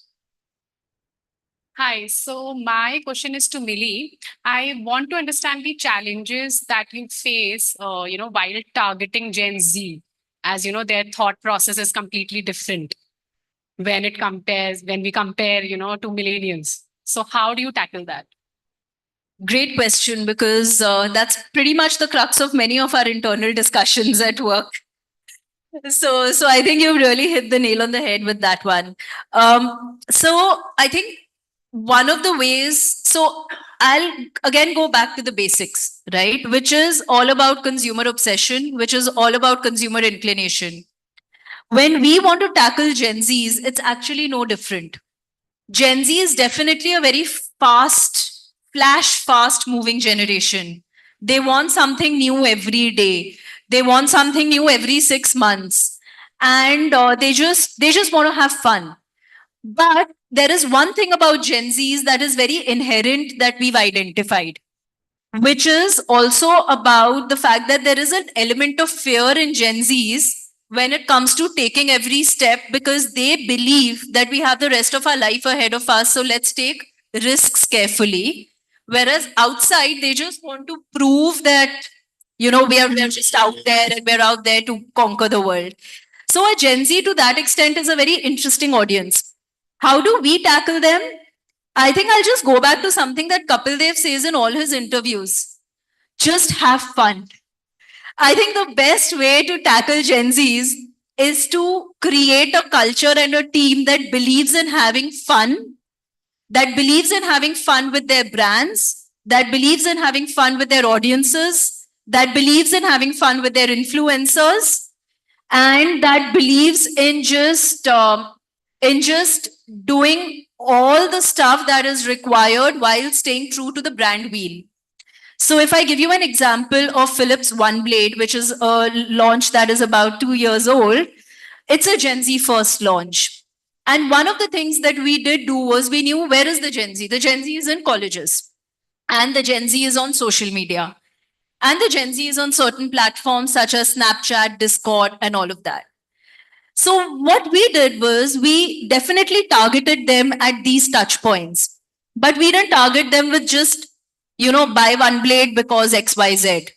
Hi, so my question is to Millie. I want to understand the challenges that you face, while targeting Gen Z, as their thought process is completely different when we compare, to millennials. So how do you tackle that? Great question, because that's pretty much the crux of many of our internal discussions at work. So I think you've really hit the nail on the head with that one. So I think one of the ways, so I'll again go back to the basics, right? Which is all about consumer obsession, which is all about consumer inclination. When we want to tackle Gen Zs, it's actually no different. Gen Z is definitely a very fast, fast moving generation. They want something new every day. They want something new every 6 months. And they just want to have fun. But there is one thing about Gen Zs that is very inherent that we've identified, which is also about the fact that there is an element of fear in Gen Zs when it comes to taking every step, because they believe that we have the rest of our life ahead of us. So let's take risks carefully. Whereas outside, they just want to prove that, we are just out there and we're out there to conquer the world. So a Gen Z to that extent is a very interesting audience. How do we tackle them? I think I'll just go back to something that Kapil Dev says in all his interviews. Just have fun. I think the best way to tackle Gen Zs is to create a culture and a team that believes in having fun that believes in having fun with their brands, that believes in having fun with their audiences, that believes in having fun with their influencers, and that believes in just doing all the stuff that is required while staying true to the brand wheel. So if I give you an example of Philips One Blade, which is a launch that is about 2 years old, it's a Gen Z first launch. And one of the things that we did do was we knew where is the Gen Z? The Gen Z is in colleges and the Gen Z is on social media. And the Gen Z is on certain platforms such as Snapchat, Discord, and all of that. So what we did was we definitely targeted them at these touch points, but we didn't target them with just, buy one blade because XYZ.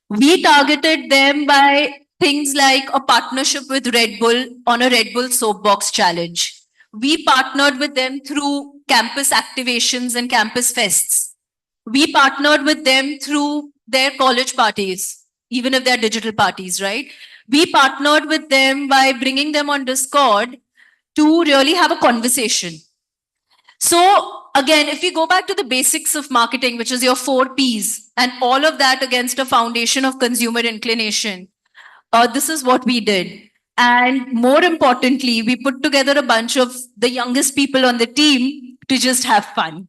We targeted them by things like a partnership with Red Bull on a Red Bull soapbox challenge. We partnered with them through campus activations and campus fests. We partnered with them through their college parties, even if they're digital parties, right? We partnered with them by bringing them on Discord to really have a conversation. So again, if we go back to the basics of marketing, which is your 4 Ps, and all of that against a foundation of consumer inclination, this is what we did. And more importantly, we put together a bunch of the youngest people on the team to just have fun.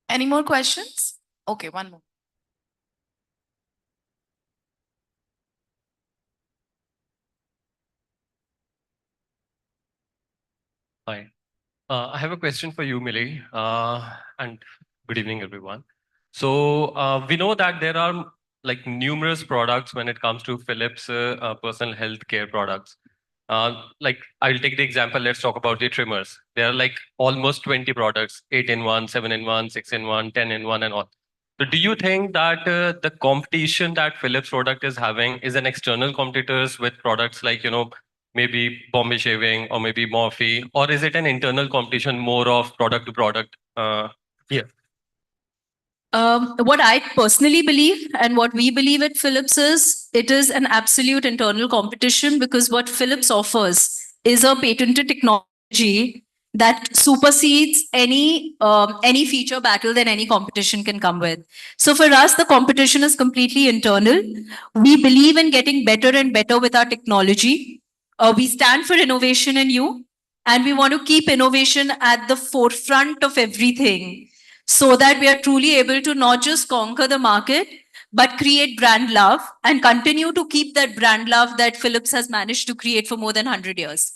Any more questions? Okay, one more. Hi. I have a question for you, Millie, and good evening, everyone. So we know that there are like numerous products when it comes to Philips personal health care products. Like I'll take the example, let's talk about the trimmers. There are like almost 20 products, 8 in 1, 7 in 1, 6 in 1, 10 in 1 and all. So do you think that the competition that Philips product is having is an external competitors with products like, maybe Bombay Shaving or maybe Morphe, or is it an internal competition more of product to product? Yeah. What I personally believe and what we believe at Philips is it is an absolute internal competition because what Philips offers is a patented technology that supersedes any feature battle that any competition can come with. So for us, the competition is completely internal. We believe in getting better and better with our technology. We stand for innovation in you, and we want to keep innovation at the forefront of everything so that we are truly able to not just conquer the market, but create brand love and continue to keep that brand love that Philips has managed to create for more than 100 years.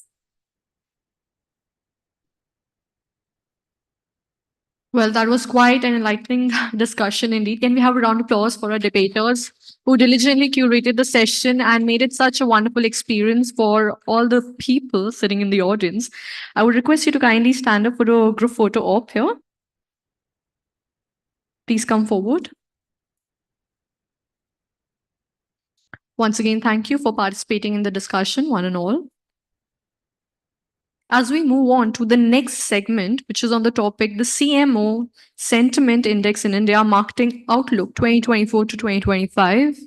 Well, that was quite an enlightening discussion indeed. Can we have a round of applause for our debaters who diligently curated the session and made it such a wonderful experience for all the people sitting in the audience? I would request you to kindly stand up for a group photo op here. Please come forward. Once again, thank you for participating in the discussion, one and all. As we move on to the next segment, which is on the topic, the CMO Sentiment Index in India Marketing Outlook 2024 to 2025.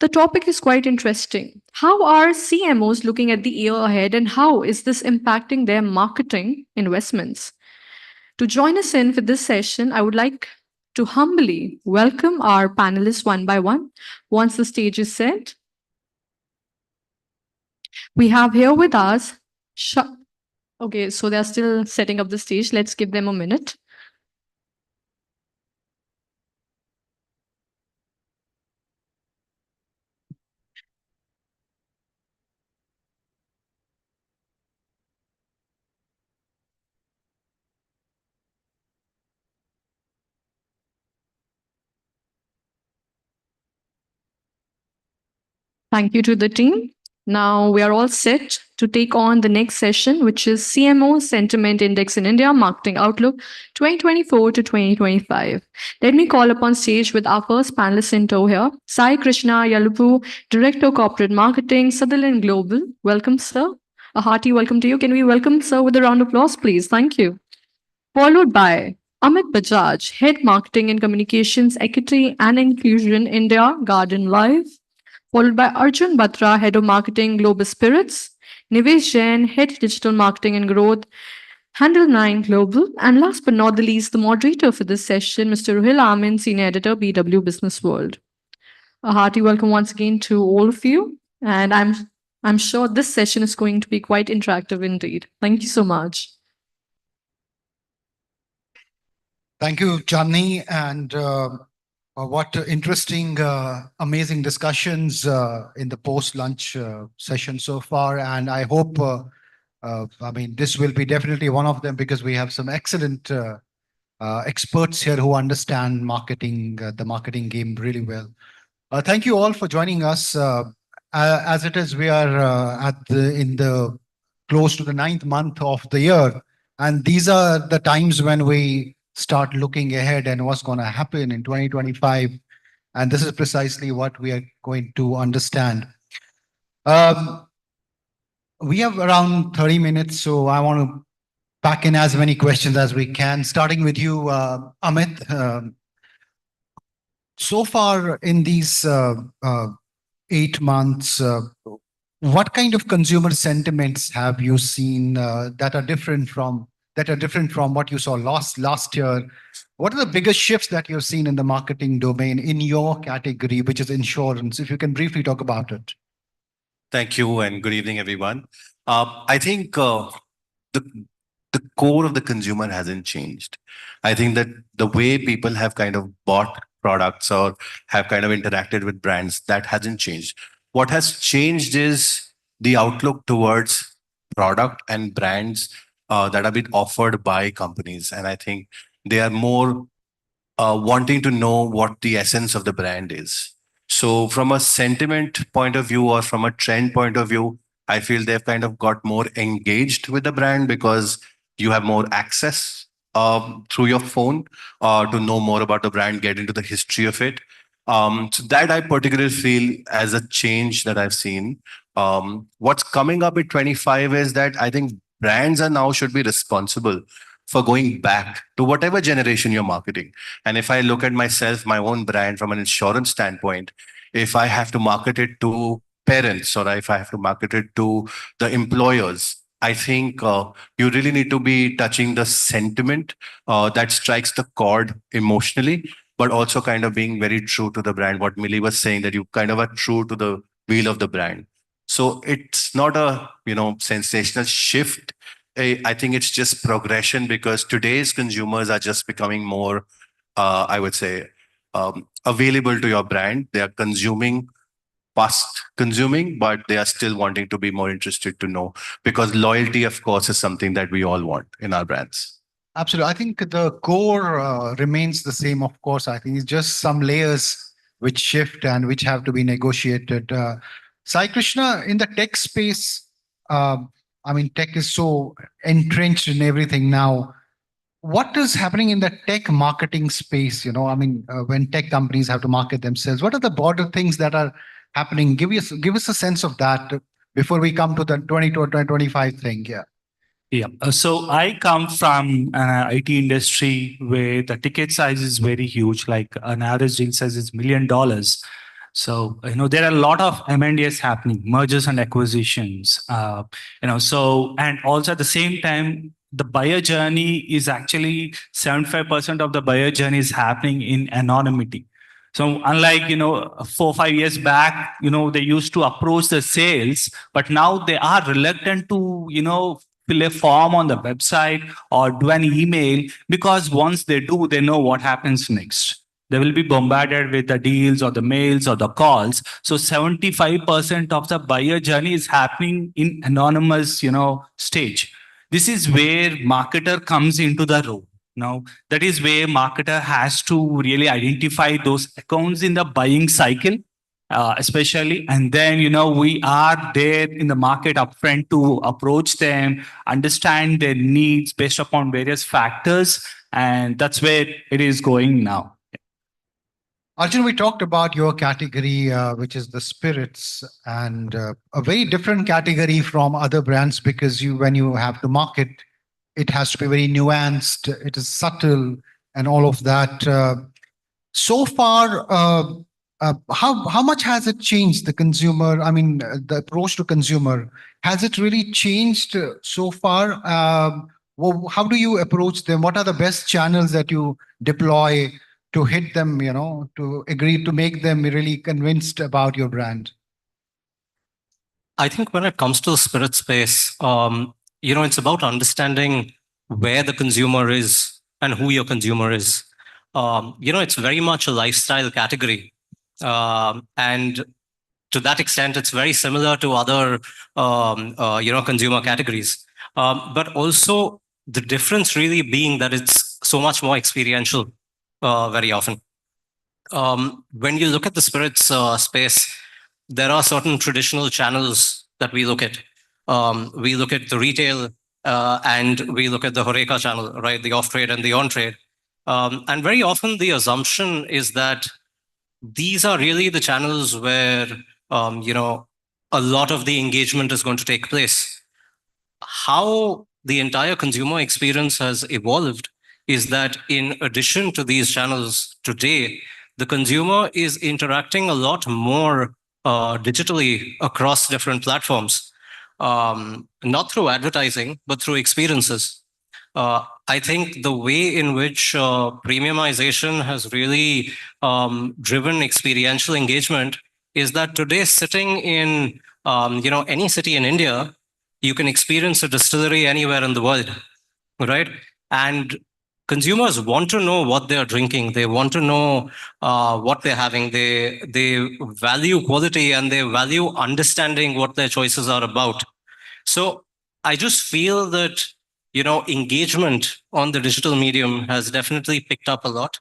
The topic is quite interesting. How are CMOs looking at the year ahead and how is this impacting their marketing investments? To join us in for this session, I would like to humbly welcome our panelists one by one. Once the stage is set, we have here with us okay, so they're still setting up the stage. Let's give them a minute. Thank you to the team. Now we are all set to take on the next session, which is CMO Sentiment Index in India Marketing Outlook 2024 to 2025. Let me call upon stage with our first panelist in tow here, Sai Krishna Yalupu, Director Corporate Marketing, Sutherland Global. Welcome, sir. A hearty welcome to you. Can we welcome sir with a round of applause, please? Thank you. Followed by Amit Bajaj, Head Marketing and Communications, Equity and Inclusion, India, Garden Life. Followed by Arjun Batra, Head of Marketing, Global Spirits, Nivesh Jain, Head Digital Marketing and Growth, Handle 9 Global, and last but not the least, the moderator for this session, Mr. Ruhil Amin, Senior Editor, BW Business World. A hearty welcome once again to all of you, and I'm sure this session is going to be quite interactive indeed. Thank you so much. Thank you, Chandni, and what interesting, amazing discussions in the post-lunch session so far. And I hope, I mean, this will be definitely one of them because we have some excellent experts here who understand marketing, the marketing game really well. Thank you all for joining us. As it is, we are in the close to the 9th month of the year, and these are the times when we start looking ahead and what's going to happen in 2025. And this is precisely what we are going to understand. We have around 30 minutes, so I want to pack in as many questions as we can, starting with you, Amit. So far in these 8 months, what kind of consumer sentiments have you seen that are different from what you saw last year? What are the biggest shifts that you've seen in the marketing domain in your category, which is insurance? If you can briefly talk about it. Thank you and good evening, everyone. I think the core of the consumer hasn't changed. I think that the way people have kind of bought products or have kind of interacted with brands, that hasn't changed. What has changed is the outlook towards product and brands that are being offered by companies. And I think they are more wanting to know what the essence of the brand is. So from a sentiment point of view or from a trend point of view, I feel they've kind of got more engaged with the brand because you have more access through your phone to know more about the brand, get into the history of it. So that I particularly feel as a change that I've seen. What's coming up at 25 is that I think brands are now should be responsible for going back to whatever generation you're marketing. And if I look at myself, my own brand from an insurance standpoint, if I have to market it to parents or if I have to market it to the employers, I think you really need to be touching the sentiment that strikes the chord emotionally, but also kind of being very true to the brand. What Millie was saying, that you kind of are true to the wheel of the brand. So it's not a sensational shift. I think it's just progression because today's consumers are just becoming more, I would say, available to your brand. They are consuming past consuming, but they are still wanting to be more interested to know because loyalty, of course, is something that we all want in our brands. Absolutely. I think the core remains the same, of course. I think it's just some layers which shift and which have to be negotiated. Sai Krishna, in the tech space, I mean, tech is so entrenched in everything now. What is happening in the tech marketing space? I mean, when tech companies have to market themselves, what are the broader things that are happening? Give us a sense of that before we come to the 2025 thing. Yeah. Yeah. So I come from an IT industry where the ticket size is very huge, like an average deal size is $1 million. So, there are a lot of M&As happening, mergers and acquisitions, so, and also at the same time, the buyer journey is actually 75% of the buyer journey is happening in anonymity. So unlike, 4 or 5 years back, they used to approach the sales, but now they are reluctant to, fill a form on the website or do an email because once they do, they know what happens next. They will be bombarded with the deals or the mails or the calls. So 75% of the buyer journey is happening in anonymous, stage. This is where marketer comes into the role. Now, that is where marketer has to really identify those accounts in the buying cycle, especially. And then, we are there in the market upfront to approach them, understand their needs based upon various factors. And that's where it is going now. Arjun, we talked about your category, which is the spirits, and a very different category from other brands because when you have to market, it has to be very nuanced, it is subtle, and all of that. So far, how much has it changed the consumer? I mean, the approach to consumer, has it really changed so far? How do you approach them? What are the best channels that you deploy to hit them, to agree, to make them really convinced about your brand? I think when it comes to the spirit space, it's about understanding where the consumer is and who your consumer is. It's very much a lifestyle category. And to that extent, it's very similar to other, consumer categories. But also the difference really being that it's so much more experiential very often. When you look at the spirits space, there are certain traditional channels that we look at. We look at the retail and we look at the Horeca channel, right? The off-trade and the on-trade. And very often the assumption is that these are really the channels where, a lot of the engagement is going to take place. How the entire consumer experience has evolved is that in addition to these channels today, the consumer is interacting a lot more digitally across different platforms, not through advertising, but through experiences. I think the way in which premiumization has really driven experiential engagement is that today, sitting in any city in India, you can experience a distillery anywhere in the world, right? And consumers want to know what they're drinking. They want to know what they're having. They value quality and they value understanding what their choices are about. So I just feel that, engagement on the digital medium has definitely picked up a lot.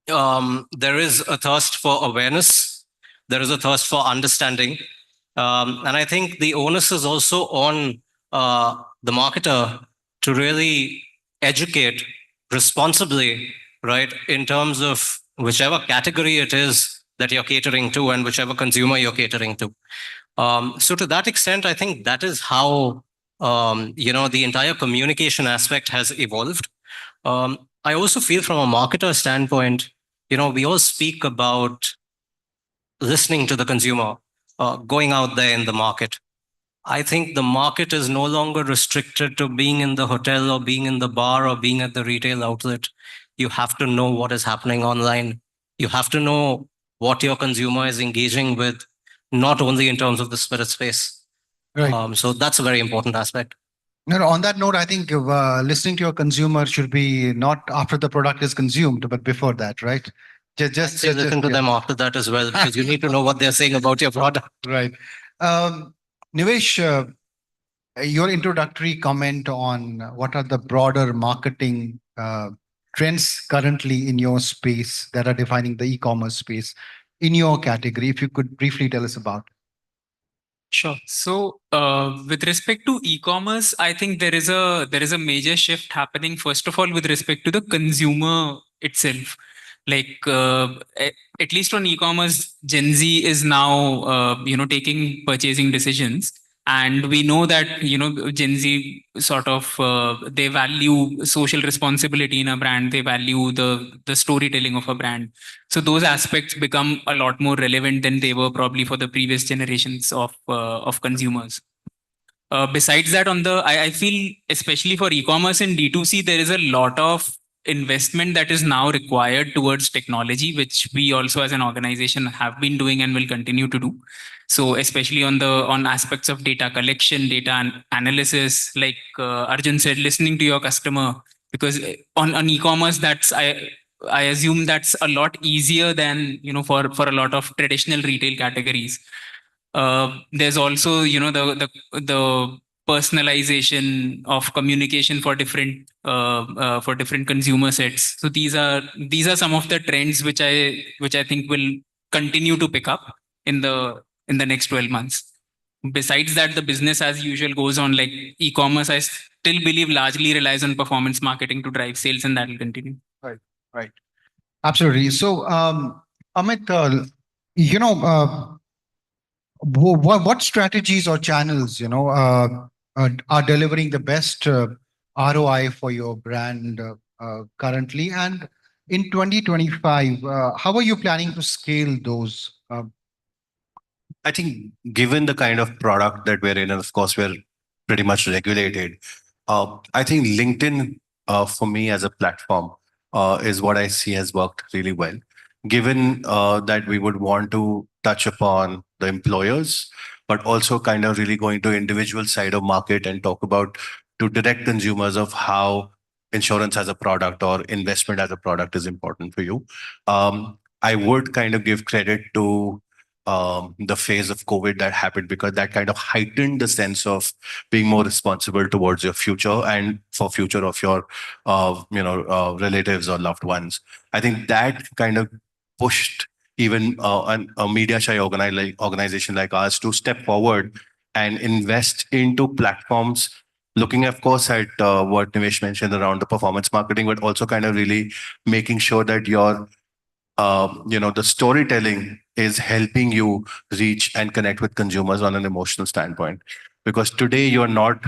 There is a thirst for awareness. There is a thirst for understanding. And I think the onus is also on the marketer to really educate responsibly, right, in terms of whichever category it is that you're catering to and whichever consumer you're catering to. So to that extent, I think that is how, the entire communication aspect has evolved. I also feel from a marketer standpoint, we all speak about listening to the consumer, going out there in the market. I think the market is no longer restricted to being in the hotel or being in the bar or being at the retail outlet. You have to know what is happening online. You have to know what your consumer is engaging with, not only in terms of the spirit space. Right. So that's a very important aspect. No, on that note, I think listening to your consumer should be not after the product is consumed, but before that, right? Just listen to them after that as well, because you need to know what they're saying about your product. Right. Nivesh, your introductory comment on what are the broader marketing trends currently in your space that are defining the e-commerce space in your category, if you could briefly tell us about. Sure. So, with respect to e-commerce, I think there is a major shift happening. First of all, with respect to the consumer itself, like at least on e-commerce, Gen Z is now taking purchasing decisions, and we know that Gen Z sort of they value social responsibility in a brand. They value the storytelling of a brand. So those aspects become a lot more relevant than they were probably for the previous generations of consumers. Besides that, I feel especially for e-commerce and D2C, there is a lot of investment that is now required towards technology, which we also as an organization have been doing and will continue to do. So especially on aspects of data collection, data analysis, like Arjun said, listening to your customer, because on e-commerce, I assume that's a lot easier than for a lot of traditional retail categories. There's also the personalization of communication for different consumer sets. So these are some of the trends which I think will continue to pick up in the next 12 months. Besides that, the business as usual goes on. Like e-commerce, I still believe largely relies on performance marketing to drive sales, and that will continue. Right. Right. Absolutely. So, Amit, what strategies or channels, are delivering the best ROI for your brand currently? And In 2025, how are you planning to scale those? I think given the kind of product that we're in, and of course we're pretty much regulated, I think LinkedIn for me as a platform is what I see has worked really well. Given that we would want to touch upon the employers, but also kind of really going to individual side of market and talk about to direct consumers of how insurance as a product or investment as a product is important for you. I would kind of give credit to the phase of COVID that happened because that kind of heightened the sense of being more responsible towards your future and for future of your relatives or loved ones. I think that kind of pushed even a media shy organization like ours to step forward and invest into platforms looking of course at what Nivesh mentioned around the performance marketing, but also kind of really making sure that your the storytelling is helping you reach and connect with consumers on an emotional standpoint. Because today you're not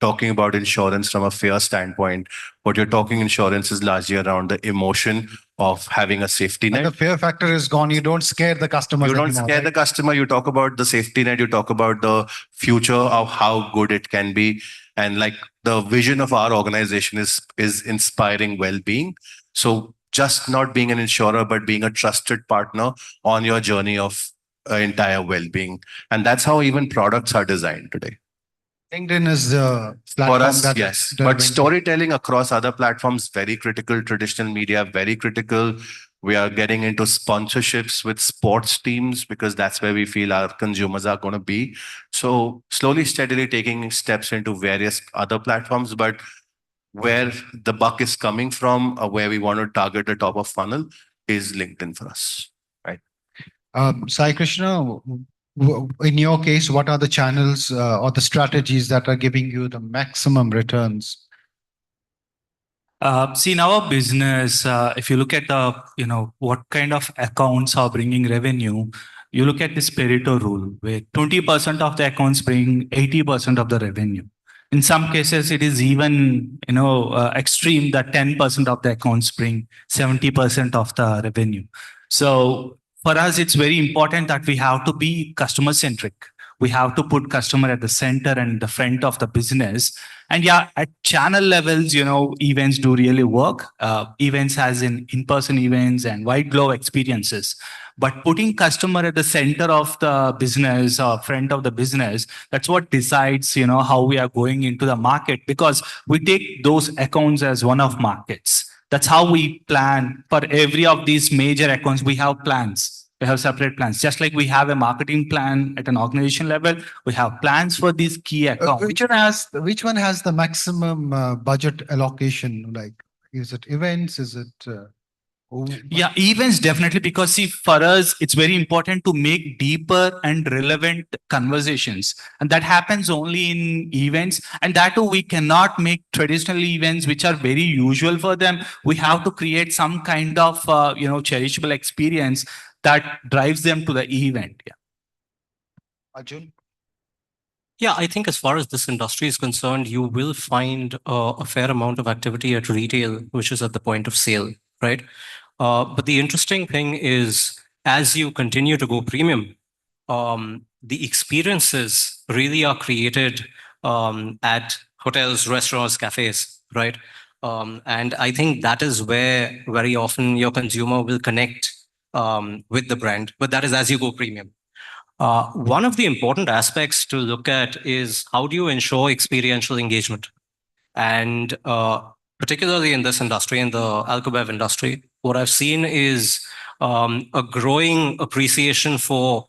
talking about insurance from a fear standpoint. What you're talking insurance is largely around the emotion of having a safety net. And the fear factor is gone. You don't scare the customers You don't anymore, scare right? the customer. You talk about the safety net. You talk about the future of how good it can be. And like the vision of our organization is inspiring well-being. So just not being an insurer, but being a trusted partner on your journey of entire well-being. And that's how even products are designed today. LinkedIn is the For platform us, that yes. is But delivering. storytelling across other platforms, very critical. Traditional media, very critical. We are getting into sponsorships with sports teams because that's where we feel our consumers are going to be. So slowly, steadily taking steps into various other platforms, but where the buck is coming from, or where we want to target the top of funnel is LinkedIn for us, right? Sai Krishna, in your case, what are the channels or the strategies that are giving you the maximum returns? See, in our business, if you look at the, what kind of accounts are bringing revenue, you look at this Pareto rule, where 20% of the accounts bring 80% of the revenue. In some cases, it is even, extreme that 10% of the accounts bring 70% of the revenue. So for us, it's very important that we have to be customer centric. We have to put customer at the center and the front of the business. And yeah, at channel levels, events do really work. Events as in-person events and white glove experiences. But putting customer at the center of the business or front of the business, that's what decides, how we are going into the market, because we take those accounts as one of markets. That's how we plan for every of these major accounts. We have plans. We have separate plans. Just like we have a marketing plan at an organization level, we have plans for these key accounts. Which one has the maximum budget allocation? Like, is it events? Is it? Yeah, events definitely, because see, for us, it's very important to make deeper and relevant conversations. And that happens only in events. And that too, we cannot make traditional events, which are very usual for them. We have to create some kind of, cherishable experience that drives them to the event. Yeah. Arjun? Yeah, I think as far as this industry is concerned, you will find a fair amount of activity at retail, which is at the point of sale, right? But the interesting thing is, as you continue to go premium, the experiences really are created at hotels, restaurants, cafes, right? And I think that is where very often your consumer will connect with the brand, but that is as you go premium. One of the important aspects to look at is how do you ensure experiential engagement? And particularly in this industry, in the alcobev industry, what I've seen is a growing appreciation for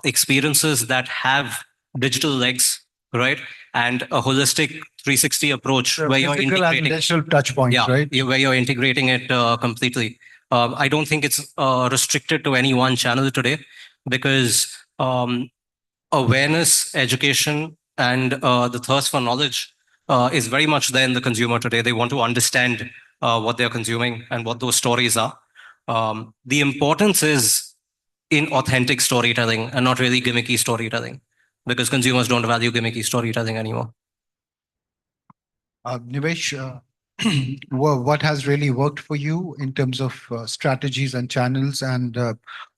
experiences that have digital legs, right? And a holistic 360 approach where you're Physical and integrating digital touch points, right? where you're integrating it completely. I don't think it's restricted to any one channel today, because awareness, education, and the thirst for knowledge is very much there in the consumer today. They want to understand what they're consuming and what those stories are. The importance is in authentic storytelling and not really gimmicky storytelling, because consumers don't value gimmicky storytelling anymore. Nivesh, what has really worked for you in terms of strategies and channels, and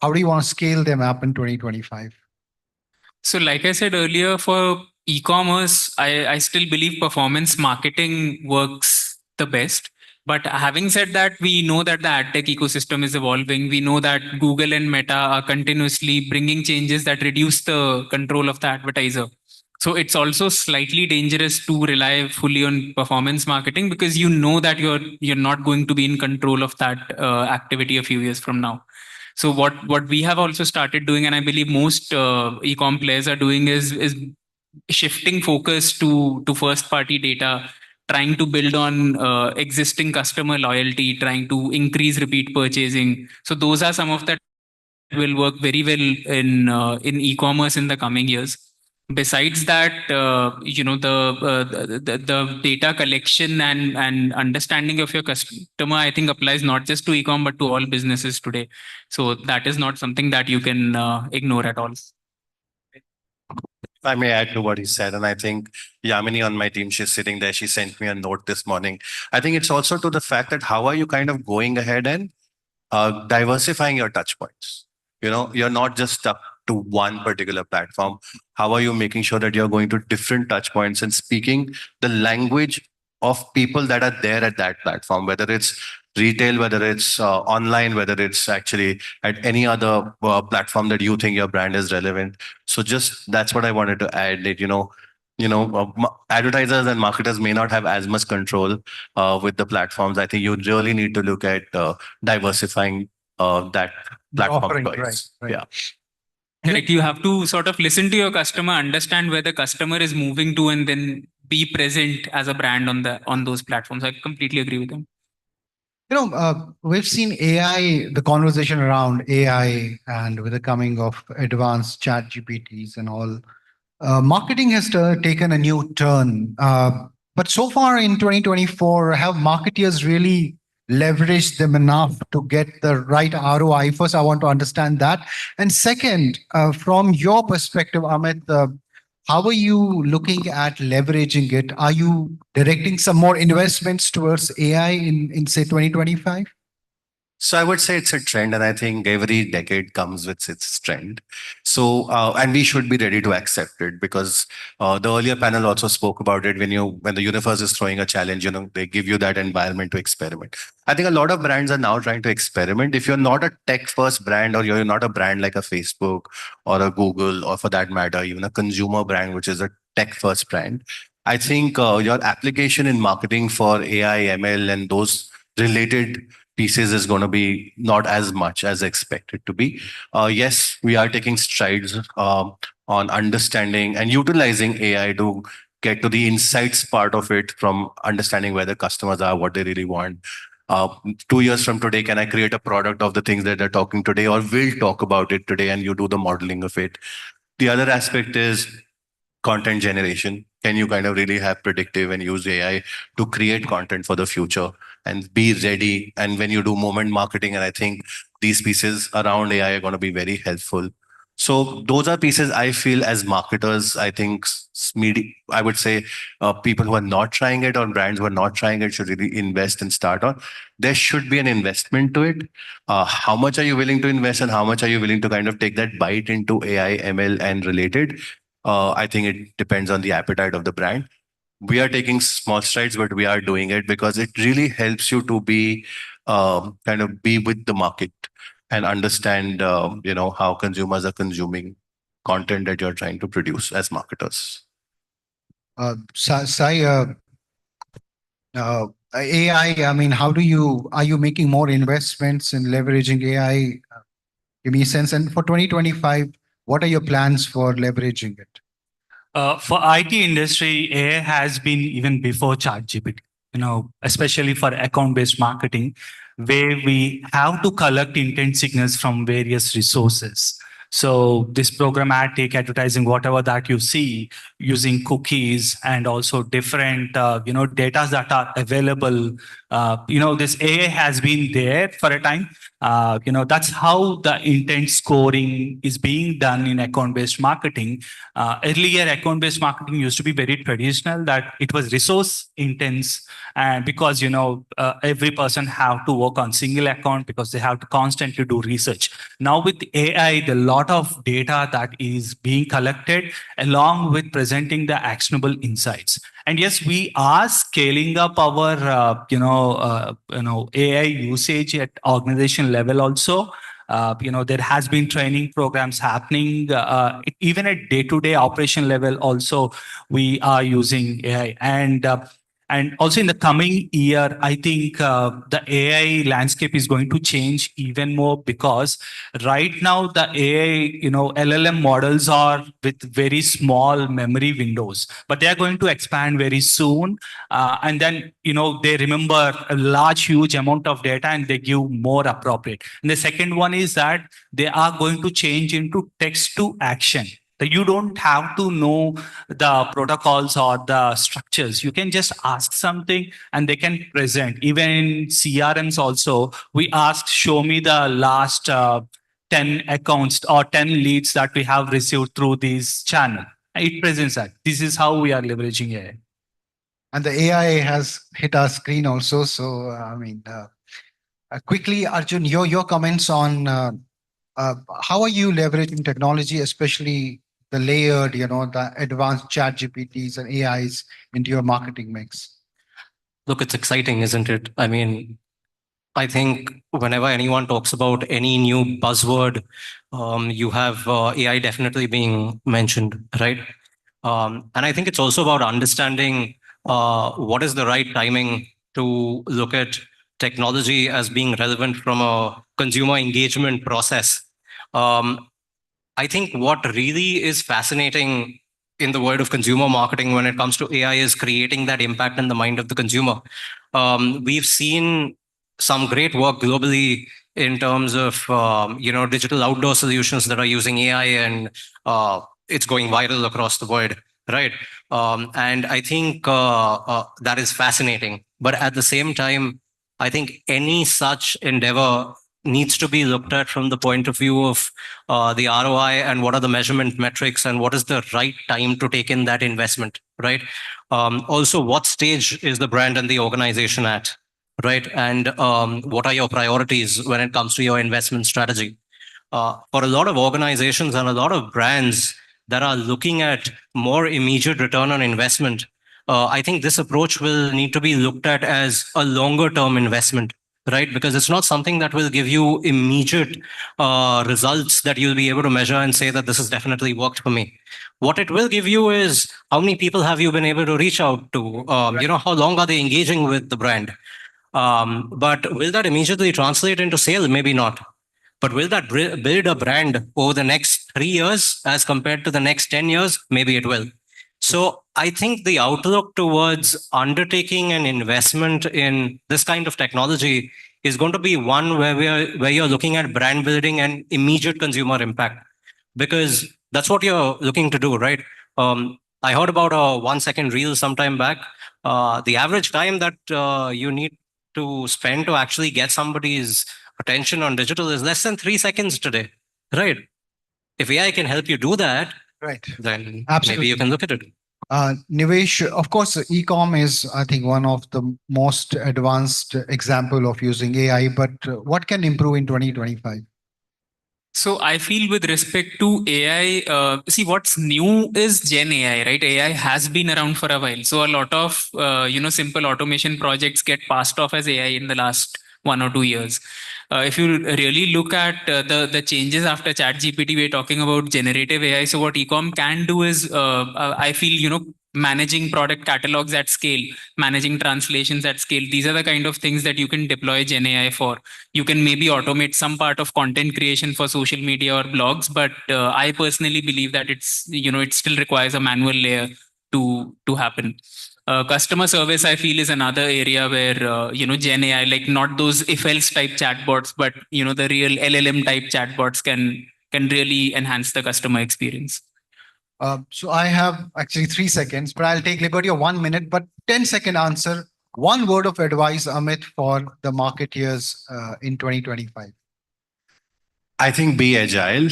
how do you want to scale them up in 2025? So, like I said earlier, for e-commerce, I still believe performance marketing works the best. But having said that, we know that the ad tech ecosystem is evolving. We know that Google and Meta are continuously bringing changes that reduce the control of the advertiser. So it's also slightly dangerous to rely fully on performance marketing, because you know that you're not going to be in control of that activity a few years from now. So what we have also started doing, and I believe most e-com players are doing, is shifting focus to first party data, trying to build on existing customer loyalty, trying to increase repeat purchasing. So those are some of that will work very well in e-commerce in the coming years. Besides that, the data collection and understanding of your customer, I think, applies not just to e-com but to all businesses today. So that is not something that you can ignore at all. If I may add to what he said, and I think Yamini on my team, she's sitting there, she sent me a note this morning. I think it's also to the fact that how are you kind of going ahead and diversifying your touch points? You're not just stuck to one particular platform. How are you making sure that you're going to different touch points and speaking the language of people that are there at that platform, whether it's retail, whether it's online, whether it's actually at any other platform that you think your brand is relevant. So just that's what I wanted to add, that advertisers and marketers may not have as much control with the platforms. I think you really need to look at diversifying that platform offering, choice. right. Yeah. Correct. You have to sort of listen to your customer, understand where the customer is moving to, and then be present as a brand on those platforms. I completely agree with him. We've seen AI, the conversation around AI, and with the coming of advanced chat GPTs and all, marketing has taken a new turn. But so far in 2024, have marketeers really leveraged them enough to get the right ROI? First, I want to understand that. And second, from your perspective, Amit, how are you looking at leveraging it? Are you directing some more investments towards AI in say, 2025? So I would say it's a trend, and I think every decade comes with its trend. So, and we should be ready to accept it, because the earlier panel also spoke about it. When the universe is throwing a challenge, they give you that environment to experiment. I think a lot of brands are now trying to experiment. If you're not a tech-first brand, or you're not a brand like a Facebook or a Google, or for that matter, even a consumer brand, which is a tech-first brand, I think your application in marketing for AI, ML, and those related pieces is going to be not as much as expected to be. Yes, we are taking strides on understanding and utilizing AI to get to the insights part of it, from understanding where the customers are, what they really want. 2 years from today, can I create a product of the things that they're talking today, or will talk about it today, and you do the modeling of it? The other aspect is content generation. Can you kind of really have predictive and use AI to create content for the future and be ready? And when you do moment marketing, and I think these pieces around AI are going to be very helpful. So those are pieces I feel as marketers, I think I would say people who are not trying it, or brands who are not trying it, should really invest and start on. There should be an investment to it. How much are you willing to invest, and how much are you willing to kind of take that bite into AI, ML, and related? I think it depends on the appetite of the brand. We are taking small strides, but we are doing it because it really helps you to be kind of be with the market and understand, how consumers are consuming content that you're trying to produce as marketers. Sai, AI, I mean, are you making more investments in leveraging AI? Give me a sense. And for 2025, what are your plans for leveraging it? For IT industry, AI has been even before ChatGPT, especially for account-based marketing, where we have to collect intent signals from various resources. So this programmatic advertising, whatever that you see, using cookies and also different, data that are available, this AI has been there for a time. That's how the intent scoring is being done in account-based marketing. Earlier, account-based marketing used to be very traditional, that it was resource intense, and because every person have to work on single account because they have to constantly do research. Now with AI, the lot of data that is being collected along with presenting the actionable insights. And yes, we are scaling up our AI usage at organization level also. There has been training programs happening even at day-to-day operation level. Also, we are using AI, and also in the coming year, I think the AI landscape is going to change even more, because right now the AI, LLM models are with very small memory windows, but they are going to expand very soon. And then, they remember a large, huge amount of data and they give more appropriate. And the second one is that they are going to change into text to action. That you don't have to know the protocols or the structures. You can just ask something and they can present. Even in CRMs also, we asked, show me the last 10 accounts or 10 leads that we have received through this channel. It presents that. This is how we are leveraging AI. And the AI has hit our screen also. So, quickly, Arjun, your comments on how are you leveraging technology, especially the layered, the advanced chat GPTs and AIs into your marketing mix? Look, it's exciting, isn't it? I mean, I think whenever anyone talks about any new buzzword, you have AI definitely being mentioned, right? And I think it's also about understanding what is the right timing to look at technology as being relevant from a consumer engagement process. I think what really is fascinating in the world of consumer marketing when it comes to AI is creating that impact in the mind of the consumer. We've seen some great work globally in terms of digital outdoor solutions that are using AI, and it's going viral across the world, right? And I think that is fascinating. But at the same time, I think any such endeavor needs to be looked at from the point of view of the ROI and what are the measurement metrics and what is the right time to take in that investment, right? Also, what stage is the brand and the organization at, right? And what are your priorities when it comes to your investment strategy? For a lot of organizations and a lot of brands that are looking at more immediate return on investment, I think this approach will need to be looked at as a longer term investment, right? Because it's not something that will give you immediate results that you'll be able to measure and say that this has definitely worked for me. What it will give you is how many people have you been able to reach out to? How long are they engaging with the brand? But will that immediately translate into sale? Maybe not. But will that build a brand over the next 3 years as compared to the next 10 years? Maybe it will. So I think the outlook towards undertaking an investment in this kind of technology is going to be one where you're looking at brand building and immediate consumer impact, because that's what you're looking to do, right? I heard about a 1-second reel sometime back. The average time that you need to spend to actually get somebody's attention on digital is less than 3 seconds today, right? If AI can help you do that, right, then absolutely, maybe you can look at it. Nivesh, of course, e-com is, I think, one of the most advanced example of using AI, but what can improve in 2025? So I feel with respect to AI, see what's new is Gen AI, right? AI has been around for a while. So a lot of, simple automation projects get passed off as AI in the last 1 or 2 years. If you really look at the changes after ChatGPT, we're talking about generative AI. So what ecom can do is, I feel, managing product catalogs at scale, managing translations at scale. These are the kind of things that you can deploy Gen AI for. You can maybe automate some part of content creation for social media or blogs, but I personally believe that it still requires a manual layer to happen. Customer service, I feel, is another area where Gen AI, like not those if else type chatbots, but the real LLM type chatbots can really enhance the customer experience. So I have actually 3 seconds, but I'll take liberty of 1 minute, but 10-second answer. One word of advice, Amit, for the marketeers in 2025. I think be agile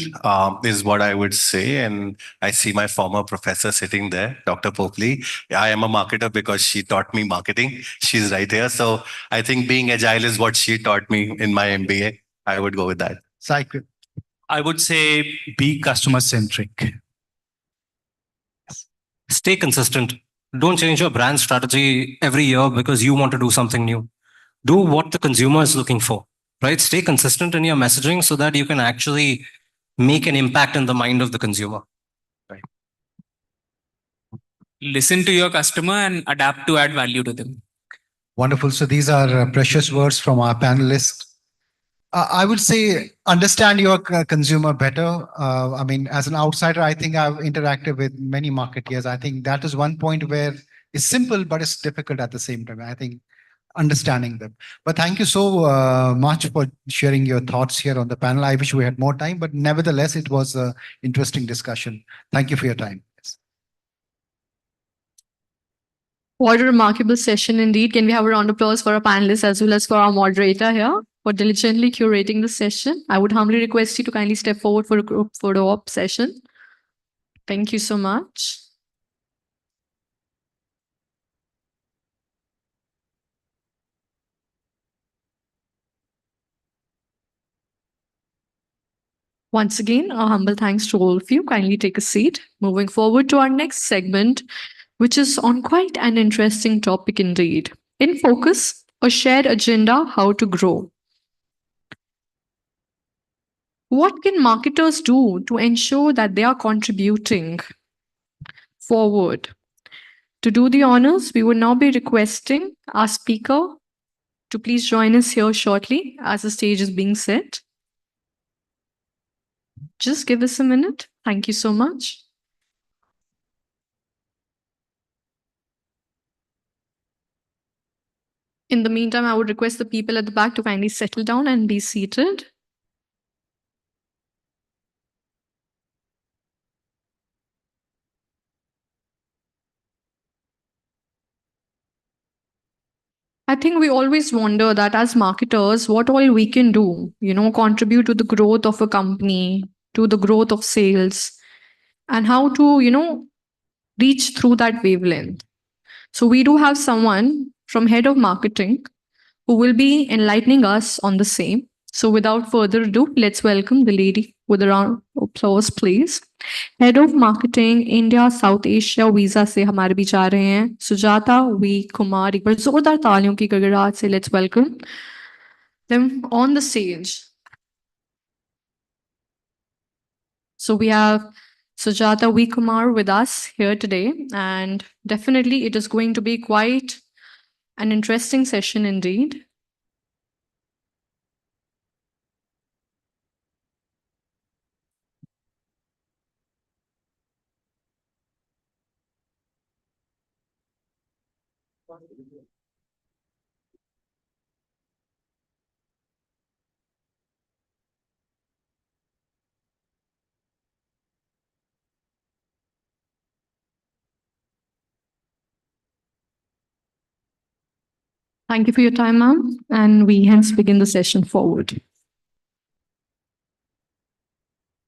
is what I would say. And I see my former professor sitting there, Dr. Popley. I am a marketer because she taught me marketing. She's right here. So I think being agile is what she taught me in my MBA. I would go with that. Cycle. I would say be customer centric. Stay consistent. Don't change your brand strategy every year because you want to do something new. Do what the consumer is looking for, right? Stay consistent in your messaging so that you can actually make an impact in the mind of the consumer. Right. Listen to your customer and adapt to add value to them. Wonderful. So these are precious words from our panelists. I would say understand your consumer better. I mean, as an outsider, I think I've interacted with many marketeers. I think that is one point where it's simple, but it's difficult at the same time. I think understanding them. But thank you so much for sharing your thoughts here on the panel. I wish we had more time, but nevertheless, it was an interesting discussion. Thank you for your time. What a remarkable session indeed. Can we have a round of applause for our panelists as well as for our moderator here for diligently curating the session? I would humbly request you to kindly step forward for a group photo op session. Thank you so much. Once again, our humble thanks to all of you. Kindly take a seat. Moving forward to our next segment, which is on quite an interesting topic indeed. In focus, a shared agenda, how to grow. What can marketers do to ensure that they are contributing forward? To do the honors, we would now be requesting our speaker to please join us here shortly as the stage is being set. Just give us a minute. Thank you so much. In the meantime, I would request the people at the back to kindly settle down and be seated. I think we always wonder that as marketers, what all we can do, contribute to the growth of a company, to the growth of sales, and how to, reach through that wavelength. So we do have someone from head of marketing who will be enlightening us on the same. So without further ado, let's welcome the lady with a round of applause, please. Head of Marketing India South Asia visa से हमारे बीच आ रहे हैं Sujata we Kumar. एक बार जोरदार तालियों की गड़गड़ाहट से let's welcome them on the stage. So we have Sujata V. Kumar with us here today, and definitely it is going to be quite an interesting session indeed. Thank you for your time, ma'am, and we hence begin the session forward.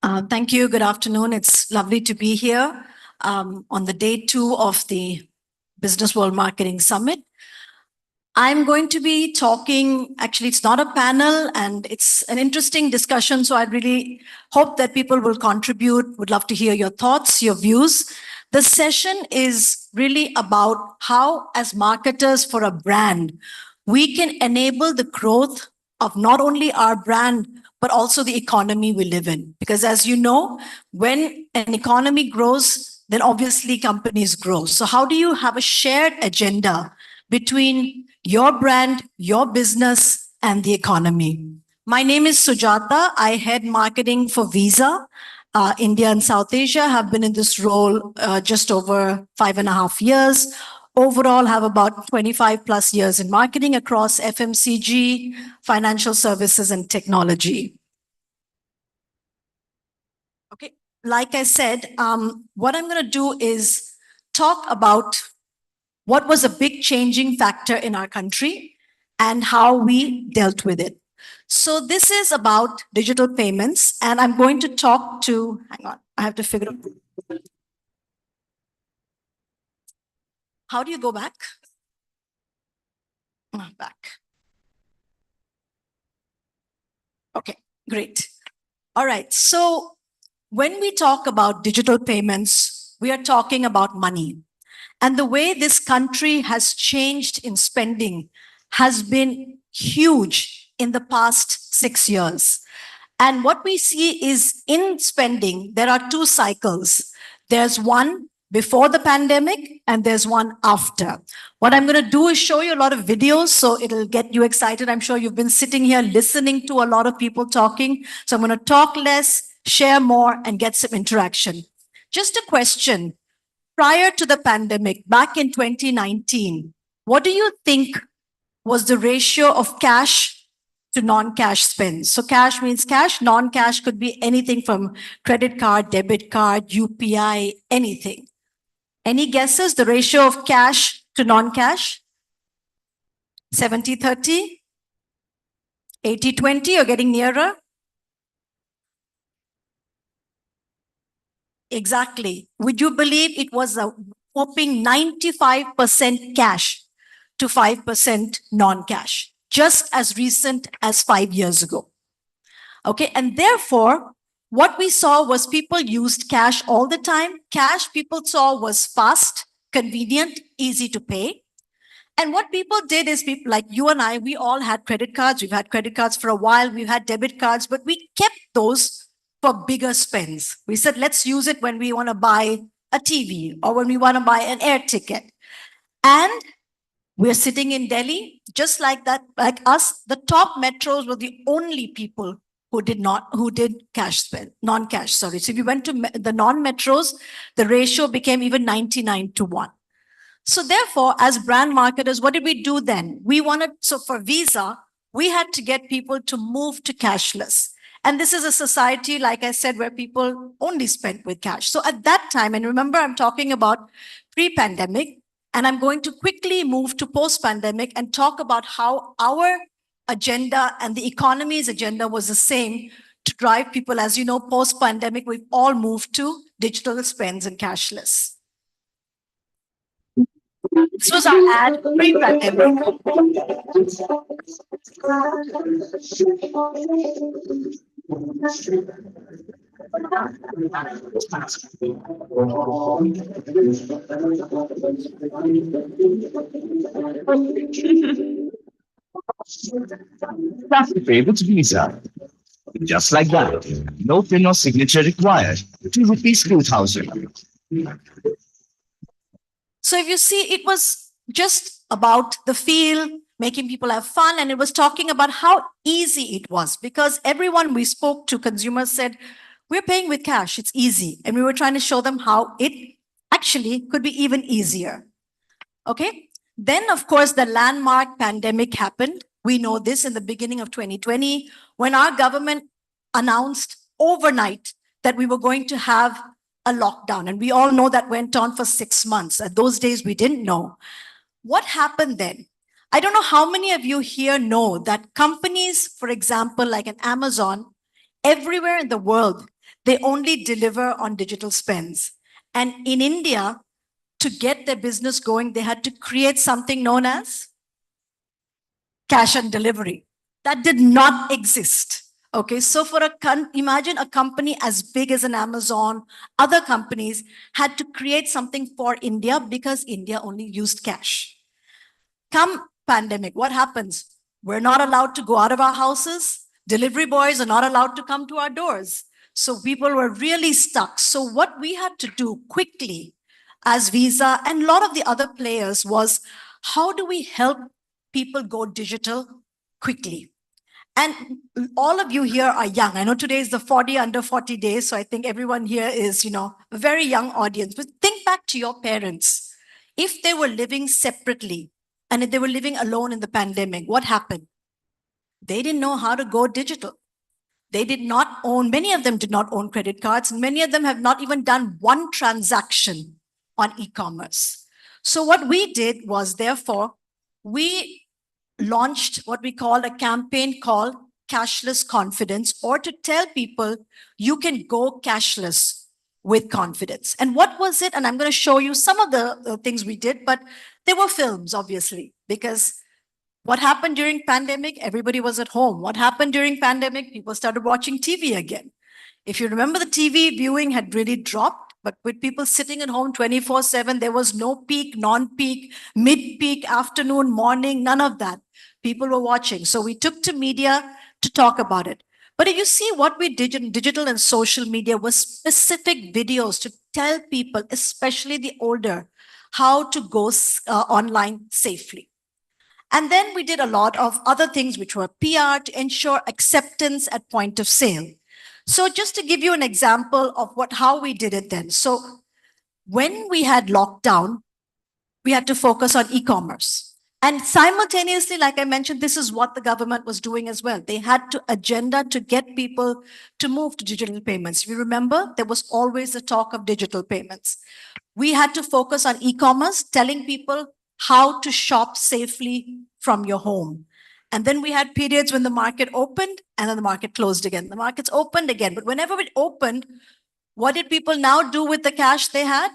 Thank you. Good afternoon. It's lovely to be here on the day 2 of the Business World Marketing Summit. I'm going to be talking, actually, it's not a panel and it's an interesting discussion. So I really hope that people will contribute, would love to hear your thoughts, your views. The session is really about how, as marketers for a brand, we can enable the growth of not only our brand, but also the economy we live in. Because as you know, when an economy grows, then obviously companies grow. So how do you have a shared agenda between your brand, your business, and the economy? My name is Sujata. I head marketing for Visa, India and South Asia. Have been in this role just over 5.5 years. Overall, have about 25 plus years in marketing across FMCG, financial services, and technology. Okay, like I said, what I'm going to do is talk about what was a big changing factor in our country and how we dealt with it. So this is about digital payments, and I'm going to talk to, hang on, I have to figure out. How do you go back? Back. Okay, great. All right, so when we talk about digital payments, we are talking about money. And the way this country has changed in spending has been huge in the past 6 years. And what we see is in spending, there are two cycles. There's one before the pandemic and there's one after. What I'm going to do is show you a lot of videos, so it'll get you excited. I'm sure you've been sitting here listening to a lot of people talking. So I'm going to talk less, share more, and get some interaction. Just a question. Prior to the pandemic, back in 2019, what do you think was the ratio of cash to non-cash spends? So cash means cash, non-cash could be anything from credit card, debit card, UPI, anything. Any guesses? The ratio of cash to non-cash? 70-30? 80-20? You're getting nearer? Exactly. Would you believe it was a whopping 95% cash to 5% non-cash, just as recent as 5 years ago? Okay, and therefore, what we saw was people used cash all the time. Cash people saw was fast, convenient, easy to pay. And what people did is, people like you and I, we all had credit cards. We've had credit cards for a while. We've had debit cards, but we kept those for bigger spends. We said, let's use it when we want to buy a TV or when we want to buy an air ticket. And we're sitting in Delhi, just like that, like us, the top metros were the only people who did cash spend, non-cash, sorry. So if you went to the non-metros, the ratio became even 99-1. So therefore, as brand marketers, what did we do then? So for Visa, we had to get people to move to cashless. And this is a society, like I said, where people only spent with cash. So at that time, and remember, I'm talking about pre-pandemic, and I'm going to quickly move to post-pandemic and talk about how our agenda and the economy's agenda was the same to drive people. As you know, post-pandemic, we've all moved to digital spends and cashless. This was our ad pre-pandemic. Pay with Visa. Just like that. No PIN or signature required. 2 rupees 2,000. So if you see, it was just about the feel, making people have fun, and it was talking about how easy it was, because everyone we spoke to, consumers, said, we're paying with cash, it's easy. And we were trying to show them how it actually could be even easier. Okay. Then, of course, the landmark pandemic happened. We know this in the beginning of 2020, when our government announced overnight that we were going to have a lockdown. And we all know that went on for 6 months. At those days, we didn't know. What happened then? I don't know how many of you here know that companies, for example, like an Amazon, everywhere in the world, they only deliver on digital spends. And in India, to get their business going, they had to create something known as cash on delivery. That did not exist. Okay, so imagine a company as big as an Amazon, other companies had to create something for India because India only used cash. Come pandemic, what happens? We're not allowed to go out of our houses. Delivery boys are not allowed to come to our doors. So people were really stuck. So what we had to do quickly as Visa and a lot of the other players was, how do we help people go digital quickly? And all of you here are young. I know today is the 40 under 40 days. So I think everyone here is, a very young audience. But think back to your parents. If they were living separately and if they were living alone in the pandemic, what happened? They didn't know how to go digital. They did not own, many of them did not own credit cards, and many of them have not even done one transaction on e-commerce. So what we did was, therefore, we launched what we call a campaign called cashless confidence or to tell people you can go cashless with confidence. And what was it? And I'm going to show you some of the things we did, but they were films, obviously, because what happened during pandemic? Everybody was at home. What happened during pandemic? People started watching TV again. If you remember, the TV viewing had really dropped, but with people sitting at home 24/7, there was no peak, non-peak, mid-peak, afternoon, morning, none of that. People were watching. So we took to media to talk about it. But if you see what we did in digital and social media was specific videos to tell people, especially the older, how to go online safely. And then we did a lot of other things, which were PR to ensure acceptance at point of sale. So just to give you an example of how we did it then. So when we had lockdown, we had to focus on e-commerce. And simultaneously, like I mentioned, this is what the government was doing as well. They had to agenda to get people to move to digital payments. If you remember, there was always the talk of digital payments. We had to focus on e-commerce, telling people how to shop safely from your home. And then we had periods when the market opened and then the market closed again. The markets opened again. But whenever it opened, what did people now do with the cash they had?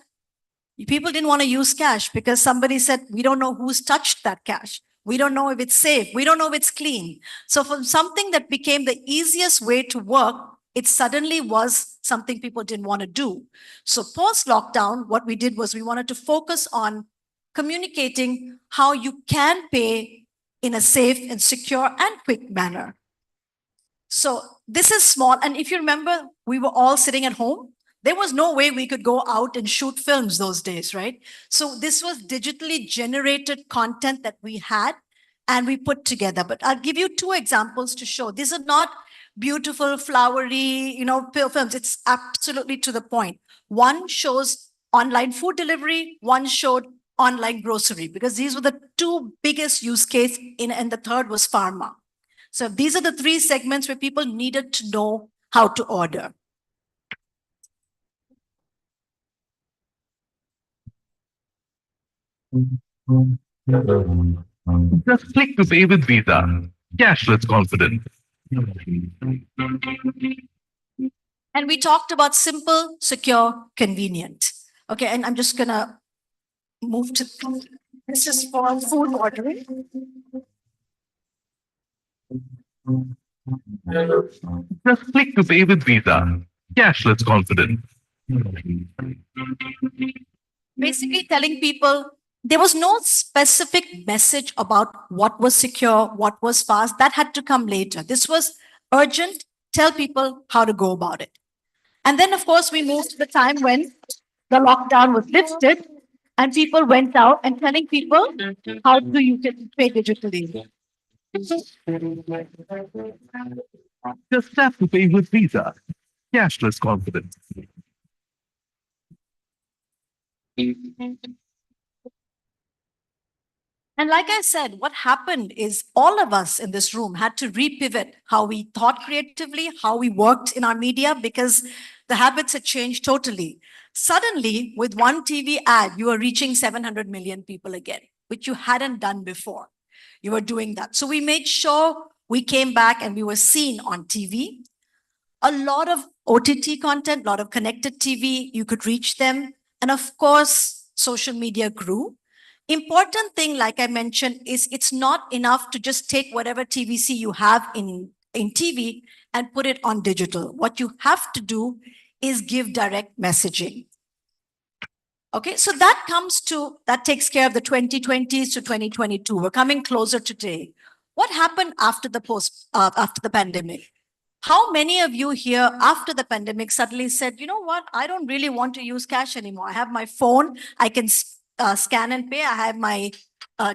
People didn't want to use cash because somebody said, we don't know who's touched that cash. We don't know if it's safe. We don't know if it's clean. So from something that became the easiest way to work, it suddenly was something people didn't want to do. So post-lockdown, what we did was we wanted to focus on communicating how you can pay in a safe and secure and quick manner. So this is small. And if you remember, we were all sitting at home. There was no way we could go out and shoot films those days, right? So this was digitally generated content that we had and we put together. But I'll give you two examples to show. These are not beautiful, flowery, films. It's absolutely to the point. One shows online food delivery. One showed online grocery, because these were the two biggest use case and the third was pharma. So these are the three segments where people needed to know how to order. Just click to pay with Visa. Cashless confidence. And we talked about simple, secure, convenient. Okay, and I'm just gonna move to, this is for food ordering. Just click to pay with Visa. Cashless confidence. Basically telling people there was no specific message about what was secure, what was fast. That had to come later. This was urgent. Tell people how to go about it. And then, of course, we moved to the time when the lockdown was lifted and people went out and telling people how do you pay digitally. Just tap to pay with Visa. Cashless confidence. And like I said, what happened is all of us in this room had to repivot how we thought creatively, how we worked in our media, because the habits had changed totally. Suddenly, with one TV ad, you are reaching 700 million people again, which you hadn't done before. You were doing that. So we made sure we came back and we were seen on TV. A lot of OTT content, a lot of connected TV, you could reach them. And of course, social media grew. Important thing, like I mentioned, is it's not enough to just take whatever TVC you have in TV and put it on digital. What you have to do is give direct messaging. Okay, so that takes care of the 2020s to 2022. We're coming closer today. What happened after the pandemic? How many of you here after the pandemic suddenly said, you know what, I don't really want to use cash anymore. I have my phone, I can scan and pay. I have my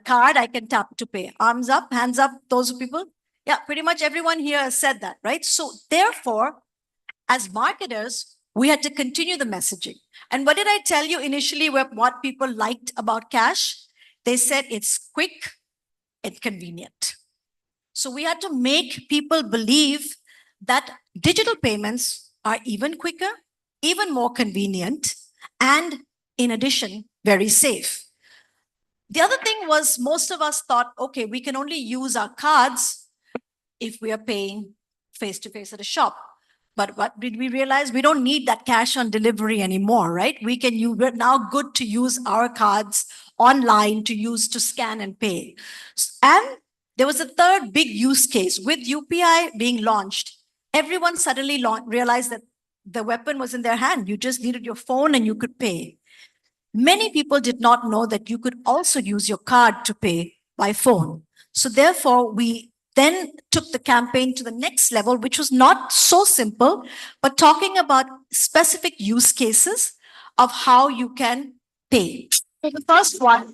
card, I can tap to pay. Arms up, hands up, those people. Yeah, pretty much everyone here has said that, right? So therefore, as marketers, we had to continue the messaging. And what did I tell you initially what people liked about cash? They said it's quick and convenient. So we had to make people believe that digital payments are even quicker, even more convenient, and in addition, very safe. The other thing was most of us thought, okay, we can only use our cards if we are paying face-to-face at a shop. But what did we realize? We don't need that cash on delivery anymore, right? We're now good to use our cards online to scan and pay. And there was a third big use case with UPI being launched. Everyone suddenly realized that the weapon was in their hand. You just needed your phone and you could pay. Many people did not know that you could also use your card to pay by phone. So therefore, we then took the campaign to the next level, which was not so simple, but talking about specific use cases of how you can pay. So the first one.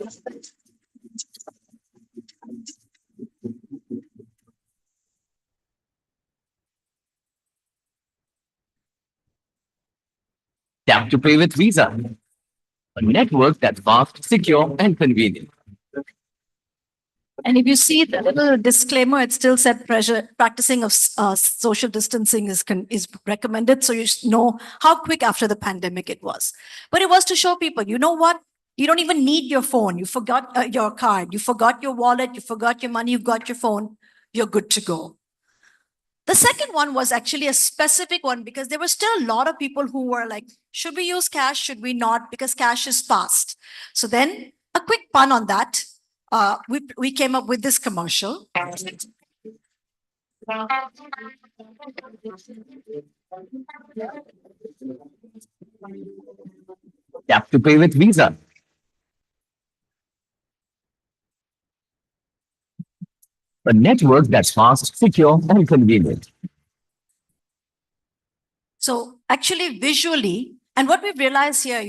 Tap to pay with Visa, a network that's fast, secure, and convenient. And if you see the little disclaimer, it still said practicing of social distancing is recommended. So you know how quick after the pandemic it was. But it was to show people, you know what? You don't even need your phone. You forgot your card. You forgot your wallet. You forgot your money. You've got your phone. You're good to go. The second one was actually a specific one because there were still a lot of people who were like, should we use cash? Should we not? Because cash is fast. So then a quick pun on that. We came up with this commercial. Tap to pay with Visa. A network that's fast, secure, and convenient. So actually visually, and what we've realized here,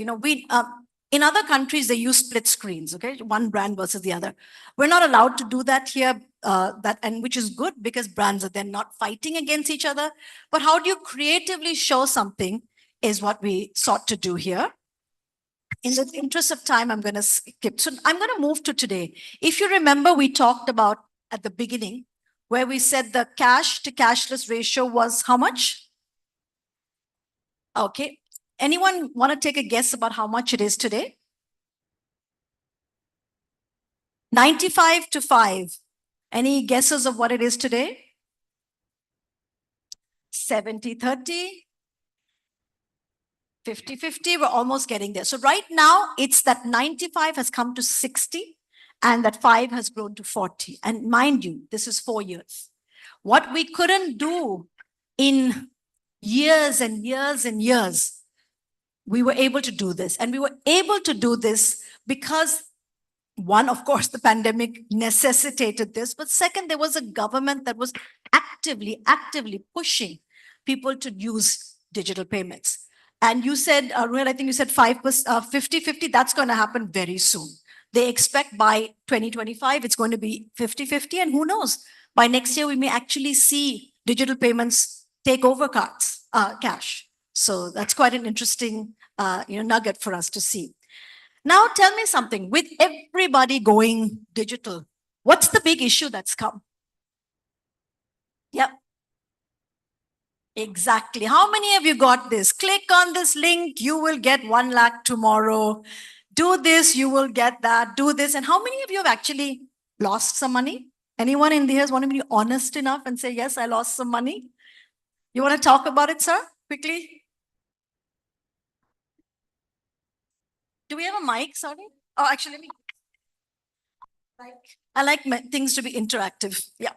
in other countries, they use split screens, okay? One brand versus the other. We're not allowed to do that here, and which is good because brands are then not fighting against each other. But how do you creatively show something is what we sought to do here. In the interest of time, I'm going to skip. So I'm going to move to today. If you remember, we talked about at the beginning where we said the cash to cashless ratio was how much? Okay. Anyone want to take a guess about how much it is today? 95 to 5. Any guesses of what it is today? 70-30. 50-50, we're almost getting there. So right now, it's that 95 has come to 60 and that 5 has grown to 40. And mind you, this is 4 years. What we couldn't do in years and years and years, we were able to do this. And we were able to do this because one, of course, the pandemic necessitated this. But second, there was a government that was actively pushing people to use digital payments. And you said, Ruhel, I think you said 5%, 50-50, that's going to happen very soon. They expect by 2025, it's going to be 50-50. And who knows, by next year, we may actually see digital payments take over cash. So that's quite an interesting nugget for us to see. Now, tell me something. With everybody going digital, what's the big issue that's come? Yep. Exactly. How many of you got this? Click on this link, you will get 1 lakh tomorrow. Do this, you will get that. Do this. And how many of you have actually lost some money? Anyone in here want to be honest enough and say, yes, I lost some money? You want to talk about it, sir, quickly? Do we have a mic? Sorry. Oh, actually, let me. I like things to be interactive. Yeah.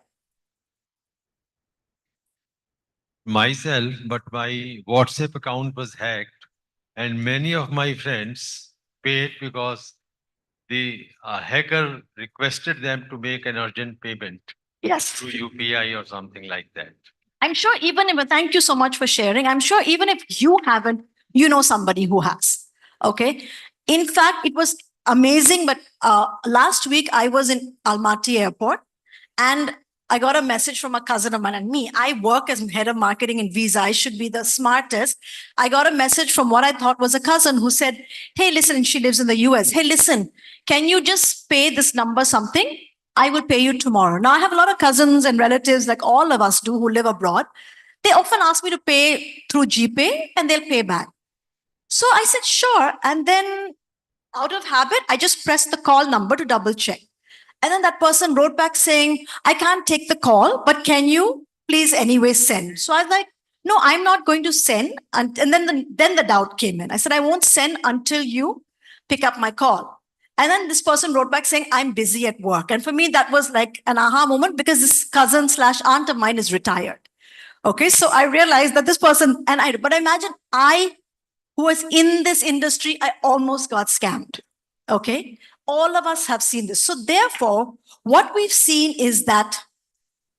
Myself, but my WhatsApp account was hacked, and many of my friends paid because the hacker requested them to make an urgent payment. Yes. Through UPI or something like that. I'm sure thank you so much for sharing. I'm sure even if you haven't, you know somebody who has. Okay. In fact, it was amazing. But last week I was in Almaty airport and I got a message from a cousin of mine and me. I work as head of marketing in Visa. I should be the smartest. I got a message from what I thought was a cousin who said, hey, listen, and she lives in the US. Hey, listen, can you just pay this number something? I will pay you tomorrow. Now, I have a lot of cousins and relatives like all of us do who live abroad. They often ask me to pay through GPay and they'll pay back. So I said, sure. And then out of habit, I just pressed the call number to double check. And then that person wrote back saying, I can't take the call, but can you please anyway send? So I was like, no, I'm not going to send. And then the doubt came in. I said, I won't send until you pick up my call. And then this person wrote back saying, I'm busy at work. And for me, that was like an aha moment because this cousin / aunt of mine is retired. Okay, so I realized that this person, but imagine I, who was in this industry, I almost got scammed. Okay, all of us have seen this. So therefore, what we've seen is that,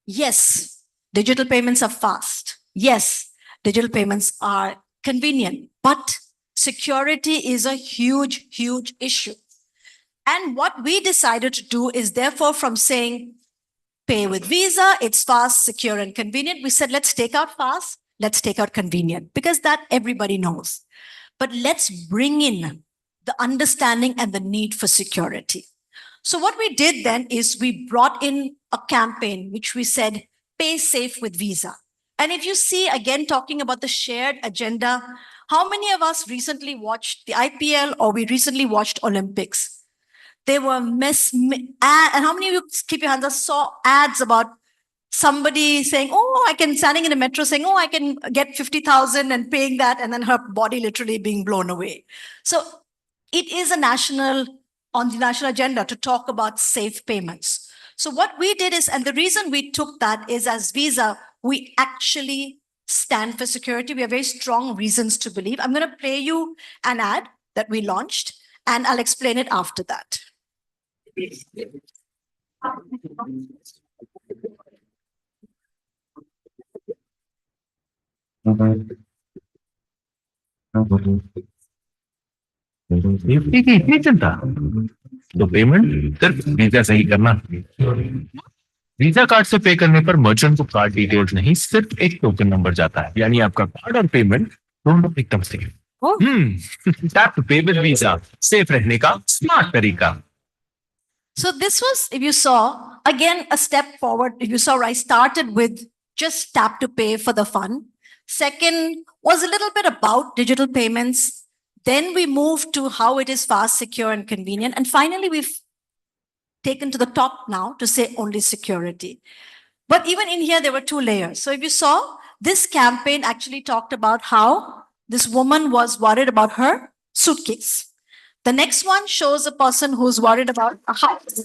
yes, digital payments are fast. Yes, digital payments are convenient, but security is a huge, huge issue. And what we decided to do is therefore from saying, pay with Visa, it's fast, secure, and convenient. We said, let's take out fast, let's take out convenient, because that everybody knows. But let's bring in the understanding and the need for security. So what we did then is we brought in a campaign, which we said, pay safe with Visa. And if you see, again, talking about the shared agenda, how many of us recently watched the IPL or we recently watched Olympics? They were and how many of you, keep your hands up, saw ads about somebody saying, oh, standing in a metro saying, oh, I can get 50,000 and paying that, and then her body literally being blown away. So it is on the national agenda to talk about safe payments. So what we did is, and the reason we took that is as Visa, we actually stand for security. We have very strong reasons to believe. I'm going to play you an ad that we launched, and I'll explain it after that. Safety की इतनी चिंता तो payment सिर्फ visa से ही करना। Visa card से पे करने पर मर्चेंट को कार्ड डिटेल्स नहीं, सिर्फ एक टोकन नंबर जाता है, यानी आपका कार्ड और पेमेंट दोनों एकदम सेफ। टैप टू पे विद वीजा, सेफ रहने का स्मार्ट तरीका। So this was, if you saw, again, a step forward. If you saw, I started with just tap to pay for the fun. Second was a little bit about digital payments. Then we moved to how it is fast, secure, and convenient. And finally, we've taken to the top now to say only security. But even in here, there were two layers. So if you saw, this campaign actually talked about how this woman was worried about her suitcase. The next one shows a person who's worried about a house.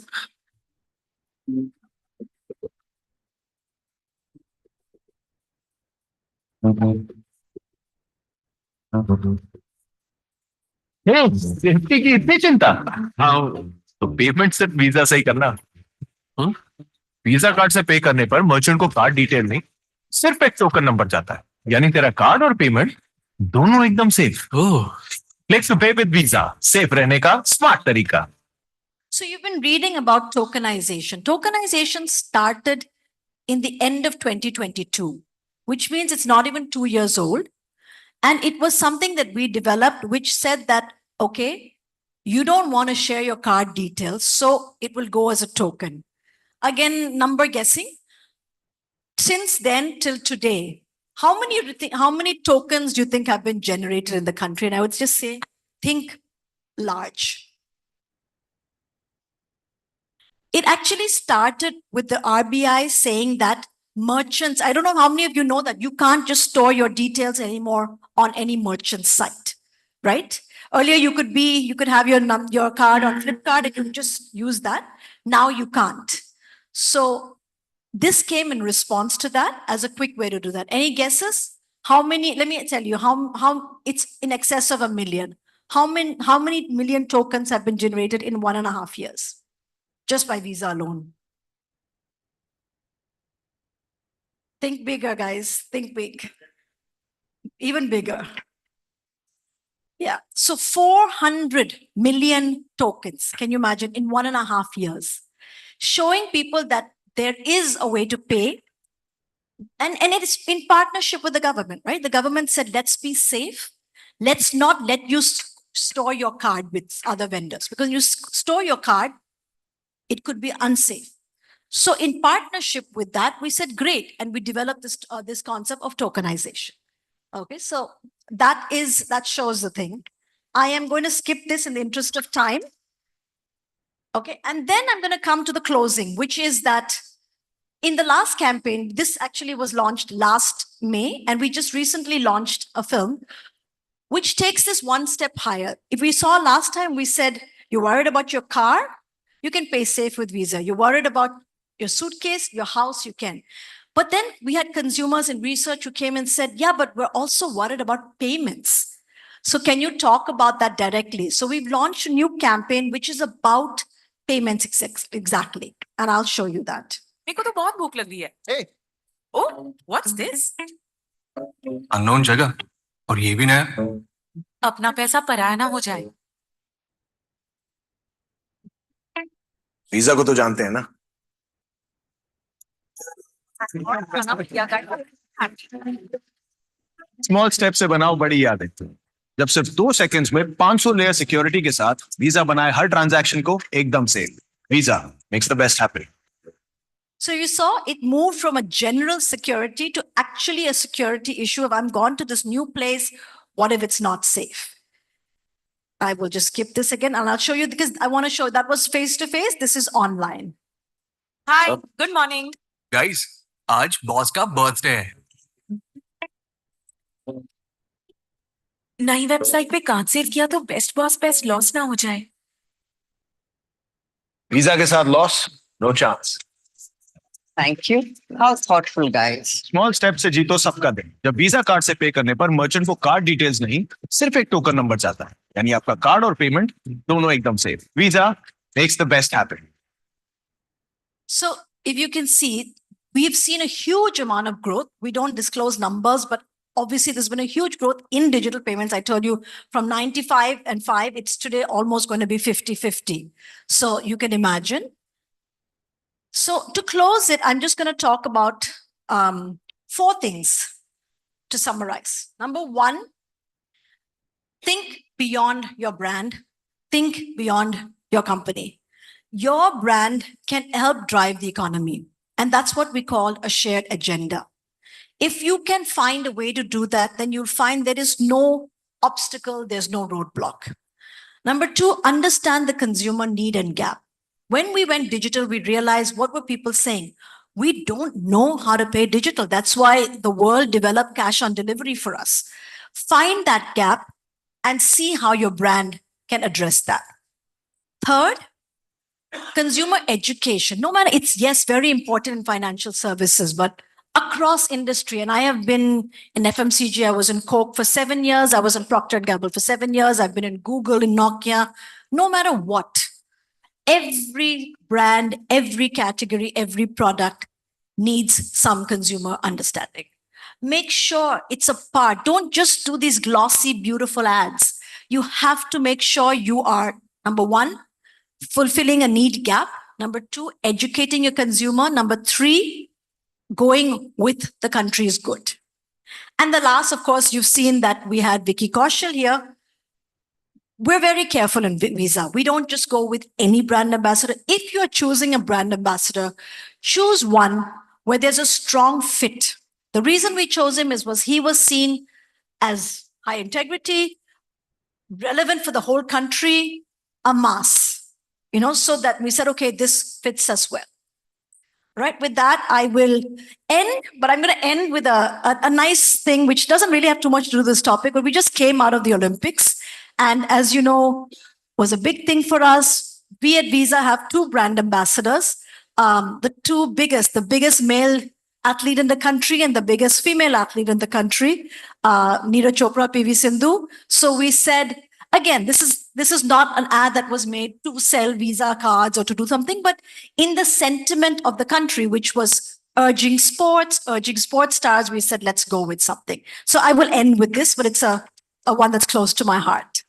Safety की इतनी चिंता? हाँ, तो payment सिर्फ visa से ही करना। Visa card से पे करने पर मर्चेंट को कार्ड डिटेल नहीं, सिर्फ एक टोकन नंबर जाता है, यानी तेरा कार्ड और पेमेंट दोनों एकदम safe. Click to pay with Visa, safe रहने का स्मार्ट तरीका। So you've been reading about tokenization. Tokenization started in the end of 2022, which means it's not even 2 years old. And it was something that we developed, which said that, okay, you don't want to share your card details, so it will go as a token. Again, number guessing. Since then till today, how many tokens do you think have been generated in the country? And I would just say, think large. It actually started with the RBI saying that merchants, I don't know how many of you know that you can't just store your details anymore on any merchant site, right? Earlier you could have your card on Flipkart and you could just use that. Now you can't. So this came in response to that as a quick way to do that. Any guesses? How many, let me tell you, how it's in excess of 1 million. How many million tokens have been generated in 1.5 years? Just by Visa alone. Think bigger, guys, think big. Even bigger. Yeah, so 400 million tokens, can you imagine, in 1.5 years, showing people that there is a way to pay. And it is in partnership with the government, right? The government said, let's be safe. Let's not let you store your card with other vendors, because you store your card, it could be unsafe. So in partnership with that, we said, great. And we developed this concept of tokenization. Okay, so that shows the thing. I am going to skip this in the interest of time. Okay, and then I'm going to come to the closing, which is that in the last campaign, this actually was launched last May, and we just recently launched a film which takes this one step higher. If we saw last time, we said, you're worried about your car, you can pay safe with Visa. You're worried about your suitcase, your house, you can. But then we had consumers in research who came and said, yeah, but we're also worried about payments. So can you talk about that directly? So we've launched a new campaign, which is about payments exactly. And I'll show you that. मेरे को तो बहुत भूख लगी है. Hey. Oh, what's this? Unknown जगह और ये भी नया. अपना पैसा पराया ना हो जाए. वीजा को तो जानते हैं ना. स्मॉल स्टेप से बनाओ बड़ी यादें. जब सिर्फ 2 सेकंड्स में 500 लेयर सिक्योरिटी के साथ वीजा बनाए हर ट्रांजैक्शन को एकदम से. Visa makes the best happen. So you saw it moved from a general security to actually a security issue. If I'm gone to this new place, what if it's not safe? I will just skip this again and I'll show you because I want to show that was face to face. This is online. Hi, good morning. Guys, आज boss का birthday है. नई website पे card save किया तो best boss best loss ना हो जाए. वीजा के साथ loss no chance. Thank you. How thoughtful, guys. Small step से जीतो सबका दिन. जब वीजा कार्ड से पे करने पर मर्चेंट को कार्ड डिटेल्स नहीं, सिर्फ एक टोकन नंबर जाता है. यानी आपका कार्ड और पेमेंट दोनों एकदम safe. Visa makes the best happen. So if you can see, we've seen a huge amount of growth. We don't disclose numbers, but obviously there's been a huge growth in digital payments. I told you from 95 and 5, it's today almost going to be 50-50. So you can imagine. So to close it, I'm just going to talk about 4 things to summarize. Number 1, think beyond your brand. Think beyond your company. Your brand can help drive the economy. And that's what we call a shared agenda. If you can find a way to do that, then you'll find there is no obstacle, there's no roadblock. Number 2, understand the consumer need and gap. When we went digital, we realized what were people saying? We don't know how to pay digital. That's why the world developed cash on delivery for us. Find that gap and see how your brand can address that. Third, consumer education. No matter, it's yes, very important in financial services, but across industry. And I have been in FMCG. I was in Coke for 7 years. I was in Procter & Gamble for 7 years. I've been in Google, in Nokia. No matter what, every brand, every category, every product needs some consumer understanding. Make sure it's a part. Don't just do these glossy, beautiful ads. You have to make sure you are, number 1, fulfilling a need gap. Number 2, educating your consumer. Number 3, going with the country's good. And the last, of course, you've seen that we had Vicky Kaushal here. We're very careful in Visa. We don't just go with any brand ambassador. If you're choosing a brand ambassador, choose one where there's a strong fit. The reason we chose him was he was seen as high integrity, relevant for the whole country, a mass, so that we said, okay, this fits us well. Right, with that, I will end, but I'm going to end with a nice thing, which doesn't really have too much to do with this topic, but we just came out of the Olympics. And as you know, was a big thing for us. We at Visa have 2 brand ambassadors. The 2 biggest, the biggest male athlete in the country and the biggest female athlete in the country, Neeraj Chopra, PV Sindhu. So we said, again, this is not an ad that was made to sell Visa cards or to do something, but in the sentiment of the country, which was urging sports stars, we said, let's go with something. So I will end with this, but it's a one that's close to my heart.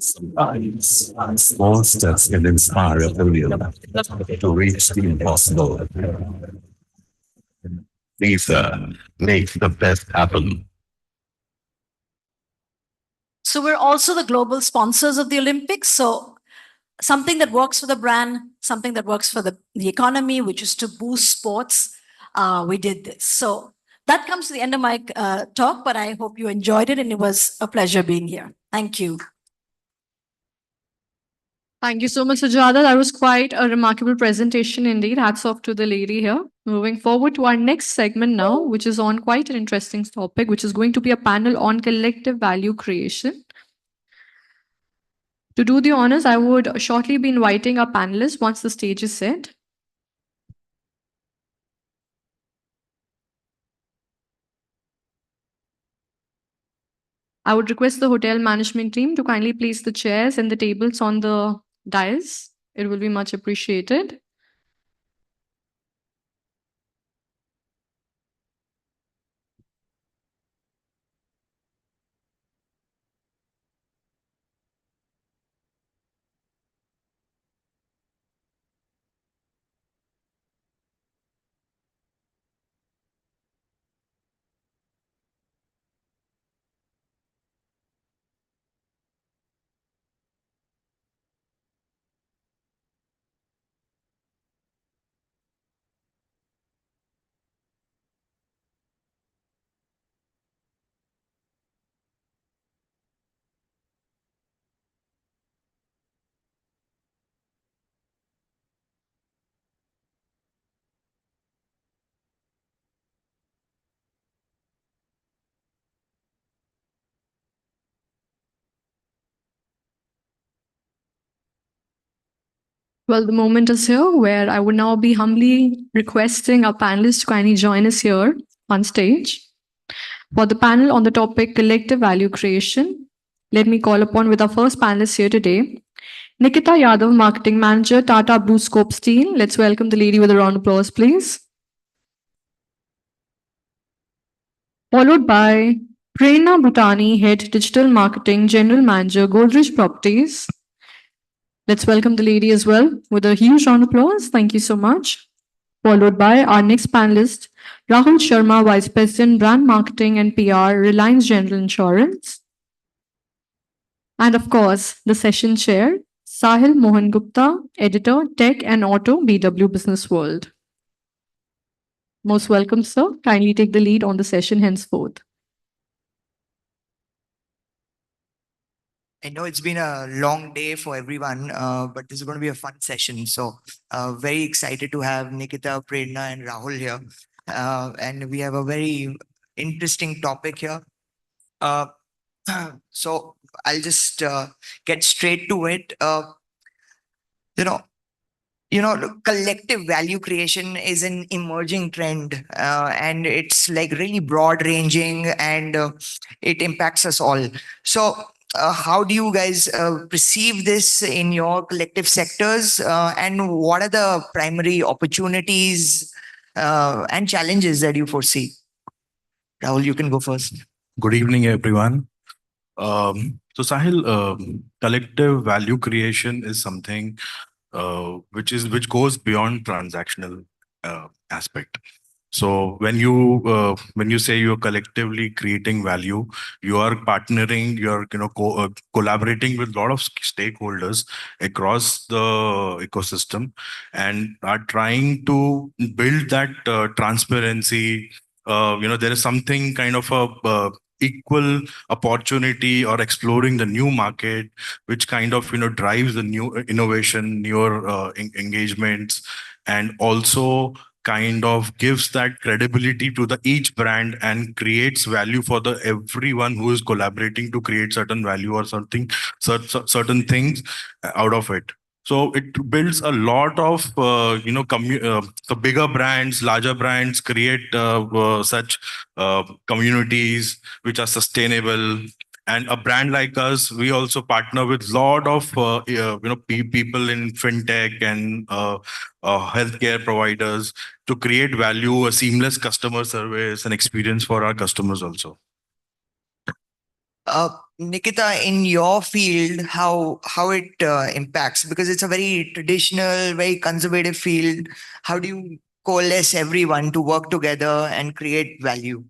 Sometimes small steps can inspire a billion to reach the impossible. These make the best happen. So we're also the global sponsors of the Olympics. So something that works for the brand, something that works for the economy, which is to boost sports. We did this. So that comes to the end of my talk, but I hope you enjoyed it and it was a pleasure being here. Thank you. Thank you so much, Sujata. That was quite a remarkable presentation indeed. Hats off to the lady here. Moving forward to our next segment now, which is on quite an interesting topic, which is going to be a panel on collective value creation. To do the honors, I would shortly be inviting our panelists once the stage is set. I would request the hotel management team to kindly place the chairs and the tables on the dais. It will be much appreciated. Well, the moment is here where I would now be humbly requesting our panelists to kindly join us here on stage. For the panel on the topic collective value creation, let me call upon with our first panelist here today, Nikita Yadav, Marketing Manager, Tata Blue Scope Steel. Let's welcome the lady with a round of applause, please. Followed by Prerna Bhutani, Head Digital Marketing, General Manager, Godrej Properties. Let's welcome the lady as well with a huge round of applause. Thank you so much. Followed by our next panelist, Rahul Sharma, Vice President, Brand Marketing and PR, Reliance General Insurance. And of course, the session chair, Sahil Mohan Gupta, Editor, Tech and Auto, BW Business World. Most welcome, sir. Kindly take the lead on the session henceforth. I know it's been a long day for everyone, but this is going to be a fun session. So very excited to have Nikita, Prerna and Rahul here. And we have a very interesting topic here. So I'll just get straight to it. Collective value creation is an emerging trend, and it's like really broad ranging, and it impacts us all. So how do you guys perceive this in your collective sectors, and what are the primary opportunities and challenges that you foresee? Rahul, you can go first. Good evening, everyone. So Sahil, collective value creation is something which goes beyond transactional aspect. So when you say you're collectively creating value, you are partnering, you're collaborating with a lot of stakeholders across the ecosystem, and are trying to build that transparency. There is something kind of a equal opportunity or exploring the new market, which kind of drives the new innovation, newer engagements, and also kind of gives that credibility to the each brand and creates value for the everyone who is collaborating to create certain value or certain things out of it. So it builds a lot of the bigger brands, larger brands create such communities which are sustainable, And a brand like us, we also partner with lot of people in fintech and healthcare providers to create value, a seamless customer service and experience for our customers also. Nikita, in your field, how it impacts, because it's a very traditional, very conservative field. How do you coalesce everyone to work together and create value?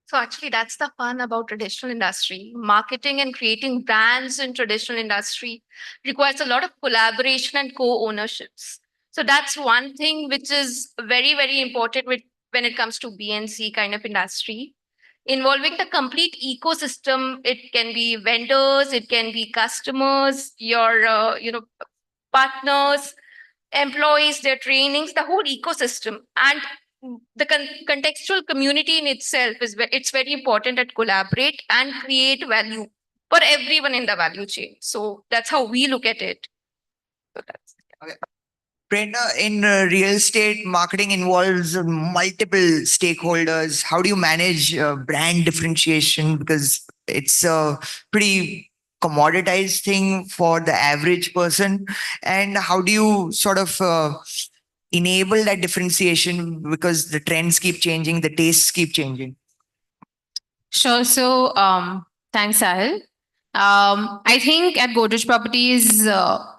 So actually, that's the fun about traditional industry. Marketing and creating brands in traditional industry requires a lot of collaboration and co-ownerships. So that's one thing which is very, very important when it comes to BNC kind of industry. Involving the complete ecosystem, it can be vendors, it can be customers, your partners, employees, their trainings, the whole ecosystem, and the contextual community in itself it's very important at collaborate and create value for everyone in the value chain. So that's how we look at it. So that's, okay. Prerna, in real estate, marketing involves multiple stakeholders. How do you manage brand differentiation? Because it's a pretty commoditized thing for the average person. And how do you sort of enable that differentiation, because the trends keep changing, the tastes keep changing? Sure. So, thanks, Sahil. I think at Godrej Properties,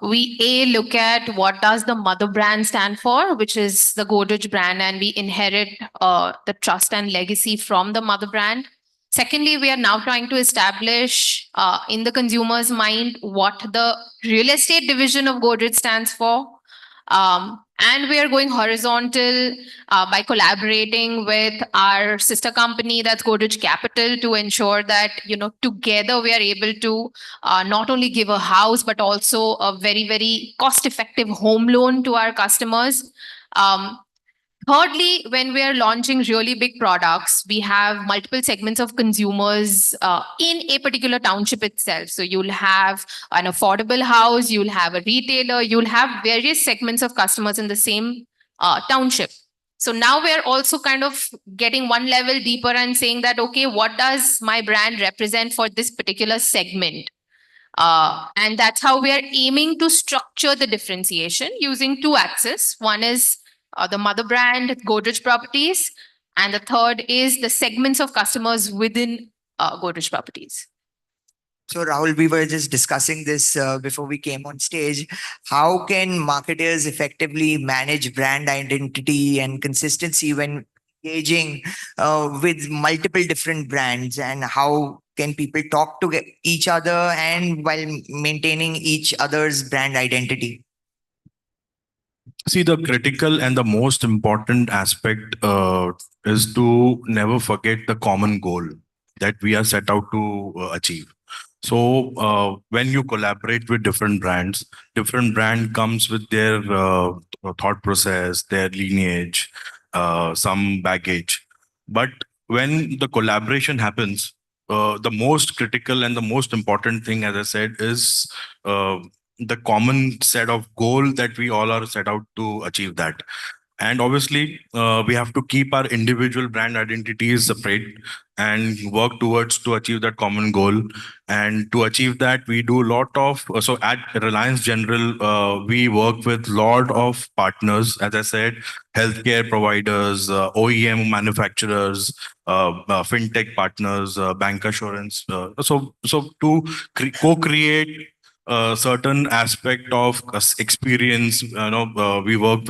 we look at what does the mother brand stand for, which is the Godrej brand, and we inherit the trust and legacy from the mother brand. Secondly, we are now trying to establish in the consumer's mind what the real estate division of Godrej stands for. And we are going horizontal by collaborating with our sister company, that's Godrej Capital, to ensure that, together we are able to not only give a house, but also a very, very cost-effective home loan to our customers. Thirdly, when we are launching really big products, we have multiple segments of consumers in a particular township itself. So you'll have an affordable house, you'll have a retailer, you'll have various segments of customers in the same township. So now we're also kind of getting one level deeper and saying that, okay, what does my brand represent for this particular segment? And that's how we are aiming to structure the differentiation using two axes. One is the mother brand, Godrej Properties, and the third is the segments of customers within Godrej Properties. So Rahul, we were just discussing this before we came on stage. How can marketers effectively manage brand identity and consistency when engaging with multiple different brands, and how can people talk to each other and while maintaining each other's brand identity? See, the critical and the most important aspect is to never forget the common goal that we are set out to achieve. So when you collaborate with different brand comes with their thought process, their lineage, some baggage. But when the collaboration happens, the most critical and the most important thing, as I said, is the common set of goal that we all are set out to achieve that. And obviously, we have to keep our individual brand identities separate and work towards to achieve that common goal. And to achieve that, we do a lot of, so at Reliance General, we work with lot of partners, as I said, healthcare providers, OEM manufacturers, fintech partners, bank assurance. So to co-create a certain aspect of experience, we work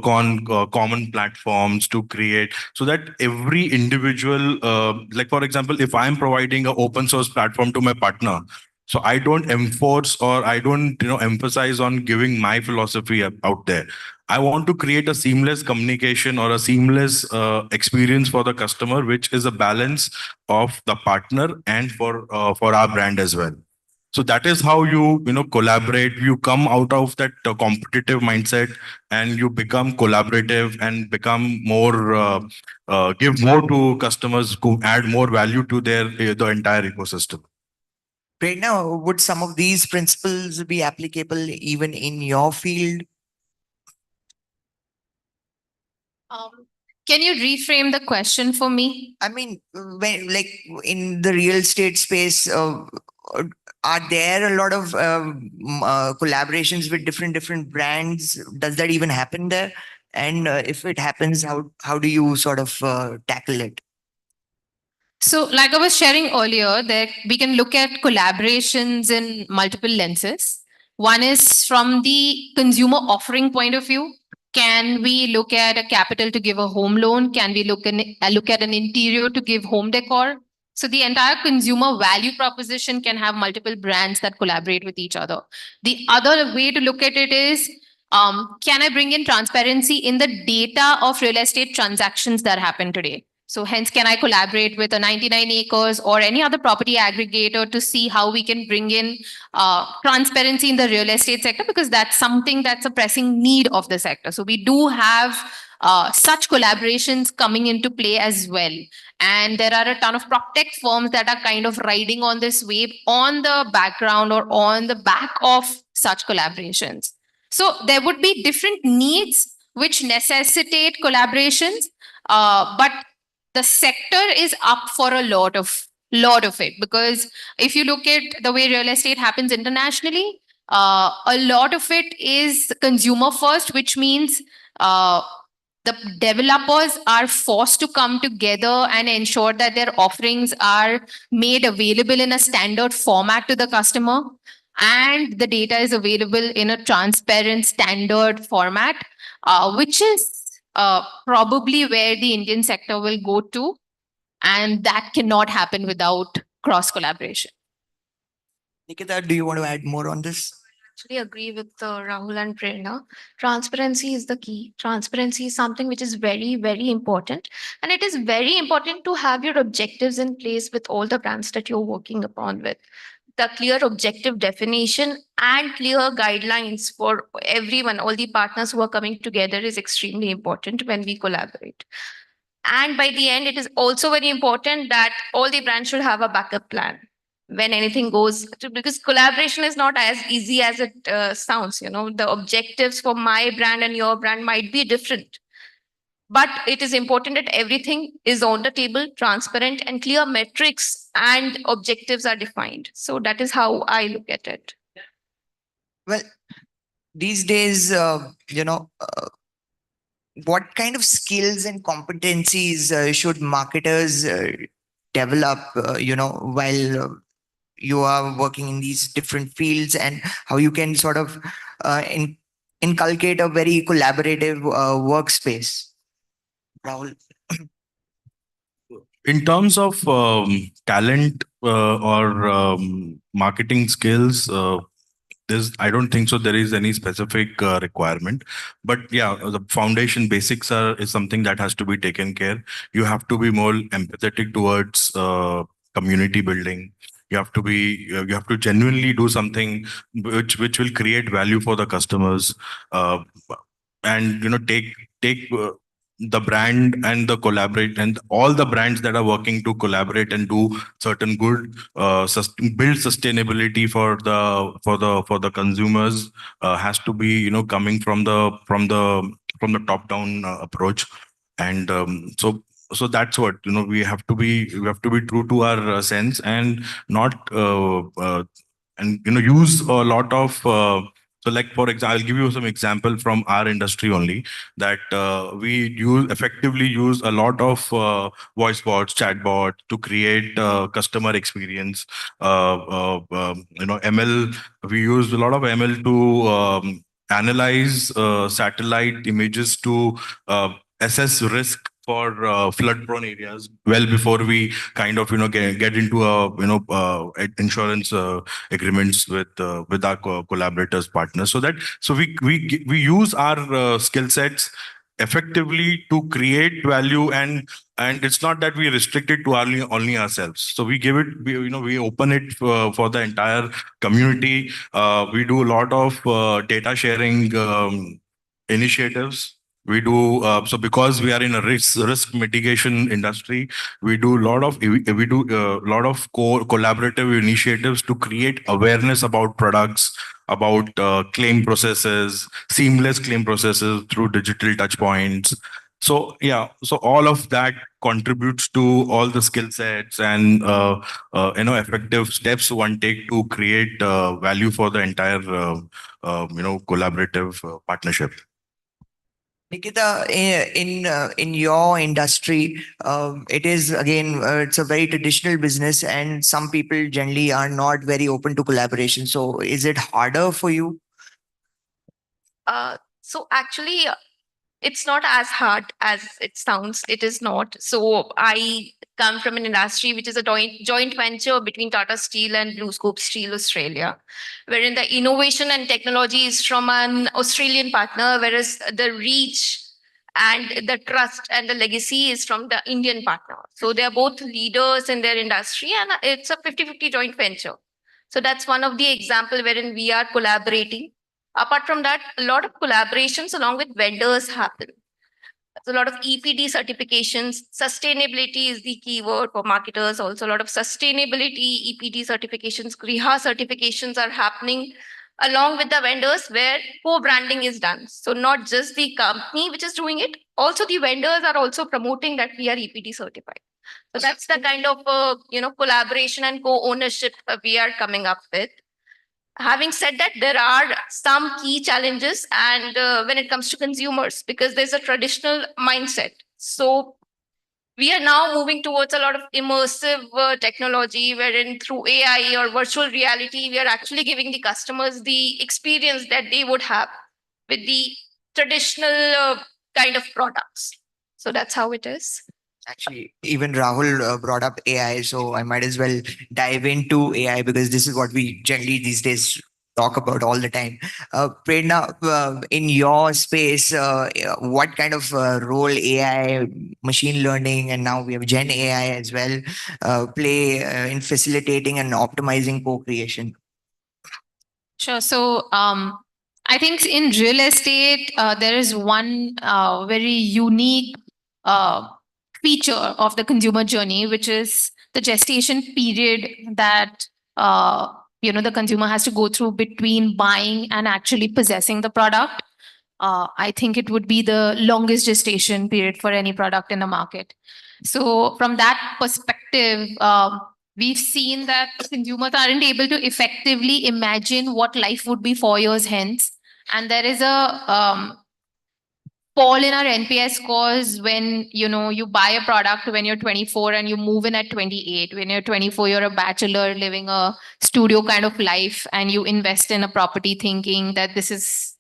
on common platforms to create, so that every individual, like for example, if I'm providing an open source platform to my partner, so I don't enforce or I don't emphasize on giving my philosophy out there. I want to create a seamless communication or a seamless experience for the customer, which is a balance of the partner and for our brand as well. So that is how you collaborate. You come out of that competitive mindset and you become collaborative and become more give more to customers, who add more value to the entire ecosystem. Right now, would some of these principles be applicable even in your field? Can you reframe the question for me? I mean, when like in the real estate space, are there a lot of collaborations with different brands? Does that even happen there? And if it happens, how do you sort of tackle it? So, like I was sharing earlier, that we can look at collaborations in multiple lenses. One is from the consumer offering point of view. Can we look at a capital to give a home loan? Can we look at an interior to give home decor? So the entire consumer value proposition can have multiple brands that collaborate with each other. The other way to look at it is, can I bring in transparency in the data of real estate transactions that happen today? So hence, can I collaborate with a 99 acres or any other property aggregator to see how we can bring in transparency in the real estate sector? Because that's something that's a pressing need of the sector. So we do have such collaborations coming into play as well. And there are a ton of prop tech firms that are kind of riding on this wave on the background or on the back of such collaborations. So there would be different needs which necessitate collaborations, but the sector is up for a lot of it, because if you look at the way real estate happens internationally, a lot of it is consumer first, which means the developers are forced to come together and ensure that their offerings are made available in a standard format to the customer, and the data is available in a transparent standard format, which is probably where the Indian sector will go to. And that cannot happen without cross collaboration. Nikita, do you want to add more on this? Actually agree with Rahul and Prerna. Transparency is the key. Transparency is something which is very, very important. And it is very important to have your objectives in place with all the brands that you're working upon with. The clear objective definition and clear guidelines for everyone, all the partners who are coming together is extremely important when we collaborate. And by the end, it is also very important that all the brands should have a backup plan when anything goes to, because collaboration is not as easy as it sounds. You know, the objectives for my brand and your brand might be different, but it is important that everything is on the table, transparent, and clear metrics and objectives are defined. So that is how I look at it. Well, these days, what kind of skills and competencies should marketers develop, while you are working in these different fields, and how you can sort of inculcate a very collaborative workspace? Rahul? In terms of talent or marketing skills, I don't think so there is any specific requirement, but yeah, the foundation basics is something that has to be taken care. You have to be more empathetic towards community building. You have to genuinely do something which will create value for the customers, and take the brand and the collaborate, and all the brands that are working to collaborate and do certain good, build sustainability for the consumers, has to be coming from the top down approach. And so that's what we have to be true to our sense, and not and use a lot of so like, for example, I'll give you some example from our industry only, that we effectively use a lot of voice bots, chat bot to create customer experience. ML, we use a lot of ML to analyze satellite images to assess risk for flood prone areas well before we kind of get into insurance agreements with our collaborators, partners, so we use our skill sets effectively to create value, and it's not that we restrict it to only ourselves. So we give it, we open it for the entire community. We do a lot of data sharing initiatives. We do so because we are in a risk mitigation industry. We do a lot of collaborative initiatives to create awareness about products, about claim processes, seamless claim processes through digital touch points. So yeah, so all of that contributes to all the skill sets and effective steps one take to create value for the entire collaborative partnership. Nikita, in your industry, it is again it's a very traditional business, and some people generally are not very open to collaboration. So, is it harder for you? So actually, it's not as hard as it sounds. It is not. So I come from an industry which is a joint venture between Tata Steel and BlueScope Steel Australia, wherein the innovation and technology is from an Australian partner, whereas the reach and the trust and the legacy is from the Indian partner. So they are both leaders in their industry, and it's a 50-50 joint venture. So that's one of the example wherein we are collaborating. Apart from that, a lot of collaborations along with vendors happen. There's a lot of EPD certifications. Sustainability is the keyword for marketers. Also, a lot of sustainability EPD certifications, GRIHA certifications are happening along with the vendors where co-branding is done. So not just the company which is doing it, also the vendors are also promoting that we are EPD certified. So that's the kind of collaboration and co-ownership we are coming up with. Having said that, there are some key challenges, and when it comes to consumers, because there's a traditional mindset. So we are now moving towards a lot of immersive technology, wherein through AI or virtual reality, we are actually giving the customers the experience that they would have with the traditional kind of products. So that's how it is. Actually, even Rahul brought up AI, so I might as well dive into AI because this is what we generally these days talk about all the time. Prerna, in your space, what kind of role AI, machine learning, and now we have Gen AI as well, play in facilitating and optimizing co-creation? Sure. So I think in real estate, there is one very unique feature of the consumer journey, which is the gestation period that the consumer has to go through between buying and actually possessing the product. I think it would be the longest gestation period for any product in the market. So from that perspective, we've seen that consumers aren't able to effectively imagine what life would be 4 years hence. And there is a fall in our NPS scores when you buy a product when you're 24 and you move in at 28. When you're 24, you're a bachelor living a studio kind of life, and you invest in a property thinking that this is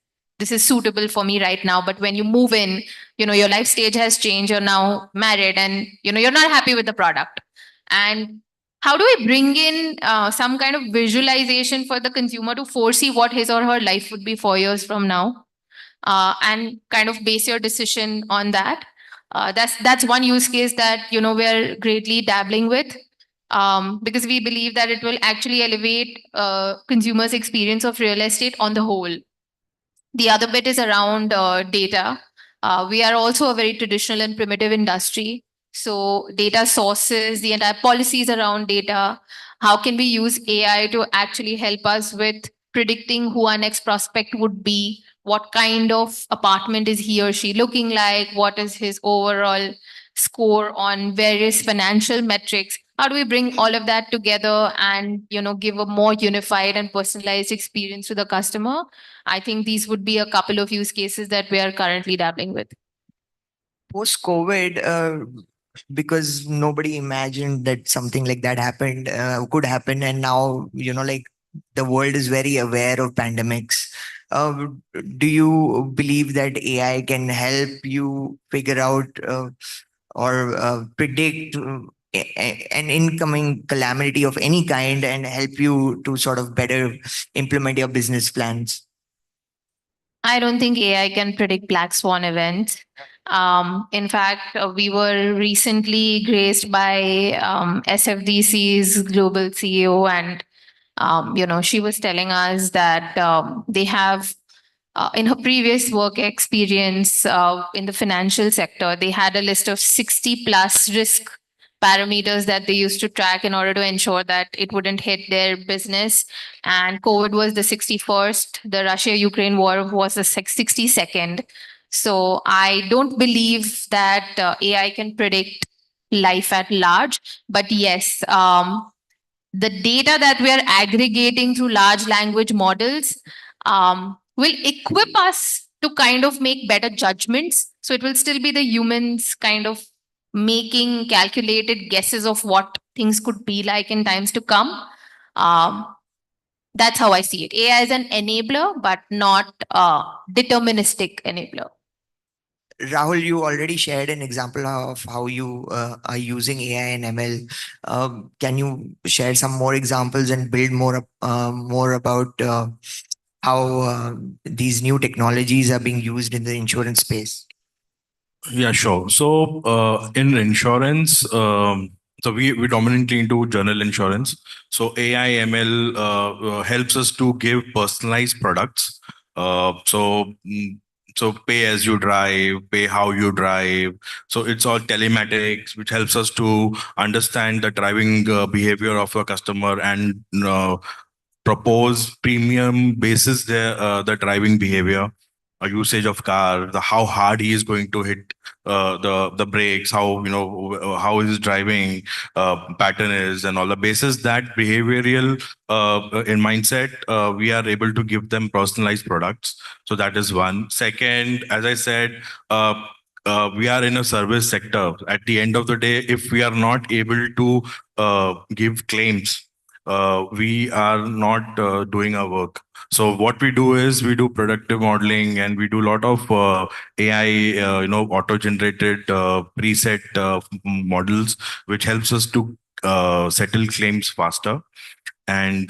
suitable for me right now. But when you move in, your life stage has changed. You're now married, and you're not happy with the product. And how do we bring in some kind of visualization for the consumer to foresee what his or her life would be 4 years from now? And kind of base your decision on that. That's one use case that we're greatly dabbling with, because we believe that it will actually elevate consumers' experience of real estate on the whole. The other bit is around data. We are also a very traditional and primitive industry. So data sources, the entire policies around data, how can we use AI to actually help us with predicting who our next prospect would be? What kind of apartment is he or she looking like? What is his overall score on various financial metrics? How do we bring all of that together and give a more unified and personalized experience to the customer? I think these would be a couple of use cases that we are currently dabbling with. Post-COVID, because nobody imagined that something like that could happen, and now like the world is very aware of pandemics. Do you believe that AI can help you figure out or predict an incoming calamity of any kind and help you to sort of better implement your business plans? I don't think AI can predict black swan events. In fact, we were recently graced by SFDC's global CEO, and she was telling us that they have, in her previous work experience in the financial sector, they had a list of 60 plus risk parameters that they used to track in order to ensure that it wouldn't hit their business. And COVID was the 61st. The Russia-Ukraine war was the 62nd. So I don't believe that AI can predict life at large. But yes, the data that we are aggregating through large language models will equip us to kind of make better judgments. So it will still be the humans kind of making calculated guesses of what things could be like in times to come. That's how I see it. AI is an enabler, but not a deterministic enabler. Rahul, you already shared an example of how you are using AI and ML. Can you share some more examples and build more about how these new technologies are being used in the insurance space? Yeah, sure. So in insurance, so we dominantly into general insurance. So AI ML helps us to give personalized products. So pay as you drive, pay how you drive. So it's all telematics, which helps us to understand the driving behavior of a customer and propose premium basis the driving behavior, a usage of car, the how hard he is going to hit the brakes, how how his driving pattern is, and all the basis that behavioral in mindset, we are able to give them personalized products. So that is one. Second, as I said, we are in a service sector. At the end of the day, if we are not able to give claims, we are not doing our work. So what we do is we do predictive modeling, and we do a lot of AI, auto-generated preset models, which helps us to settle claims faster. And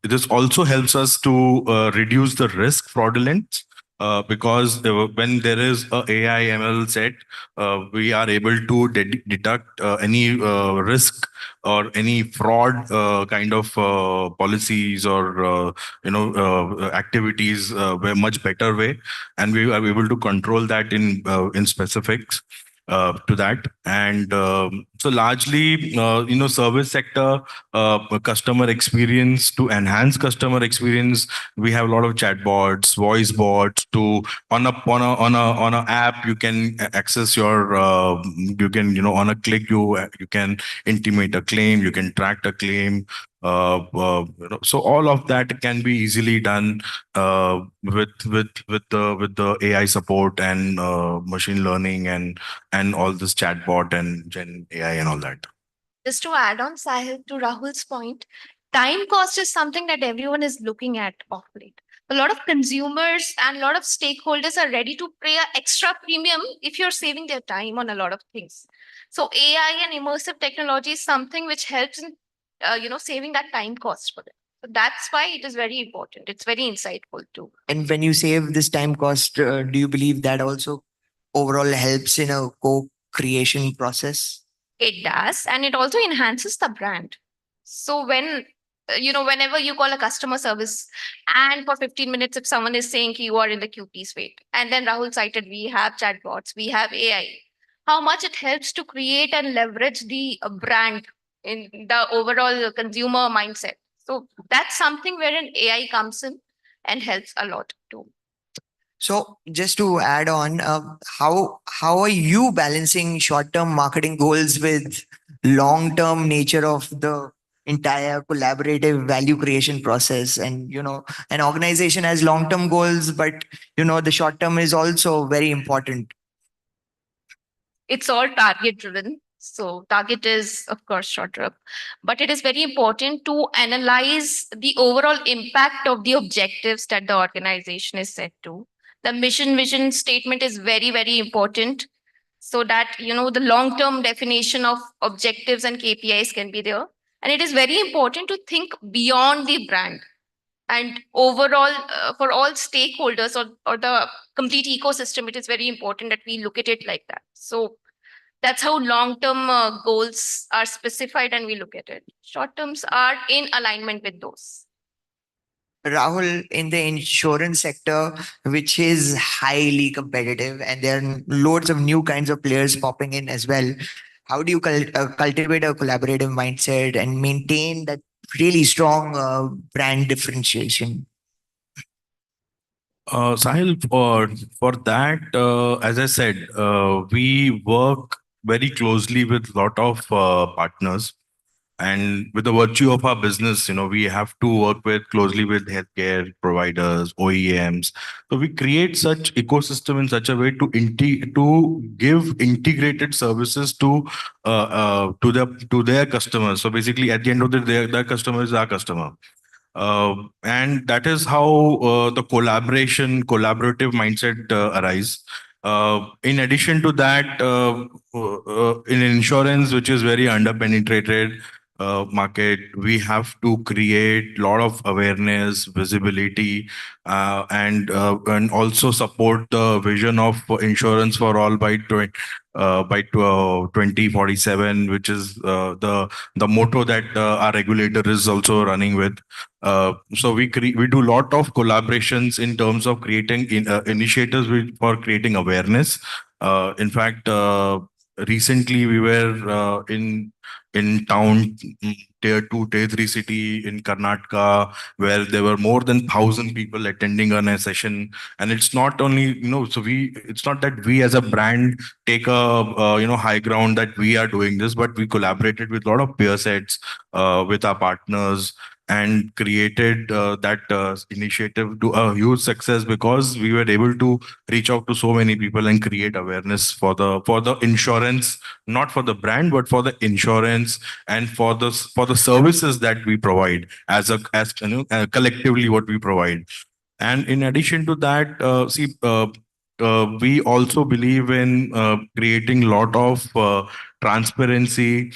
this also helps us to reduce the risk fraudulence, because when there is a AI ML set, we are able to deduct any risk or any fraud kind of policies or activities a much better way, and we are able to control that in specifics to that. And so largely, service sector, customer experience, to enhance customer experience, we have a lot of chatbots, voice bots. To on a app, you can access your you can, on a click, you can intimate a claim, you can track a claim. So all of that can be easily done with the AI support and machine learning and all this chatbot and Gen AI and all that. Just to add on, Sahil, to Rahul's point, time cost is something that everyone is looking at of late. A lot of consumers and a lot of stakeholders are ready to pay an extra premium if you're saving their time on a lot of things. So AI and immersive technology is something which helps in, saving that time cost for them. So that's why it is very important. It's very insightful too. And when you save this time cost, do you believe that also overall helps in a co-creation process? It does, and it also enhances the brand. So whenever you call a customer service, and for 15 minutes, if someone is saying you are in the queue, please wait. And then Rahul cited, we have chatbots, we have AI. How much it helps to create and leverage the brand in the overall consumer mindset. So that's something wherein AI comes in and helps a lot too. So just to add on, how are you balancing short-term marketing goals with long-term nature of the entire collaborative value creation process? And an organization has long-term goals, but the short-term is also very important. It's all target driven. So target is of course short term, but it is very important to analyze the overall impact of the objectives that the organization is set to. The mission vision statement is very, very important, so that the long term definition of objectives and KPIs can be there. And it is very important to think beyond the brand and overall for all stakeholders or the complete ecosystem. It is very important that we look at it like that. So that's how long-term goals are specified and we look at it. Short terms are in alignment with those. Rahul, in the insurance sector, which is highly competitive, and there are loads of new kinds of players popping in as well, how do you cultivate a collaborative mindset and maintain that really strong brand differentiation? Sahil, for that, as I said, we work very closely with a lot of partners. And with the virtue of our business, we have to work with closely with healthcare providers, OEMs. So we create such ecosystem in such a way to give integrated services to their customers. So basically, at the end of the day, their customer is our customer. And that is how the collaborative mindset arise. In addition to that, in insurance, which is very underpenetrated market, we have to create a lot of awareness, visibility, and also support the vision of insurance for all by 2047, which is the motto that our regulator is also running with. So we do a lot of collaborations in terms of creating initiatives for creating awareness. In fact, recently we were in town, tier 2, tier 3 city in Karnataka, where there were more than 1,000 people attending on a session. And it's not only, it's not that we as a brand take a high ground that we are doing this, but we collaborated with a lot of peer sets with our partners, and created that initiative to a huge success, because we were able to reach out to so many people and create awareness for the insurance, not for the brand, but for the insurance, and for the services that we provide collectively what we provide. And in addition to that, we also believe in creating a lot of transparency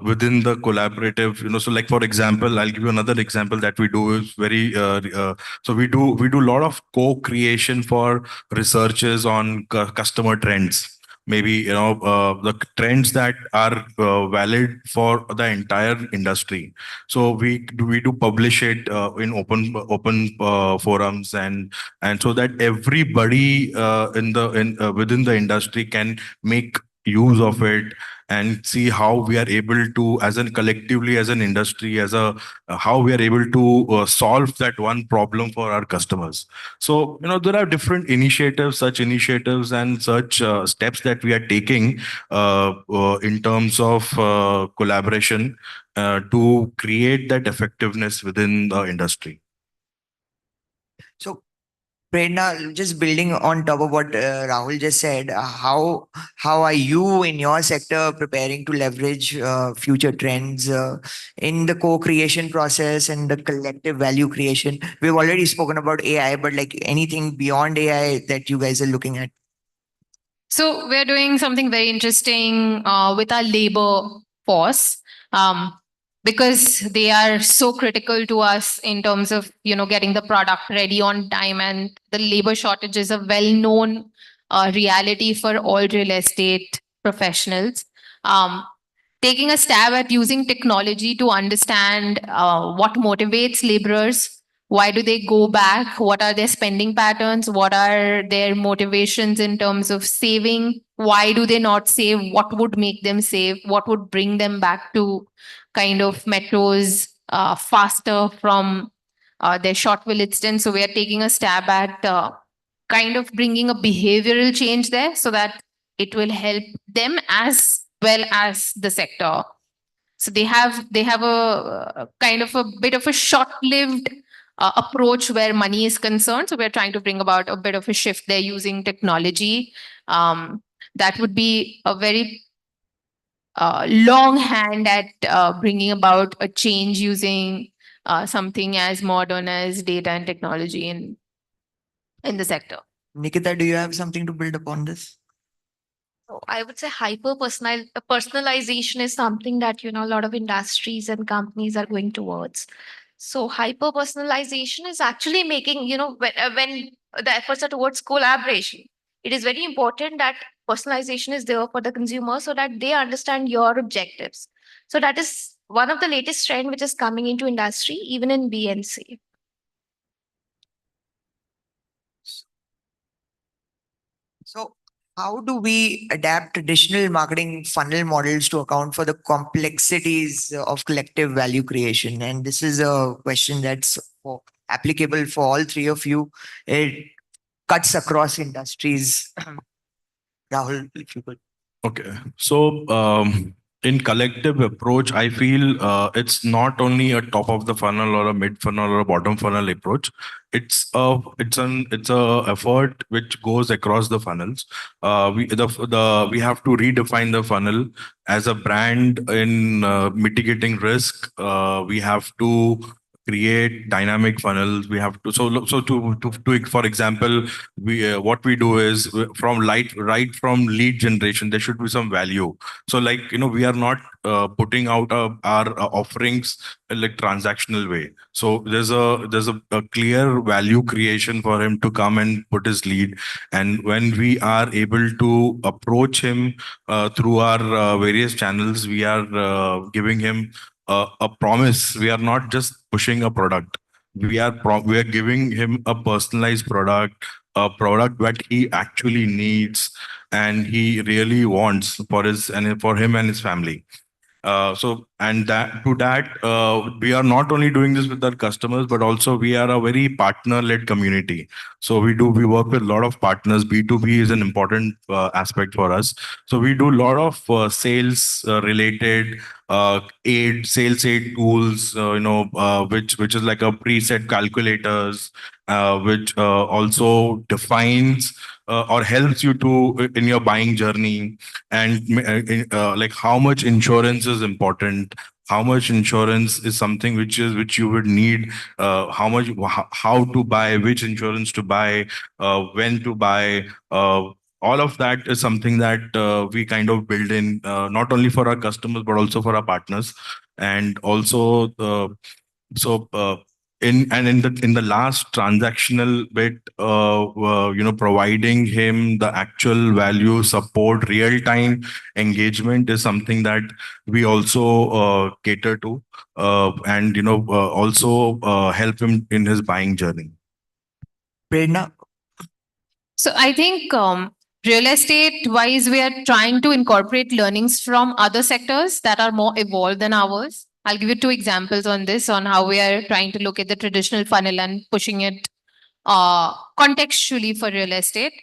within the collaborative. So like, for example, I'll give you another example that we do is very so we do a lot of co-creation for researches on customer trends. Maybe the trends that are valid for the entire industry. So we do publish it in open forums, and so that everybody within the industry can make use of it, and see how we are able to, as an collectively, as an industry, how we are able to solve that one problem for our customers. So there are different such initiatives and such steps that we are taking in terms of collaboration to create that effectiveness within the industry. So, Prerna, just building on top of what Rahul just said, how are you in your sector preparing to leverage future trends in the co-creation process and the collective value creation? We've already spoken about AI, but like anything beyond AI that you guys are looking at? So we're doing something very interesting with our labor force, because they are so critical to us in terms of getting the product ready on time, and the labor shortage is a well-known reality for all real estate professionals. Taking a stab at using technology to understand what motivates laborers. Why do they go back? What are their spending patterns? What are their motivations in terms of saving? Why do they not save? What would make them save? What would bring them back to kind of metros faster from their short village stint? So we are taking a stab at kind of bringing a behavioral change there, so that it will help them as well as the sector. So they have a kind of a bit of a short-lived approach where money is concerned. So we're trying to bring about a bit of a shift there using technology. That would be a very long hand at bringing about a change using something as modern as data and technology in the sector. Nikita, do you have something to build upon this? So I would say personalization is something that a lot of industries and companies are going towards. So hyper personalization is actually making when the efforts are towards collaboration, it is very important that personalization is there for the consumer so that they understand your objectives. So that is one of the latest trend which is coming into industry, even in BNC. So how do we adapt traditional marketing funnel models to account for the complexities of collective value creation? And this is a question that's for applicable for all three of you. It cuts across industries. Rahul, if you could. Okay. So, in collective approach, I feel it's not only a top of the funnel or a mid funnel or a bottom funnel approach. It's a effort which goes across the funnels. We have to redefine the funnel as a brand in mitigating risk. We have to create dynamic funnels. We have to to for example, we what we do is right from lead generation there should be some value. So like we are not putting out our offerings like transactional way. So there's a clear value creation for him to come and put his lead, and when we are able to approach him through our various channels, we are giving him a promise. We are not just pushing a product. We are giving him a personalized product, a product that he actually needs and he really wants for him and his family. We are not only doing this with our customers, but also we are a very partner-led community. So we work with a lot of partners. B2B is an important aspect for us. So we do a lot of sales related sales aid tools, which is like a preset calculators, which also defines or helps you to in your buying journey, and like how much insurance is important, how much insurance is something which you would need, how to buy, which insurance to buy, when to buy. All of that is something that we kind of build in, not only for our customers but also for our partners. And also so in the last transactional bit, providing him the actual value support, real time engagement is something that we also cater to, and also help him in his buying journey. Prerna? So I think real estate wise, we are trying to incorporate learnings from other sectors that are more evolved than ours. I'll give you two examples on this, on how we are trying to look at the traditional funnel and pushing it contextually for real estate.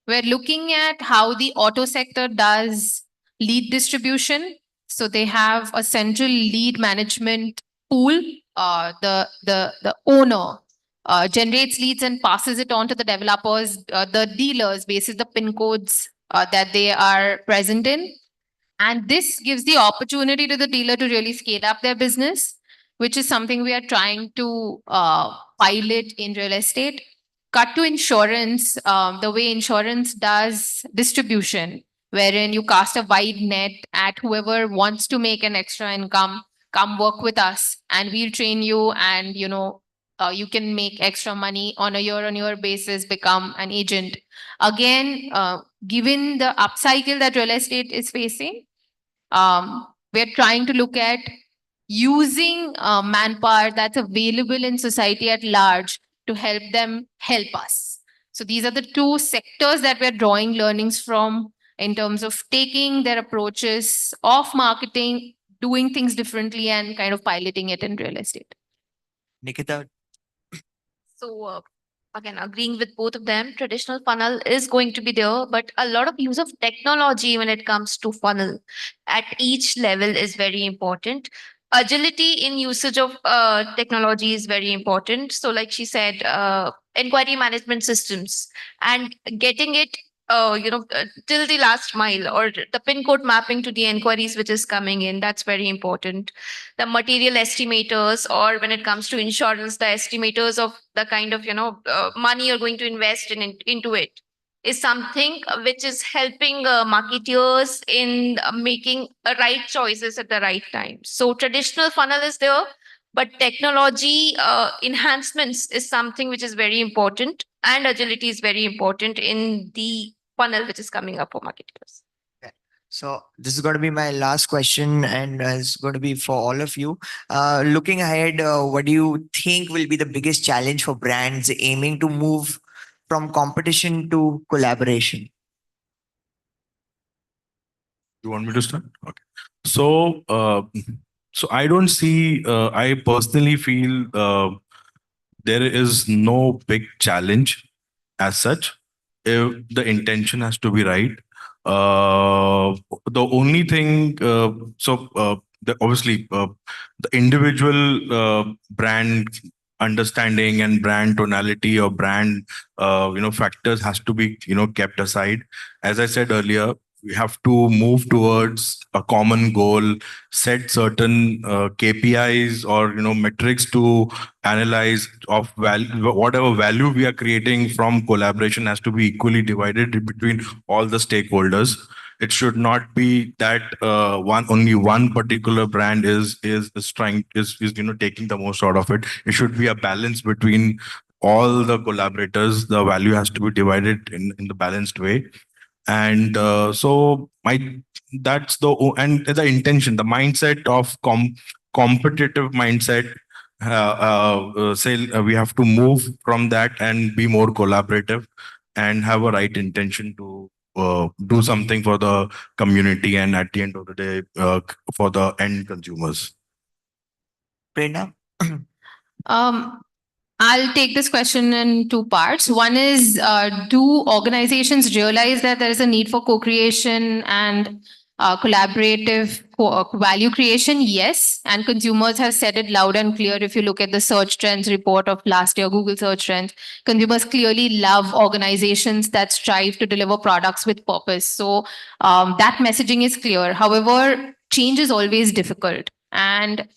We're looking at how the auto sector does lead distribution. So they have a central lead management pool. The owner generates leads and passes it on to the developers, the dealers, basis the pin codes that they are present in. And this gives the opportunity to the dealer to really scale up their business, which is something we are trying to pilot in real estate. Cut to insurance, the way insurance does distribution, wherein you cast a wide net at whoever wants to make an extra income, come work with us and we'll train you, and you can make extra money on a year-on-year basis, become an agent. Again, given the upcycle that real estate is facing, we're trying to look at using manpower that's available in society at large to help them help us. So these are the two sectors that we're drawing learnings from in terms of taking their approaches of marketing, doing things differently, and kind of piloting it in real estate. Nikita? So again, agreeing with both of them, traditional funnel is going to be there, but a lot of use of technology when it comes to funnel at each level is very important. Agility in usage of technology is very important. So like she said, inquiry management systems and getting it till the last mile, or the pin code mapping to the inquiries which is coming in, that's very important. The material estimators, or when it comes to insurance, the estimators of the kind of money you're going to invest into it, is something which is helping marketeers in making right choices at the right time. So traditional funnel is there, but technology enhancements is something which is very important, and agility is very important in the funnel which is coming up for marketers. So this is going to be my last question, and it's going to be for all of you. Looking ahead, what do you think will be the biggest challenge for brands aiming to move from competition to collaboration? You want me to start? Okay. So I don't see. I personally feel there is no big challenge as such if the intention has to be right. The only thing, obviously, the individual brand understanding and brand tonality or brand, factors has to be, kept aside. As I said earlier, we have to move towards a common goal, set certain KPIs or metrics to analyze of value. Whatever value we are creating from collaboration has to be equally divided between all the stakeholders. It should not be that only one particular brand is trying is taking the most out of it. It should be a balance between all the collaborators. The value has to be divided in the balanced way. And so that's the intention, the mindset of competitive mindset. We have to move from that and be more collaborative and have a right intention to do something for the community and at the end of the day for the end consumers. Prerna? I'll take this question in two parts. One is, do organizations realize that there is a need for co-creation and collaborative value creation? Yes. And consumers have said it loud and clear. If you look at the search trends report of last year, Google search trends, consumers clearly love organizations that strive to deliver products with purpose. So that messaging is clear. However, change is always difficult. And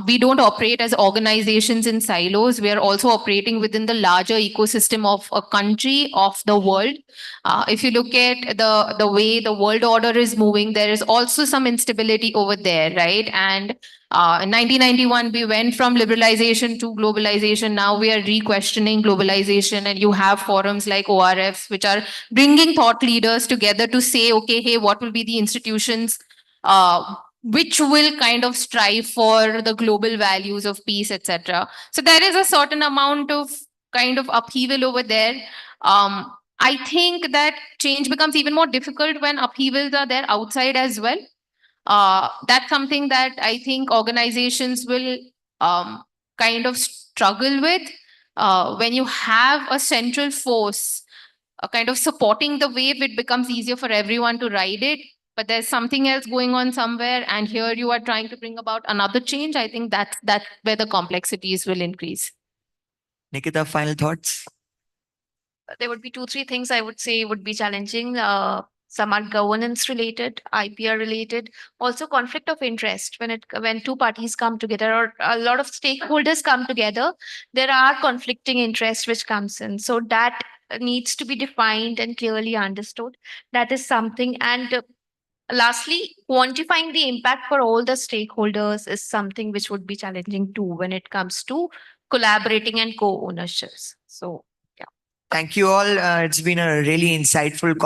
we don't operate as organizations in silos. We are also operating within the larger ecosystem of a country, of the world. If you look at the way the world order is moving, there is also some instability over there, right? And in 1991, we went from liberalization to globalization. Now we are re-questioning globalization, and you have forums like ORFs, which are bringing thought leaders together to say, okay, hey, what will be the institutions which will kind of strive for the global values of peace, etc. So there is a certain amount of kind of upheaval over there. I think that change becomes even more difficult when upheavals are there outside as well. That's something that I think organizations will kind of struggle with when you have a central force kind of supporting the wave. It becomes easier for everyone to ride it, but there's something else going on somewhere, and here you are trying to bring about another change. I think that's where the complexities will increase. Nikita, final thoughts? There would be 2-3 things I would say would be challenging. Some are governance related, IPR related, also conflict of interest. When two parties come together or a lot of stakeholders come together, there are conflicting interests which comes in. So that needs to be defined and clearly understood. That is something. And lastly, quantifying the impact for all the stakeholders is something which would be challenging too when it comes to collaborating and co-ownerships. So, yeah. Thank you all. It's been a really insightful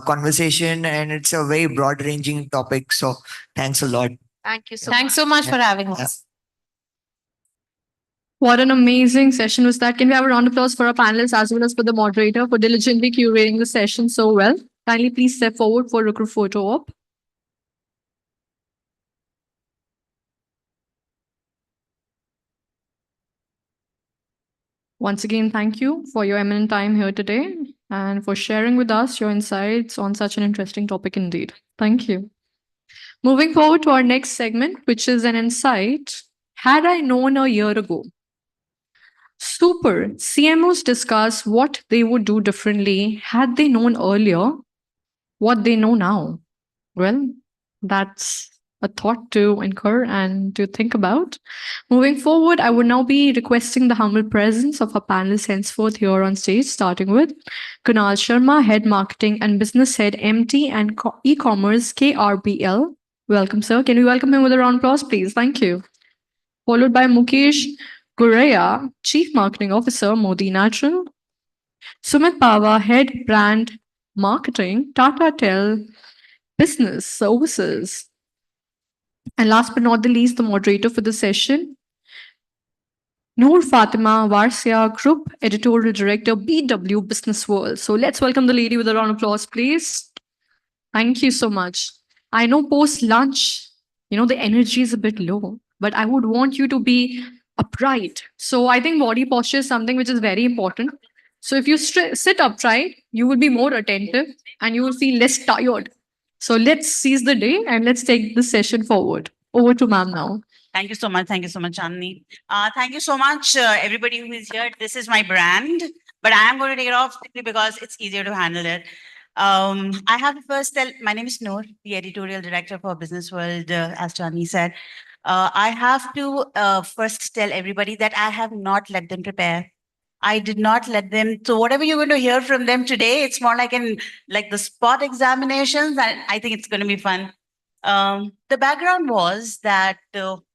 conversation, and it's a very broad ranging topic. So thanks a lot. Thank you so Thanks so much for having us. What an amazing session was that. Can we have a round of applause for our panelists as well as for the moderator for diligently curating the session so well? Kindly please step forward for a group photo op. Once again, thank you for your eminent time here today and for sharing with us your insights on such an interesting topic indeed. Thank you. Moving forward to our next segment, which is an insight. Had I known a year ago? Super. CMOs discuss what they would do differently had they known earlier what they know now. Well, that's a thought to incur and to think about. Moving forward, I would now be requesting the humble presence of our panelists henceforth here on stage, starting with Kunal Sharma, Head Marketing and Business Head, MT and E-Commerce, KRBL. Welcome, sir. Can we welcome him with a round of applause, please? Thank you. Followed by Mukesh Guraya, Chief Marketing Officer, Modi Natural. Sumit Pava, Head Brand Marketing, Tata Tel Business Services. And last but not the least, the moderator for the session, Noor Fatima Warsia, Group Editorial Director, BW Business World. So let's welcome the lady with a round of applause, please. Thank you so much. I know post-lunch, the energy is a bit low, but I would want you to be upright. So I think body posture is something which is very important. So if you sit upright, you will be more attentive and you will feel less tired. So let's seize the day and let's take this session forward. Over to ma'am now. Thank you so much. Thank you so much, Chandni. Thank you so much, everybody who is here. This is my brand, but I am going to take it off quickly because it's easier to handle it. I have to first tell, my name is Noor, the editorial director for Business World, as Chandni said. I have to first tell everybody that I have not let them prepare. I did not let them. So whatever you're going to hear from them today, it's more like the spot examinations, and I think it's going to be fun. The background was that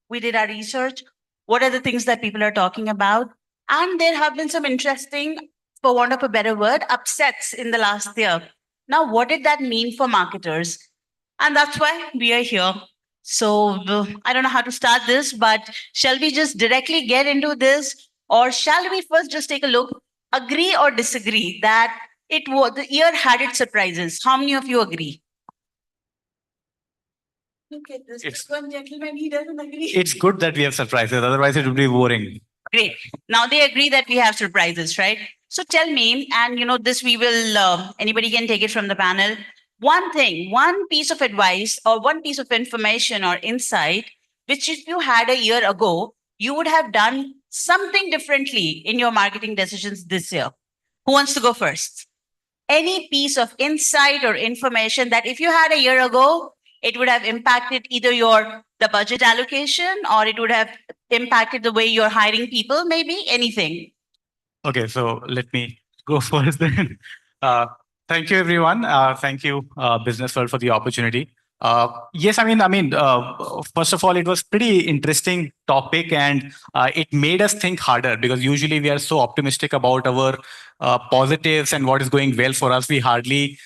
we did our research. What are the things that people are talking about? And there have been some interesting, for want of a better word, upsets in the last year. Now, what did that mean for marketers? And that's why we are here. So I don't know how to start this, but shall we just directly get into this? Or shall we first just take a look, agree or disagree that the year had its surprises? How many of you agree? Look at this one gentleman, he doesn't agree. It's good that we have surprises, otherwise it would be boring. Great. Now they agree that we have surprises, right? So tell me, and this we will, anybody can take it from the panel. One thing, one piece of advice or one piece of information or insight, which if you had a year ago, you would have done something differently in your marketing decisions this year. Who wants to go first? Any piece of insight or information that if you had a year ago, it would have impacted either the budget allocation, or it would have impacted the way you're hiring people, maybe anything. Okay, so let me go first then. Thank you, everyone. Thank you, Business World, for the opportunity. Yes, first of all, it was pretty interesting topic, and it made us think harder, because usually we are so optimistic about our positives and what is going well for us. We hardly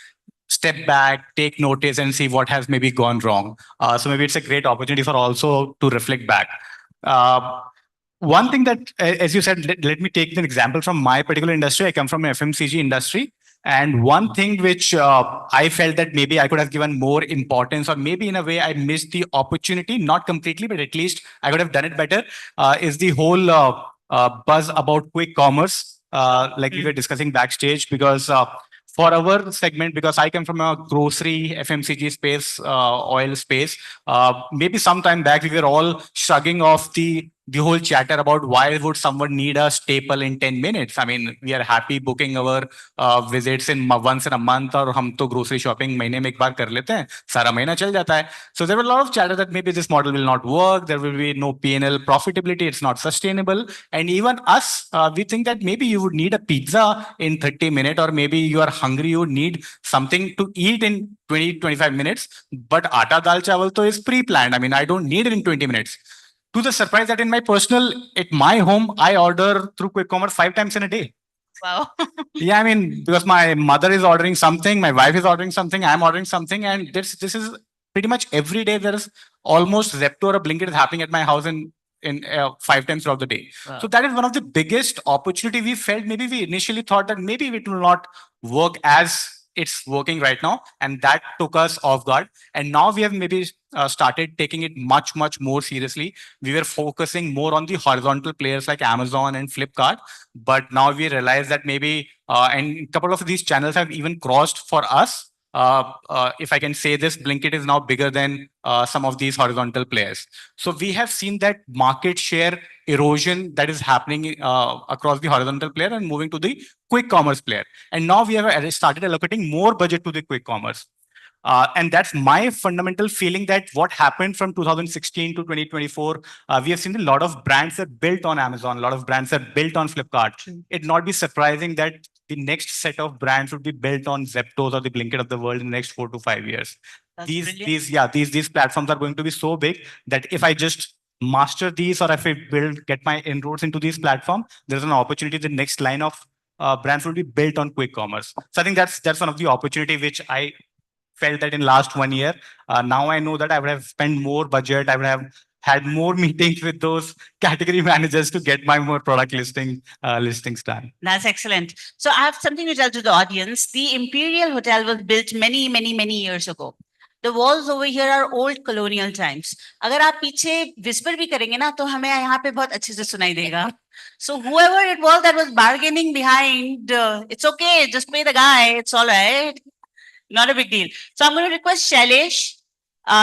step back, take notice, and see what has maybe gone wrong. So maybe it's a great opportunity for also to reflect back. One thing that, as you said, let me take an example from my particular industry. I come from an FMCG industry. And one thing which I felt that maybe I could have given more importance, or maybe in a way I missed the opportunity, not completely, but at least I could have done it better, is the whole buzz about quick commerce, like we were discussing backstage, because for our segment, because I come from a grocery, FMCG space, oil space, maybe some time back, we were all shrugging off the whole chatter about why would someone need a staple in 10 minutes. I mean, we are happy booking our visits in once in a month, or हम तो grocery shopping महीने में एक बार कर लेते हैं, सारा महीना चल जाता है. So there were a lot of chatter that maybe this model will not work, there will be no P&L profitability, it's not sustainable. And even us, we think that maybe you would need a pizza in 30 minutes, or maybe you are hungry, you need something to eat in 20-25 minutes. But atta dal chawal to is pre-planned. I mean, I don't need it in 20 minutes. To the surprise that at my home, I order through quick commerce 5 times in a day. Wow. Yeah, I mean, because my mother is ordering something, my wife is ordering something, I'm ordering something, and this is pretty much every day. There is almost Zepto or a Blinkit is happening at my house in 5 times throughout the day. Wow. So that is one of the biggest opportunity we felt. Maybe we initially thought that maybe it will not work as it's working right now, and that took us off guard. And now we have maybe started taking it much more seriously. We were focusing more on the horizontal players like Amazon and Flipkart, but now we realize that maybe and a couple of these channels have even crossed for us. If I can say this, Blinkit is now bigger than some of these horizontal players. So we have seen that market share erosion that is happening across the horizontal player and moving to the quick commerce player. And now we have started allocating more budget to the quick commerce. And that's my fundamental feeling, that what happened from 2016 to 2024, we have seen a lot of brands that built on Amazon, a lot of brands that built on Flipkart. It'd not be surprising that the next set of brands would be built on Zeptos or the Blinkit of the world in the next 4 to 5 years. These platforms are going to be so big that if I just master these, or if I get my inroads into these platforms, there's an opportunity. The next line of brands will be built on quick commerce. So I think that's one of the opportunity which I felt that in last 1 year. Now I know that I would have spent more budget. I would have had more meetings with those category managers to get my more product listings done. That's excellent. So I have something to tell to the audience. The Imperial Hotel was built many years ago. The walls over here are old colonial times. अगर आप पीछे whisper भी करेंगे ना तो हमें यहाँ पे बहुत अच्छे से सुनाई देगा. So whoever it was that was bargaining behind, it's okay, just pay the guy, it's all right. Not a big deal. So I'm going to request Shailesh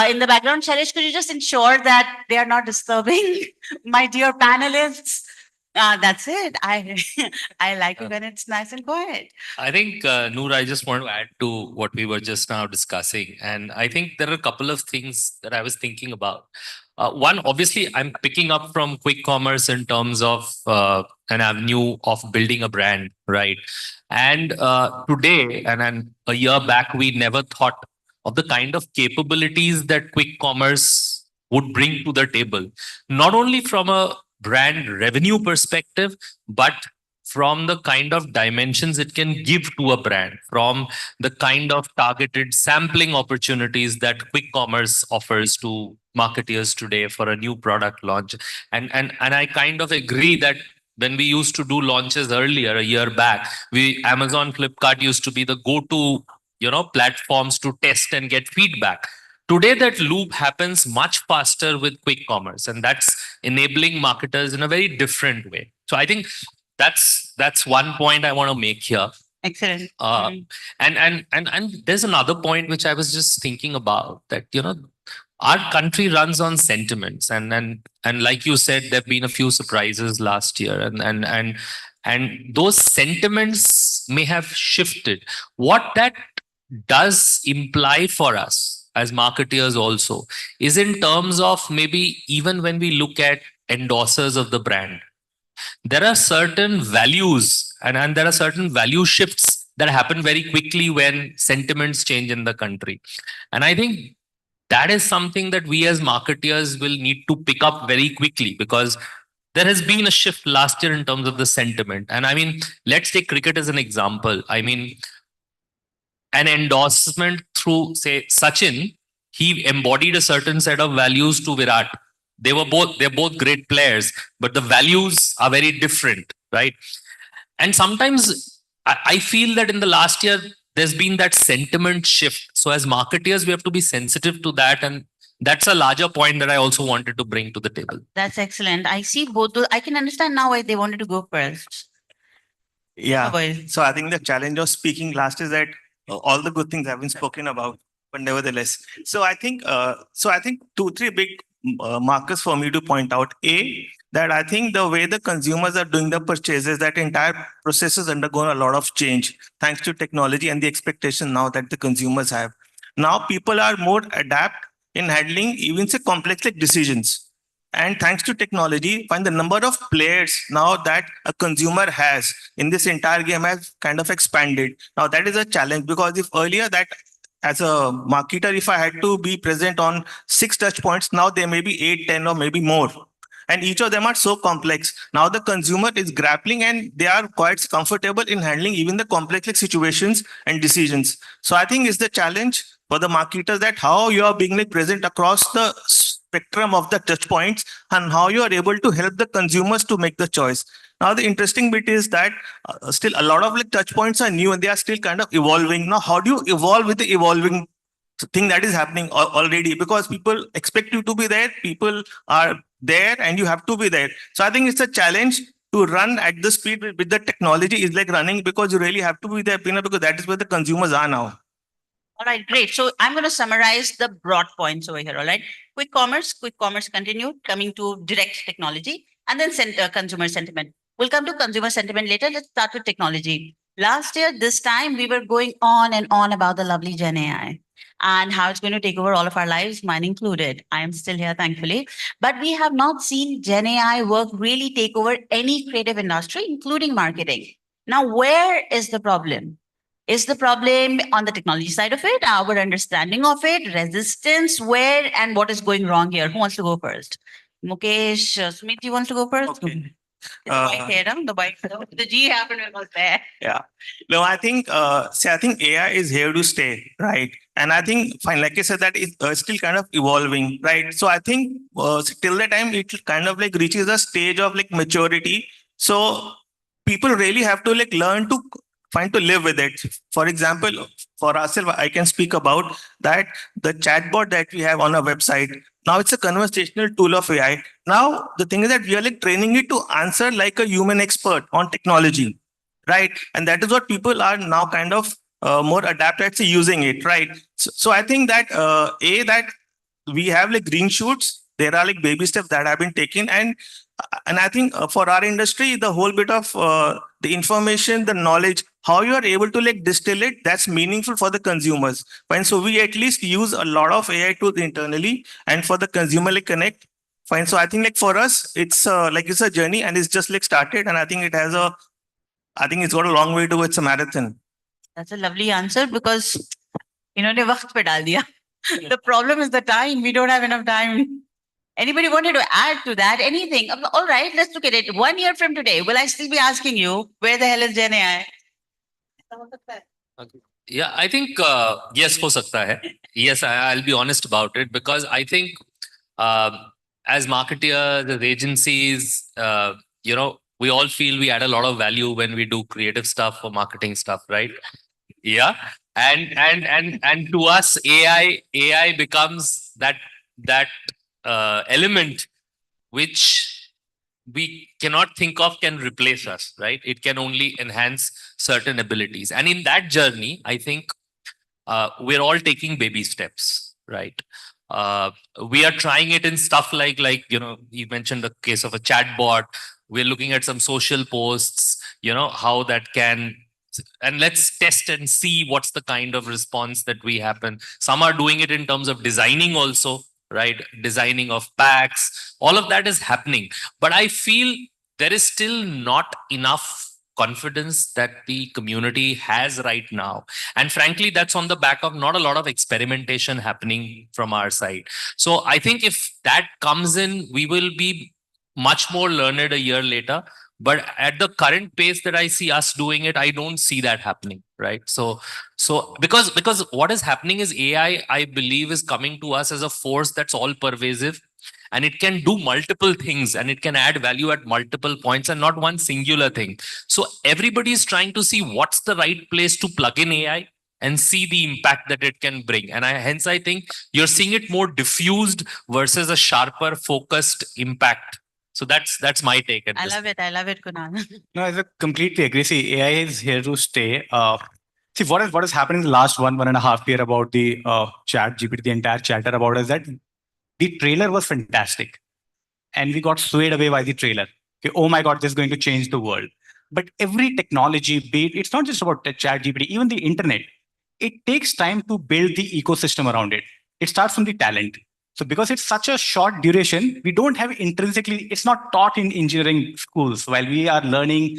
in the background. Shailesh, could you just ensure that they are not disturbing my dear panelists? That's it. I like it when it's nice and quiet. I think, Noor, I just want to add to what we were just now discussing. And I think there are a couple of things that I was thinking about. One, obviously, I'm picking up from quick commerce in terms of an avenue of building a brand, right? And today, and a year back, we never thought of the kind of capabilities that quick commerce would bring to the table, not only from a brand revenue perspective, but from the kind of dimensions it can give to a brand, from the kind of targeted sampling opportunities that quick commerce offers to marketeers today for a new product launch. And I kind of agree that when we used to do launches earlier, a year back, Amazon, Flipkart used to be the go-to, platforms to test and get feedback. Today, that loop happens much faster with quick commerce, and that's enabling marketers in a very different way. So I think that's one point I want to make here. Excellent. And there's another point which I was just thinking about, that our country runs on sentiments, and like you said, there've been a few surprises last year, and those sentiments may have shifted. What that does imply for us as marketeers also is in terms of maybe even when we look at endorsers of the brand, there are certain values and there are certain value shifts that happen very quickly when sentiments change in the country. And I think that is something that we as marketeers will need to pick up very quickly, because there has been a shift last year in terms of the sentiment. And I mean, let's take cricket as an example. I mean, an endorsement through, say, Sachin, he embodied a certain set of values to Virat. They're both great players, but the values are very different, right? And sometimes I feel that in the last year, there's been that sentiment shift. So as marketeers, we have to be sensitive to that. And that's a larger point that I also wanted to bring to the table. That's excellent. I see both those. I can understand now why they wanted to go first. Yeah. So I think the challenge of speaking last is that all the good things have been spoken about, but nevertheless. So I think 2-3 big markers for me to point out. A, that I think the way the consumers are doing the purchases, that entire process has undergone a lot of change thanks to technology and the expectation now that the consumers have. Now people are more adept in handling even say complex decisions. And thanks to technology, find the number of players now that a consumer has in this entire game has kind of expanded. Now that is a challenge, because if earlier that as a marketer, if I had to be present on 6 touch points, now there may be 8, 10, or maybe more. And each of them are so complex. Now the consumer is grappling and they are quite comfortable in handling even the complex situations and decisions. So I think it's the challenge for the marketers, that how you are being present across the spectrum of the touch points and how you are able to help the consumers to make the choice. Now, the interesting bit is that still a lot of touch points are new and they are still kind of evolving. Now, how do you evolve with the evolving thing that is happening already? Because people expect you to be there, people are there, and you have to be there. So I think it's a challenge to run at the speed with the technology is like running, because you really have to be there, because that is where the consumers are now. All right, great. So I'm going to summarize the broad points over here. All right. Quick commerce continued, coming to direct technology, and then consumer sentiment. We'll come to consumer sentiment later. Let's start with technology. Last year, this time, we were going on and on about the lovely Gen AI and how it's going to take over all of our lives, mine included. I am still here, thankfully. But we have not seen Gen AI work really take over any creative industry, including marketing. Now, where is the problem? Is the problem on the technology side of it, our understanding of it, resistance, where and what is going wrong here? Who wants to go first? Mukesh, Sumit, you want to go first? Okay. The G happened when I was there. Yeah. No, I think, I think AI is here to stay, right? And I think, fine, like I said, that is still kind of evolving, right? So I think till the time it kind of reaches a stage of maturity. So people really have to learn to find to live with it. For example, for ourselves, I can speak about that the chatbot that we have on our website. Now it's a conversational tool of AI. Now the thing is that we are like training it to answer like a human expert on technology, right? And that is what people are now kind of more adapted to using it, right? So I think that that we have like green shoots. There are like baby steps that have been taken, and I think for our industry, the whole bit of the information, the knowledge, how you are able to like distill it, that's meaningful for the consumers. Fine. So we at least use a lot of AI tools internally, and for the consumer like connect. Fine. So I think like for us, it's like it's a journey, and it's just like started, and I think it has I think it's got a long way to go. It's a marathon. That's a lovely answer because इन्होंने वक्त पे डाल दिया. The problem is the time. We don't have enough time. Anybody wanted to add to that? Anything? All right, let's look at it. 1 year from today, will I still be asking you, where the hell is Gen AI? Yeah, I think yes, ho sakta hai. Yes, I'll be honest about it because I think as marketers, as agencies, we all feel we add a lot of value when we do creative stuff or marketing stuff, right? Yeah, and to us, AI becomes that element which we cannot think of can replace us, right? It can only enhance certain abilities. And in that journey, I think we're all taking baby steps, right? We are trying it in stuff like, you mentioned the case of a chatbot. We're looking at some social posts, how that can, and let's test and see what's the kind of response that we happen. Some are doing it in terms of designing also, right? Designing of packs, all of that is happening. But I feel there is still not enough confidence that the community has right now. And frankly, that's on the back of not a lot of experimentation happening from our side. So I think if that comes in, we will be much more learned a year later. But at the current pace that I see us doing it, I don't see that happening, right? So because what is happening is AI, I believe, is coming to us as a force that's all pervasive, and it can do multiple things, and it can add value at multiple points and not one singular thing. So everybody is trying to see what's the right place to plug in AI and see the impact that it can bring. And hence I think you're seeing it more diffused versus a sharper, focused impact. So that's my take. I love it, Kunal. No, I completely agree. See, AI is here to stay. See, what has happened in the last 1.5 year about the chat GPT, the entire chatter about is that the trailer was fantastic. And we got swayed away by the trailer. Okay, oh my God, this is going to change the world. But every technology, it's not just about the chat GPT, even the internet, it takes time to build the ecosystem around it. It starts from the talent. So because it's such a short duration, we don't have intrinsically, it's not taught in engineering schools. While we are learning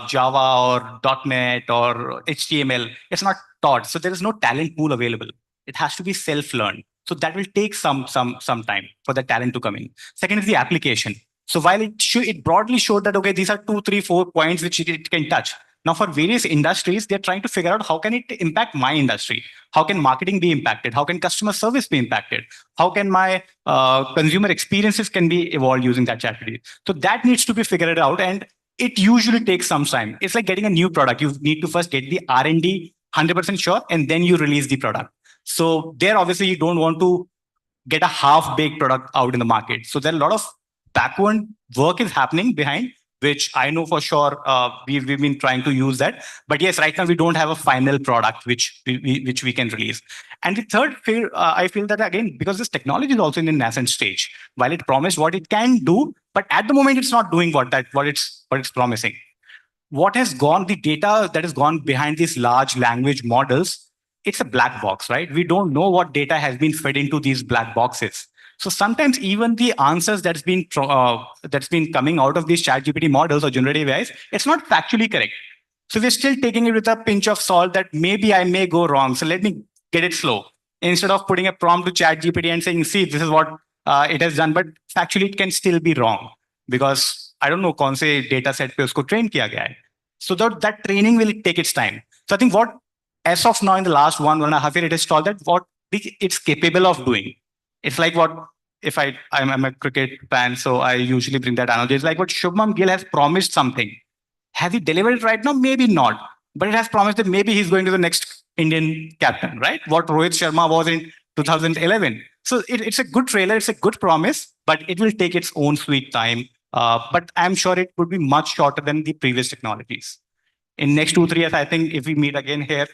Java or .NET or HTML, it's not taught. So there is no talent pool available. It has to be self-learned. So that will take some time for the talent to come in. Second is the application. So while it broadly showed that, okay, these are 2, 3, 4 points which it can touch. Now, for various industries, they're trying to figure out how can it impact my industry? How can marketing be impacted? How can customer service be impacted? How can my consumer experiences can be evolved using that ChatGPT? So that needs to be figured out, and it usually takes some time. It's like getting a new product. You need to first get the R&D 100% sure, and then you release the product. So there, obviously, you don't want to get a half-baked product out in the market. So there are a lot of backward work is happening behind, which I know for sure we've been trying to use that. But yes, right now we don't have a final product which we can release. And the third, I feel that again, because this technology is also in the nascent stage, while it promised what it can do, but at the moment it's not doing what it's promising. What has gone, the data that has gone behind these large language models, it's a black box, right? We don't know what data has been fed into these black boxes. So sometimes even the answers that's been coming out of these ChatGPT models or generative AIs, it's not factually correct. So we're still taking it with a pinch of salt that maybe I may go wrong. So let me get it slow. Instead of putting a prompt to ChatGPT and saying, see, this is what it has done, but factually it can still be wrong because I don't know kaun se data set pe usko train kiya gaya hai. So that training will take its time. So I think what, as of now in the last 1.5 years, it has taught that what it's capable of doing. It's like what, if I'm a cricket fan, so I usually bring that analogy. It's like what Shubman Gill has promised something. Has he delivered it right now? Maybe not. but it has promised that maybe he's going to the next Indian captain, right? What Rohit Sharma was in 2011. So it's a good trailer, it's a good promise, but it will take its own sweet time. But I'm sure it would be much shorter than the previous technologies. In next 2, 3 years, I think if we meet again here,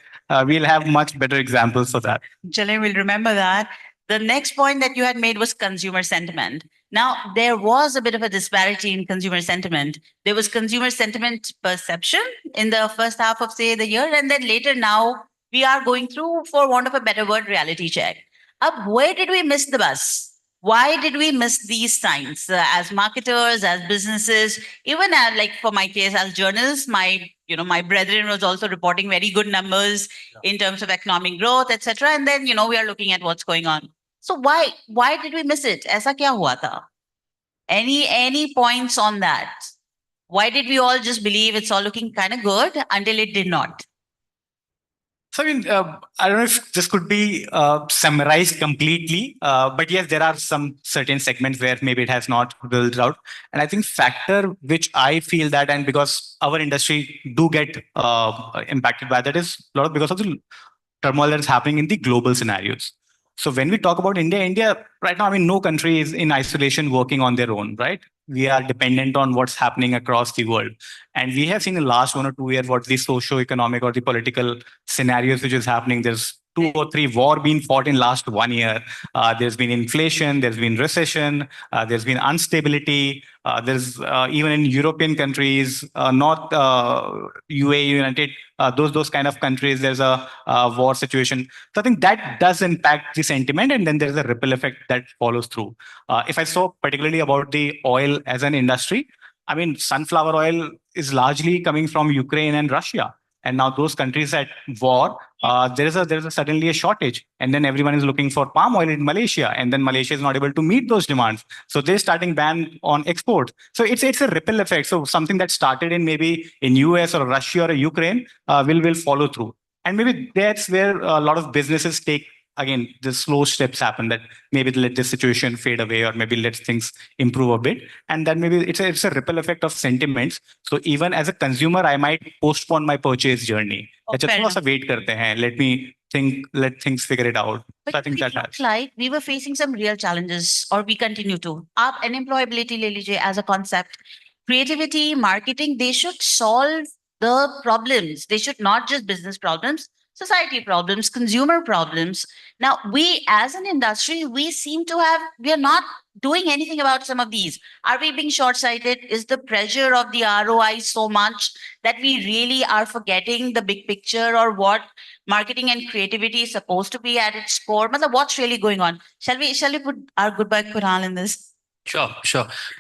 we'll have much better examples for that. Jalil will remember that. The next point that you had made was consumer sentiment. Now, there was a bit of a disparity in consumer sentiment. There was consumer sentiment perception in the first half of, say, the year, and then later now we are going through, for want of a better word, reality check. Where did we miss the bus? Why did we miss these signs as marketers, as businesses, even as, like for my case as journalists, my brethren was also reporting very good numbers in terms of economic growth, etc. And then, we are looking at what's going on. So why did we miss it? Aisa kya hua tha? Any points on that? Why did we all just believe it's all looking kind of good until it did not? So, I mean, I don't know if this could be summarized completely, but yes, there are some certain segments where maybe it has not built out. And I think factor which I feel that, and because our industry do get impacted by that, is a lot because of the turmoil that is happening in the global scenarios. So when we talk about India right now, I mean, no country is in isolation working on their own, right? We are dependent on what's happening across the world. And we have seen in the last 1 or 2 years what the socio-economic or the political scenarios which is happening. There's 2 or 3 war being fought in last 1 year. There's been inflation, there's been recession, there's been instability. There's even in European countries, not UAE, United, those kind of countries, there's a war situation. So I think that does impact the sentiment, and then there's a ripple effect that follows through. If I saw particularly about the oil as an industry, I mean, sunflower oil is largely coming from Ukraine and Russia. And now those countries at war, there is a suddenly a shortage, and then everyone is looking for palm oil in Malaysia, and then Malaysia is not able to meet those demands, so they're starting ban on export. So it's a ripple effect. So something that started in maybe in US or Russia or Ukraine will follow through, and maybe that's where a lot of businesses take. Again, the slow steps happen, that maybe let this situation fade away, or maybe let things improve a bit. And then maybe it's a ripple effect of sentiments. So even as a consumer, I might postpone my purchase journey. अच्छा, थोड़ा सा wait करते हैं. Let me think, let things figure it out. But So I think that it looks like we were facing some real challenges, or we continue to. Aap unemployability le lijiye as a concept. Creativity, marketing, they should solve the problems. They should not just business problems, society problems, consumer problems. Now, we as an industry, we are not doing anything about some of these. Are we being short-sighted? Is the pressure of the ROI so much that we really are forgetting the big picture, or what marketing and creativity is supposed to be at its core? What's really going on? Shall we put our goodbye Kunal in this? Sure.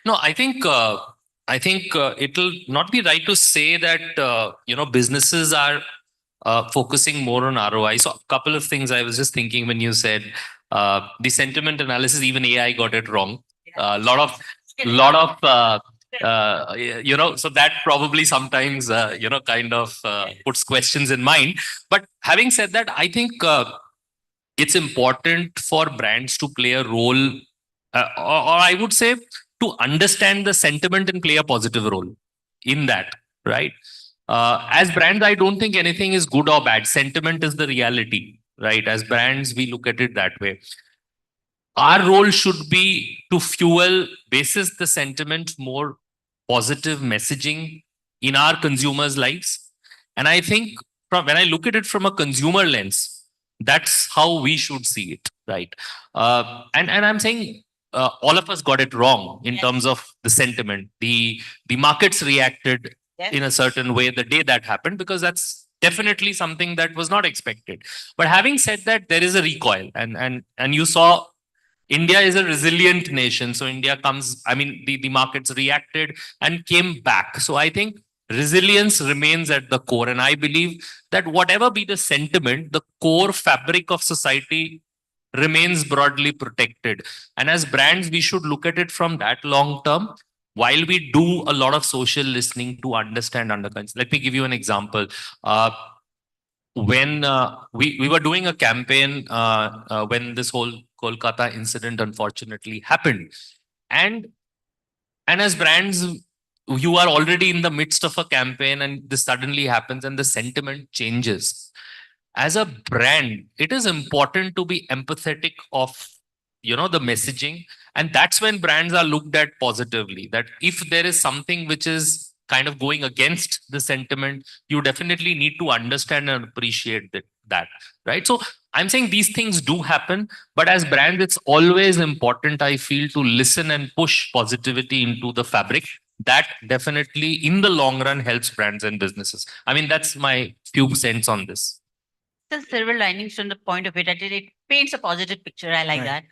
No, I think it'll not be right to say that businesses are focusing more on ROI. So a couple of things I was just thinking when you said the sentiment analysis, even AI got it wrong. A lot of so that probably sometimes kind of puts questions in mind. But having said that, I think it's important for brands to play a role, or I would say to understand the sentiment and play a positive role in that, right? As brands, I don't think anything is good or bad. Sentiment is the reality, right? As brands, we look at it that way. Our role should be to fuel, basis the sentiment, more positive messaging in our consumers' lives. And I think when I look at it from a consumer lens, that's how we should see it, right? And I'm saying all of us got it wrong in terms of the sentiment. The markets reacted in a certain way the day that happened, because that's definitely something that was not expected. But having said that, there is a recoil, and you saw India is a resilient nation. So India comes, I mean, the markets reacted and came back. So I think resilience remains at the core. And I believe that whatever be the sentiment, the core fabric of society remains broadly protected. And as brands, we should look at it from that long term, while we do a lot of social listening to understand undercurrents. Let me give you an example. When we were doing a campaign when this whole Kolkata incident unfortunately happened, and as brands, you are already in the midst of a campaign and this suddenly happens and the sentiment changes. As a brand, it is important to be empathetic of, the messaging. And that's when brands are looked at positively, that if there is something which is kind of going against the sentiment, you definitely need to understand and appreciate that, right? So I'm saying these things do happen, but as brands, it's always important, I feel, to listen and push positivity into the fabric. That definitely in the long run helps brands and businesses. I mean, that's my few cents on this. The silver linings from the point of it, that it paints a positive picture. I like that.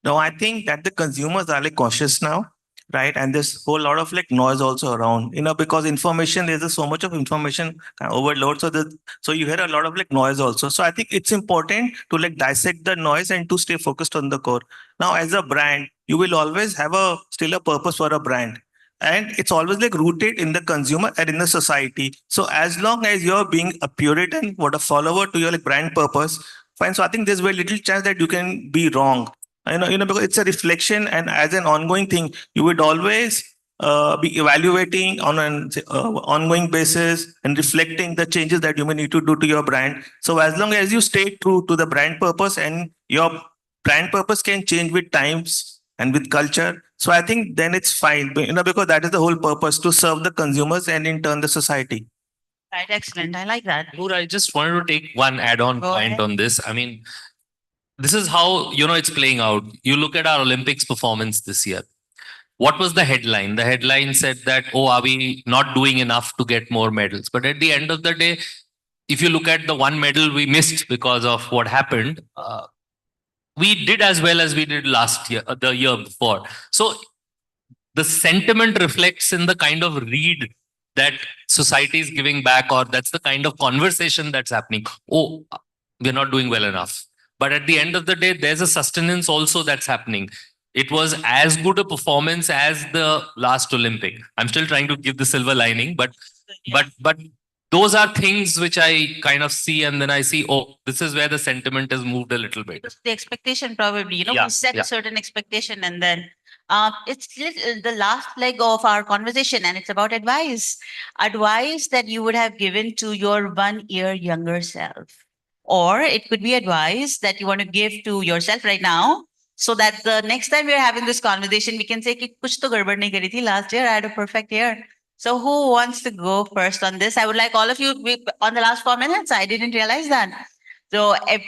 No, I think that the consumers are like cautious now, right? And there's a whole lot of like noise also around, because information, there's so much of information overload. So you hear a lot of like noise also. So I think it's important to like dissect the noise and to stay focused on the core. Now, as a brand, you will always have still a purpose for a brand. And it's always like rooted in the consumer and in the society. So as long as you're being a Puritan, what a follower to your like brand purpose, fine. So I think there's very little chance that you can be wrong. Because it's a reflection, and as an ongoing thing, you would always be evaluating on an ongoing basis and reflecting the changes that you may need to do to your brand. So as long as you stay true to the brand purpose, and your brand purpose can change with times and with culture. So I think then it's fine, because that is the whole purpose, to serve the consumers and in turn the society. Right, excellent. I like that. Noor, I just wanted to take one add-on point on this. I mean, this is how, it's playing out. You look at our Olympics performance this year. What was the headline? The headline said that, oh, are we not doing enough to get more medals? But at the end of the day, if you look at the one medal we missed because of what happened, we did as well as we did last year, the year before. So the sentiment reflects in the kind of read that society is giving back, or that's the kind of conversation that's happening. Oh, we're not doing well enough. But at the end of the day, there's a sustenance also that's happening. It was as good a performance as the last Olympic. I'm still trying to give the silver lining, but those are things which I kind of see, and then I see, oh, this is where the sentiment has moved a little bit. The expectation probably, we set a certain expectation, and then it's the last leg of our conversation, and it's about advice. Advice that you would have given to your 1 year younger self. Or it could be advice that you want to give to yourself right now, so that the next time we're having this conversation, we can say, Ki, kuch to gadbad nahi kari thi. Last year, I had a perfect year. So who wants to go first on this? I would like all of you on the last 4 minutes. I didn't realize that. So if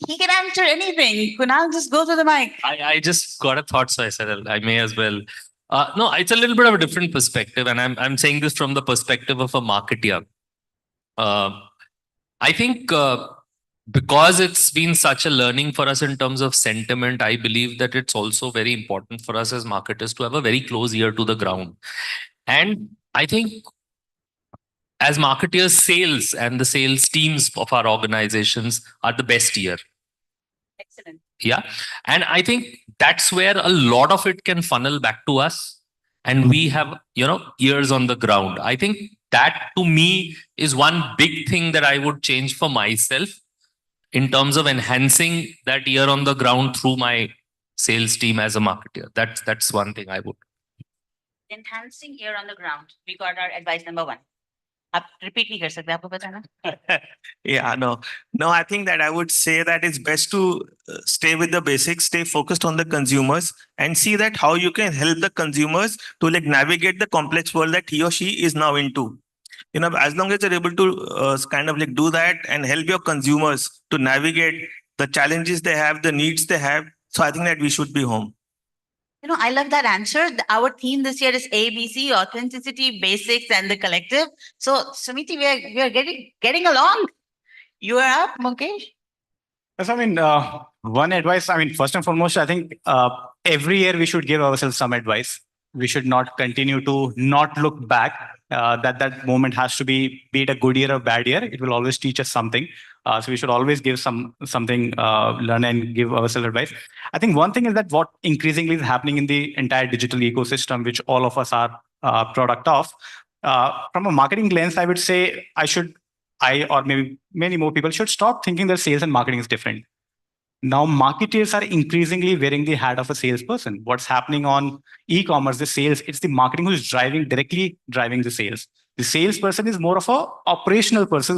he can answer anything, Kunal, just go to the mic. I just got a thought, so I said I may as well. No, it's a little bit of a different perspective, and I'm saying this from the perspective of a marketer. I think because it's been such a learning for us in terms of sentiment, I believe that it's also very important for us as marketers to have a very close ear to the ground. And I think as marketers, sales and the sales teams of our organizations are the best ear. Excellent. Yeah. And I think that's where a lot of it can funnel back to us. And we have, ears on the ground. I think that to me is one big thing that I would change for myself in terms of enhancing that ear on the ground through my sales team as a marketer. That's one thing I would. Enhancing ear on the ground. We got our advice number 1. आप repeat नहीं कर सकते, आपको पता ना? Yeah, no, I think that I would say that it's best to stay with the basics, stay focused on the consumers, and see that how you can help the consumers to like navigate the complex world that he or she is now into. As long as you're able to kind of like do that and help your consumers to navigate the challenges they have, the needs they have. So I think that we should be home. I love that answer. Our theme this year is ABC, authenticity, basics, and the collective. So, Samiti, we are getting along. You are up, Mukesh. Yes, I mean, one advice, first and foremost, I think every year we should give ourselves some advice. We should not continue to not look back. That moment has to be it a good year or bad year. It will always teach us something. So we should always give something, learn and give ourselves advice. I think one thing is that what increasingly is happening in the entire digital ecosystem, which all of us are product of. From a marketing lens, I would say I or maybe many more people should stop thinking that sales and marketing is different. Now, marketers are increasingly wearing the hat of a salesperson. What's happening on e-commerce, the sales, it's the marketing who's directly driving the sales. The salesperson is more of a operational person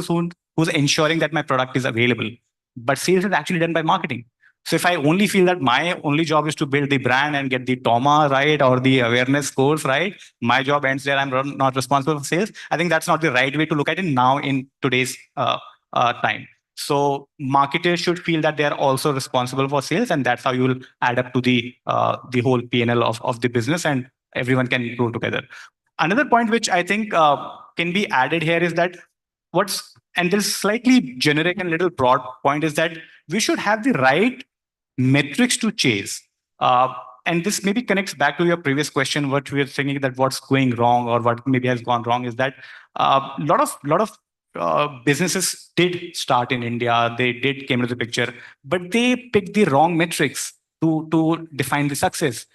who's ensuring that my product is available. But sales is actually done by marketing. So if I only feel that my only job is to build the brand and get the TOMA right or the awareness scores right, my job ends there. I'm not responsible for sales. I think that's not the right way to look at it now in today's time. So marketers should feel that they are also responsible for sales, and that's how you will add up to the whole P&L of the business, and everyone can grow together. Another point which I think can be added here is that and this slightly generic and little broad point is that we should have the right metrics to chase. And this maybe connects back to your previous question, what we were thinking that what's going wrong or what maybe has gone wrong is that a lot of businesses did start in India, they did came into the picture, but they picked the wrong metrics to define the success.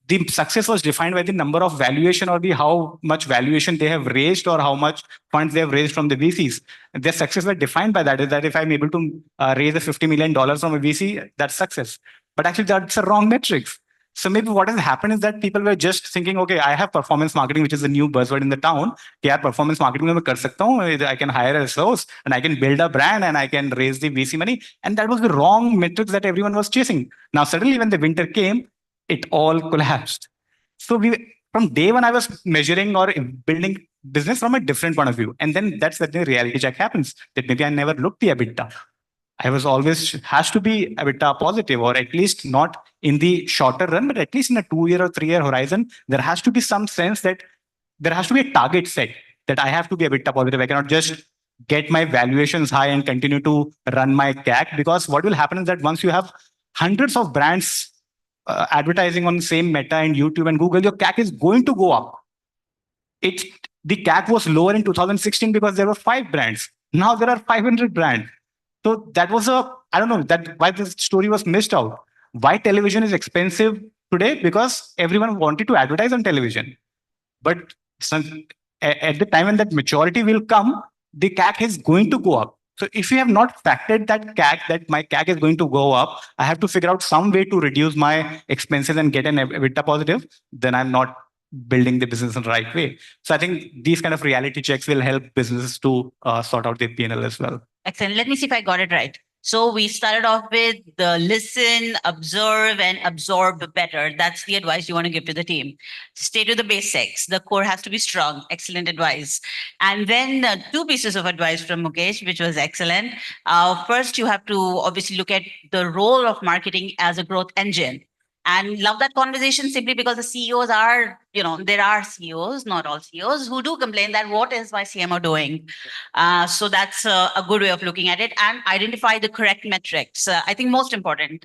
The success was defined by the number of valuation or the how much valuation they have raised or how much funds they have raised from the VCs. Their success was defined by that, is that if I'm able to raise a $50 million from a VC, that's success. But actually that's a wrong metrics. So maybe what has happened is that people were just thinking, okay, I have performance marketing, which is a new buzzword in the town. Yeah, performance marketing mein main kar sakta hu. I can hire a resource and I can build a brand and I can raise the VC money. And that was the wrong metrics that everyone was chasing. Now, suddenly when the winter came, it all collapsed. So from day one, I was measuring or building business from a different point of view. And then that's when the reality check happens that maybe I never looked the EBITDA. I was always has to be EBITDA positive, or at least not in the shorter run, but at least in a 2-year or 3-year horizon, there has to be some sense that there has to be a target set that I have to be EBITDA positive. I cannot just get my valuations high and continue to run my CAC, because what will happen is that once you have hundreds of brands advertising on the same Meta and YouTube and Google, your CAC is going to go up. The CAC was lower in 2016 because there were 5 brands. Now there are 500 brands. So that was I don't know why this story was missed out. Why television is expensive today? Because everyone wanted to advertise on television. But at the time when that maturity will come, the CAC is going to go up. So if you have not factored that CAC, that my CAC is going to go up, I have to figure out some way to reduce my expenses and get an EBITDA positive, then I'm not building the business in the right way. So I think these kind of reality checks will help businesses to sort out their P&L as well. Excellent. Let me see if I got it right. So we started off with the listen, observe, and absorb better. That's the advice you want to give to the team. Stay to the basics. The core has to be strong. Excellent advice. And then 2 pieces of advice from Mukesh, which was excellent. First, you have to obviously look at the role of marketing as a growth engine. And love that conversation simply because the CEOs are, there are CEOs, not all CEOs, who do complain that what is my CMO doing? So that's a good way of looking at it, and identify the correct metrics. I think most important,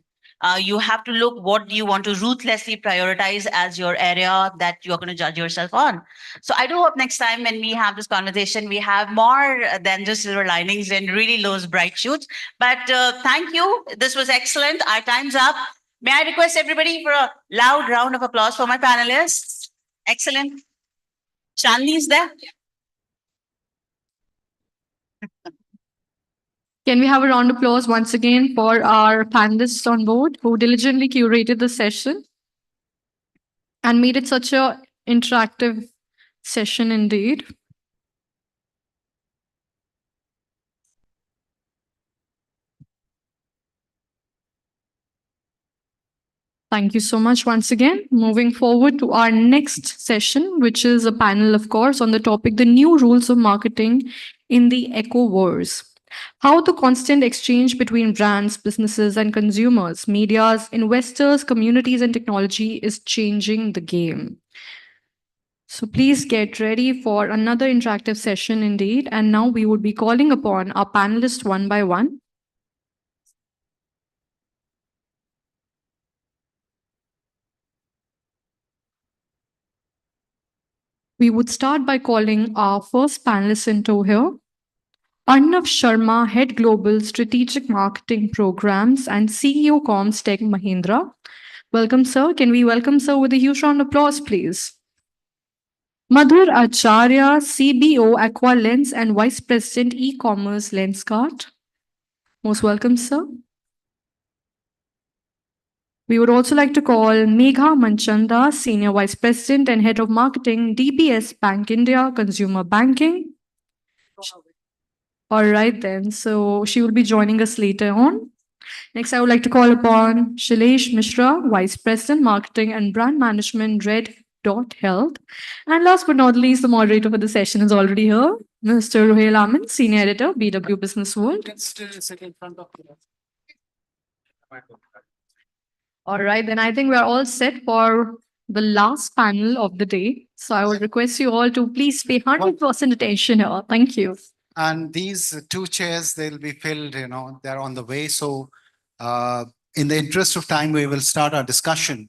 you have to look what do you want to ruthlessly prioritize as your area that you're going to judge yourself on. So I do hope next time when we have this conversation, we have more than just silver linings and really those bright shoots. But thank you. This was excellent. Our time's up. May I request everybody for a loud round of applause for my panelists? Excellent. Chandni is there. Can we have a round of applause once again for our panelists on board who diligently curated the session and made it such an interactive session indeed. Thank you so much once again. Moving forward to our next session, which is a panel, of course, on the topic, the new rules of marketing in the eco wars. How the constant exchange between brands, businesses, and consumers, medias, investors, communities, and technology is changing the game. So please get ready for another interactive session indeed. And now we would be calling upon our panelists one by one. We would start by calling our first panelist into here. Arnav Sharma, Head Global Strategic Marketing Programs and CEO Comms Tech Mahindra. Welcome, sir. Can we welcome sir with a huge round of applause, please? Madhur Acharya, CBO Aqua Lens and Vice President E-Commerce Lenskart. Most welcome, sir. We would also like to call Megha Manchanda, Senior Vice President and Head of Marketing, DBS Bank India, Consumer Banking. All right, then. So she will be joining us later on. Next, I would like to call upon Shailesh Mishra, Vice President, Marketing and Brand Management, Red Dot Health. And last but not least, the moderator for the session is already here, Mr. Ruhail Amin, Senior Editor, BW Business World. All right, then I think we're all set for the last panel of the day. So I would request you all to please pay 100% attention here. Thank you. And these two chairs, they'll be filled, they're on the way. So in the interest of time, we will start our discussion.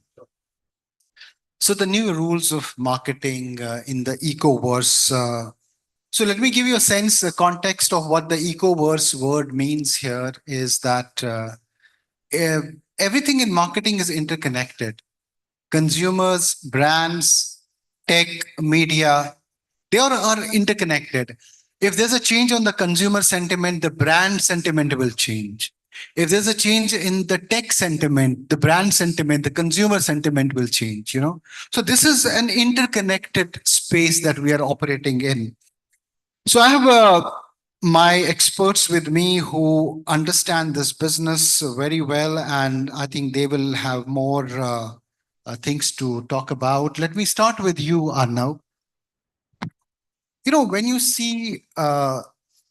So the new rules of marketing in the eco-verse. So let me give you a sense, a context of what the eco-verse word means here is that everything in marketing is interconnected. Consumers, brands, tech, media, they all are interconnected. If there's a change on the consumer sentiment, the brand sentiment will change. If there's a change in the tech sentiment, the brand sentiment, the consumer sentiment will change, So this is an interconnected space that we are operating in. So I have my experts with me who understand this business very well, and I think they will have more things to talk about. Let me start with you, Arnav. When you see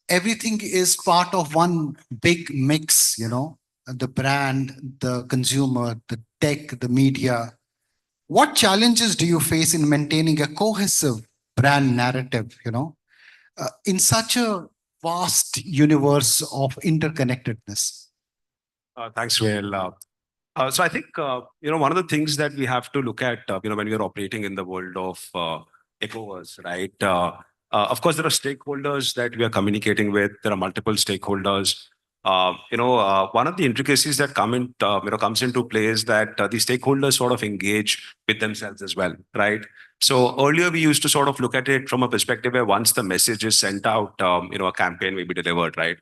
everything is part of one big mix, the brand, the consumer, the tech, the media, what challenges do you face in maintaining a cohesive brand narrative, in such a vast universe of interconnectedness? Thanks, Will. So I think, one of the things that we have to look at, when we are operating in the world of ECOWAS, right? Of course, there are stakeholders that we are communicating with. There are multiple stakeholders. One of the intricacies that comes into play is that the stakeholders sort of engage with themselves as well, right? So earlier we used to sort of look at it from a perspective where once the message is sent out, a campaign may be delivered, right?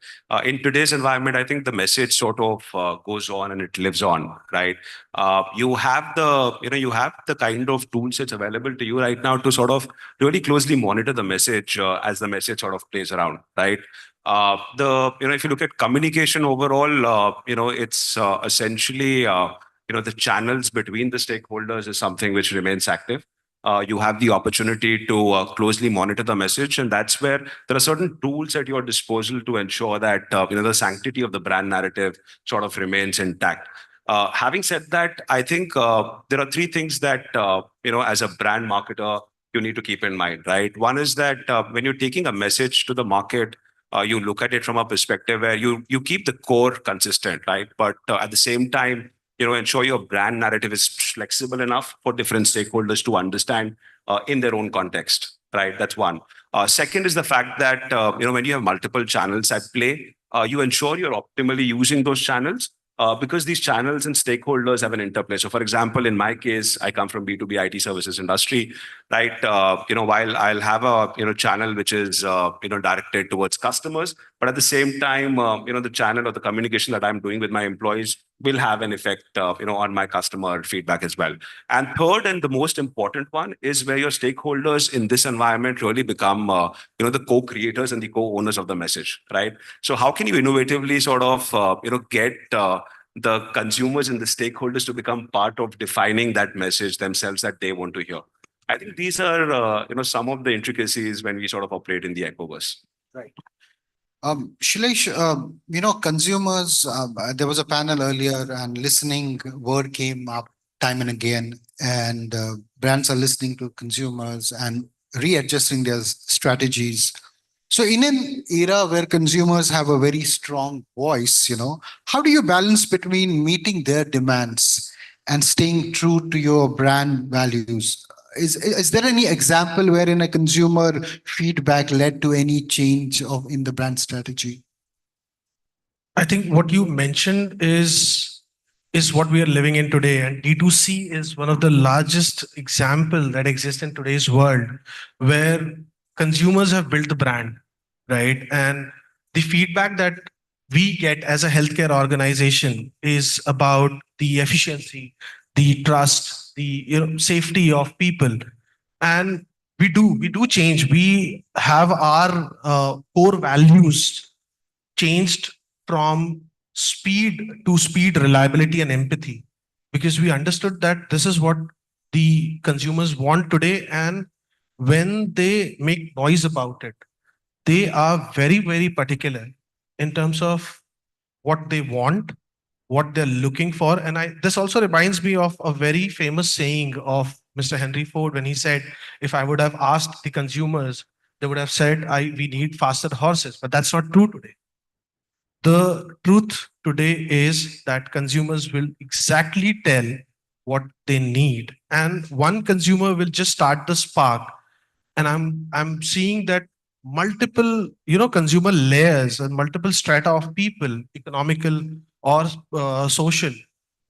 In today's environment, I think the message sort of goes on and it lives on, right? You have the kind of tools that's available to you right now to sort of really closely monitor the message as the message sort of plays around, right? If you look at communication overall, it's essentially, the channels between the stakeholders is something which remains active. You have the opportunity to closely monitor the message, and that's where there are certain tools at your disposal to ensure that the sanctity of the brand narrative sort of remains intact. Having said that, I think there are three things that as a brand marketer you need to keep in mind, right? One is that when you're taking a message to the market, you look at it from a perspective where you keep the core consistent, right? But at the same time, ensure your brand narrative is flexible enough for different stakeholders to understand in their own context, right? That's one. Second is the fact that, when you have multiple channels at play, you ensure you're optimally using those channels because these channels and stakeholders have an interplay. So for example, in my case, I come from B2B IT services industry, right? While I'll have a, channel which is, directed towards customers, but at the same time, the channel or the communication that I'm doing with my employees will have an effect, on my customer feedback as well. And third, and the most important one is where your stakeholders in this environment really become, the co-creators and the co-owners of the message, right? So how can you innovatively sort of, get the consumers and the stakeholders to become part of defining that message themselves that they want to hear? I think these are, some of the intricacies when we sort of operate in the ecoverse. Right. Shailesh, consumers, there was a panel earlier and listening word came up time and again, and brands are listening to consumers and readjusting their strategies. So in an era where consumers have a very strong voice, how do you balance between meeting their demands and staying true to your brand values? Is there any example wherein a consumer feedback led to any change in the brand strategy? I think what you mentioned is what we are living in today, and D2C is one of the largest example that exists in today's world, where consumers have built the brand, right? And the feedback that we get as a healthcare organization is about the efficiency, the trust, the safety of people. And we do change. We have our core values changed from speed to speed, reliability, and empathy, because we understood that this is what the consumers want today. And when they make noise about it, they are very, very particular in terms of what they want, what they're looking for. And this also reminds me of a very famous saying of Mr. Henry Ford when he said, if I would have asked the consumers, they would have said, we need faster horses. But that's not true today. The truth today is that consumers will exactly tell what they need. And one consumer will just start the spark. And I'm seeing that multiple consumer layers and multiple strata of people, economical or social,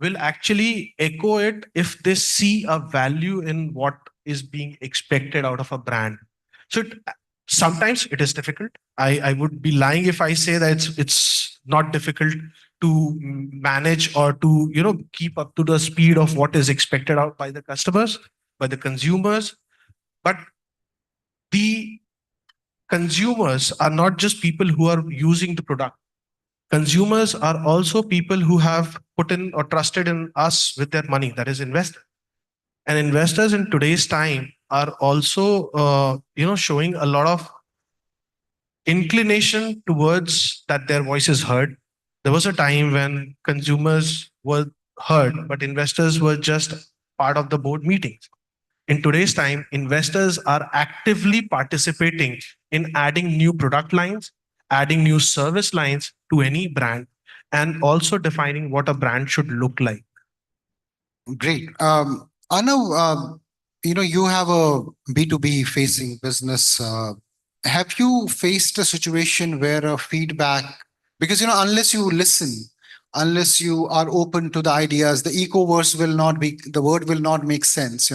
will actually echo it if they see a value in what is being expected out of a brand. So sometimes it is difficult. I would be lying if I say that it's not difficult to manage or to keep up to the speed of what is expected out by the customers, by the consumers. But the consumers are not just people who are using the product. Consumers are also people who have put in or trusted in us with their money, that is investors. And investors in today's time are also showing a lot of inclination towards that their voice is heard. There was a time when consumers were heard, but investors were just part of the board meetings. In today's time, investors are actively participating in adding new product lines, adding new service lines to any brand, and also defining what a brand should look like. Great. Arnav, you have a B2B facing business. Have you faced a situation where a feedback, because, unless you listen, unless you are open to the ideas, the the word will not make sense,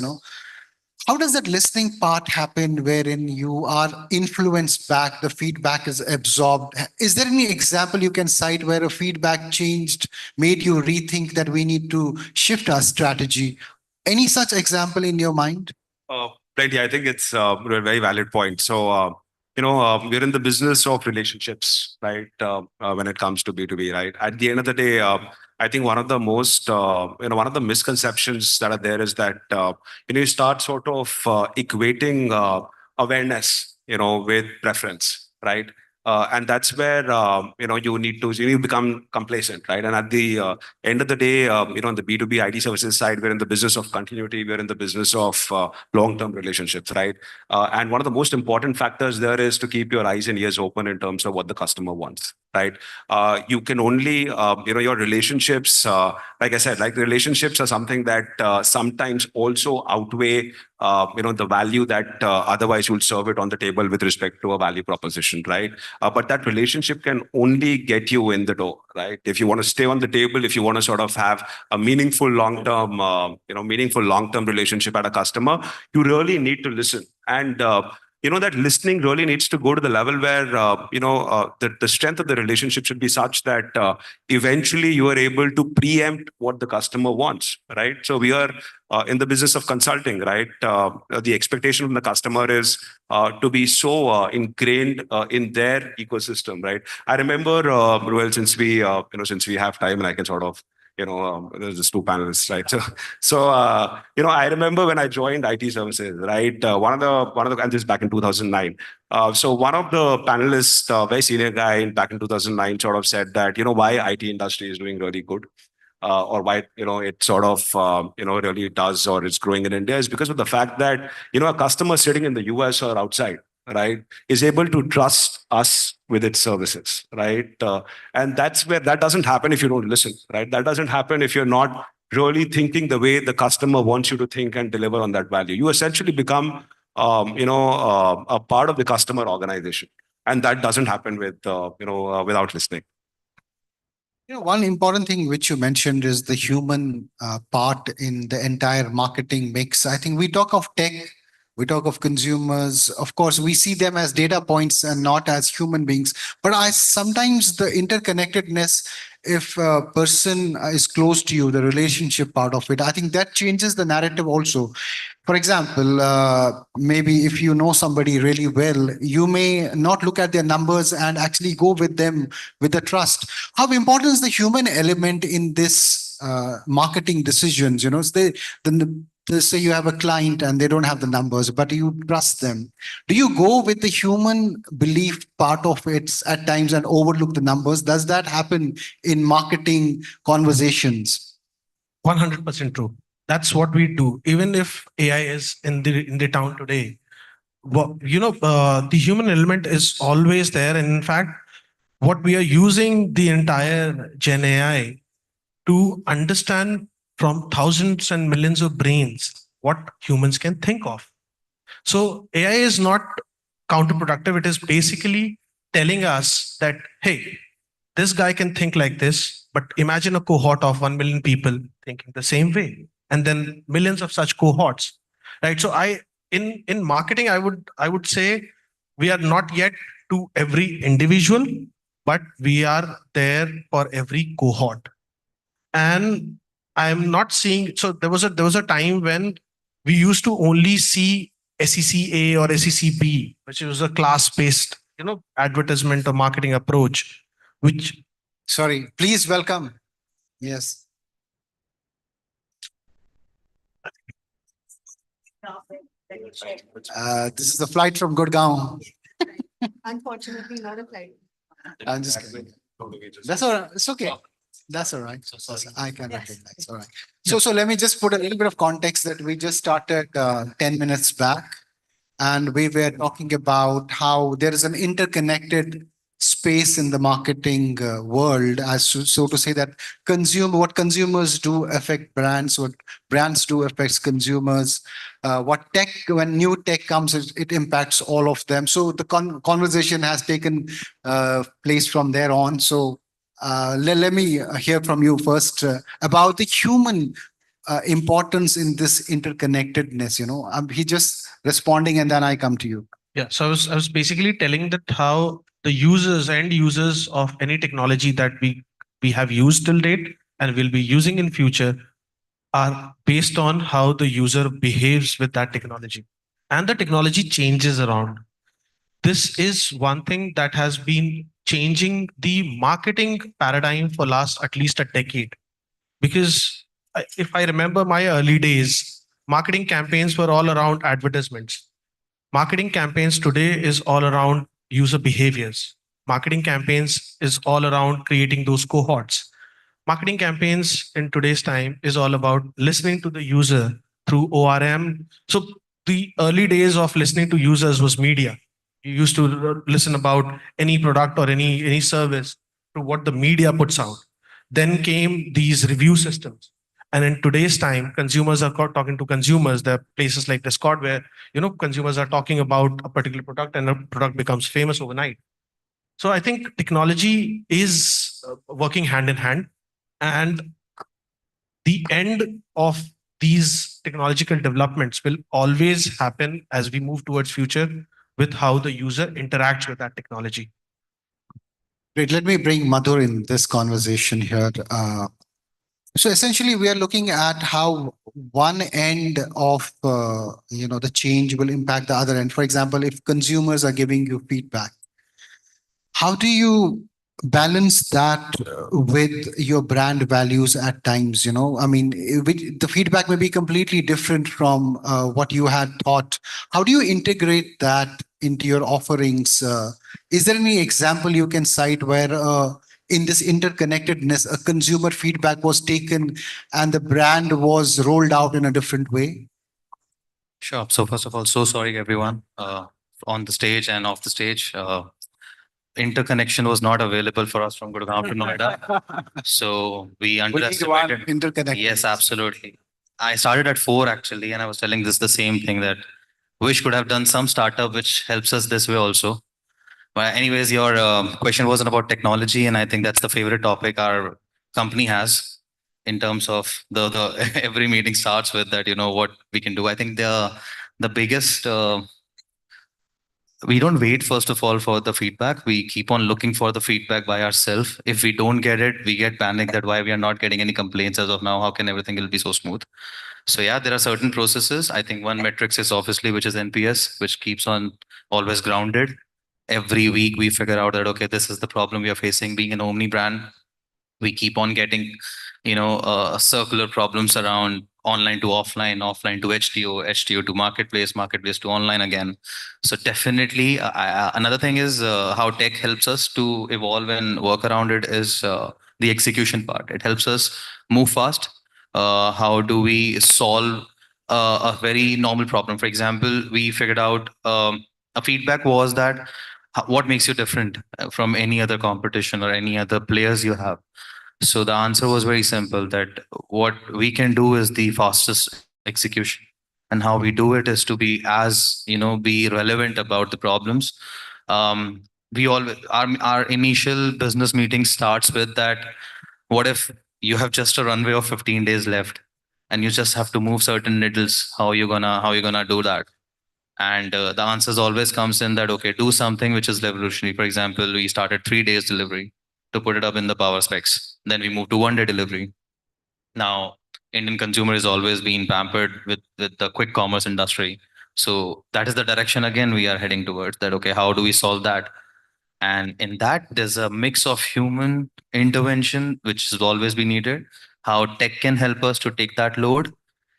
How does that listening part happen wherein you are influenced back, the feedback is absorbed? Is there any example you can cite where a feedback changed, made you rethink that we need to shift our strategy? Any such example in your mind? Plenty. I think it's a very valid point. So, we're in the business of relationships, right? When it comes to B2B, right? At the end of the day, I think one of the most, one of the misconceptions that are there is that, you start sort of equating awareness, with preference, right? And that's where, you become complacent, right? And at the end of the day, on the B2B IT services side, we're in the business of continuity. We're in the business of long-term relationships, right? And one of the most important factors there is to keep your eyes and ears open in terms of what the customer wants, right? You can only, your relationships, like I said, like relationships are something that sometimes also outweigh, the value that otherwise you will serve it on the table with respect to a value proposition, right? But that relationship can only get you in the door, right? If you want to stay on the table, if you want to sort of have a meaningful long-term, meaningful long-term relationship at a customer, you really need to listen. And that listening really needs to go to the level where the strength of the relationship should be such that eventually you are able to preempt what the customer wants, right? So we are in the business of consulting, right? The expectation from the customer is to be so ingrained in their ecosystem, right? I remember, well, since we have time and I can sort of there's just two panelists, right? So I remember when I joined IT services, right? One of the, and this is back in 2009. So one of the panelists, very senior guy back in 2009, sort of said that, why IT industry is doing really good. Or why it sort of really does or it's growing in India is because of the fact that a customer sitting in the US or outside, right, is able to trust us with its services, right? And that's where that doesn't happen if you don't listen, right? That doesn't happen if you're not really thinking the way the customer wants you to think and deliver on that value. You essentially become, a part of the customer organization, and that doesn't happen with, without listening. One important thing which you mentioned is the human part in the entire marketing mix. I think we talk of tech, we talk of consumers. Of course, we see them as data points and not as human beings. But sometimes the interconnectedness if a person is close to you, the relationship part of it, I think that changes the narrative also. For example, maybe if you know somebody really well, you may not look at their numbers and actually go with them with the trust. How important is the human element in this marketing decisions? You know, say you have a client and they don't have the numbers, but you trust them. Do you go with the human belief part of it at times and overlook the numbers? Does that happen in marketing conversations? 100% true. That's what we do. Even if AI is in the town today, the human element is always there. And in fact, what we are using the entire Gen AI to understand from thousands and millions of brains what humans can think of. So AI is not counterproductive. It is basically telling us that, hey, this guy can think like this, but imagine a cohort of 1 million people thinking the same way, and then millions of such cohorts, right? So in marketing, I would say we are not yet to every individual, but we are there for every cohort. And I'm not seeing, so there was a time when we used to only see SECA or SECB, which was a class-based, advertisement or marketing approach, which. Sorry, please welcome. Yes. This is the flight from Gurgaon. Unfortunately, not a flight. I'm just kidding. That's all right. It's okay. That's all right. I can recognize. All right. So let me just put a little bit of context that we just started 10 minutes back, and we were talking about how there is an interconnected space in the marketing world, so to say, that what consumers do affect brands, what brands do affects consumers, when new tech comes, it impacts all of them. So the conversation has taken place from there on. So let me hear from you first about the human importance in this interconnectedness. He just responding, and then I come to you. Yeah, so I was basically telling that how the end users of any technology that we have used till date and will be using in future are based on how the user behaves with that technology, and the technology changes around. This is one thing that has been changing the marketing paradigm for last at least a decade. Because if I remember my early days, marketing campaigns were all around advertisements. Marketing campaigns today is all around user behaviors. Marketing campaigns is all around creating those cohorts. Marketing campaigns in today's time is all about listening to the user through ORM. So the early days of listening to users was media. You used to listen about any product or any service to what the media puts out. Then came these review systems. And in today's time, consumers are talking to consumers. There are places like Discord where consumers are talking about a particular product and a product becomes famous overnight. So I think technology is working hand in hand, and the end of these technological developments will always happen as we move towards future with how the user interacts with that technology. Great. Let me bring Madhur in this conversation here. So essentially, we are looking at how one end of the change will impact the other end. For example, if consumers are giving you feedback, how do you balance that with your brand values at times? I mean, the feedback may be completely different from what you had thought. How do you integrate that into your offerings? Is there any example you can cite where in this interconnectedness, a consumer feedback was taken and the brand was rolled out in a different way? Sure. So first of all, so sorry everyone on the stage and off the stage. Interconnection was not available for us from Gurgaon to Noida. So we underestimated. Interconnect. Yes, absolutely. I started at 4 actually, and I was telling this the same thing that wish could have done some startup which helps us this way also. But anyways, your question wasn't about technology, and I think that's the favorite topic our company has in terms of the every meeting starts with that, what we can do. I think the biggest we don't wait first of all for the feedback. We keep on looking for the feedback by ourselves. If we don't get it, we get panicked that why we are not getting any complaints as of now. How can everything will be so smooth? So yeah, there are certain processes. I think one metrics is obviously which is NPS, which keeps on always grounded. Every week we figure out that okay, this is the problem we are facing. Being an omni brand, we keep on getting circular problems around online to offline, offline to HTO, HTO to marketplace, marketplace to online again. So definitely another thing is how tech helps us to evolve and work around it is the execution part. It helps us move fast. How do we solve a very normal problem? For example, we figured out a feedback was that what makes you different from any other competition or any other players you have. So the answer was very simple that what we can do is the fastest execution. And how we do it is to be as, be relevant about the problems. We all our initial business meeting starts with that. What if you have just a runway of 15 days left and you just have to move certain needles? How you gonna do that? And the answers always comes in that okay, do something which is revolutionary. For example, we started 3 days delivery to put it up in the power specs. Then we moved to 1 day delivery. Now Indian consumer is always being pampered with the quick commerce industry. So that is the direction again we are heading towards, that okay, how do we solve that? And in that there's a mix of human intervention which has always been needed, how tech can help us to take that load,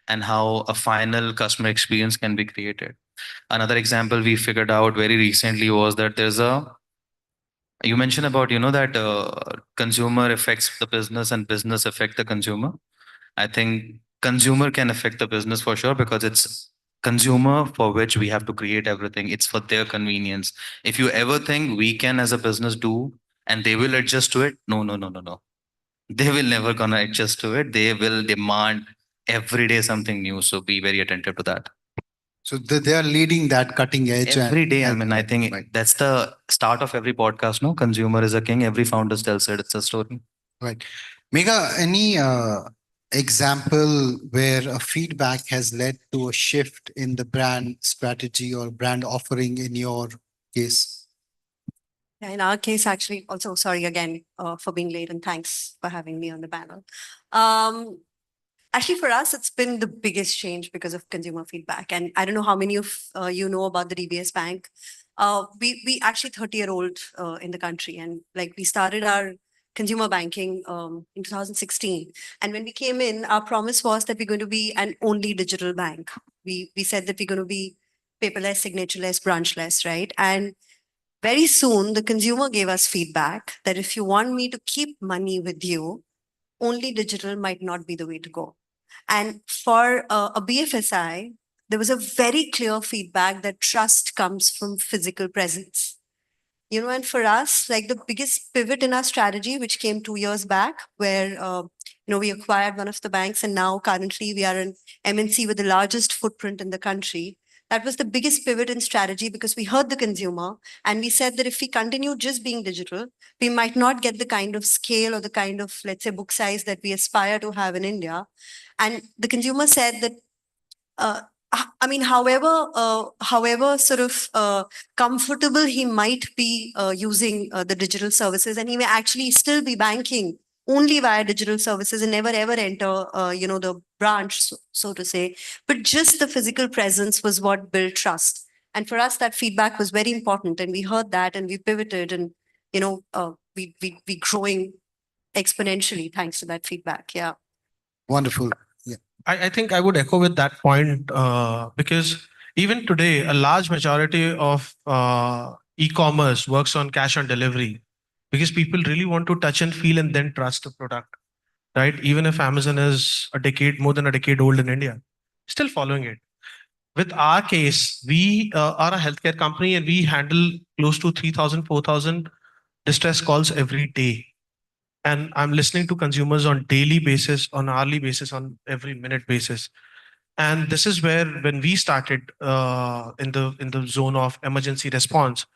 and how a final customer experience can be created. Another example we figured out very recently was that you mentioned about that consumer affects the business and business affect the consumer. I think consumer can affect the business for sure because it's consumer for which we have to create everything. It's for their convenience. If you ever think we can as a business do and they will adjust to it, no, no, no, no, no. They will never gonna adjust to it. They will demand every day something new. So be very attentive to that. So they are leading that cutting edge. Every and day, I mean, I think that's the start of every podcast. No, consumer is a king. Every founder tells it. It's a story. Right. Megha, any example where a feedback has led to a shift in the brand strategy or brand offering in your case? Yeah, in our case, actually, also sorry again for being late and thanks for having me on the panel. Actually, for us, it's been the biggest change because of consumer feedback. And I don't know how many of you know about the DBS Bank. We actually 30-year-old in the country, and like we started our consumer banking in 2016. And when we came in, our promise was that we're going to be an only digital bank. We said that we're going to be paperless, signatureless, branchless, right? And very soon, the consumer gave us feedback that if you want me to keep money with you, only digital might not be the way to go. And for a BFSI, there was a very clear feedback that trust comes from physical presence. And for us, like the biggest pivot in our strategy, which came 2 years back, where we acquired one of the banks, and now currently we are an MNC with the largest footprint in the country. That was the biggest pivot in strategy because we heard the consumer and we said that if we continue just being digital, we might not get the kind of scale or the kind of, let's say, book size that we aspire to have in India. And the consumer said that, however sort of comfortable he might be using the digital services, and he may actually still be banking only via digital services and never ever enter, the branch, so to say. But just the physical presence was what built trust. And for us, that feedback was very important. And we heard that and we pivoted and, we growing exponentially thanks to that feedback. Yeah. Wonderful. Yeah. I think I would echo with that point because even today, a large majority of e-commerce works on cash on delivery because people really want to touch and feel and then trust the product, right? Even if Amazon is more than a decade old in India, still following it. With our case, we are a healthcare company and we handle close to 3,000, 4,000 distress calls every day. And I'm listening to consumers on daily basis, on hourly basis, on every minute basis. And this is where, when we started in the zone of emergency response,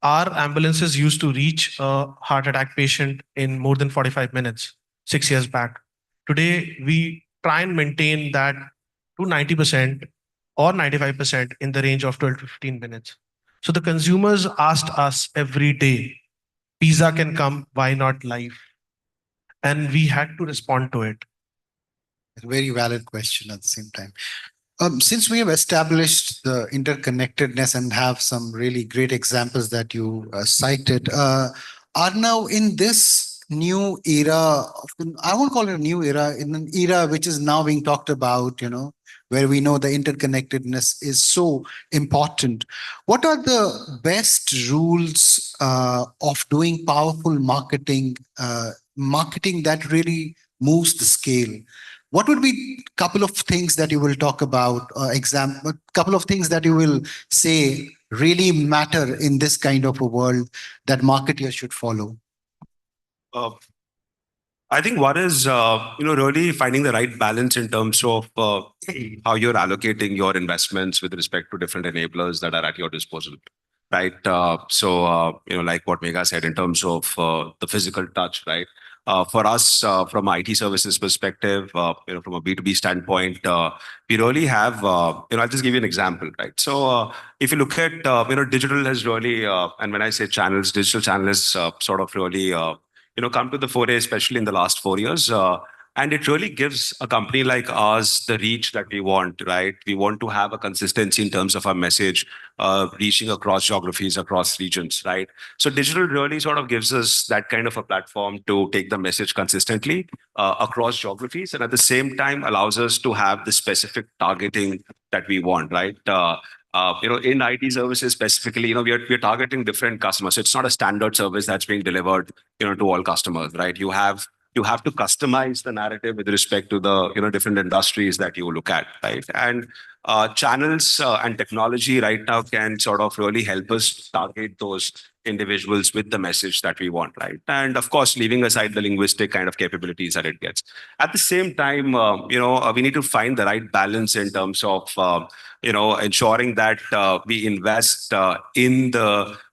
our ambulances used to reach a heart attack patient in more than 45 minutes, 6 years back. Today, we try and maintain that to 90% or 95% in the range of 12 to 15 minutes. So the consumers asked us every day, pizza can come, why not life? And we had to respond to it. Very valid question at the same time. Since we have established the interconnectedness and have some really great examples that you cited, are now in this new era, I won't call it a new era, in an era which is now being talked about, where we know the interconnectedness is so important. What are the best rules of doing powerful marketing, marketing that really moves the scale? What would be a couple of things that you will talk about, a couple of things that you will say really matter in this kind of a world that marketers should follow? I think one is, really finding the right balance in terms of how you're allocating your investments with respect to different enablers that are at your disposal, right? Like what Megha said in terms of the physical touch, right? For us, from IT services perspective, from a B2B standpoint, we really have, I'll just give you an example, right? So if you look at, digital has really, and when I say channels, digital channels sort of really, come to the foray, especially in the last 4 years. And it really gives a company like ours the reach that we want, right? We want to have a consistency in terms of our message, reaching across geographies, across regions, right? So digital really sort of gives us that kind of a platform to take the message consistently across geographies, and at the same time allows us to have the specific targeting that we want, right? In IT services specifically, we are targeting different customers. So it's not a standard service that's being delivered, to all customers, right? You have to customize the narrative with respect to the different industries that you look at, right? And channels and technology right now can sort of really help us target those individuals with the message that we want, right? And of course, leaving aside the linguistic kind of capabilities that it gets. At the same time, we need to find the right balance in terms of ensuring that we invest in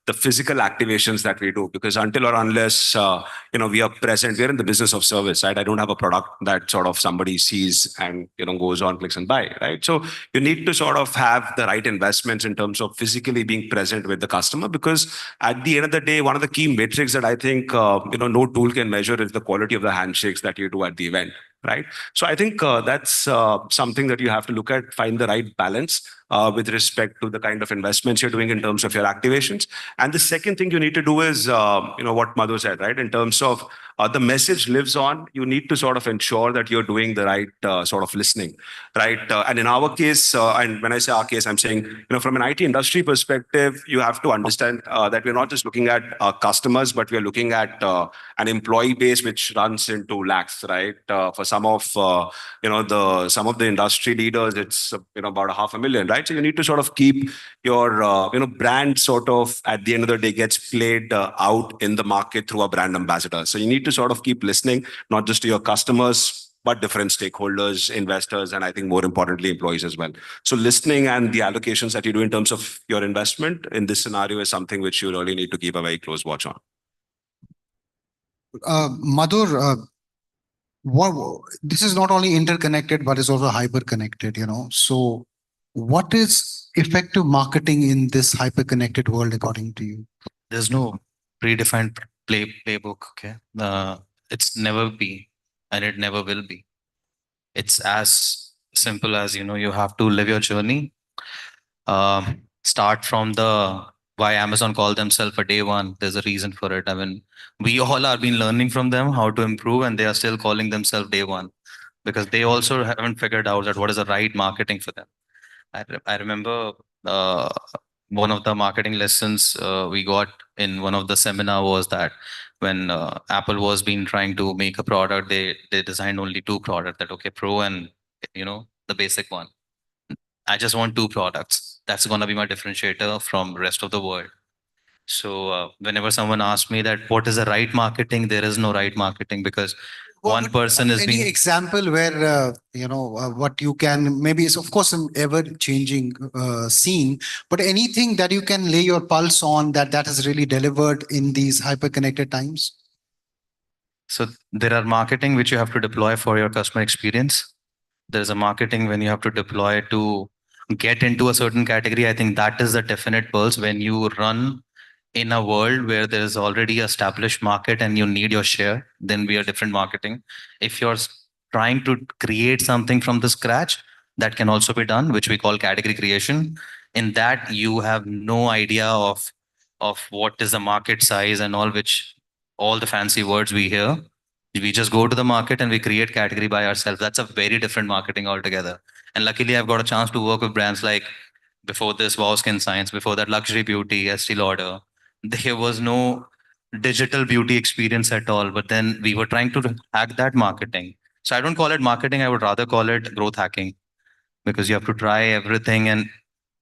the physical activations that we do, because until or unless we are present, we're in the business of service, right? I don't have a product that sort of somebody sees and goes on, clicks and buy, right? So you need to sort of have the right investments in terms of physically being present with the customer, because at the end of the day, one of the key metrics that I think no tool can measure is the quality of the handshakes that you do at the event, right? So I think that's something that you have to look at, find the right balance with respect to the kind of investments you're doing in terms of your activations. And the second thing you need to do is, what Madhu said, right? In terms of the message lives on, you need to sort of ensure that you're doing the right sort of listening, right? And in our case, and when I say our case, I'm saying, from an IT industry perspective, you have to understand that we're not just looking at customers, but we're looking at an employee base which runs into lakhs, right? For some of the industry leaders, it's about 500,000, right? So you need to sort of keep your brand sort of at the end of the day gets played out in the market through a brand ambassador. So you need to sort of keep listening, not just to your customers, but different stakeholders, investors, and I think more importantly, employees as well. So listening and the allocations that you do in terms of your investment in this scenario is something which you really need to keep a very close watch on. Madhur, this is not only interconnected, but it's also hyper-connected, So what is effective marketing in this hyper-connected world, according to you? There's no predefined playbook. Okay, it's never be, and it never will be. It's as simple as you have to live your journey. Start from the why Amazon called themselves a day one. There's a reason for it. I mean, we all are been learning from them how to improve, and they are still calling themselves day one because they also haven't figured out that what is the right marketing for them. I remember one of the marketing lessons we got in one of the seminar was that when Apple was been trying to make a product, they designed only two products, that okay, Pro and the basic one. I just want two products. That's going to be my differentiator from rest of the world. So whenever someone asks me that what is the right marketing, there is no right marketing, because one person is any being example where what you can, maybe it's of course an ever changing scene, but anything that you can lay your pulse on that has really delivered in these hyper connected times? So there are marketing which you have to deploy for your customer experience. There's a marketing when you have to deploy to get into a certain category, I think that is the definite pulse. When you run in a world where there is already established market and you need your share, then we are different marketing. If you're trying to create something from the scratch, that can also be done, which we call category creation. In that, you have no idea of what is the market size and all, which all the fancy words we hear. We just go to the market and we create category by ourselves. That's a very different marketing altogether. And luckily, I've got a chance to work with brands like, before this, Wow Skin Science, before that, Luxury Beauty, Estee Lauder. There was no digital beauty experience at all. But then we were trying to hack that marketing. So I don't call it marketing. I would rather call it growth hacking, because you have to try everything. And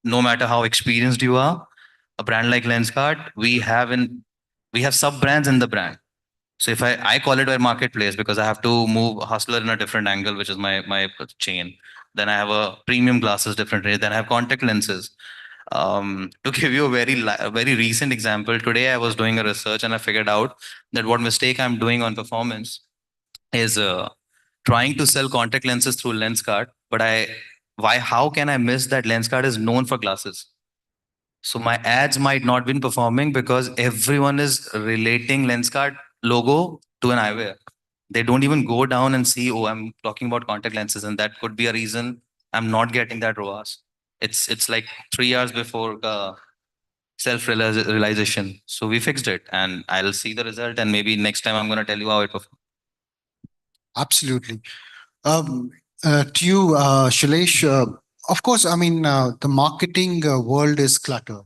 no matter how experienced you are, a brand like Lenskart, we have sub brands in the brand. So if I call it a marketplace because I have to move Hustler in a different angle, which is my chain. Then I have a premium glasses different range. Then I have contact lenses. To give you a very recent example, today I was doing a research and I figured out that what mistake I'm doing on performance is trying to sell contact lenses through Lenskart. But how can I miss that Lenskart is known for glasses? So my ads might not been performing because everyone is relating Lenskart logo to an eyewear. They don't even go down and see, oh, I'm talking about contact lenses, and that could be a reason I'm not getting that ROAS. It's like 3 hours before self realization. So we fixed it, and I'll see the result, and maybe next time I'm gonna tell you how it performed. Absolutely. To you, Shailesh, of course, I mean, the marketing world is cluttered,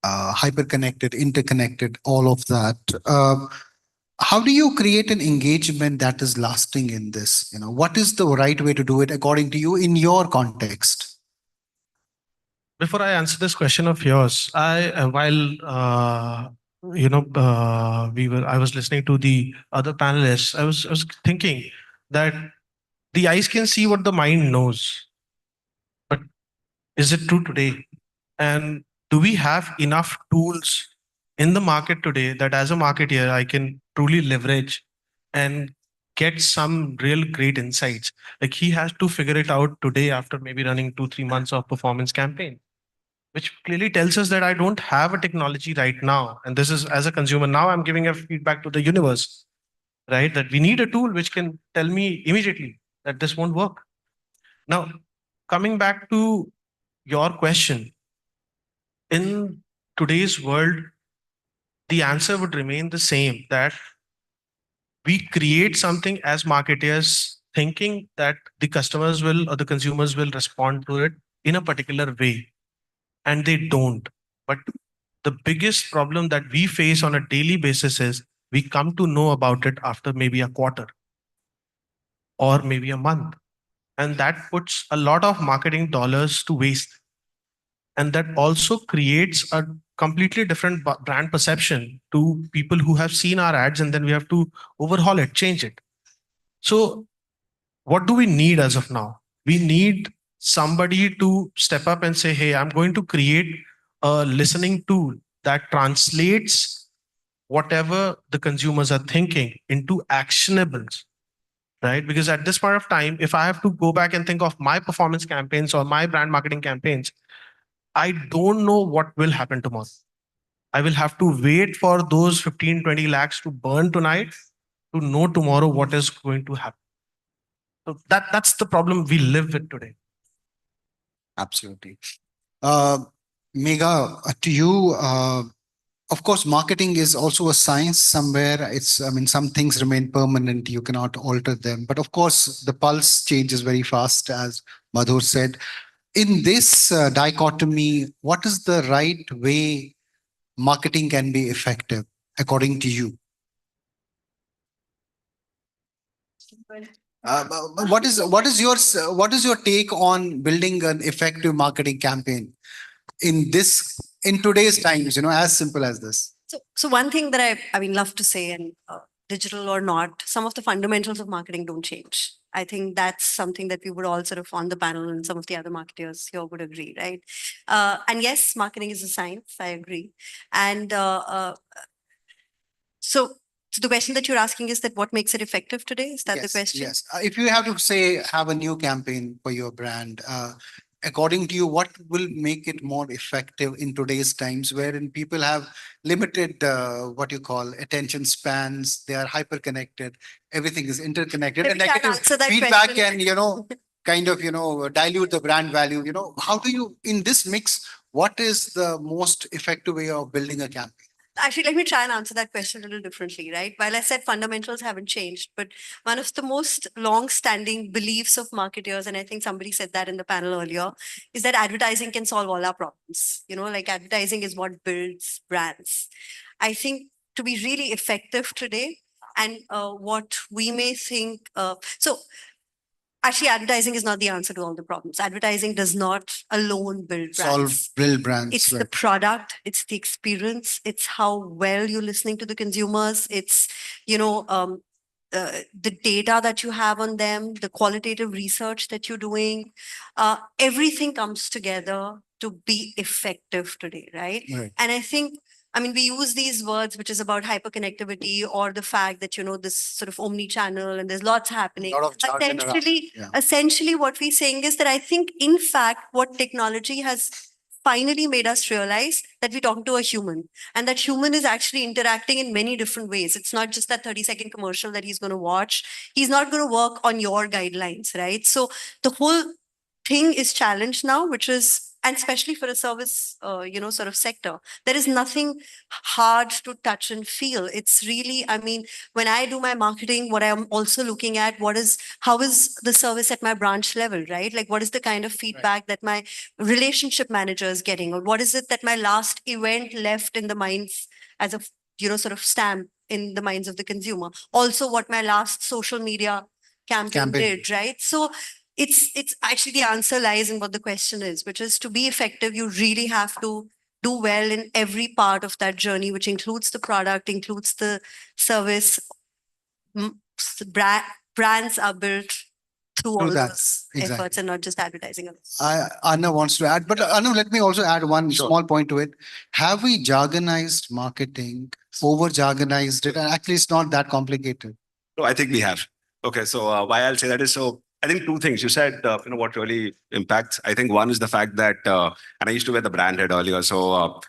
hyper-connected, interconnected, all of that. How do you create an engagement that is lasting in this? You know, what is the right way to do it according to you in your context? Before I answer this question of yours, I was listening to the other panelists. I was thinking that the eyes can see what the mind knows, but is it true today? And do we have enough tools in the market today that as a marketeer I can truly leverage and get some real great insights? Like, he has to figure it out today after maybe running 2-3 months of performance campaign, which clearly tells us that I don't have a technology right now. And this is as a consumer. Now I'm giving a feedback to the universe, right? That we need a tool which can tell me immediately that this won't work. Now, coming back to your question, in today's world, the answer would remain the same, that we create something as marketers thinking that the customers will or the consumers will respond to it in a particular way, and they don't. But the biggest problem that we face on a daily basis is we come to know about it after maybe a quarter or maybe a month. And that puts a lot of marketing dollars to waste. And that also creates a completely different brand perception to people who have seen our ads, and then we have to overhaul it, change it. So what do we need as of now? We need somebody to step up and say, hey, I'm going to create a listening tool that translates whatever the consumers are thinking into actionables, right? Because at this point of time, if I have to go back and think of my performance campaigns or my brand marketing campaigns, I don't know what will happen tomorrow. I will have to wait for those 15-20 lakhs to burn tonight to know tomorrow what is going to happen. So that's the problem we live with today. Absolutely. Megha, to you, of course, marketing is also a science somewhere. I mean, some things remain permanent. You cannot alter them. But of course, the pulse changes very fast, as Madhur said. In this dichotomy, what is the right way marketing can be effective, according to you? What is your take on building an effective marketing campaign in today's times? You know, as simple as this. So one thing that I mean love to say, and digital or not, some of the fundamentals of marketing don't change. I think that's something that we would all sort of on the panel, and some of the other marketers here would agree, right? And yes, marketing is a science. I agree. And so the question that you're asking is that what makes it effective today? Is that the question? Yes. If you have to say have a new campaign for your brand, according to you, what will make it more effective in today's times, wherein people have limited, what you call attention spans, they are hyper connected, everything is interconnected, Let and me try and negative answer that feedback question. can, kind of, dilute the brand value. How do you, in this mix, what is the most effective way of building a campaign? Actually, let me try and answer that question a little differently, right? While I said fundamentals haven't changed, but one of the most long-standing beliefs of marketers, and I think somebody said that in the panel earlier, is that advertising can solve all our problems. Like advertising is what builds brands. I think to be really effective today, and what we may think, so actually advertising is not the answer to all the problems. Advertising does not alone build brands. Build brands. It's the Right. product, it's the experience, it's how well you're listening to the consumers, it's the data that you have on them, the qualitative research that you're doing. Everything comes together to be effective today, right? Right. And I think, we use these words, which is about hyperconnectivity, or the fact that, this sort of omni-channel, and there's lots happening. Lot of jargon around. Essentially, Yeah. essentially what we're saying is that I think, in fact, what technology has finally made us realize that we're talking to a human, and that human is actually interacting in many different ways. It's not just that 30-second commercial that he's going to watch. He's not going to work on your guidelines, right? So the whole thing is challenged now, which is, and especially for a service, sort of sector, there is nothing hard to touch and feel. It's really, when I do my marketing, what I'm also looking at, how is the service at my branch level, right? Like, what is the kind of feedback that my relationship manager is getting, or what is it that my last event left in the minds as a, sort of stamp in the minds of the consumer? Also, what my last social media campaign did, right? So it's actually, the answer lies in what the question is, which is, to be effective, you really have to do well in every part of that journey, which includes the product, includes the service. Brands are built through all that, those exactly. efforts, and not just advertising. Anna wants to add, but Anna, let me also add one small point to it. Have we jargonized marketing, over jargonized it? And actually, it's not that complicated. No, I think we have. Okay, so why I'll say that is, so I think two things. You said, what really impacts. I think one is the fact that, and I used to wear the brand head earlier. So,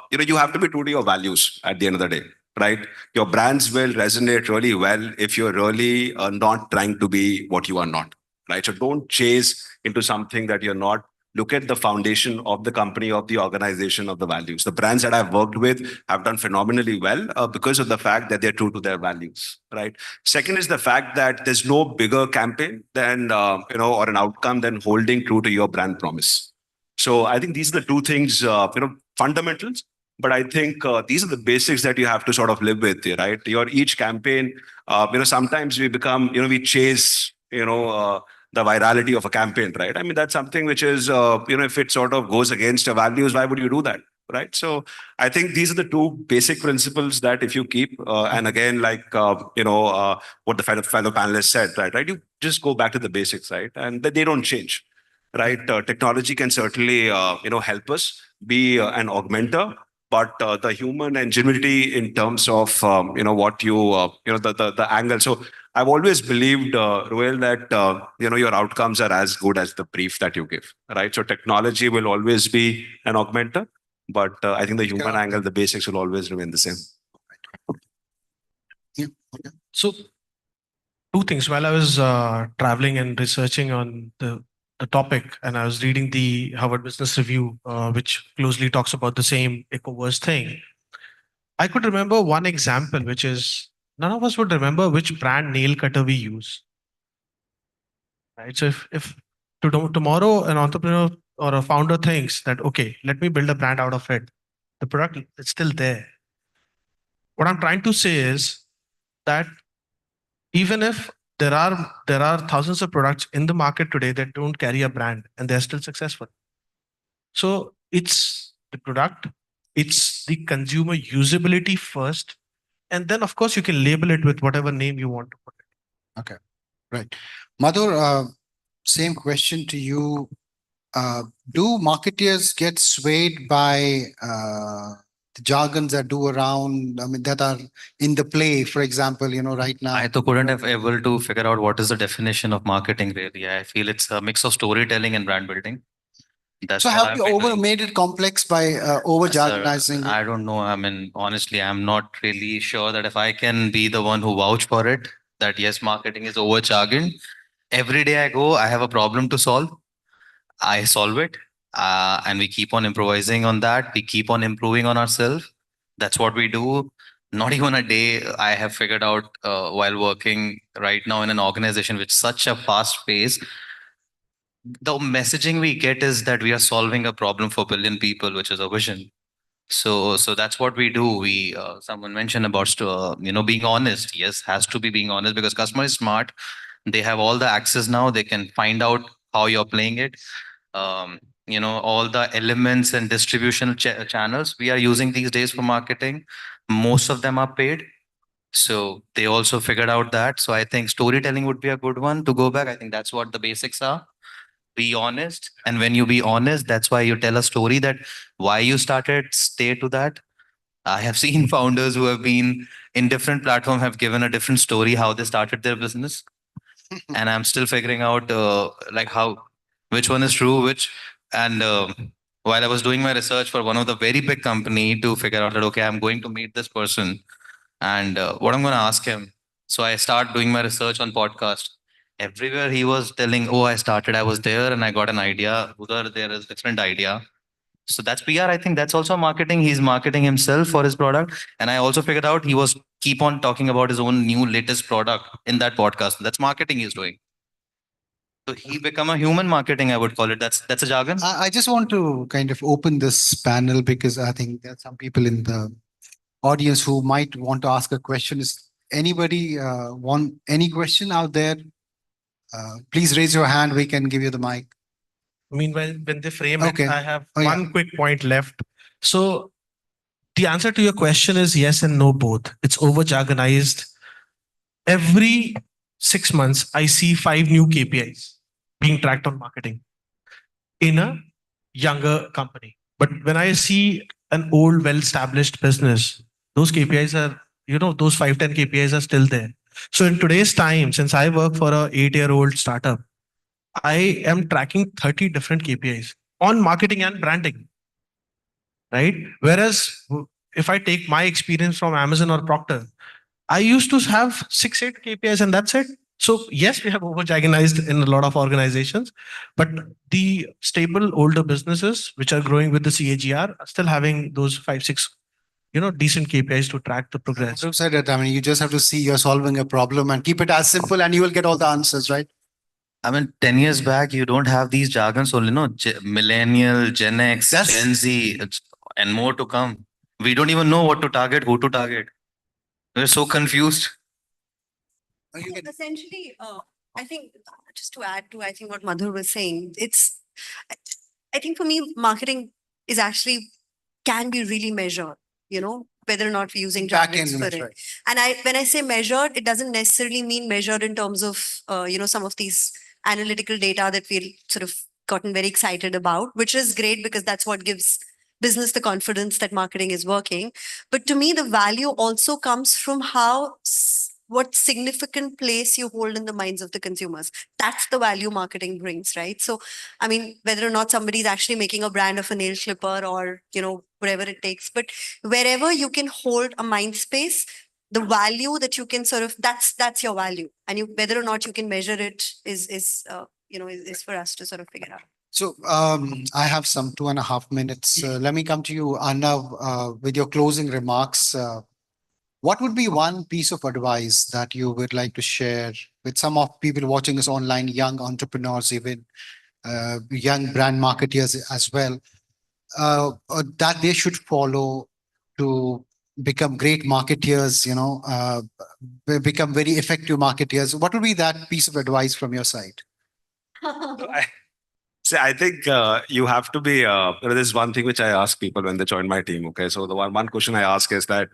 you have to be true to your values at the end of the day, right? Your brands will resonate really well if you're really not trying to be what you are not, right? So don't chase into something that you're not. Look at the foundation of the company, of the organization, of the values. The brands that I've worked with have done phenomenally well because of the fact that they're true to their values, right? Second is the fact that there's no bigger campaign than, or an outcome than holding true to your brand promise. So I think these are the two things, fundamentals. But I think these are the basics that you have to sort of live with, right? Your each campaign, sometimes we become, we chase, the virality of a campaign, right? I mean, that's something which is, if it sort of goes against your values, why would you do that? Right. So I think these are the two basic principles that if you keep, and again, like, what the fellow panelists said, right? You just go back to the basics, right? And they don't change, right? Technology can certainly, help us be an augmenter, but the human ingenuity in terms of, what you, the angle. So I've always believed, Ruel, that your outcomes are as good as the brief that you give, right? So technology will always be an augmenter, but I think the human angle, the basics will always remain the same. Yeah. Okay. So, two things. While I was traveling and researching on the topic, and I was reading the Harvard Business Review, which closely talks about the same Ecoverse thing, I could remember one example, which is, none of us would remember which brand nail cutter we use. Right. So if tomorrow an entrepreneur or a founder thinks that, okay, let me build a brand out of it, the product is still there. What I'm trying to say is that even if there are thousands of products in the market today that don't carry a brand and they're still successful. So it's the product, it's the consumer usability first, and then of course you can label it with whatever name you want to put it. Okay, right. Madhur, same question to you. Do marketeers get swayed by the jargons that do around, that are in the play, for example, right now? I couldn't have able to figure out what is the definition of marketing really. I feel it's a mix of storytelling and brand building. That's So what have I've you been over doing. made it complex by over Sir, jargonizing? I don't know. I mean, honestly, I'm not really sure that if I can be the one who vouch for it, that yes, marketing is over jargon. Every day I go, I have a problem to solve. I solve it. And we keep on improvising on that. We keep on improving on ourselves. That's what we do. Not even a day I have figured out while working right now in an organization with such a fast pace. The messaging we get is that we are solving a problem for billion people, which is a vision. So that's what we do. We someone mentioned about being honest. Yes, has to be being honest because customer is smart. They have all the access now. They can find out how you're playing it. All the elements and distribution channels we are using these days for marketing. Most of them are paid. So they also figured out that. So I think storytelling would be a good one to go back. I think that's what the basics are. Be honest. And when you be honest, that's why you tell a story that why you started, stay to that. I have seen founders who have been in different platform have given a different story how they started their business. And I'm still figuring out like how which one is true, which and while I was doing my research for one of the very big company to figure out that okay, I'm going to meet this person and what I'm going to ask him. So I start doing my research on podcast. Everywhere he was telling, oh, I was there and I got an idea. Udhar, there is different idea. So that's PR. I think that's also marketing. He's marketing himself for his product. And I also figured out he was keep on talking about his own new latest product in that podcast. That's marketing he's doing. So he become a human marketing, I would call it. That's a jargon. I just want to kind of open this panel because I think there are some people in the audience who might want to ask a question. Is anybody want any question out there? Please raise your hand. We can give you the mic. Meanwhile, when they frame Okay. it, I have Oh, yeah. one quick point left. So the answer to your question is yes and no both. It's over jargonized. Every 6 months, I see 5 new KPIs being tracked on marketing in a younger company. But when I see an old, well-established business, those KPIs are, those 5, 10 KPIs are still there. So in today's time, since I work for a 8-year-old startup, I am tracking 30 different KPIs on marketing and branding, right? Whereas if I take my experience from Amazon or Procter, I used to have 6, 8 KPIs and that's it. So yes, we have over-jargonized in a lot of organizations, but the stable older businesses which are growing with the CAGR are still having those 5, 6, decent KPIs to track the progress. I've said it. I mean, you just have to see you're solving a problem and keep it as simple and you will get all the answers, right? I mean, 10 years back, you don't have these jargons only, no? Millennial, Gen X, Gen Z, and more to come. We don't even know what to target, who to target. We're so confused. Essentially, I think just to add to I think what Madhur was saying, I think for me, marketing is actually can be really measured, whether or not we're using Back jargons end, for that's it. right. And when I say measured, it doesn't necessarily mean measured in terms of, some of these analytical data that we've sort of gotten very excited about, which is great because that's what gives business the confidence that marketing is working. But to me, the value also comes from what significant place you hold in the minds of the consumers. That's the value marketing brings, right? So, I mean, whether or not somebody is actually making a brand of a nail clipper or, whatever it takes, but wherever you can hold a mind space, the value that you can sort of, that's your value. And whether or not you can measure it is for us to sort of figure out. So I have some 2.5 minutes. Let me come to you, Arnav, with your closing remarks. What would be one piece of advice that you would like to share with some of people watching us online, young entrepreneurs, even young brand marketeers as well, that they should follow to become great marketeers, become very effective marketeers? What would be that piece of advice from your side? So I think you have to be. This is one thing which I ask people when they join my team. Okay, so the one question I ask is that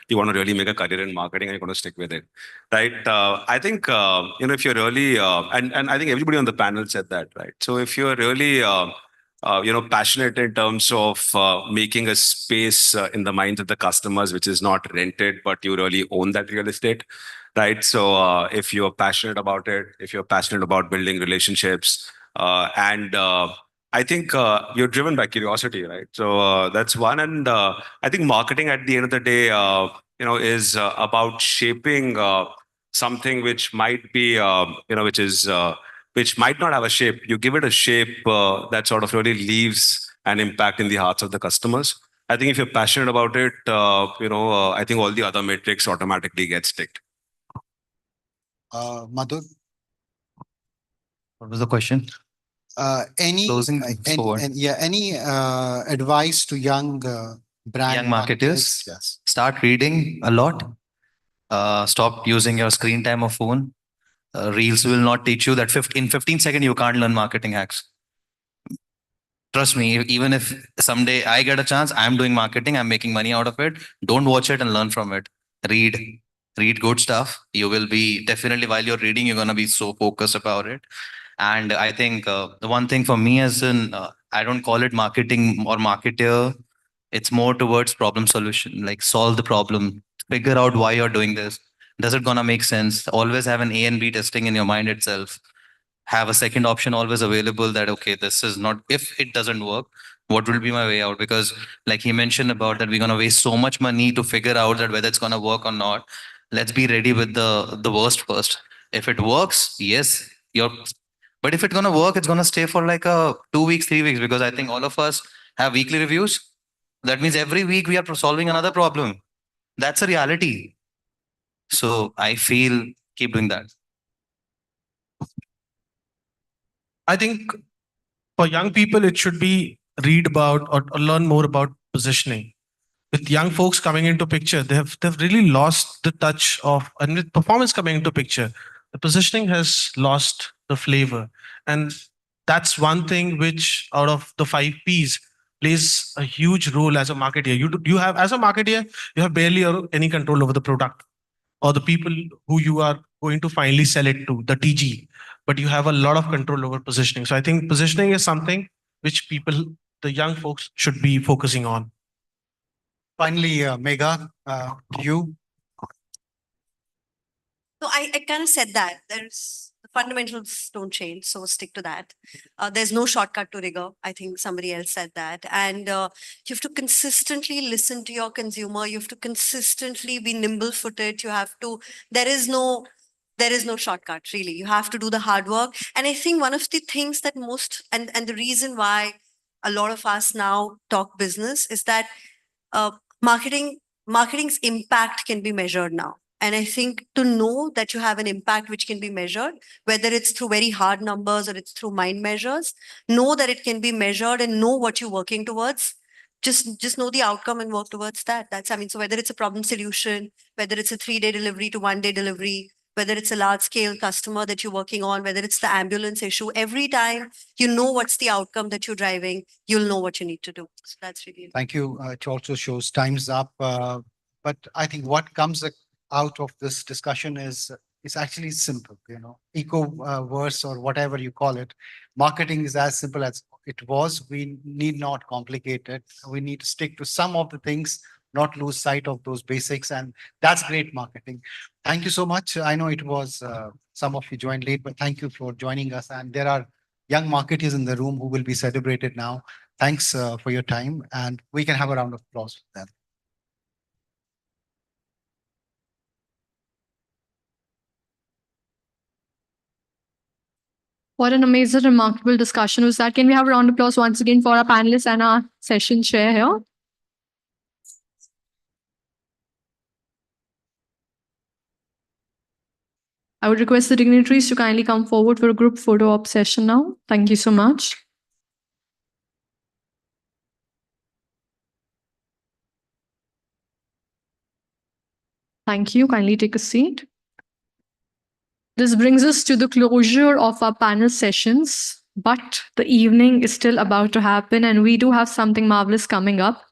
you want to really make a career in marketing and you're going to stick with it, right? I think if you're really and I think everybody on the panel said that, right? So if you're really passionate in terms of making a space in the minds of the customers, which is not rented, but you really own that real estate, right? So if you're passionate about it, if you're passionate about building relationships and I think you're driven by curiosity, right? So that's one. And I think marketing at the end of the day, is about shaping something which might be, which might not have a shape. You give it a shape that sort of really leaves an impact in the hearts of the customers. I think if you're passionate about it, I think all the other metrics automatically get ticked. Madhur, What was the question? any Closing forward. any advice to young brand Young marketers, Yes. start reading a lot. Stop using your screen time of phone. Reels will not teach you that in 15 seconds you can't learn marketing hacks. Trust me, even if someday I get a chance, I'm doing marketing, I'm making money out of it. Don't watch it and learn from it. Read, read good stuff. You will be definitely, while you're reading, you're going to be so focused about it. And I think the one thing for me as I don't call it marketing or marketer. It's more towards problem solution, like solve the problem, figure out why you're doing this. Does it gonna make sense? Always have an A and B testing in your mind itself. Have a second option always available that, okay, this is not, if it doesn't work, what will be my way out? Because like he mentioned about that, we're going to waste so much money to figure out that whether it's going to work or not. Let's be ready with the worst first. If it works, yes, but if it's going to work, it's going to stay for like 2 weeks, 3 weeks, because I think all of us have weekly reviews. That means every week we are solving another problem. That's a reality. So I feel keep doing that. I think for young people, it should be read about or learn more about positioning. With young folks coming into picture, they've really lost the touch of, and with performance coming into picture, the positioning has lost the flavor. And that's one thing which out of the 5 Ps plays a huge role as a marketer. You have, as a marketer, you have barely any control over the product or the people who you are going to finally sell it to, the TG, but you have a lot of control over positioning. So I think positioning is something which people, the young folks, should be focusing on. Finally, Megha, to you. So I kind of said that there's the fundamentals don't change, so stick to that. There's no shortcut to rigor. I think somebody else said that, and you have to consistently listen to your consumer. You have to consistently be nimble-footed. You have to. There is no shortcut really. You have to do the hard work, and I think one of the things that most and the reason why a lot of us now talk business is that uh, marketing's impact can be measured now. And I think to know that you have an impact which can be measured, whether it's through very hard numbers or it's through mind measures, know that it can be measured and know what you're working towards. Just know the outcome and work towards that. That's, I mean, so whether it's a problem solution, whether it's a 3-day delivery to 1-day delivery, whether it's a large scale customer that you're working on, whether it's the ambulance issue, every time you know what's the outcome that you're driving, you'll know what you need to do. So that's really important. Thank you. It also shows time's up. But I think what comes out of this discussion is it's actually simple, eco verse or whatever you call it. Marketing is as simple as it was. We need not complicate it. We need to stick to some of the things, not lose sight of those basics. And that's great marketing. Thank you so much. I know it was some of you joined late, but thank you for joining us. And there are young marketers in the room who will be celebrated now. Thanks for your time, and we can have a round of applause for them. What an amazing, remarkable discussion was that. Can we have a round of applause once again for our panelists and our session chair here? I would request the dignitaries to kindly come forward for a group photo op session now. Thank you so much. Thank you. Kindly take a seat. This brings us to the closure of our panel sessions, but the evening is still about to happen and we do have something marvelous coming up.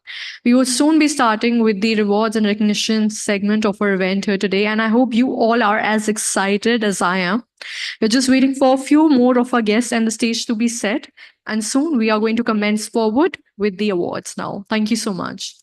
We will soon be starting with the rewards and recognition segment of our event here today, and I hope you all are as excited as I am. We're just waiting for a few more of our guests and the stage to be set, and soon we are going to commence forward with the awards now. Thank you so much.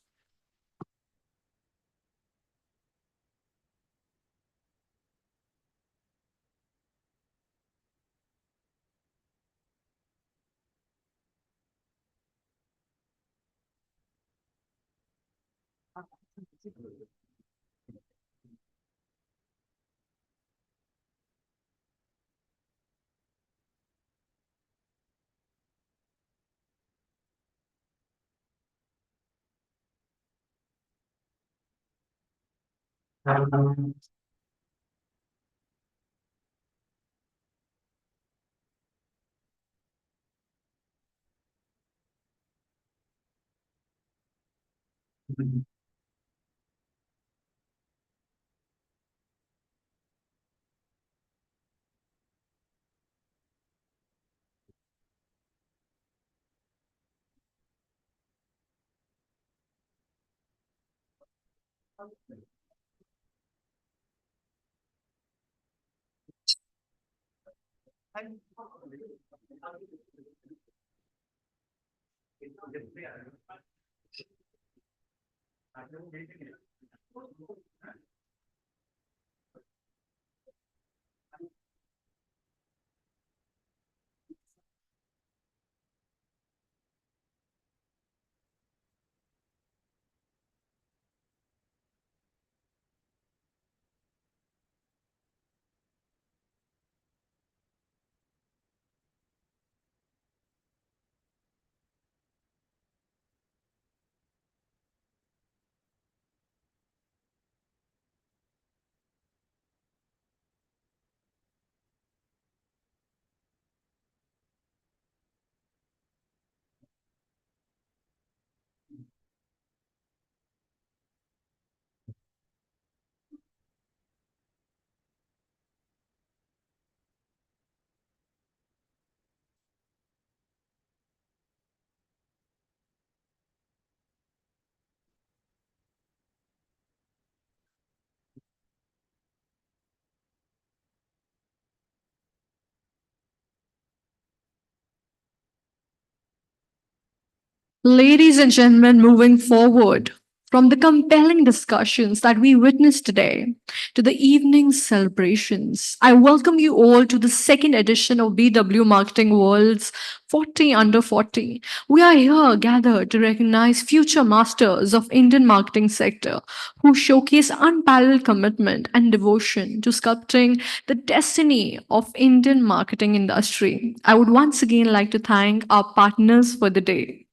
Ladies and gentlemen, moving forward from the compelling discussions that we witnessed today to the evening celebrations, I welcome you all to the second edition of BW Marketing World's 40 Under 40. We are here gathered to recognize future masters of Indian marketing sector who showcase unparalleled commitment and devotion to sculpting the destiny of Indian marketing industry. I would once again like to thank our partners for the day.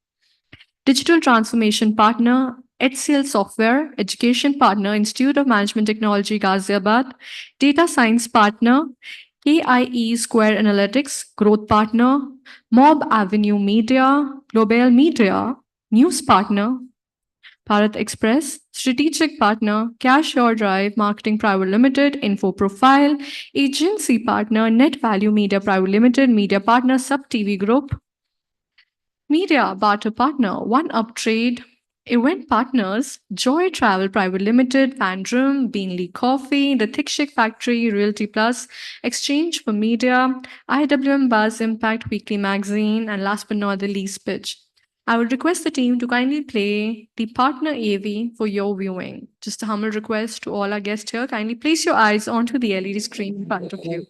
Digital transformation partner, HCL Software, education partner, Institute of Management Technology, Ghaziabad, data science partner, KIE Square Analytics, growth partner, Mob Avenue Media, Global Media, news partner, Bharat Express, strategic partner, Cash or Drive Marketing Private Limited, Info Profile, agency partner, Net Value Media Private Limited, media partner, Sub TV Group, media barter partner, One Up Trade, event partners, Joy Travel Private Limited, Pandrum, Beanley Coffee, The Thick Chick Factory, Realty Plus, Exchange for Media, IWM Buzz Impact Weekly Magazine, and last but not the least, Pitch. I would request the team to kindly play the partner AV for your viewing. Just a humble request to all our guests here, kindly place your eyes onto the LED screen in front of you.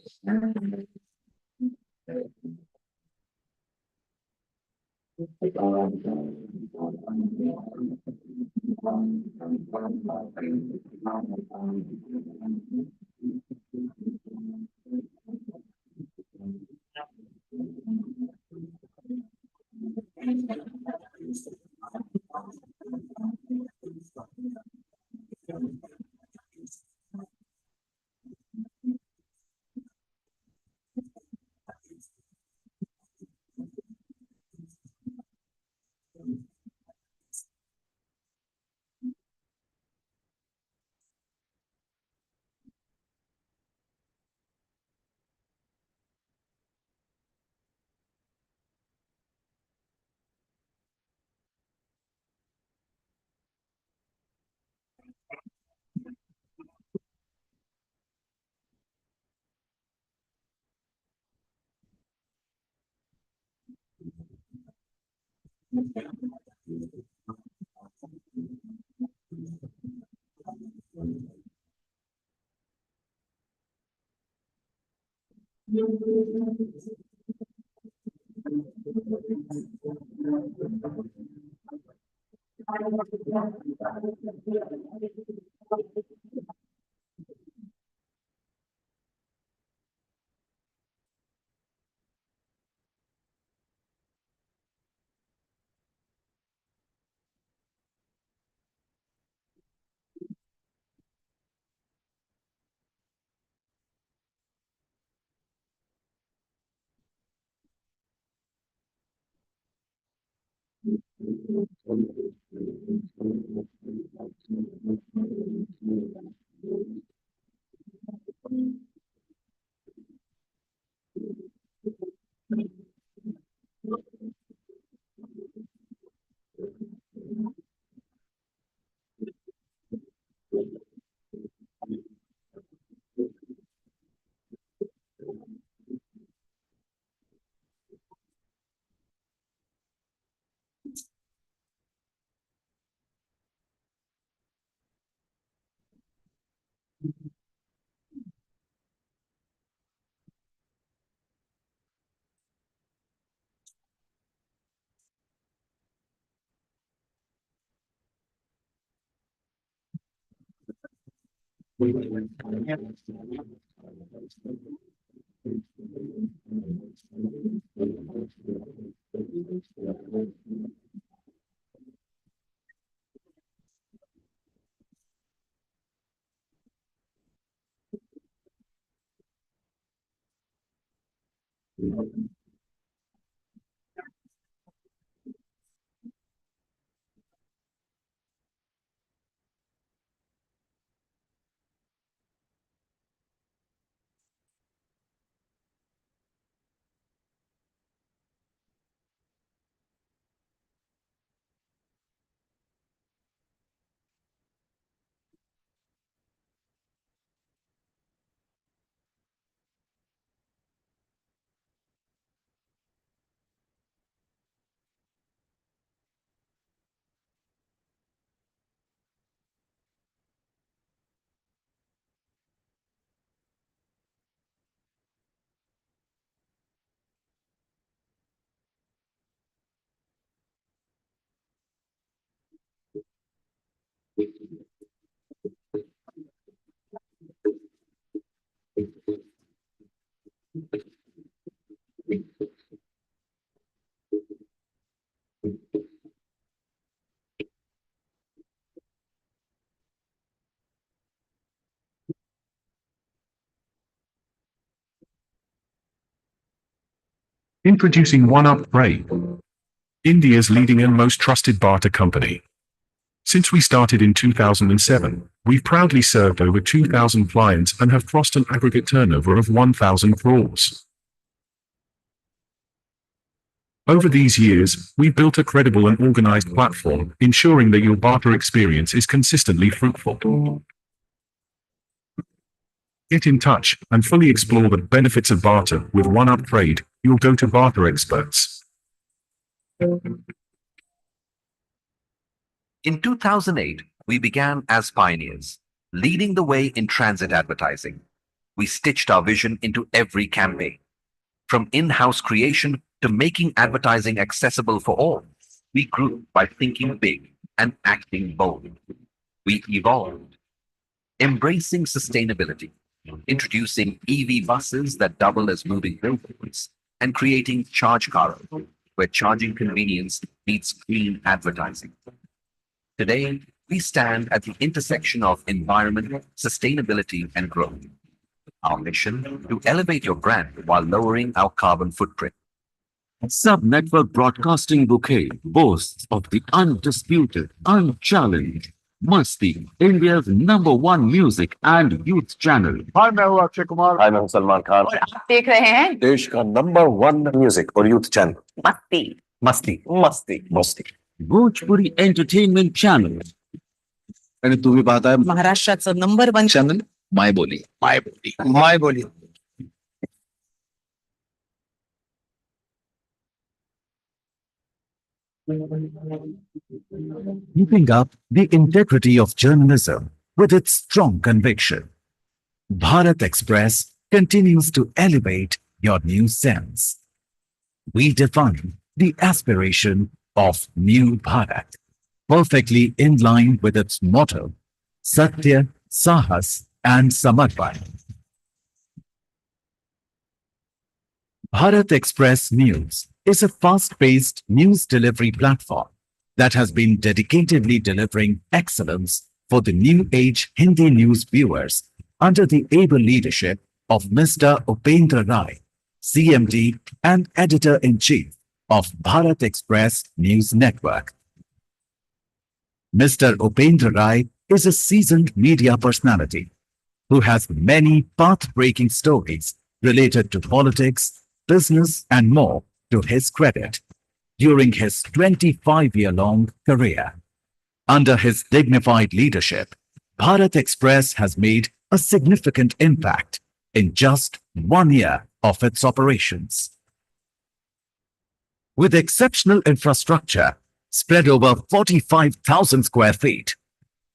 Introducing OneUp Trade, India's leading and most trusted barter company. Since we started in 2007, we've proudly served over 2,000 clients and have crossed an aggregate turnover of 1,000 crores. Over these years, we've built a credible and organized platform, ensuring that your barter experience is consistently fruitful. Get in touch and fully explore the benefits of barter with OneUp Trade, your go-to barter experts. In 2008, we began as pioneers, leading the way in transit advertising. We stitched our vision into every campaign. From in-house creation to making advertising accessible for all, we grew by thinking big and acting bold. We evolved, embracing sustainability, introducing EV buses that double as moving billboards, and creating Charge Car, where charging convenience meets clean advertising. Today, we stand at the intersection of environment, sustainability, and growth. Our mission: to elevate your brand while lowering our carbon footprint. Sub-network broadcasting bouquet boasts of the undisputed, unchallenged, Masti, India's #1 music and youth channel. Hi, मैं हूँ Akshay Kumar. Hi, मैं हूँ सलमान खान. और आप देख रहे हैं देश का #1 म्यूजिक और यूथ चैनल. मस्ती मस्ती मस्ती मस्ती. Bhojpuri Entertainment Channel. आणि तुम्ही पाहताय महाराष्ट्राचं #1 चॅनल माय बोली. माय बोली. माय बोली. Keeping up the integrity of journalism with its strong conviction. Bharat Express continues to elevate your news sense. We define the aspiration of New Bharat, perfectly in line with its motto, Satya, Sahas, and Samarpan. Bharat Express News is a fast-paced news delivery platform that has been dedicatedly delivering excellence for the new age Hindi news viewers under the able leadership of Mr. Upendra Rai, CMD and Editor-in-Chief of Bharat Express News Network. Mr. Upendra Rai is a seasoned media personality who has many path-breaking stories related to politics, business, and more to his credit during his 25-year-long career. Under his dignified leadership, Bharat Express has made a significant impact in just 1 year of its operations. With exceptional infrastructure spread over 45,000 square feet,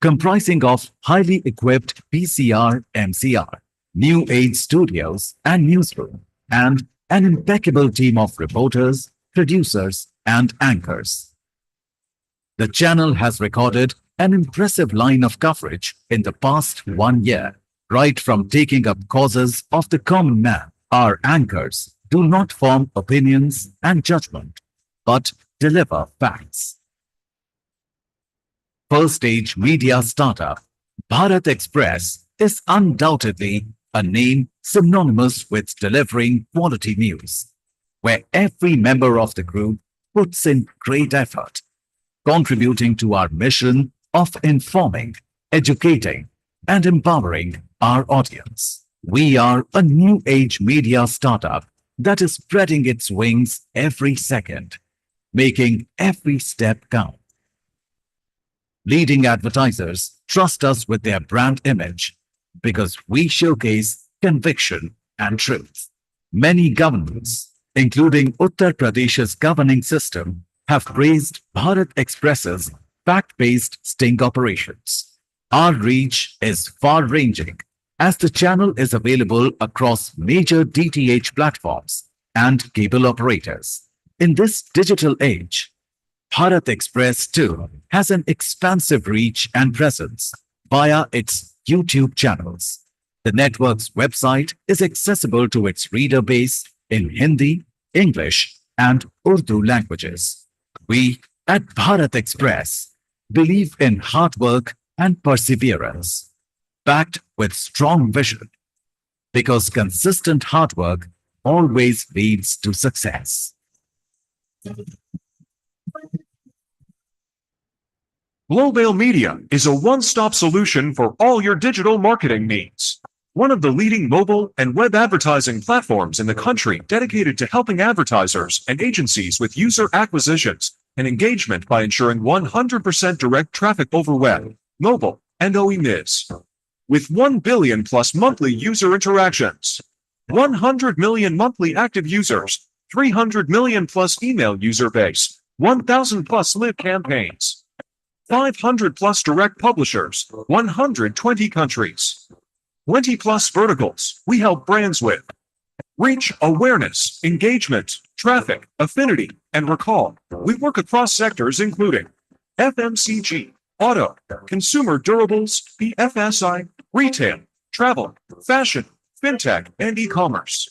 comprising of highly equipped PCR, MCR, new age studios and newsroom, and an impeccable team of reporters, producers, and anchors. The channel has recorded an impressive line of coverage in the past 1 year, right from taking up causes of the common man. Our anchors do not form opinions and judgment, but deliver facts. First-stage media startup, Bharat Express is undoubtedly a name synonymous with delivering quality news, where every member of the group puts in great effort, contributing to our mission of informing, educating, and empowering our audience. We are a new age media startup that is spreading its wings every second, making every step count. Leading advertisers trust us with their brand image because we showcase conviction and truth. Many governments, including Uttar Pradesh's governing system, have praised Bharat Express's fact-based sting operations. Our reach is far-ranging as the channel is available across major DTH platforms and cable operators. In this digital age, Bharat Express too has an expansive reach and presence via its YouTube channels. The network's website is accessible to its reader base in Hindi, English, and Urdu languages. We at Bharat Express believe in hard work and perseverance, backed with strong vision, because consistent hard work always leads to success. Global Media is a one-stop solution for all your digital marketing needs. One of the leading mobile and web advertising platforms in the country dedicated to helping advertisers and agencies with user acquisitions and engagement by ensuring 100% direct traffic over web, mobile, and OEMs. With 1 billion plus monthly user interactions, 100 million monthly active users, 300 million plus email user base, 1,000 plus live campaigns, 500 plus direct publishers, 120 countries, 20 plus verticals we help brands with. Reach, awareness, engagement, traffic, affinity, and recall. We work across sectors including FMCG, auto, consumer durables, BFSI, retail, travel, fashion, fintech, and e-commerce.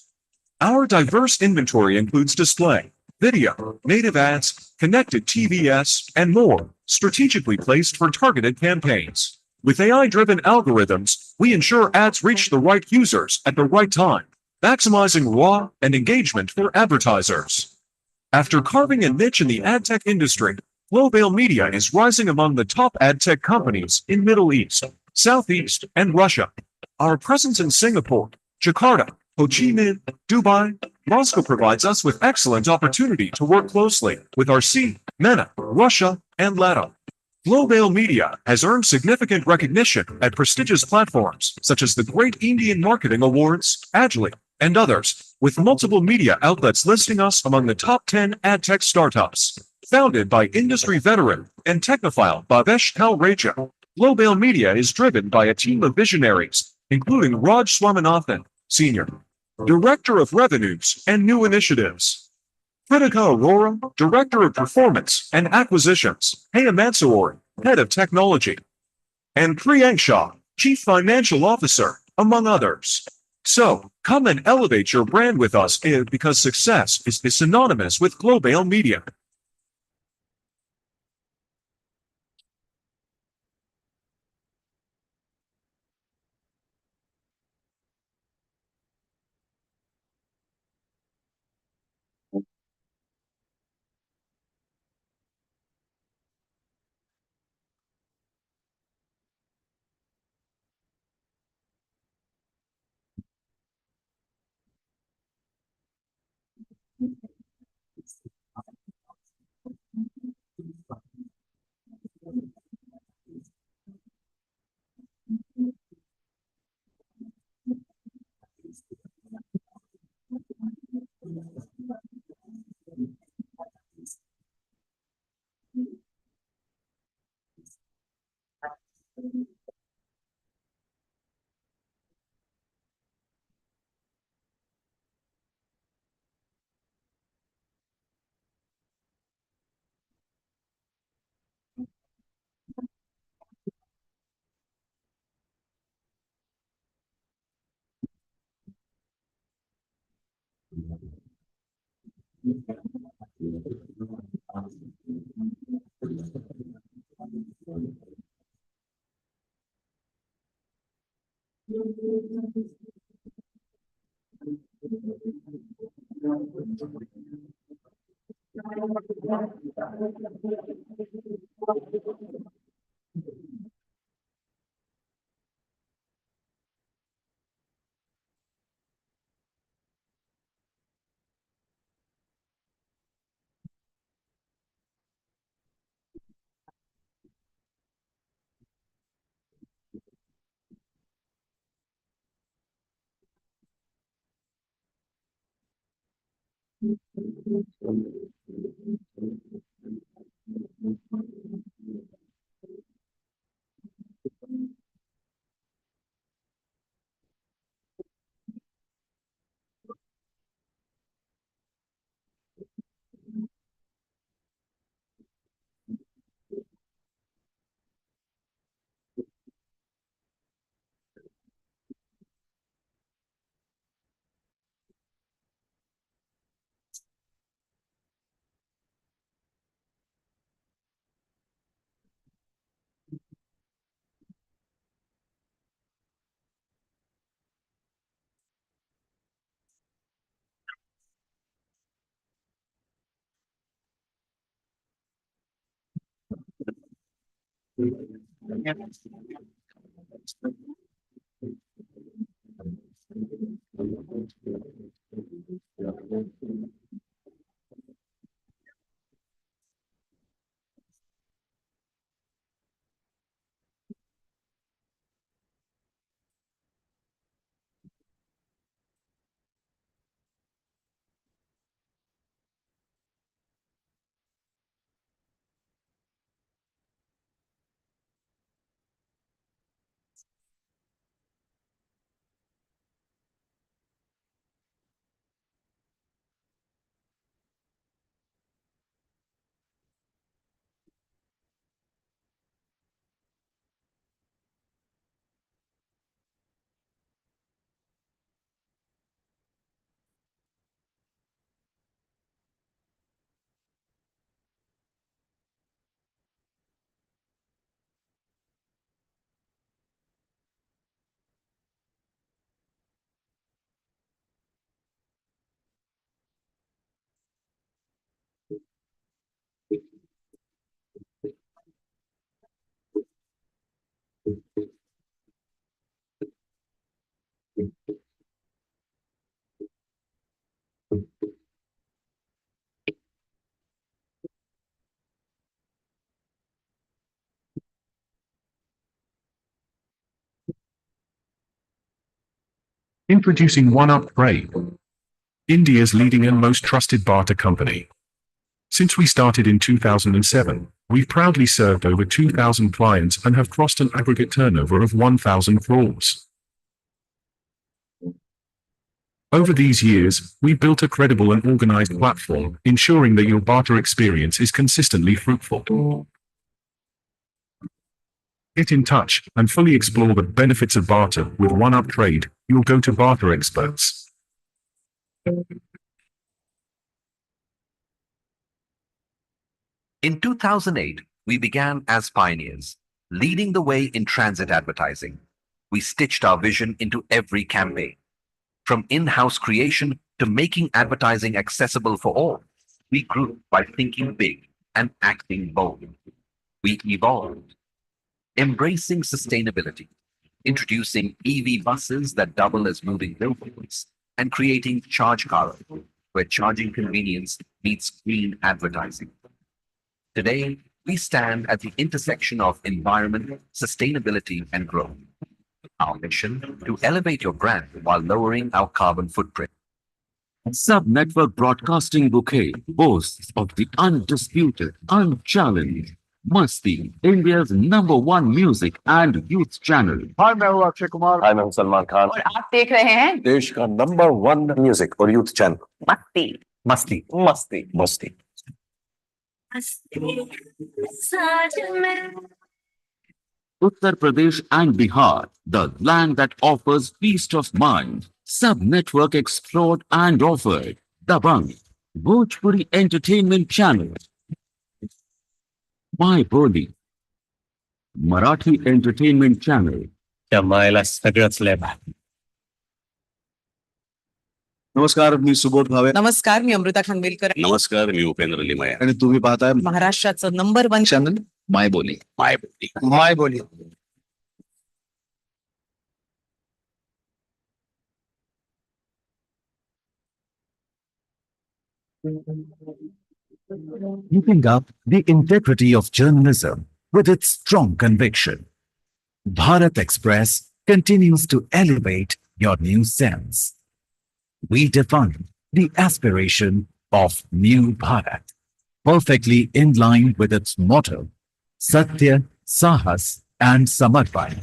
Our diverse inventory includes display, video, native ads, connected TVS, and more, strategically placed for targeted campaigns. With AI-driven algorithms, we ensure ads reach the right users at the right time, maximizing ROI and engagement for advertisers. After carving a niche in the ad tech industry, Global Media is rising among the top ad tech companies in Middle East, Southeast, and Russia. Our presence in Singapore, Jakarta, Ho Chi Minh, Dubai, Moscow provides us with excellent opportunity to work closely with our MENA, Russia, and LATAM. Global Media has earned significant recognition at prestigious platforms such as the Great Indian Marketing Awards, Agile, and others, with multiple media outlets listing us among the top 10 ad tech startups. Founded by industry veteran and technophile Bhavesh Talreja, Global Media is driven by a team of visionaries, including Raj Swaminathan, Senior Director of Revenues and New Initiatives. Kritika Arora, Director of Performance and Acquisitions, Heya Mansoori, Head of Technology, and Priyank Shah, Chief Financial Officer, among others. So, come and elevate your brand with us because success is synonymous with Global Media. Introducing OneUp Trade, India's leading and most trusted barter company. Since we started in 2007, we've proudly served over 2,000 clients and have crossed an aggregate turnover of 1,000 crores. Over these years, we built a credible and organized platform, ensuring that your barter experience is consistently fruitful. Get in touch and fully explore the benefits of barter with OneUp Trade, your go-to barter experts. In 2008, we began as pioneers, leading the way in transit advertising. We stitched our vision into every campaign. From in-house creation to making advertising accessible for all, we grew by thinking big and acting bold. We evolved, embracing sustainability, introducing EV buses that double as moving billboards, and creating Charge Car, where charging convenience meets green advertising. Today, we stand at the intersection of environment, sustainability, and growth. Our mission to elevate your brand while lowering our carbon footprint. Sub-network broadcasting bouquet boasts of the undisputed, unchallenged, must be India's #1 music and youth channel. Hi, मैं हूँ Akshay Kumar. Hi, मैं हूँ सलमान खान. और आप देख रहे हैं देश का #1 म्यूजिक और यूथ चैनल. मस्ती मस्ती मस्ती मस्ती. Uttar Pradesh and Bihar, the land that offers peace of mind. Sub-network explored and offered. Dabang, Bhojpuri Entertainment Channel. My Boli, Marathi Entertainment Channel. जमायला सगळंच लय भारी. नमस्कार, मी सुबोध भावे. नमस्कार, मी अमृता खानवेलकर. नमस्कार, मी उपेंद्र लिमये. आणि तुम्ही पाहताय महाराष्ट्राचं #1 चॅनल माय बोली. माय बोली. माय बोली. Keeping up the integrity of journalism with its strong conviction. Bharat Express continues to elevate your news sense. We define the aspiration of New Bharat, perfectly in line with its motto, Satya, Sahas and Samarpan.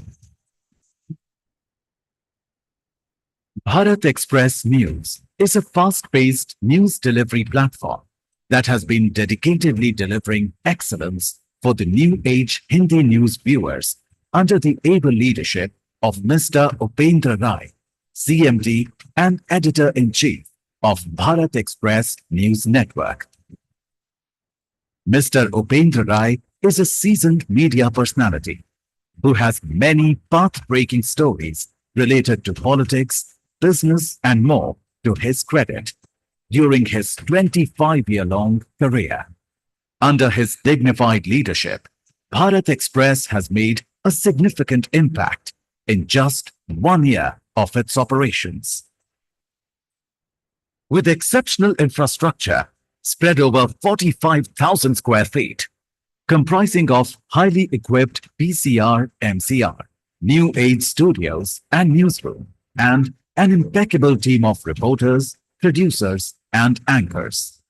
Bharat Express News is a fast-paced news delivery platform that has been dedicatedly delivering excellence for the new age Hindi news viewers under the able leadership of Mr. Upendra Rai, CMD and Editor-in-Chief of Bharat Express News Network. Mr. Upendra Rai is a seasoned media personality who has many path-breaking stories related to politics, business and more to his credit during his 25-year-long career. Under his dignified leadership, Bharat Express has made a significant impact in just 1 year of its operations. With exceptional infrastructure spread over 45,000 square feet, comprising of highly equipped PCR, MCR, new age studios and newsroom, and an impeccable team of reporters, producers, and anchors.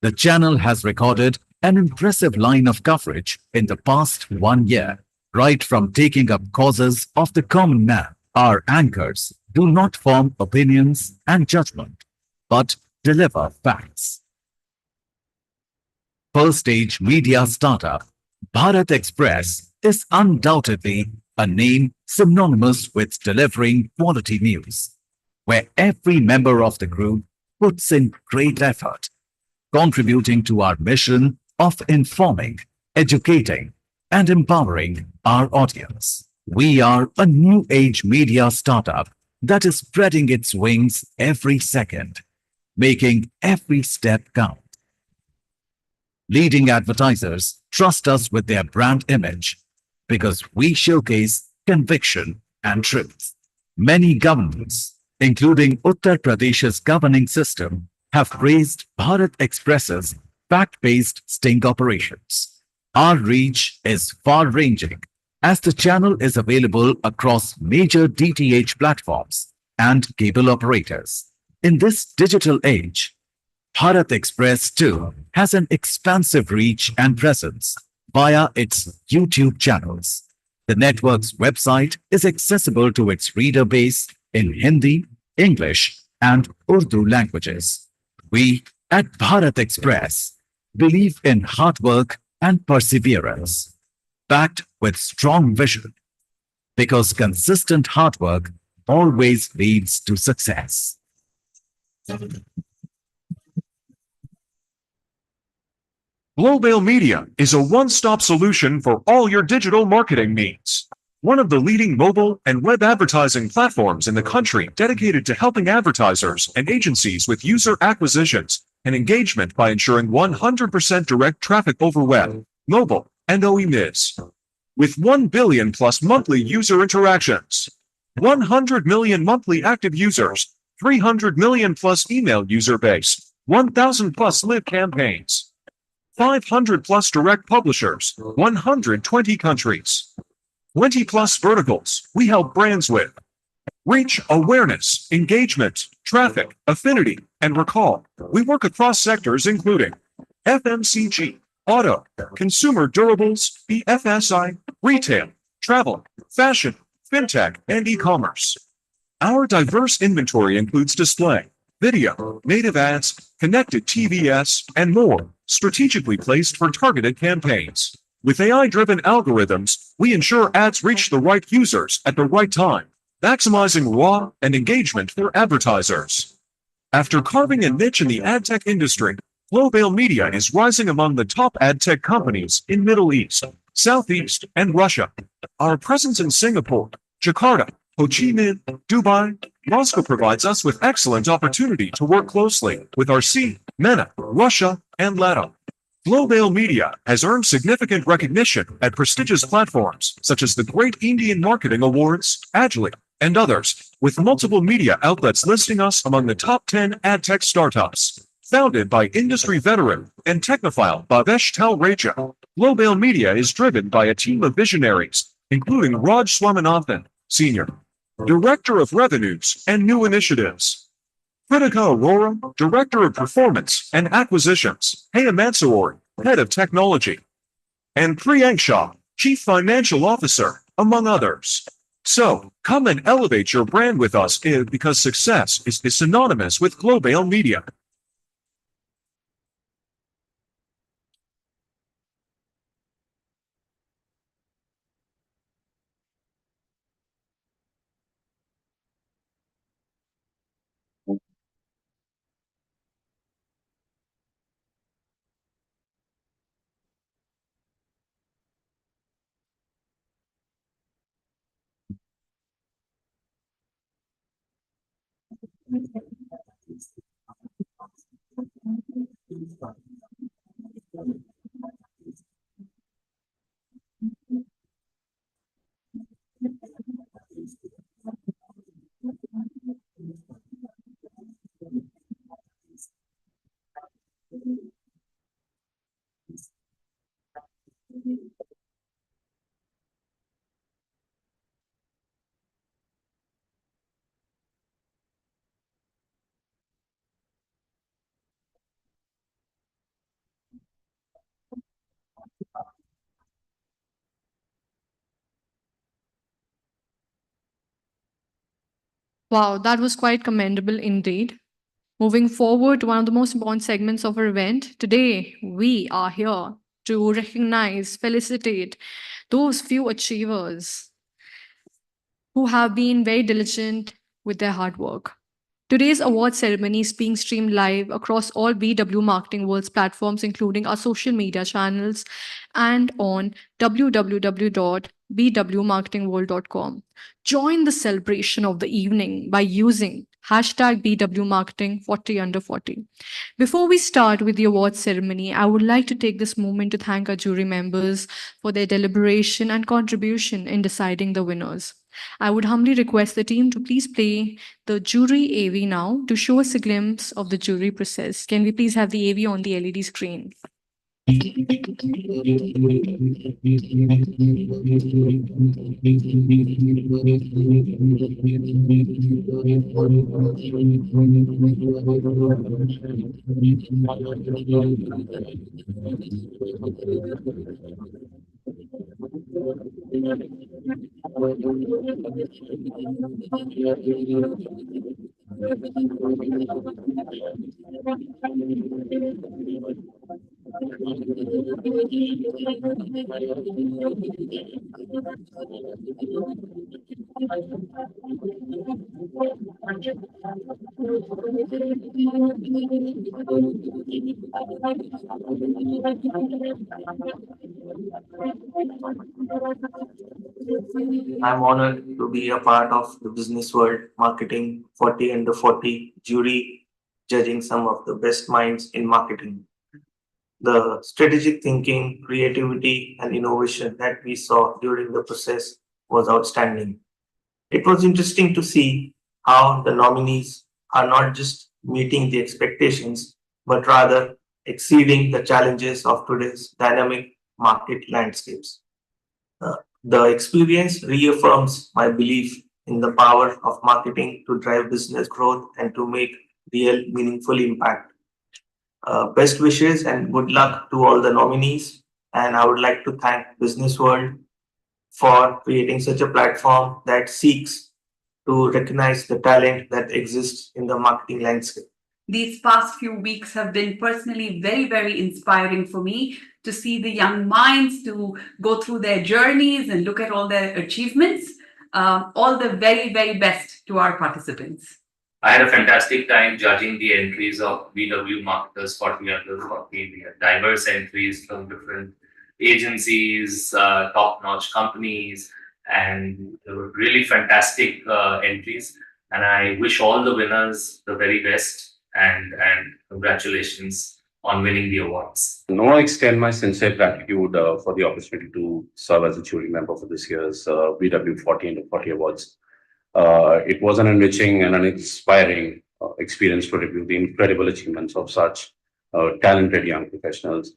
The channel has recorded an impressive line of coverage in the past 1 year, right from taking up causes of the common man. Our anchors do not form opinions and judgment, but deliver facts. First-stage media startup, Bharat Express is undoubtedly a name synonymous with delivering quality news, where every member of the group puts in great effort, contributing to our mission of informing, educating, and empowering our audience. We are a new age media startup that is spreading its wings every second, making every step count. Leading advertisers trust us with their brand image because we showcase conviction and truth. Many governments, including Uttar Pradesh's governing system, have praised Bharat Express's fact-based sting operations. Our reach is far-ranging as the channel is available across major DTH platforms and cable operators. In this digital age, Bharat Express too has an expansive reach and presence via its YouTube channels. The network's website is accessible to its reader base in Hindi, English, and Urdu languages. We at Bharat Express believe in hard work and perseverance, backed with strong vision, because consistent hard work always leads to success. Global Media is a one-stop solution for all your digital marketing needs. One of the leading mobile and web advertising platforms in the country dedicated to helping advertisers and agencies with user acquisitions and engagement by ensuring 100% direct traffic over web, mobile, and OEMIS. With 1 billion plus monthly user interactions, 100 million monthly active users, 300 million plus email user base, 1,000 plus live campaigns, 500 plus direct publishers, 120 countries, 20 plus verticals we help brands with. Reach, awareness, engagement, traffic, affinity, and recall. We work across sectors including FMCG, auto, consumer durables, BFSI, retail, travel, fashion, fintech, and e-commerce. Our diverse inventory includes display, video, native ads, connected TVS, and more, strategically placed for targeted campaigns. With AI-driven algorithms, we ensure ads reach the right users at the right time, maximizing ROI and engagement for advertisers. After carving a niche in the ad tech industry, Global Media is rising among the top ad tech companies in Middle East, Southeast, and Russia. Our presence in Singapore, Jakarta, Ho Chi Minh, Dubai, Moscow provides us with excellent opportunity to work closely with our MENA, Russia, and LATAM. Global Media has earned significant recognition at prestigious platforms such as the Great Indian Marketing Awards, Agile, and others, with multiple media outlets listing us among the top 10 ad tech startups. Founded by industry veteran and technophile Bhavesh Talreja, Global Media is driven by a team of visionaries, including Raj Swaminathan, Senior Director of Revenues and New Initiatives, Kritika Arora, Director of Performance and Acquisitions, Heya Mansoori, Head of Technology, and Priyank Shah, Chief Financial Officer, among others. So, come and elevate your brand with us because success is synonymous with Global Media. Wow, that was quite commendable indeed. Moving forward to one of the most important segments of our event, today we are here to recognize, felicitate those few achievers who have been very diligent with their hard work. Today's award ceremony is being streamed live across all BW Marketing World's platforms, including our social media channels and on www.bwmarketingworld.com. Join the celebration of the evening by using hashtag BW Marketing 40 under 40. Before we start with the award ceremony, I would like to take this moment to thank our jury members for their deliberation and contribution in deciding the winners. I would humbly request the team to please play the jury AV now to show us a glimpse of the jury process. Can we please have the AV on the LED screen? I'm honored to be a part of the Business World Marketing 40 Under 40 jury judging some of the best minds in marketing. The strategic thinking, creativity, and innovation that we saw during the process was outstanding. It was interesting to see how the nominees are not just meeting the expectations, but rather exceeding the challenges of today's dynamic market landscapes. The experience reaffirms my belief in the power of marketing to drive business growth and to make real meaningful impact. Best wishes and good luck to all the nominees. And I would like to thank Business World for creating such a platform that seeks to recognize the talent that exists in the marketing landscape. These past few weeks have been personally very, very inspiring for me to see the young minds to go through their journeys and look at all their achievements. All the very, very best to our participants. I had a fantastic time judging the entries of BW marketers 40 under 40. We had diverse entries from different agencies, top-notch companies, and there were really fantastic entries. And I wish all the winners the very best and congratulations on winning the awards. I want to extend my sincere gratitude for the opportunity to serve as a jury member for this year's BW 40 Under 40 Awards. It was an enriching and an inspiring experience to review the incredible achievements of such talented young professionals.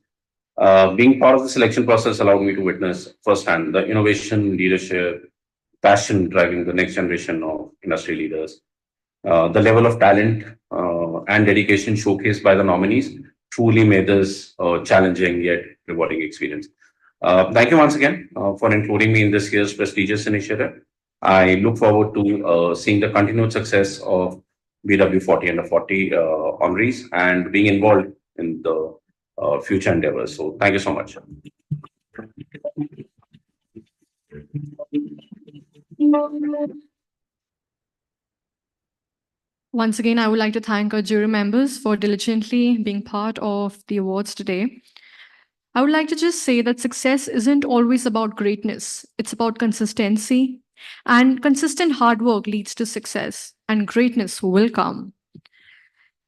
Being part of the selection process allowed me to witness firsthand the innovation, leadership, passion driving the next generation of industry leaders. The level of talent and dedication showcased by the nominees truly made this a challenging yet rewarding experience. Thank you once again for including me in this year's prestigious initiative. I look forward to seeing the continued success of BW 40 Under 40 honorees and being involved in the future endeavors. So thank you so much. Once again, I would like to thank our jury members for diligently being part of the awards today. I would like to just say that success isn't always about greatness. It's about consistency, and consistent hard work leads to success, and greatness will come.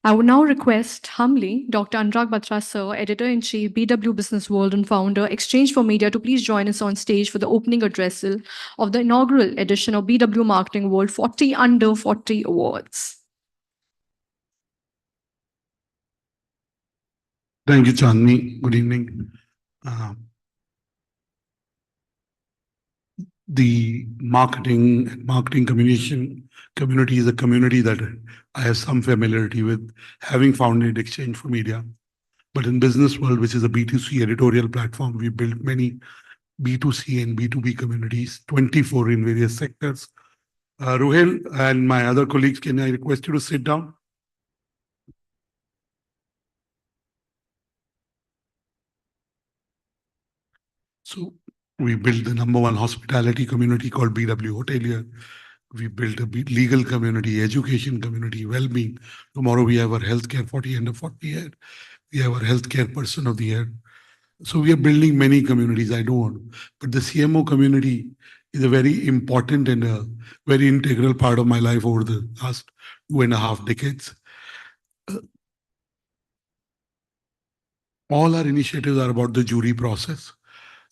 I would now request humbly Dr. Anurag Batra Sir, Editor-in-Chief, BW Business World and Founder, Exchange for Media, to please join us on stage for the opening address of the inaugural edition of BW Marketing World 40 Under 40 Awards. Thank you, Chandni. Good evening. The marketing communication community is a community that I have some familiarity with, having founded Exchange for Media. But in Business World, which is a B2C editorial platform, we built many B2C and B2B communities, 24 in various sectors. Ruhel and my other colleagues, can I request you to sit down? So we built the #1 hospitality community called BW Hotelier. We built a legal community, education community, well-being. Tomorrow we have our healthcare 40 Under 40 year. We have our healthcare person of the year. So we are building many communities. I don't want, but the CMO community is a very important and a very integral part of my life over the last 2.5 decades. All our initiatives are about the jury process.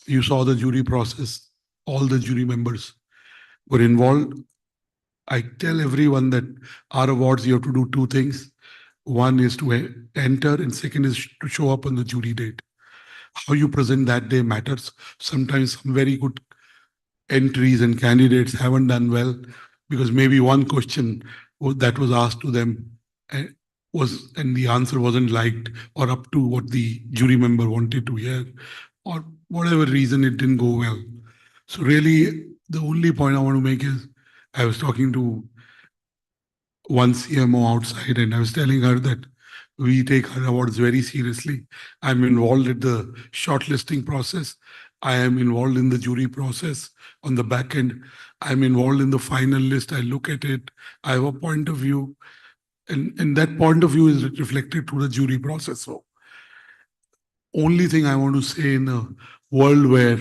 You saw the jury process. All the jury members were involved. I tell everyone that our awards, you have to do 2 things. One is to enter, and second is to show up on the jury date. How you present that day matters. Sometimes some very good entries and candidates haven't done well because maybe one question that was asked to them and the answer wasn't liked or up to what the jury member wanted to hear, or whatever reason it didn't go well. So really, the only point I want to make is, I was talking to one CMO outside, and I was telling her that we take our awards very seriously. I'm involved in the shortlisting process. I am involved in the jury process on the back end. I'm involved in the final list. I look at it. I have a point of view, and that point of view is reflected through the jury process. So, only thing I want to say, in a world where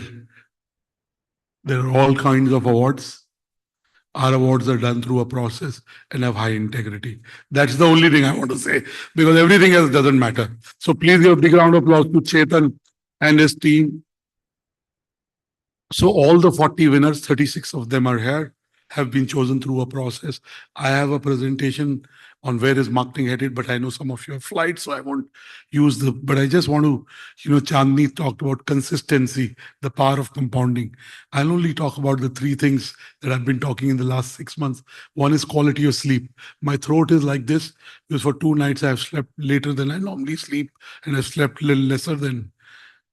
there are all kinds of awards, our awards are done through a process and have high integrity. That's the only thing I want to say, because everything else doesn't matter. So please give a big round of applause to Chetan and his team. So all the 40 winners, 36 of them are here, have been chosen through a process. I have a presentation on where is marketing headed, but I know some of you have flights, so I won't use but I just want to, Chandni talked about consistency, the power of compounding. I'll only talk about the three things that I've been talking in the last 6 months. One is quality of sleep. My throat is like this because for 2 nights I've slept later than I normally sleep, and I've slept a little lesser than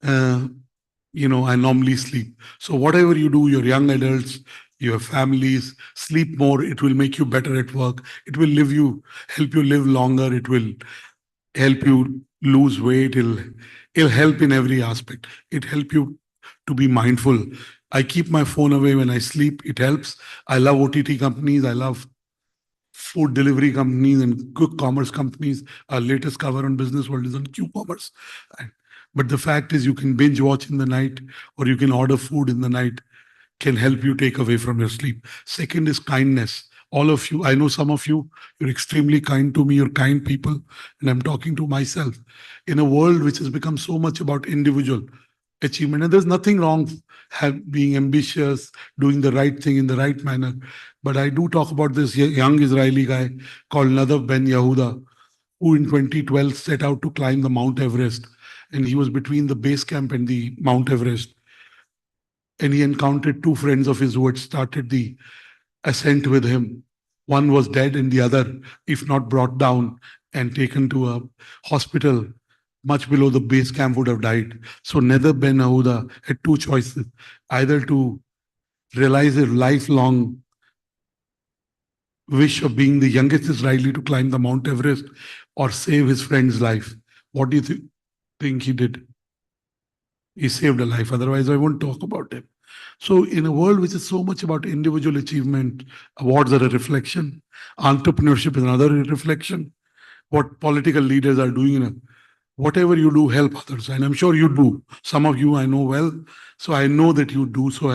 I normally sleep. So whatever you do, your young adults, your families, sleep more. It will make you better at work. It will help you live longer. It will help you lose weight. It'll help in every aspect. It help you to be mindful. I keep my phone away when I sleep. It helps. I love OTT companies. I love food delivery companies and quick commerce companies. Our latest cover on Business World is on Q-commerce. But the fact is, you can binge watch in the night, or you can order food in the night, can help you take away from your sleep. Second is kindness. All of you, I know some of you, you're extremely kind to me, you're kind people, and I'm talking to myself. In a world which has become so much about individual achievement, and there's nothing wrong being ambitious, doing the right thing in the right manner. But I do talk about this young Israeli guy called Nadav Ben Yehuda, who in 2012 set out to climb the Mount Everest. And he was between the base camp and the Mount Everest. And he encountered two friends of his who had started the ascent with him. One was dead, and the other, if not brought down and taken to a hospital much below the base camp, would have died. So Nadav Ben Yehuda had two choices, either to realize his lifelong wish of being the youngest Israeli to climb the Mount Everest, or save his friend's life. What do you think he did? He saved a life. Otherwise, I won't talk about him. So in a world which is so much about individual achievement, awards are a reflection. Entrepreneurship is another reflection. What political leaders are doing, whatever you do, help others. And I'm sure you do. Some of you I know well. So I know that you do. So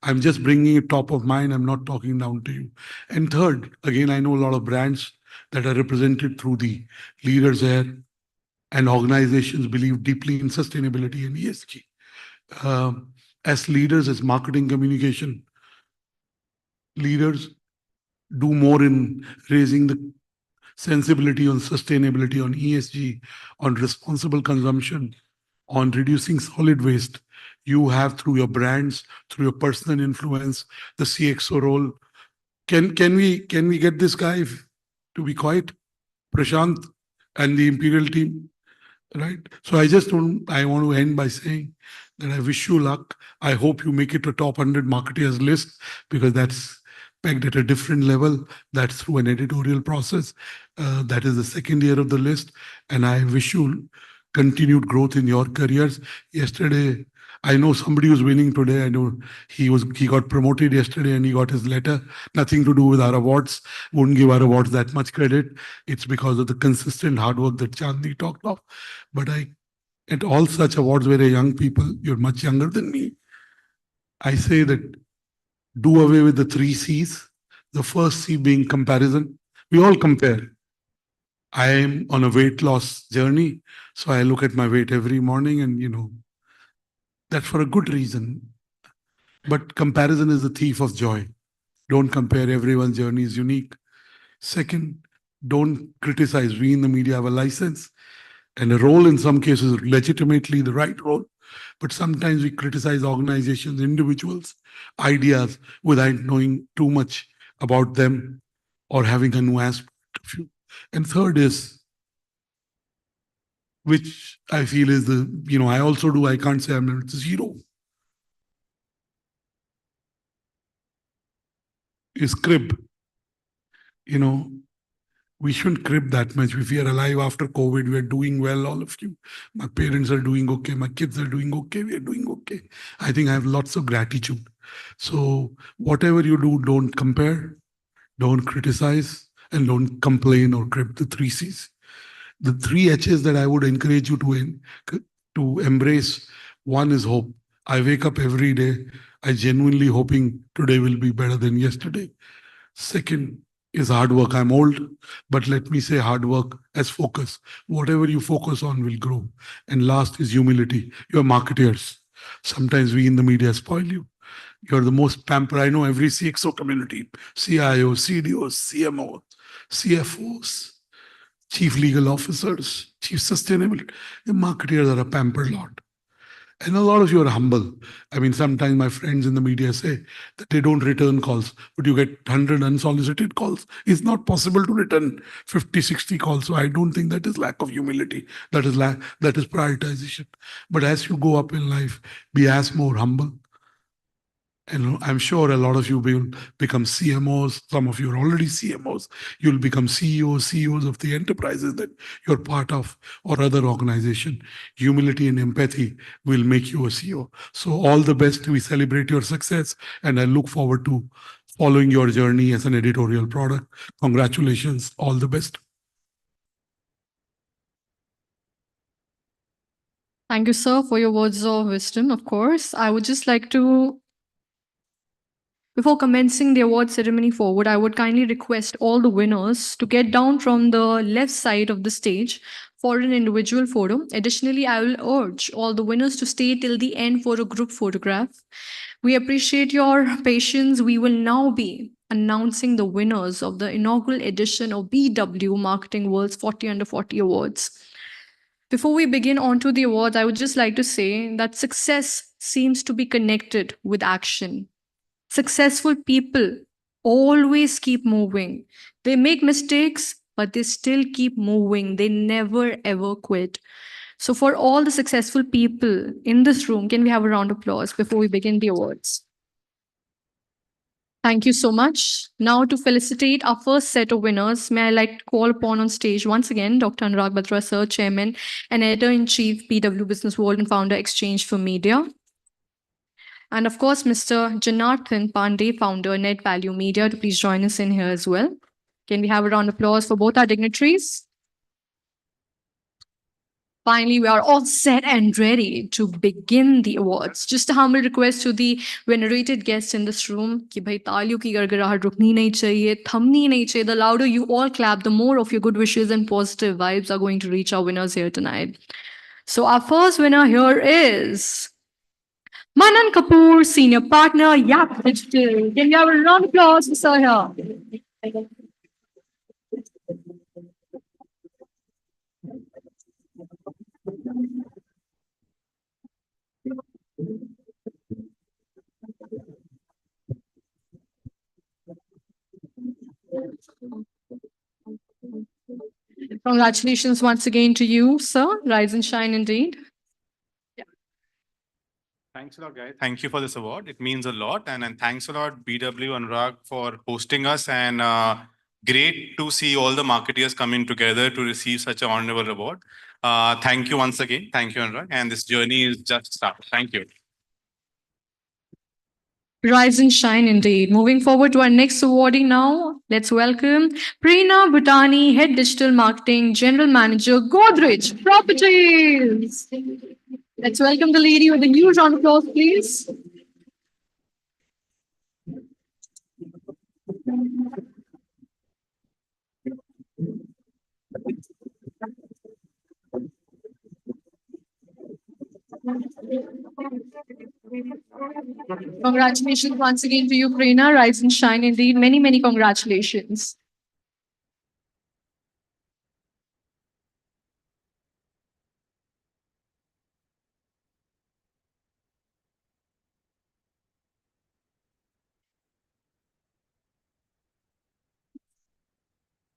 I'm just bringing it top of mind. I'm not talking down to you. And third, again, I know a lot of brands that are represented through the leaders here, and organizations believe deeply in sustainability and ESG. As leaders, as marketing communication leaders, do more in raising the sensibility on sustainability, on ESG, on responsible consumption, on reducing solid waste. You have, through your brands, through your personal influence, the CXO role. Can we get this guy to be quiet? Prashant and the Imperial team, right? So I want to end by saying that I wish you luck. I hope you make it to top 100 marketers list, because that's pegged at a different level. That's through an editorial process. That is the second year of the list. And I wish you continued growth in your careers. Yesterday, I know somebody who's winning today. I know he got promoted yesterday and he got his letter. Nothing to do with our awards. Wouldn't give our awards that much credit. It's because of the consistent hard work that Chandni talked of. But at all such awards where young people, you're much younger than me, I say that do away with the 3 C's. The first C being comparison. We all compare. I am on a weight loss journey, so I look at my weight every morning, and that's for a good reason. But comparison is the thief of joy. Don't compare. Everyone's journey is unique. Second, don't criticize. We in the media have a license and a role, in some cases legitimately the right role. But sometimes we criticize organizations, individuals, ideas without knowing too much about them or having a nuanced point of view. And third is, which I feel is I also do, I can't say I'm at zero, is crib. we shouldn't crib that much. If we are alive after COVID, we are doing well, all of you. My parents are doing okay. My kids are doing okay. We are doing okay. I think I have lots of gratitude. So whatever you do, don't compare, don't criticize, and don't complain or crib, the three C's. The three H's that I would encourage you to embrace. One is hope. I wake up every day. I genuinely hoping today will be better than yesterday. Second is hard work. I'm old, but let me say hard work as focus. Whatever you focus on will grow. And last is humility. You're marketeers. Sometimes we in the media spoil you. You're the most pampered. I know every CXO community, CIOs, CDOs, CMOs, CFOs, chief legal officers, chief sustainability. The marketeers are a pampered lot. And a lot of you are humble. I mean, sometimes my friends in the media say that they don't return calls, but you get 100 unsolicited calls. It's not possible to return 50, 60 calls. So I don't think that is lack of humility. That is prioritization. But as you go up in life, be as more humble. And I'm sure a lot of you will become CMOs. Some of you are already CMOs. You'll become CEOs of the enterprises that you're part of or other organization. Humility and empathy will make you a CEO. So all the best. We celebrate your success. And I look forward to following your journey as an editorial product. Congratulations. All the best. Thank you, sir, for your words of wisdom, of course. I would just like to, before commencing the award ceremony forward, I would kindly request all the winners to get down from the left side of the stage for an individual photo. Additionally, I will urge all the winners to stay till the end for a group photograph. We appreciate your patience. We will now be announcing the winners of the inaugural edition of BW Marketing World's 40 Under 40 Awards. Before we begin onto the awards, I would just like to say that success seems to be connected with action. Successful people always keep moving. They make mistakes, but they still keep moving. They never ever quit. So, for all the successful people in this room, can we have a round of applause before we begin the awards? Thank you so much. Now, to felicitate our first set of winners, may I like to call upon on stage once again Dr. Anurag Batra, Sir, Chairman and Editor-in-Chief, BW Business World and Founder, Exchange for Media. And of course, Mr. Janardhan Pandey, founder, Net Value Media, to please join us in here as well. Can we have a round of applause for both our dignitaries? Finally, we are all set and ready to begin the awards. Just a humble request to the venerated guests in this room कि भाई तालियों की गड़गड़ाहट रुकनी नहीं चाहिए, थमनी नहीं चाहिए. The louder you all clap, the more of your good wishes and positive vibes are going to reach our winners here tonight. So our first winner here is Manan Kapoor, Senior Partner, Yap Digital. Can we have a round of applause for Sir here? Congratulations once again to you, sir. Rise and shine indeed. Thanks a lot, guys. Thank you for this award. It means a lot. And thanks a lot, BW Anurag, for hosting us. And great to see all the marketeers coming together to receive such an honorable award. Thank you once again. Thank you, Anurag. And this journey is just started. Thank you. Rise and shine indeed. Moving forward to our next awardee now. Let's welcome Preena Bhutani, Head Digital Marketing, General Manager, Godrej Properties. Let's welcome the lady with a huge round of applause, please. Congratulations once again to you, Preena. Rise and shine indeed. Many, many congratulations.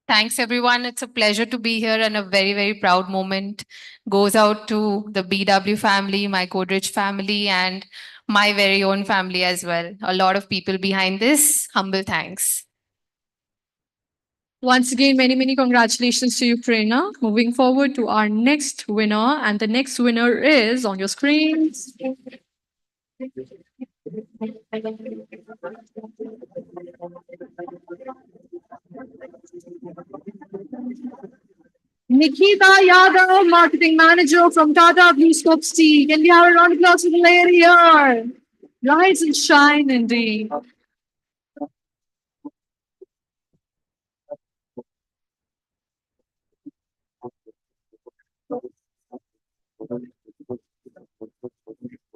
Thanks, everyone. It's a pleasure to be here, and a very, very proud moment goes out to the BW family, my Godrej family, and my very own family as well. A lot of people behind this. Humble thanks. Once again, many, many congratulations to you, Prerna. Moving forward to our next winner, and the next winner is on your screens. Nikita Yadav, Marketing Manager from Tata Blue Scope Steel. Can we have a round of applause for the lady here? Rise and shine indeed.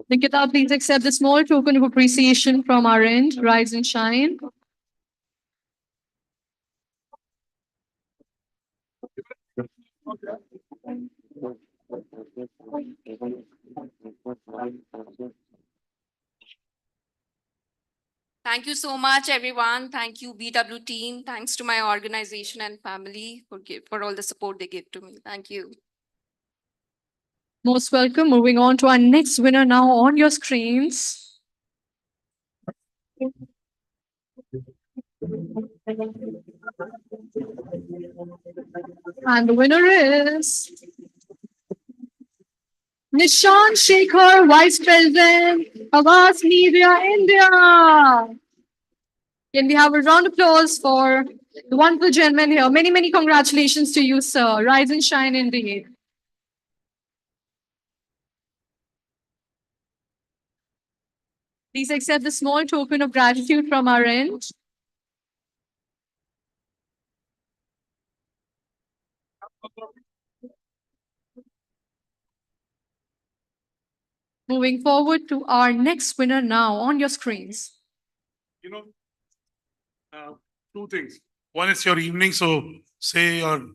Nikita, please accept the small token of appreciation from our end. Rise and shine. Thank you so much, everyone. Thank you, BW team. Thanks to my organization and family for all the support they give to me. Thank you. Most welcome. Moving on to our next winner now on your screens. And the winner is Nishan Shekhar, Vice President, Avas Media India. Can we have a round of applause for the wonderful gentleman here? Many, many congratulations to you, sir. Rise and shine indeed. Please accept the small token of gratitude from our end. Moving forward to our next winner now on your screens. Two things. One is your evening, so say your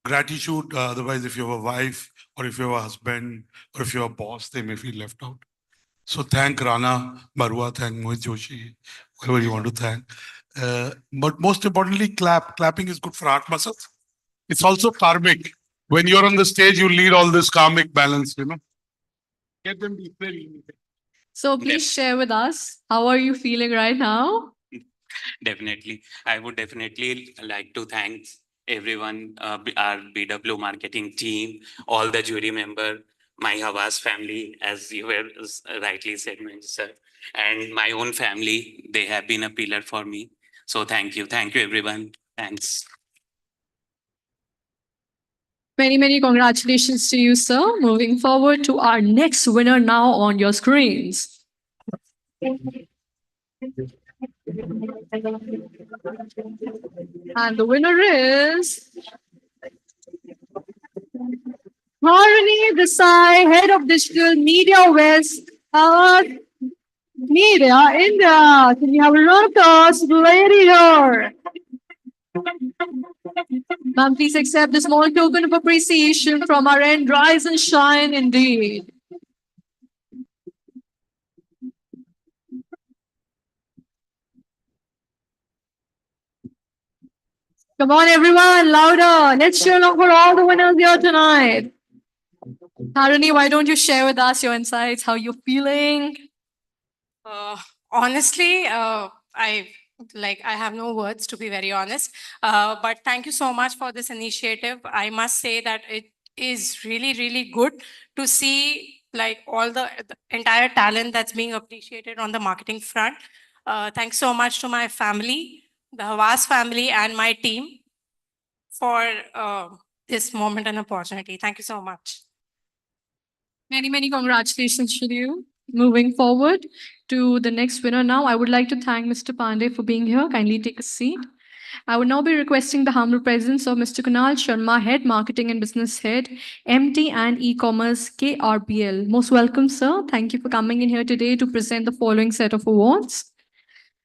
gratitude. Otherwise, if you have a wife or if you have a husband or if you're a boss, they may feel left out. So thank Rana Barua, thank Mohit Joshi, whoever you want to thank. But most importantly, clap. Clapping is good for heart muscles. It's also karmic. When you're on the stage, you lead all this karmic balance, Get them deeply. So please share with us, how are you feeling right now? Definitely. I would definitely like to thank everyone, our BW marketing team, all the jury member, my Havas family, as you were rightly said, sir, and my own family. They have been a pillar for me. So thank you. Thank you, everyone. Thanks. Many, many congratulations to you, sir. Moving forward to our next winner now on your screens. And the winner is Harini Desai, Head of Digital Media West, Media India. Can you have a round of applause for the lady here? Ma'am, please accept the small token of appreciation from our end. Rise and shine indeed. Come on, everyone, louder. Let's cheer along for all the winners here tonight. Harini, why don't you share with us your insights, how you're feeling? Honestly, I have no words, to be very honest. But thank you so much for this initiative. I must say that it is really, really good to see all the entire talent that's being appreciated on the marketing front. Thanks so much to my family, the Havas family, and my team for this moment and opportunity. Thank you so much. Many, many congratulations to you. Moving forward to the next winner now, I would like to thank Mr. Pandey for being here. Kindly take a seat. I would now be requesting the humble presence of Mr. Kunal Sharma, Head Marketing and Business Head, MT and E-Commerce, KRPL. Most welcome, sir. Thank you for coming in here today to present the following set of awards.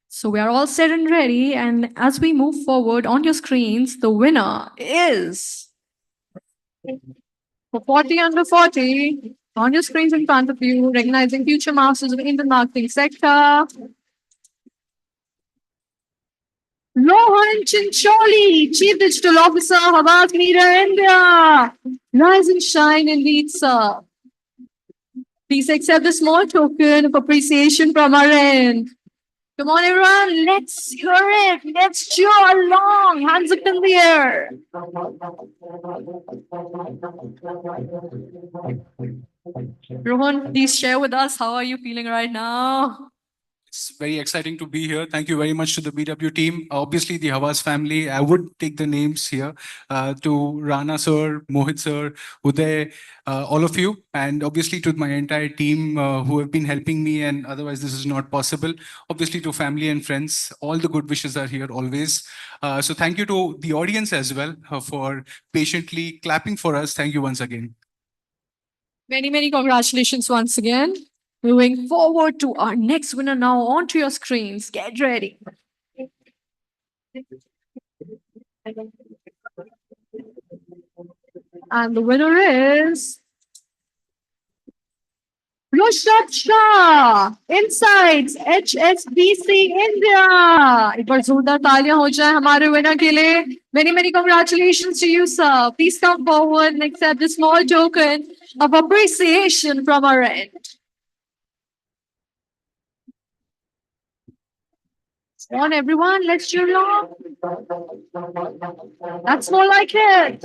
So we are all set and ready. And as we move forward on your screens, the winner is for 40 under 40 on your screens in front of you, recognizing future masters of Indian marketing sector. Rohan Chincholi, Chief Digital Officer, Havas Media India. Rise and shine indeed, sir. Please accept the small token of appreciation from our end. Come on, everyone. Let's hear it. Let's cheer along. Hands up in the air. Rohan, please share with us how are you feeling right now? It's very exciting to be here. Thank you very much to the BW team. Obviously, the Havas family. I would take the names here to Rana sir, Mohit sir, Uday, all of you, and obviously to my entire team who have been helping me. And otherwise, this is not possible. Obviously, to family and friends, all the good wishes are here always. So thank you to the audience as well for patiently clapping for us. Thank you once again. Many, many congratulations once again. Moving forward to our next winner now. Onto your screens. Get ready. And the winner is Rushabh Shah, Insights, HSBC India. एक बार जोरदार तालियां हो जाए हमारे winner के लिए. Many, many congratulations to you, sir. Please come forward and accept a small token of appreciation from our end. Come on, everyone, let's cheer along. That's more like it.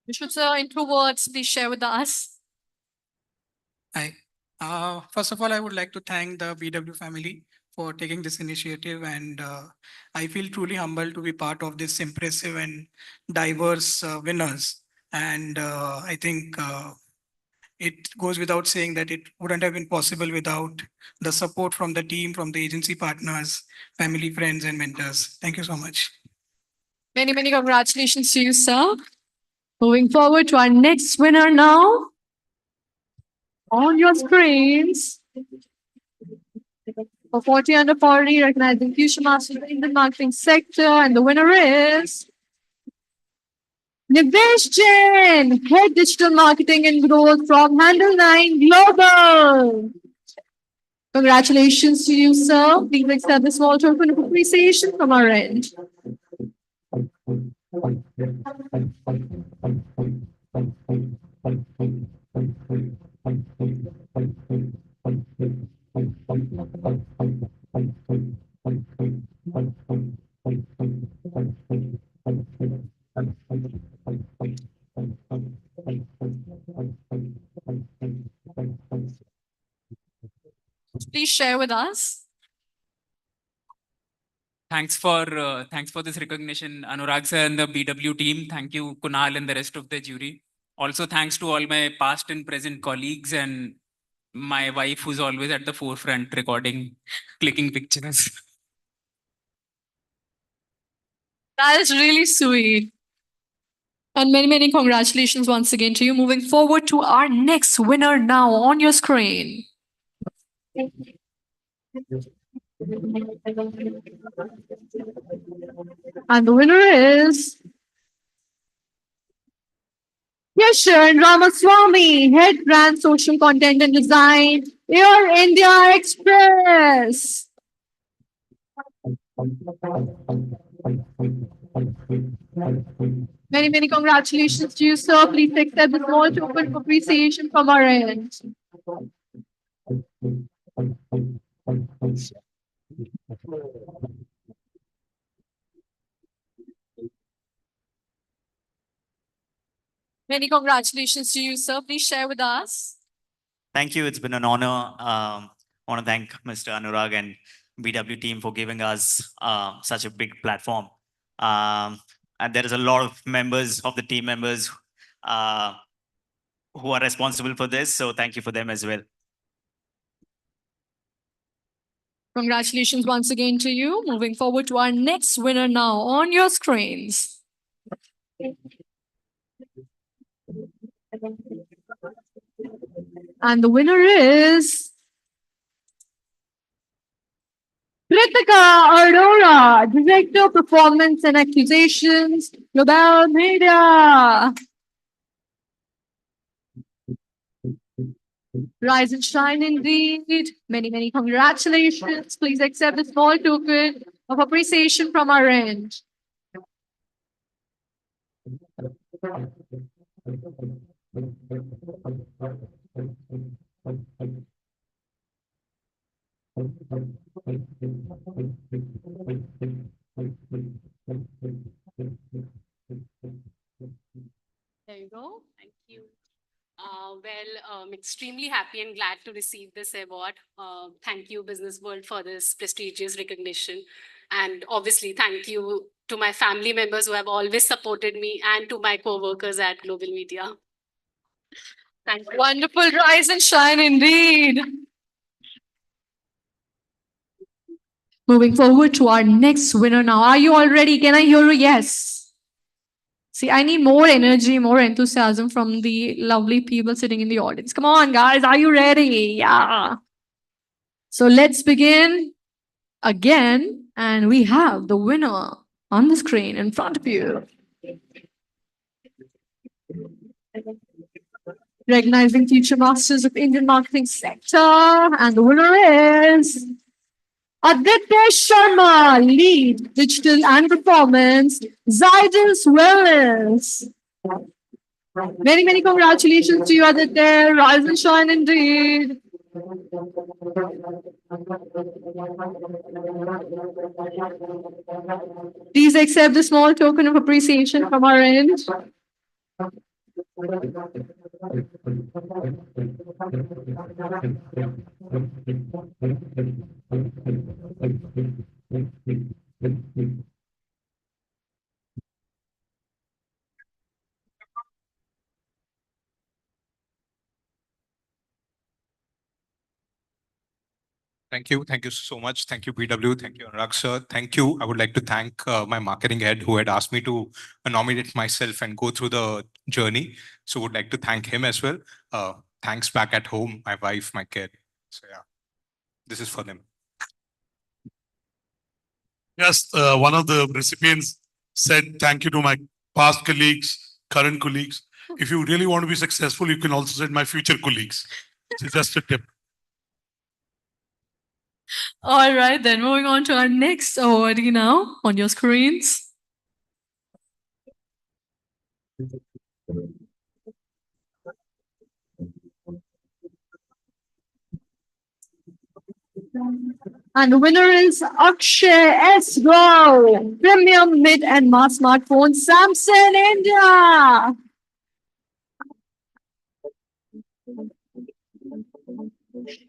Vishnu sir, in 2 words, please share with us. Hi. First of all, I would like to thank the BW family for taking this initiative, and I feel truly humbled to be part of this impressive and diverse winners. And I think it goes without saying that it wouldn't have been possible without the support from the team, from the agency partners, family, friends, and mentors. Thank you so much. Many, many congratulations to you, sir. Moving forward to our next winner now. On your screens. For 40 under 40, recognizing future masters in the marketing sector. And the winner is Nivesh Jain, Head Digital Marketing and Growth from Handle 9 Global. Congratulations to you, sir. Please accept a small token of appreciation from our end. Please share with us. Thanks for this recognition, Anurag sir and the BW team. Thank you, Kunal and the rest of the jury. Also, thanks to all my past and present colleagues and my wife, who's always at the forefront recording, clicking pictures. That is really sweet. And many, many congratulations once again to you. Moving forward to our next winner now on your screen. And the winner is Yashan Ramaswamy, Head Brand Social Content and Design, Air India Express. Many, many congratulations to you, sir. Please accept the small token of appreciation from our end. Many congratulations to you, sir. Please share with us. Thank you. It's been an honor. I want to thank Mr. Anurag and BW team for giving us such a big platform. And there is a lot of members of the team members who are responsible for this. So thank you for them as well. Congratulations once again to you. Moving forward to our next winner now on your screens. And the winner is Kritika Arora, Director Performance and Accusations, Global Media. Rise and shine indeed. Many, many congratulations. Please accept a small token of appreciation from our end. There you go. Thank you. Extremely happy and glad to receive this award. Thank you, Business World, for this prestigious recognition. And obviously, thank you to my family members who have always supported me and to my co-workers at Global Media. Thank you. Wonderful rise and shine indeed. Moving forward to our next winner now. Are you all ready? Can I hear a yes? See, I need more energy, more enthusiasm from the lovely people sitting in the audience. Come on, guys. Are you ready? Yeah. So let's begin again. And we have the winner on the screen in front of you. Recognizing Future Masters of Indian Marketing Sector. And the winner is Aditya Sharma, Lead Digital and Performance, Zydus Wellness. Many, many congratulations to you, Aditya. Rise and shine indeed. Please accept a small token of appreciation from our end. Thank you. Thank you so much. Thank you, BW. Thank you, Anurag sir. Thank you. I would like to thank my marketing head who had asked me to nominate myself and go through the journey. So would like to thank him as well. Thanks back at home, my wife, my kid. So yeah, this is for them. Yes, one of the recipients said thank you to my past colleagues, current colleagues. If you really want to be successful, you can also send my future colleagues. So just a tip. All right, then moving on to our next awardee now on your screens. And the winner is Akshay S. Rao, Premium Mid and Mass Smartphone, Samsung India.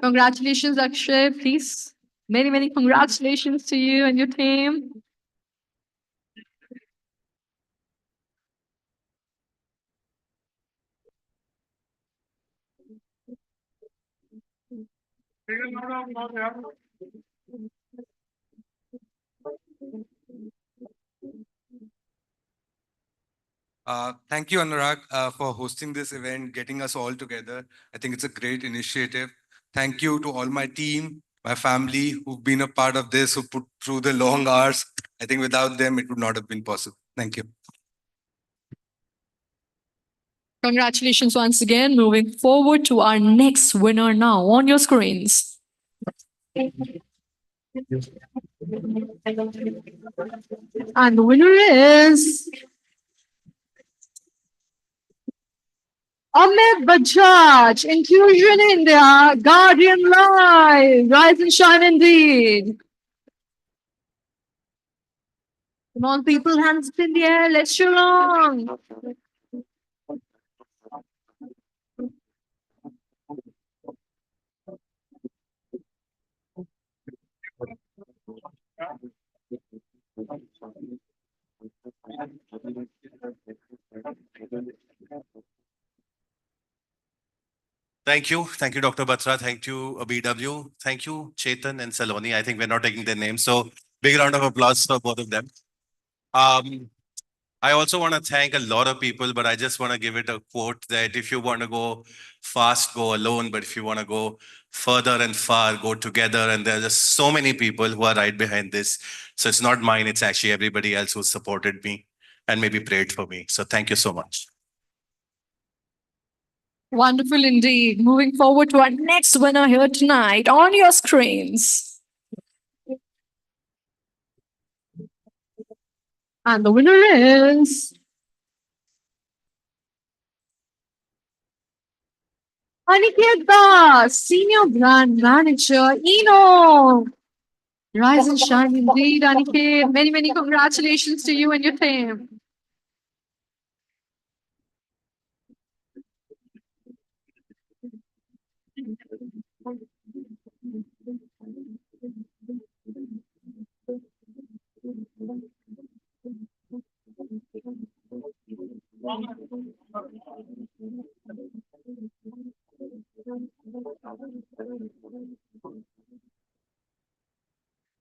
Congratulations, Akshay, please. Many, many congratulations to you and your team. Thank you, Anurag, for hosting this event, getting us all together. I think it's a great initiative. Thank you to all my team, my family who've been a part of this, who put through the long hours. I think without them, it would not have been possible. Thank you. Congratulations once again. Moving forward to our next winner now on your screens. And the winner is Amit Bajaj, Inclusion India, Guardian Live, rise and shine indeed. Come on, people, hands up in the air, let's show on. Thank you. Thank you, Dr. Batra. Thank you, BW. Thank you, Chetan and Saloni. I think we're not taking their names. So big round of applause for both of them. I also want to thank a lot of people, but I just want to give it a quote that if you want to go fast, go alone. But if you want to go further and far, go together. And there are just so many people who are right behind this. So it's not mine. It's actually everybody else who supported me and maybe prayed for me. So thank you so much. Wonderful indeed. Moving forward to our next winner here tonight on your screens. And the winner is Aniket Das, Senior Brand Manager, Eno. Rise and shine indeed, Aniket. Many, many congratulations to you and your team.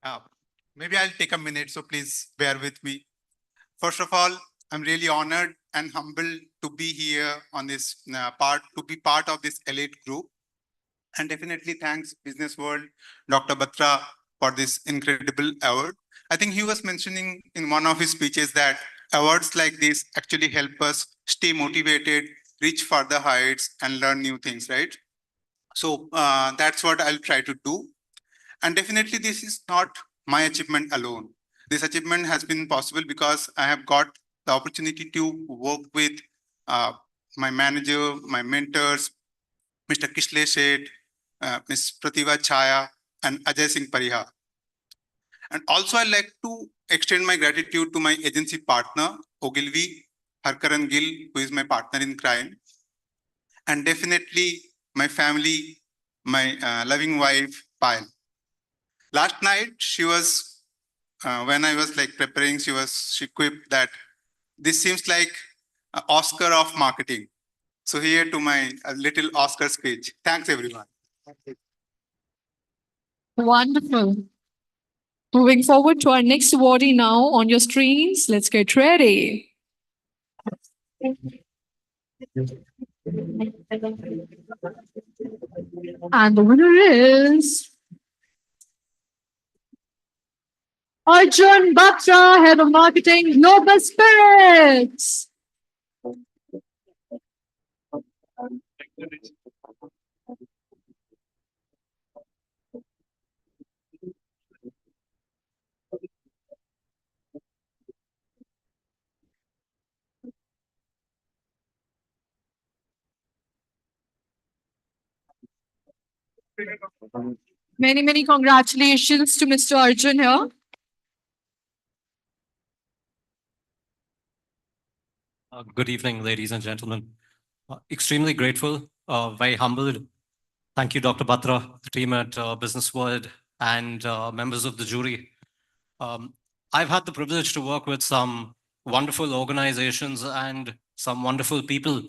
Uh, Maybe I'll take a minute, so please bear with me. First of all, I'm really honored and humbled to be here on this to be part of this elite group. And definitely thanks Business World, Dr. Batra for this incredible award. I think he was mentioning in one of his speeches that awards like this actually help us stay motivated, reach further heights and learn new things, right? So that's what I'll try to do. And definitely this is not my achievement alone. This achievement has been possible because I have got the opportunity to work with my manager, my mentors, Mr. Kishle Sheth, Ms. Pratibha Chaya, and Ajay Singh Pariha. And also I'd like to extend my gratitude to my agency partner, Ogilvy Harkaran Gill, who is my partner in crime. And definitely my family, my loving wife, Payal. Last night, when I was like preparing, she quipped that this seems like an Oscar of marketing. So here to my little Oscar speech. Thanks, everyone. Wonderful. Moving forward to our next awardee now on your screens. Let's get ready. And the winner is Arjun Batra, Head of Marketing, Global Spirits. Many, many congratulations to Mr. Arjun here. Good evening, ladies and gentlemen. Extremely grateful, very humbled. Thank you, Dr. Batra, the team at Business World, and members of the jury. I've had the privilege to work with some wonderful organizations and some wonderful people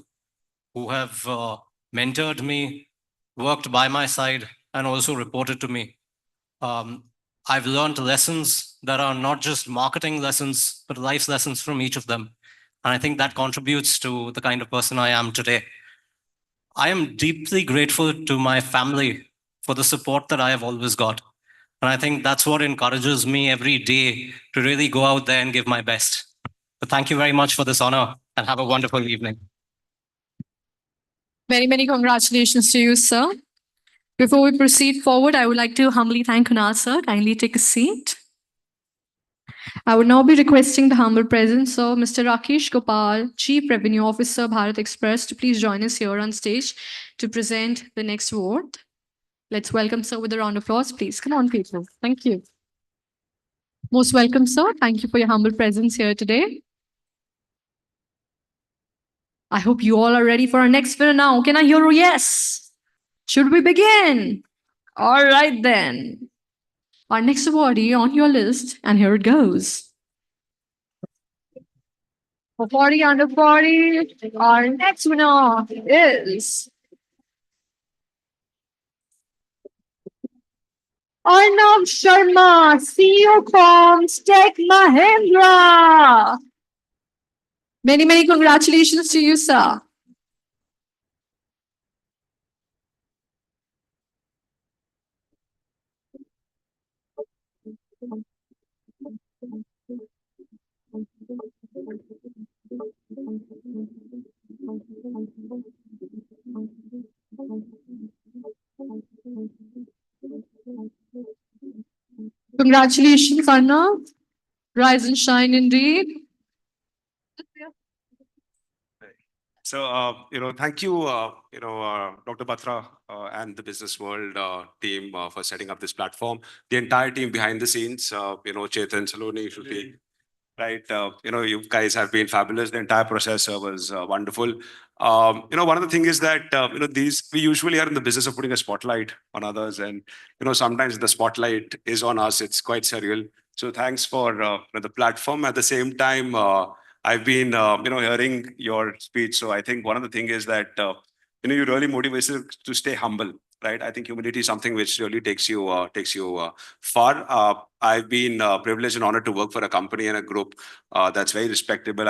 who have mentored me, worked by my side, and also reported to me. I've learned lessons that are not just marketing lessons, but life lessons from each of them. And I think that contributes to the kind of person I am today. I am deeply grateful to my family for the support that I have always got. And I think that's what encourages me every day to really go out there and give my best. But thank you very much for this honor and have a wonderful evening. Many, many congratulations to you, sir. Before we proceed forward, I would like to humbly thank Kunal, sir. Kindly take a seat. I would now be requesting the humble presence of Mr. Rakesh Gopal, Chief Revenue Officer, Bharat Express, to please join us here on stage to present the next award. Let's welcome sir with a round of applause, please. Come on, people. Thank you. Most welcome, sir. Thank you for your humble presence here today. I hope you all are ready for our next winner now. Can I hear a yes? Should we begin? All right, then. Our next awardee on your list, and here it goes. For 40 under 40, our next winner is Arnav Sharma, CEO from Tech Mahindra. Many, many congratulations to you, sir. Congratulations, Arnav. Rise and shine indeed. Thank you, Dr. Batra and the Business World team for setting up this platform. The entire team behind the scenes, Chetan, Saloni, Shruti, right? You guys have been fabulous. The entire process was wonderful. One of the things is that, we usually are in the business of putting a spotlight on others. And, sometimes the spotlight is on us. It's quite surreal. So thanks for the platform. At the same time, I've been, hearing your speech. So I think one of the things is that, you really motivate us to stay humble, right? I think humility is something which really takes you far. I've been privileged and honored to work for a company and a group that's very respectable.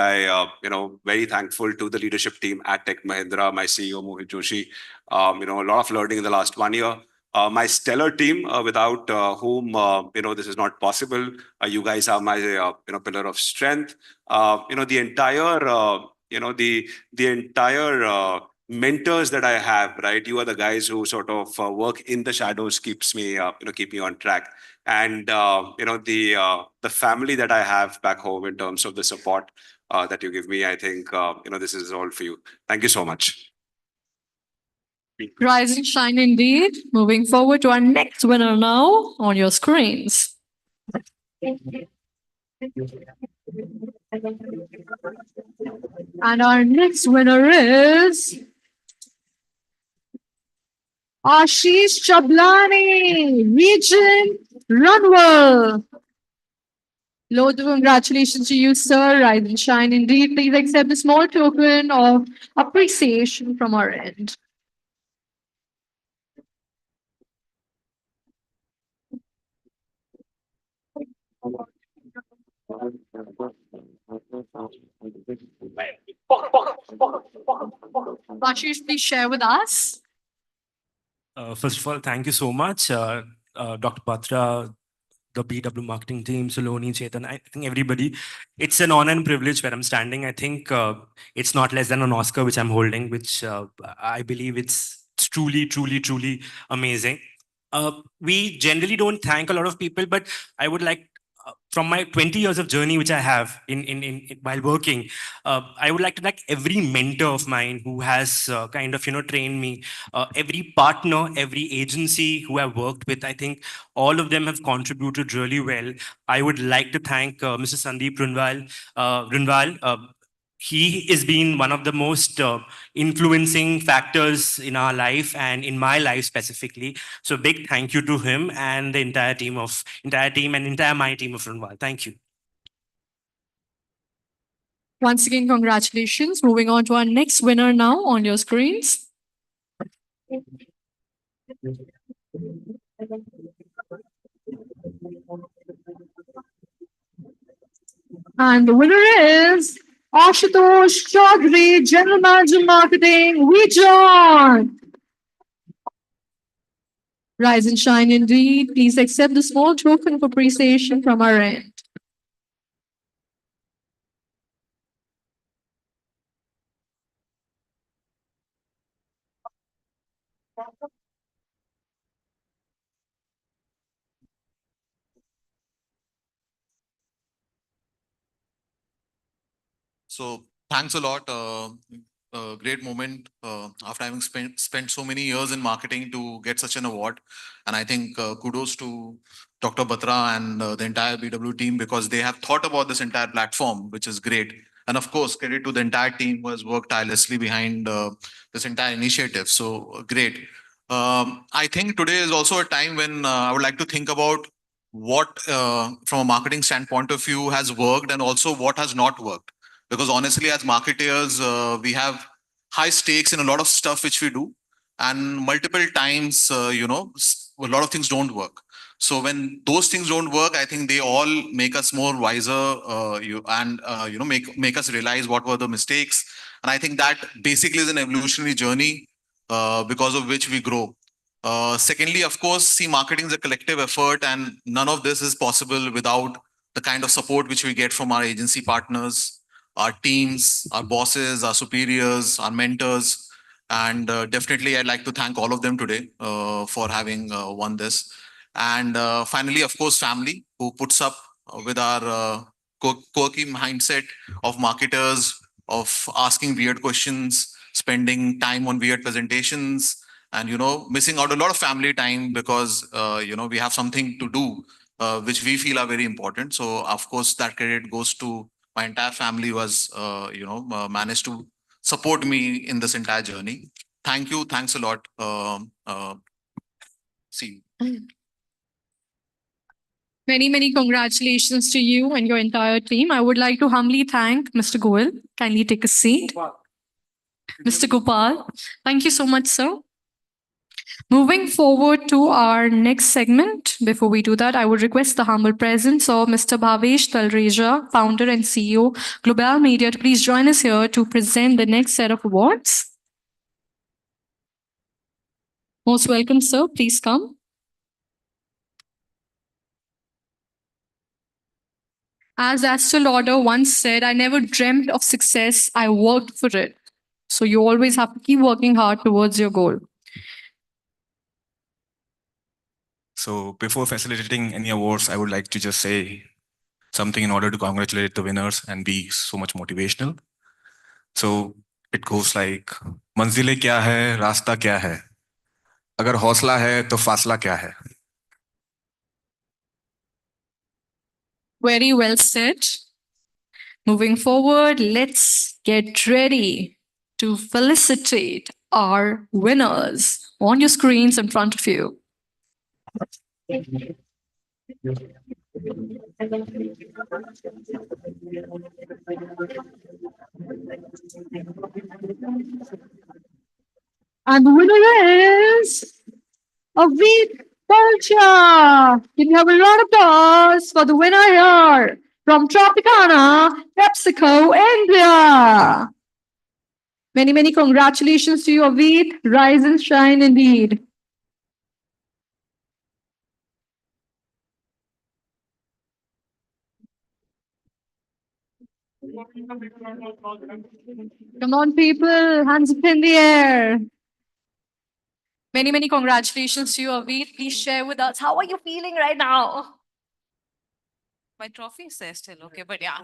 Very thankful to the leadership team at Tech Mahindra, my CEO Mohit Joshi. A lot of learning in the last 1 year. My stellar team, without whom this is not possible. You guys are my pillar of strength. The entire the entire mentors that I have, right? You are the guys who sort of work in the shadows, keeps me keep me on track. And the family that I have back home in terms of the support that you give me, I think this is all for you. Thank you so much. Rise and shine indeed. Moving forward to our next winner now on your screens. And our next winner is Ashish Chablani, Region Runwell. Loads of congratulations to you, sir. Rise and shine indeed. Please accept a small token of appreciation from our end. Ashish, please share with us. First of all, thank you so much, Dr. Batra, the BW marketing team, Saloni, Chetan, I think everybody. It's an honor and privilege where I'm standing. I think it's not less than an Oscar which I'm holding, which I believe it's truly, truly, truly amazing. We generally don't thank a lot of people, but I would like, from my 20 years of journey which I have in while working, I would like to thank every mentor of mine who has kind of trained me, every partner, every agency who I've worked with. I think all of them have contributed really well. I would like to thank Mr. Sandeep Runwal. He has been one of the most influencing factors in our life and in my life specifically. So big thank you to him and the entire team and entire my team of Runwal. Thank you. Once again, congratulations. Moving on to our next winner now on your screens. And the winner is Ashutosh Chaudhary, General Manager Marketing, Region. Rise and shine indeed. Please accept the small token of appreciation from our end. So thanks a lot. Great moment after having spent so many years in marketing to get such an award. And I think kudos to Dr. Batra and the entire BW team, because they have thought about this entire platform, which is great. And of course, credit to the entire team who has worked tirelessly behind this entire initiative. So great. I think today is also a time when I would like to think about what, from a marketing standpoint of view, has worked and also what has not worked. Because honestly, as marketers, we have high stakes in a lot of stuff which we do, and multiple times, a lot of things don't work. So when those things don't work, I think they all make us more wiser, make us realize what were the mistakes. And I think that basically is an evolutionary journey because of which we grow. Secondly, of course, see, marketing is a collective effort, and none of this is possible without the kind of support which we get from our agency partners, our teams, our bosses, our superiors, our mentors. And definitely, I'd like to thank all of them today for having won this. And finally, of course, family, who puts up with our quirky mindset of marketers of asking weird questions, spending time on weird presentations, and missing out a lot of family time because we have something to do which we feel are very important. So of course that credit goes to my entire family who has managed to support me in this entire journey. Thank you. Thanks a lot. See you. Many, many congratulations to you and your entire team. I would like to humbly thank Mr. Goel. Kindly take a seat. Mr. Gopal, thank you so much, sir. Moving forward to our next segment, before we do that, I would request the humble presence of Mr. Bhavesh Talreja, founder and CEO, Global Media, to please join us here to present the next set of awards. Most welcome, sir. Please come. As Astor Lauder once said, I never dreamt of success, I worked for it. So you always have to keep working hard towards your goal. So before facilitating any awards, I would like to just say something in order to congratulate the winners and be so much motivational. So it goes like, मंजिलें क्या है, रास्ता क्या है? अगर हौसला है, तो फासला क्या है? Very well said. Moving forward, let's get ready to felicitate our winners on your screens in front of you. And the winner is Avid Culture. Can you have a round of applause for the winner here from Tropicana, PepsiCo, India? Many, many congratulations to you, Avid. Rise and shine indeed. Come on, people, hands up in the air. Many, many congratulations to you, Avid. Please share with us, how are you feeling right now? My trophy is there still, okay, but yeah.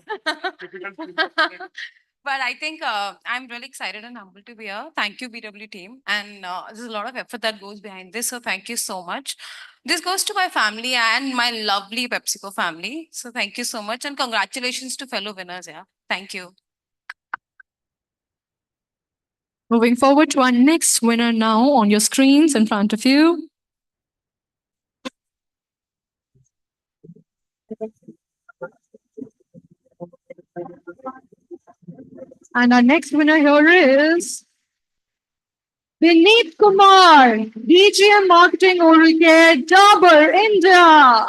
But I think I'm really excited and humbled to be here. Thank you, BW team. And there's a lot of effort that goes behind this. So thank you so much. This goes to my family and my lovely PepsiCo family. So thank you so much. And congratulations to fellow winners. Yeah. Thank you. Moving forward to our next winner now on your screens in front of you. And our next winner here is Vineet Kumar, DGM Marketing Oral Care, Dabur, India.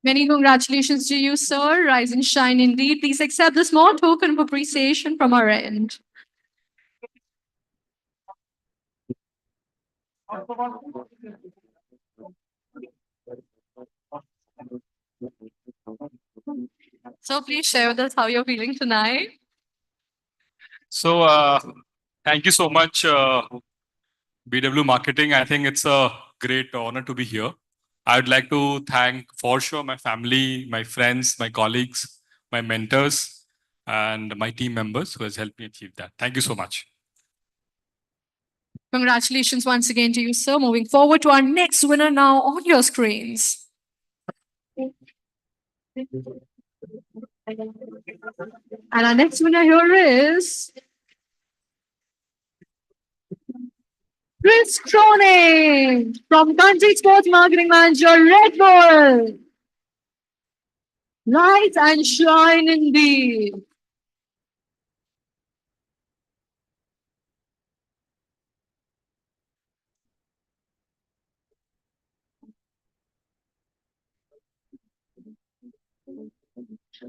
Many congratulations to you, sir. Rise and shine indeed. Please accept the small token of appreciation from our end. So please share with us how you're feeling tonight. So thank you so much, BW Marketing. I think it's a great honor to be here. I would like to thank for sure my family, my friends, my colleagues, my mentors, and my team members who has helped me achieve that. Thank you so much. Congratulations once again to you, sir. Moving forward to our next winner now on your screens. And our next winner here is Chris Cronin from Country Sports Marketing Manager, Red Bull. Rise and shine indeed.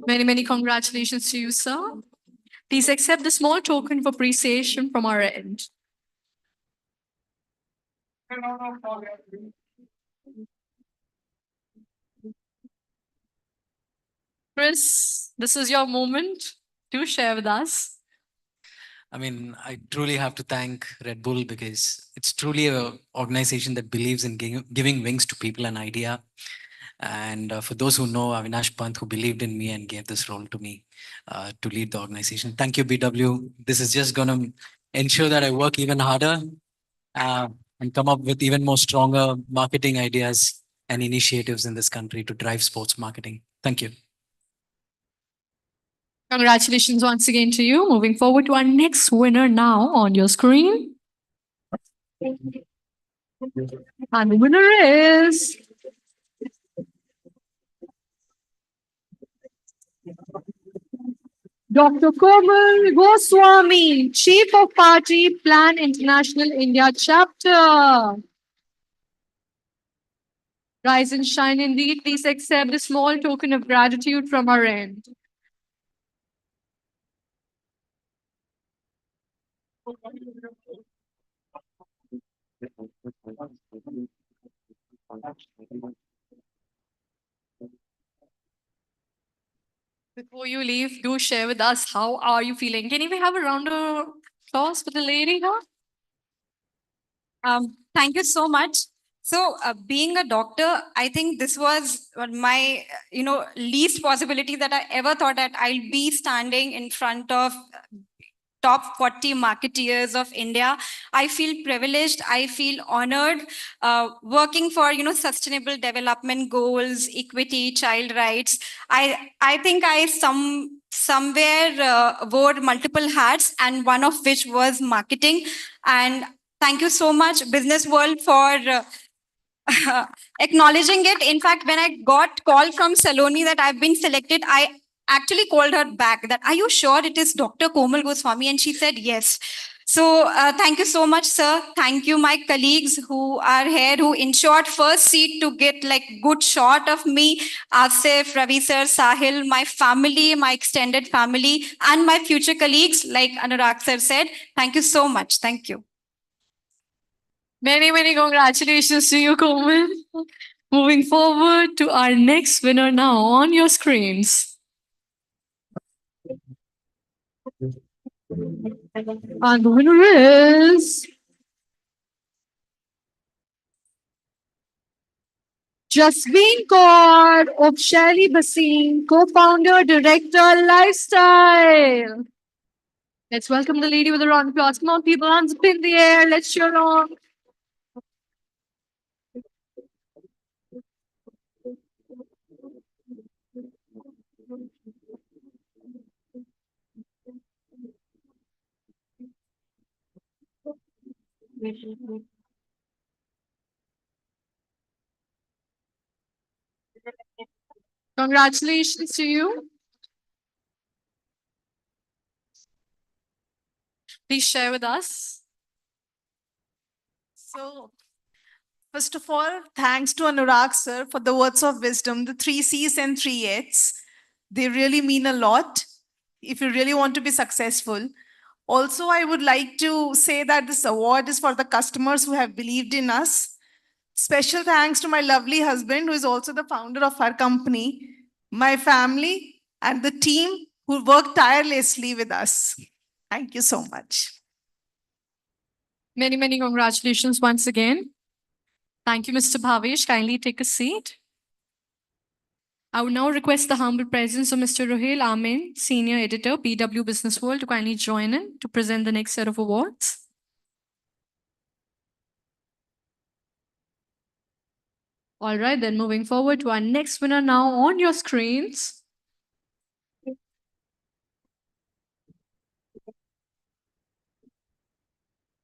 Many, many congratulations to you, sir. Please accept the small token of appreciation from our end. Chris, this is your moment to share with us. I mean, I truly have to thank Red Bull because it's truly a organization that believes in giving wings to people and idea. And for those who know Avinash Pant, who believed in me and gave this role to me to lead the organization. Thank you, BW. This is just going to ensure that I work even harder and come up with even more stronger marketing ideas and initiatives in this country to drive sports marketing. Thank you. Congratulations once again to you. Moving forward to our next winner now on your screen. And the winner is Dr. Komal Goswami, Chief of Party Plan International India Chapter. Rise and shine indeed. Please accept a small token of gratitude from our end. Before you leave, do share with us how are you feeling. Can you have a round of applause for the lady here? Thank you so much. So, being a doctor, I think this was my, least possibility that I ever thought that I'll be standing in front of top 40 marketeers of India. I feel privileged. I feel honored working for, sustainable development goals, equity, child rights. I think I somewhere wore multiple hats, and one of which was marketing. And thank you so much, Business World, for acknowledging it. In fact, when I got call from Saloni that I've been selected, I actually called her back that, are you sure it is Dr. Komal Goswami? And she said, yes. So thank you so much, sir. Thank you, my colleagues who are here, who ensured first seat to get like good shot of me, Asif, Ravi sir, Sahil, my family, my extended family, and my future colleagues, like Anurag sir said. Thank you so much. Thank you. Many, many congratulations to you, Komal. Moving forward to our next winner now on your screens. And the winner is Jasbeen Kaur of Shelly Basin, co-founder, director, lifestyle. Let's welcome the lady with a round of applause. Come on, people, hands up in the air. Let's cheer on. Congratulations to you. Please share with us. So, first of all, thanks to Anurag sir for the words of wisdom, the 3 C's and 3 H's. They really mean a lot if you really want to be successful. Also, I would like to say that this award is for the customers who have believed in us. Special thanks to my lovely husband, who is also the founder of our company, my family, and the team who work tirelessly with us. Thank you so much. Many, many congratulations once again. Thank you, Mr. Bhavesh. Kindly take a seat. I would now request the humble presence of Mr. Rohil Amin, Senior Editor, BW Business World, to kindly join in to present the next set of awards. All right, then moving forward to our next winner now on your screens.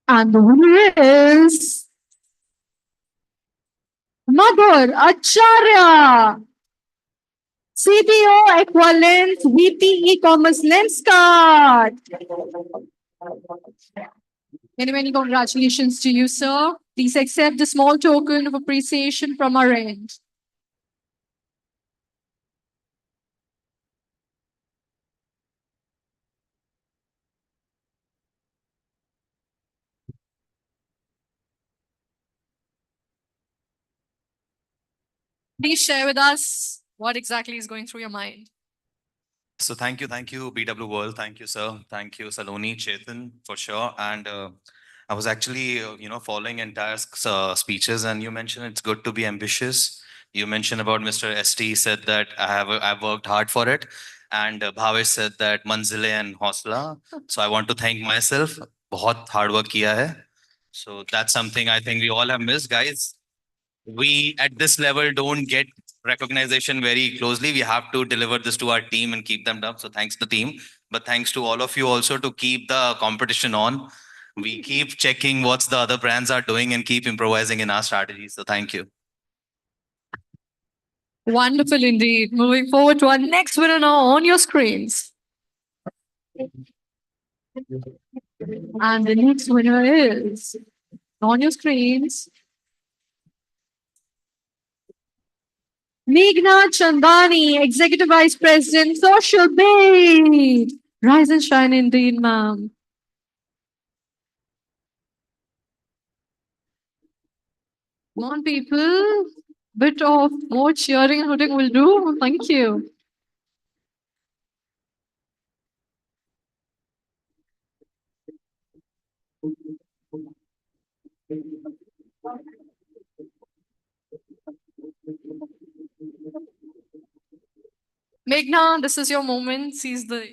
And the winner is Madhur Acharya, CTO Equalens, VP E-Commerce Lenskart. Many, many congratulations to you, sir. Please accept a small token of appreciation from our end. Please share with us what exactly is going through your mind. So thank you, BW World. Thank you, sir. Thank you, Saloni, Chetan, for sure. And I was actually, following entire speeches, and you mentioned it's good to be ambitious. You mentioned about Mr. ST said that I've worked hard for it, and Bhavesh said that manzile and hosla. So I want to thank myself. बहुत hard work किया है. So that's something I think we all have missed, guys. We at this level don't get recognition very closely. We have to deliver this to our team and keep them up. So thanks to the team, but thanks to all of you also to keep the competition on. We keep checking what's the other brands are doing and keep improvising in our strategies. So thank you. Wonderful indeed. Moving forward to our next winner now on your screens. And the next winner is on your screens. Meghna Chandani, Executive Vice President, Social Bait. Rise and shine indeed, ma'am. Come on, people. Bit of more cheering and hooting will do. Thank you. Meghna, this is your moment. Seize the.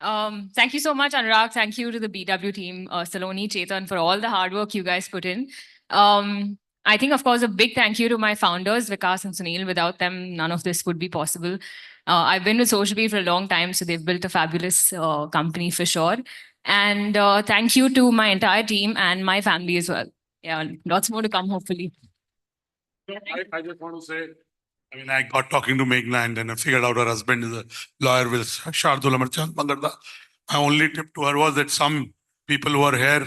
Thank you so much, Anurag. Thank you to the BW team, Saloni, Chetan, for all the hard work you guys put in. I think, of course, a big thank you to my founders, Vikas and Sunil. Without them, none of this would be possible. I've been with SocialBee for a long time, so they've built a fabulous company for sure. And thank you to my entire team and my family as well. Yeah, lots more to come, hopefully. I just want to say, I got talking to Meghna and then I figured out her husband is a lawyer with Shardul Amarchand Bangarda. My only tip to her was that some people who are here,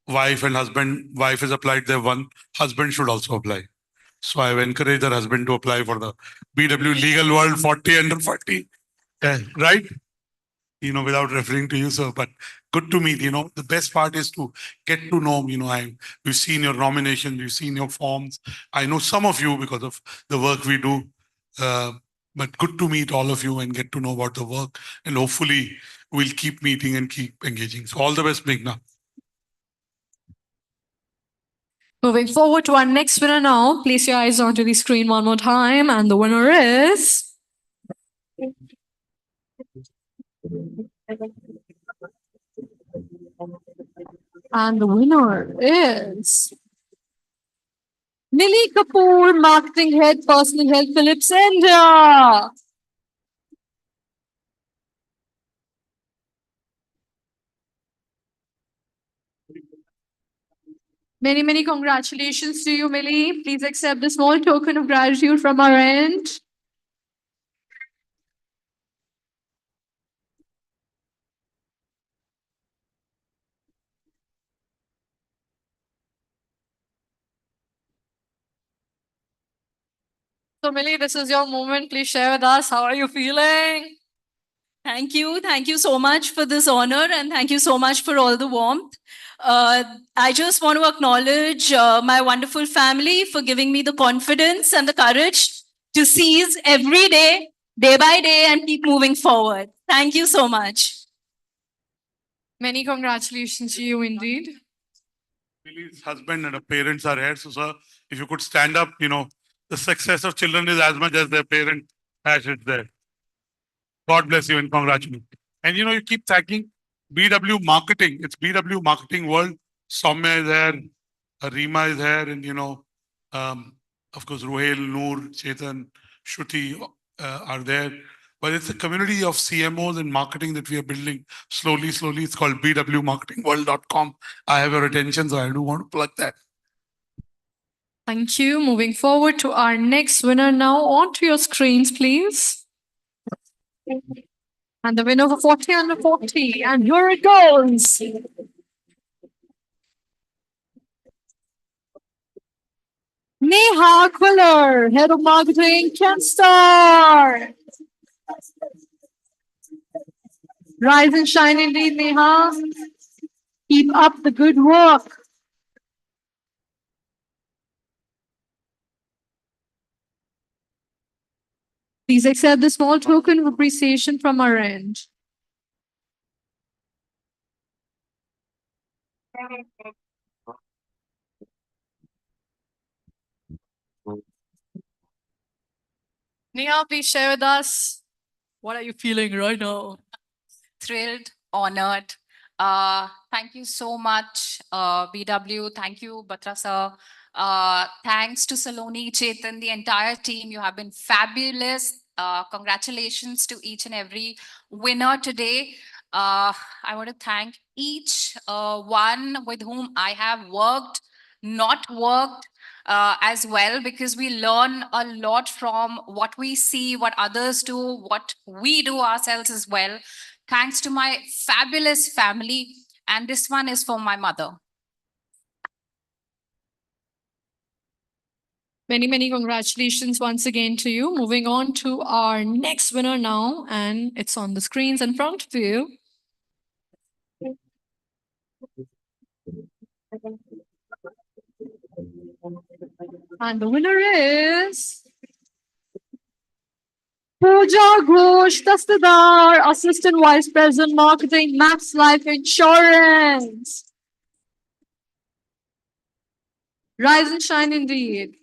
wife has applied there, one husband should also apply. So I've encouraged her husband to apply for the BW Legal World 40 under 40. Right? Without referring to you, sir, but good to meet. The best part is to get to know, we've seen your nominations, we've seen your forms. I know some of you because of the work we do, but good to meet all of you and get to know about the work. And hopefully we'll keep meeting and keep engaging. So all the best, Meghna. Moving forward to our next winner now. Place your eyes onto the screen one more time. And the winner is... And the winner is... Nili Kapoor, Marketing Head, Personal Health, Philips India. Many, many congratulations to you, Millie. Please accept this small token of gratitude from our end. So, Millie, this is your moment. Please share with us. How are you feeling? Thank you. Thank you so much for this honor and thank you so much for all the warmth. I just want to acknowledge my wonderful family for giving me the confidence and the courage to seize every day, day by day, and keep moving forward. Thank you so much. Many congratulations to you indeed. Millie's husband and her parents are here. So, sir, if you could stand up, the success of children is as much as their parent has it there. God bless you and congratulations. And you keep thanking BW Marketing. It's BW Marketing World. Soumya is here, Rima is here, and of course, Ruhail, Noor, Chetan, Shruti are there. But it's a community of CMOs and marketing that we are building slowly. It's called bwmarketingworld.com. I have your attention, so I do want to plug that. Thank you. Moving forward to our next winner now. Onto your screens, please. And the winner for 40 under 40. And here it goes. Neha Quiller, Head of Marketing, Kenstar. Rise and shine indeed, Neha. Keep up the good work. Please accept the small token of appreciation from our end. Neha, please share with us, what are you feeling right now? Thrilled, honored. Thank you so much, BW. Thank you, Batra sir. Thanks to Saloni, Chetan, the entire team. You have been fabulous. Congratulations to each and every winner today. I want to thank each one with whom I have worked, not worked, as well, because we learn a lot from what we see, what others do, what we do ourselves as well. Thanks to my fabulous family. And this one is for my mother. Many, many congratulations once again to you. Moving on to our next winner now, and it's on the screens in front of you. And the winner is Pooja Ghosh Dastadar, Assistant Vice President Marketing, Max Life Insurance. Rise and shine indeed.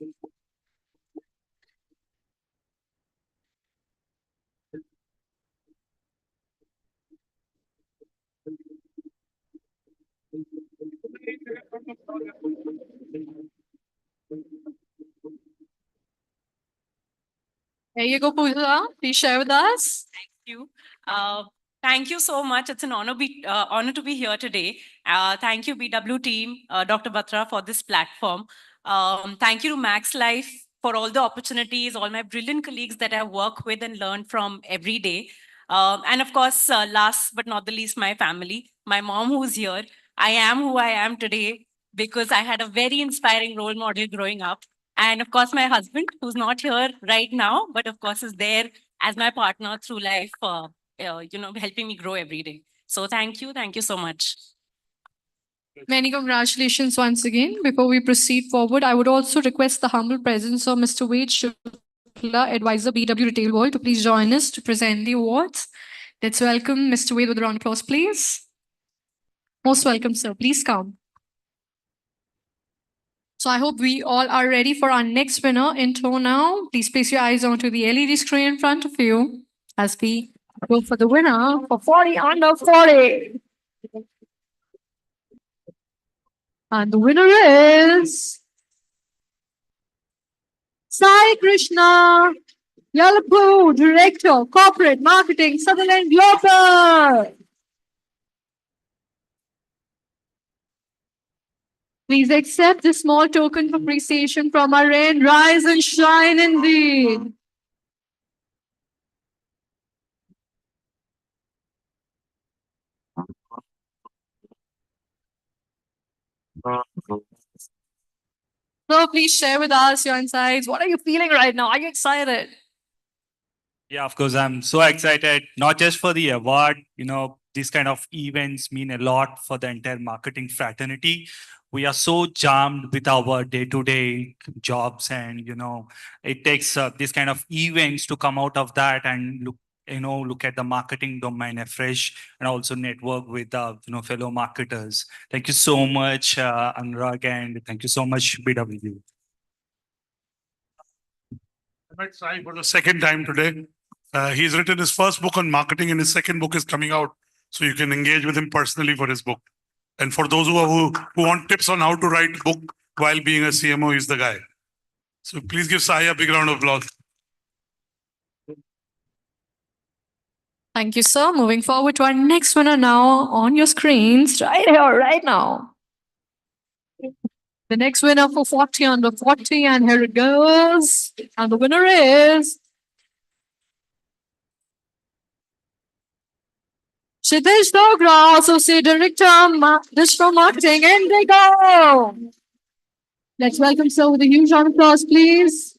There you go, Pooja. Please share with us. Thank you. Thank you so much. It's an honor to be here today. Thank you, BW team, Dr. Batra, for this platform. Thank you to Max Life for all the opportunities, all my brilliant colleagues that I work with and learn from every day. And of course, last but not the least, my family, my mom who's here. I am who I am today because I had a very inspiring role model growing up. And of course, my husband, who's not here right now, but of course is there as my partner through life, helping me grow every day. So thank you. Thank you so much. Many congratulations once again. Before we proceed forward, I would also request the humble presence of Mr. Ved Shukla, Advisor BW Retail World, to please join us to present the awards. Let's welcome Mr. Ved with a round of applause, please. Most welcome, sir. Please come. So I hope we all are ready for our next winner in tow now. Please place your eyes onto the LED screen in front of you as we go for the winner for 40 under 40. And the winner is Sai Krishna Yalapu, Director, Corporate Marketing, Sutherland Global. Please accept this small token of appreciation from our end. Rise and shine indeed. So please share with us your insights. What are you feeling right now? Are you excited? Yeah, of course, I'm so excited, not just for the award. These kind of events mean a lot for the entire marketing fraternity. We are so jammed with our day-to-day jobs, and it takes these kind of events to come out of that and look at the marketing domain afresh and also network with fellow marketers. Thank you so much, Anurag, and thank you so much, BW. I met Sai for the second time today. He's written his first book on marketing and his second book is coming out. So you can engage with him personally for his book. And for those who want tips on how to write a book while being a CMO, he's the guy. So please give Sai a big round of applause. Thank you, sir. Moving forward to our next winner now on your screens, right here, right now. The next winner for 40 under 40, and here it goes. And the winner is Kshitish Dogra, Associate Director, Digital Marketing, Indigo. Let's welcome sir with a huge round of applause, please.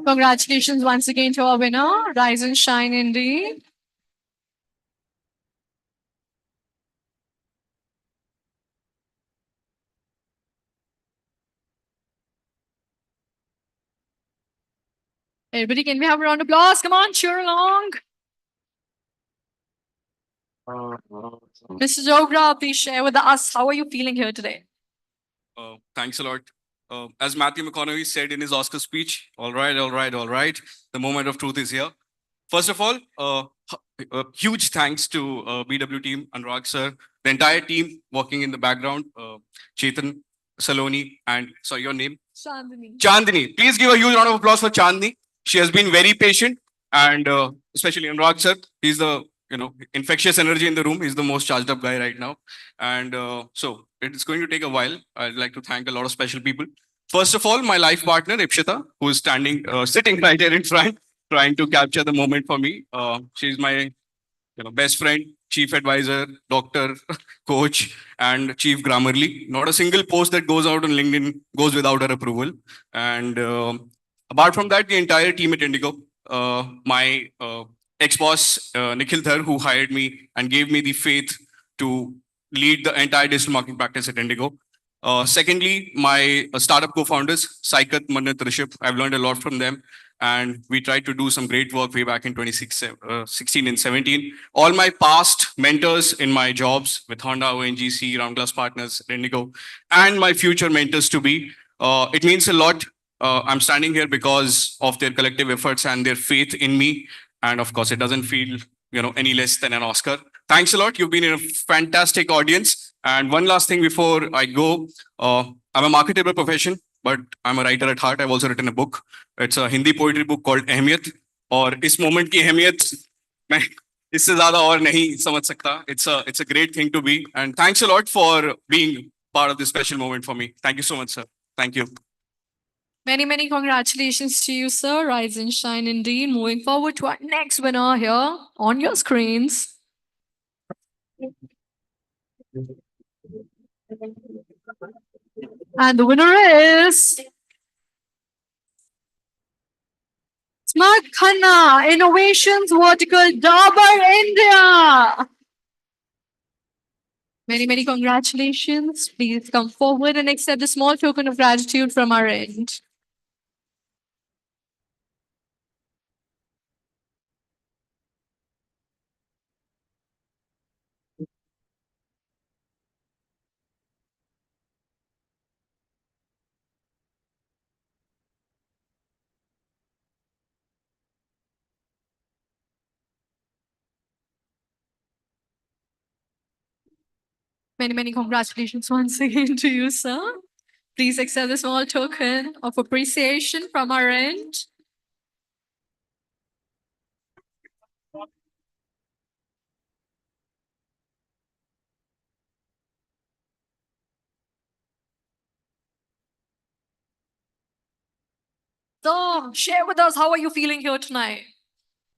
Congratulations once again to our winner. Rise and shine indeed. Everybody, can we have a round of applause? Come on, cheer along. Mr. Jogra, please share with us, how are you feeling here today? Thanks a lot. As Matthew McConaughey said in his Oscar speech, all right, all right, all right. The moment of truth is here. First of all, huge thanks to BW team, Anurag sir, the entire team working in the background, Chetan, Saloni, and sorry, your name? Chandni. Chandni. Please give a huge round of applause for Chandni. She has been very patient, and especially Anurag sir, he's the infectious energy in the room. He's the most charged up guy right now, and so it's going to take a while. I'd like to thank a lot of special people. First of all, my life partner Ipshita, who is sitting right here in front, trying to capture the moment for me. She's my best friend, chief advisor, doctor, coach, and chief Grammarly. Not a single post that goes out on LinkedIn goes without her approval. And apart from that, the entire team at Indigo, my ex-boss, Nikhil Thar, who hired me and gave me the faith to lead the entire digital marketing practice at Indigo. Secondly, my startup co-founders, Saikat, Manat, Rishabh, I've learned a lot from them. And we tried to do some great work way back in 2016 and 17. All my past mentors in my jobs with Honda, ONGC, Round Glass Partners, Indigo, and my future mentors to be, it means a lot. I'm standing here because of their collective efforts and their faith in me. And of course, it doesn't feel any less than an Oscar. Thanks a lot. You've been in a fantastic audience. And one last thing before I go, I'm a marketable profession, but I'm a writer at heart. I've also written a book. It's a Hindi poetry book called Ahmiyat. और इस moment की अहमियत मैं इससे ज़्यादा और नहीं समझ सकता. It's a great thing to be. And thanks a lot for being part of this special moment for me. Thank you so much, sir. Thank you. Many, many congratulations to you, sir. Rise and shine indeed. Moving forward to our next winner here on your screens. And the winner is Smart Khanna, Innovations Vertical, Dabur, India. Many, many congratulations. Please come forward and accept a small token of gratitude from our end. Many, many congratulations once again to you, sir. Please accept a small token of appreciation from our end. So, share with us, how are you feeling here tonight?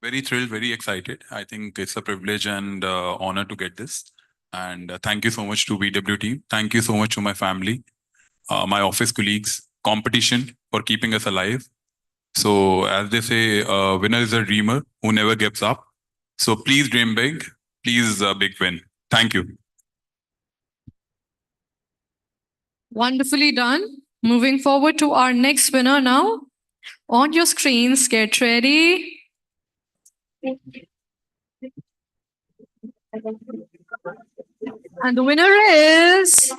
Very thrilled, very excited. I think it's a privilege and honor to get this. And thank you so much to BW team. Thank you so much to my family, my office colleagues, competition for keeping us alive. So as they say, winner is a dreamer who never gives up. So please dream big. Please big win. Thank you. Wonderfully done. Moving forward to our next winner now. On your screens, get ready. And the winner is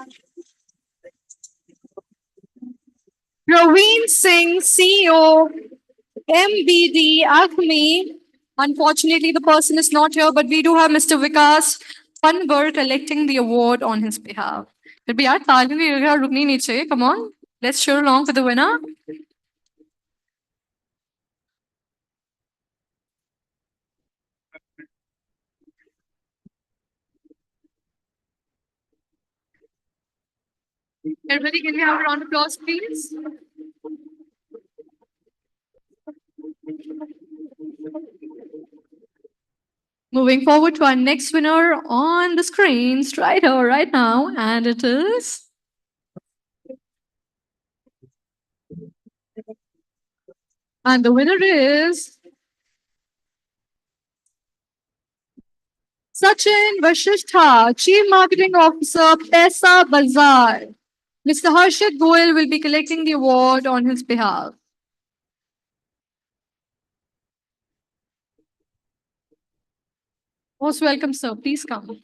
Praveen Singh, CEO, MBD Acme. Unfortunately, the person is not here, but we do have Mr. Vikas Panvar collecting the award on his behalf. Come on, let's cheer along for the winner. Everybody, can we have a round of applause, please? Moving forward to our next winner on the screens right here, right now, and it is and the winner is Sachin Vashishtha, Chief Marketing Officer, Pesa Bazaar. Mr. Harshit Goel will be collecting the award on his behalf. Most welcome, sir. Please come.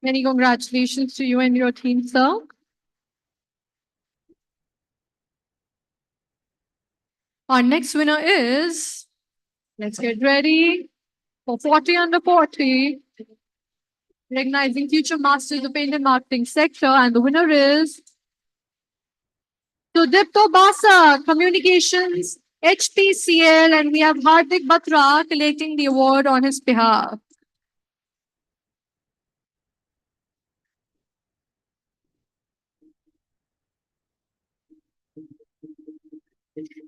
Many congratulations to you and your team, sir. Our next winner is, let's get ready for 40 under 40, recognizing future masters of Indian marketing sector. And the winner is Sudipto Basa, Communications, HPCL, and we have Hardik Batra collecting the award on his behalf.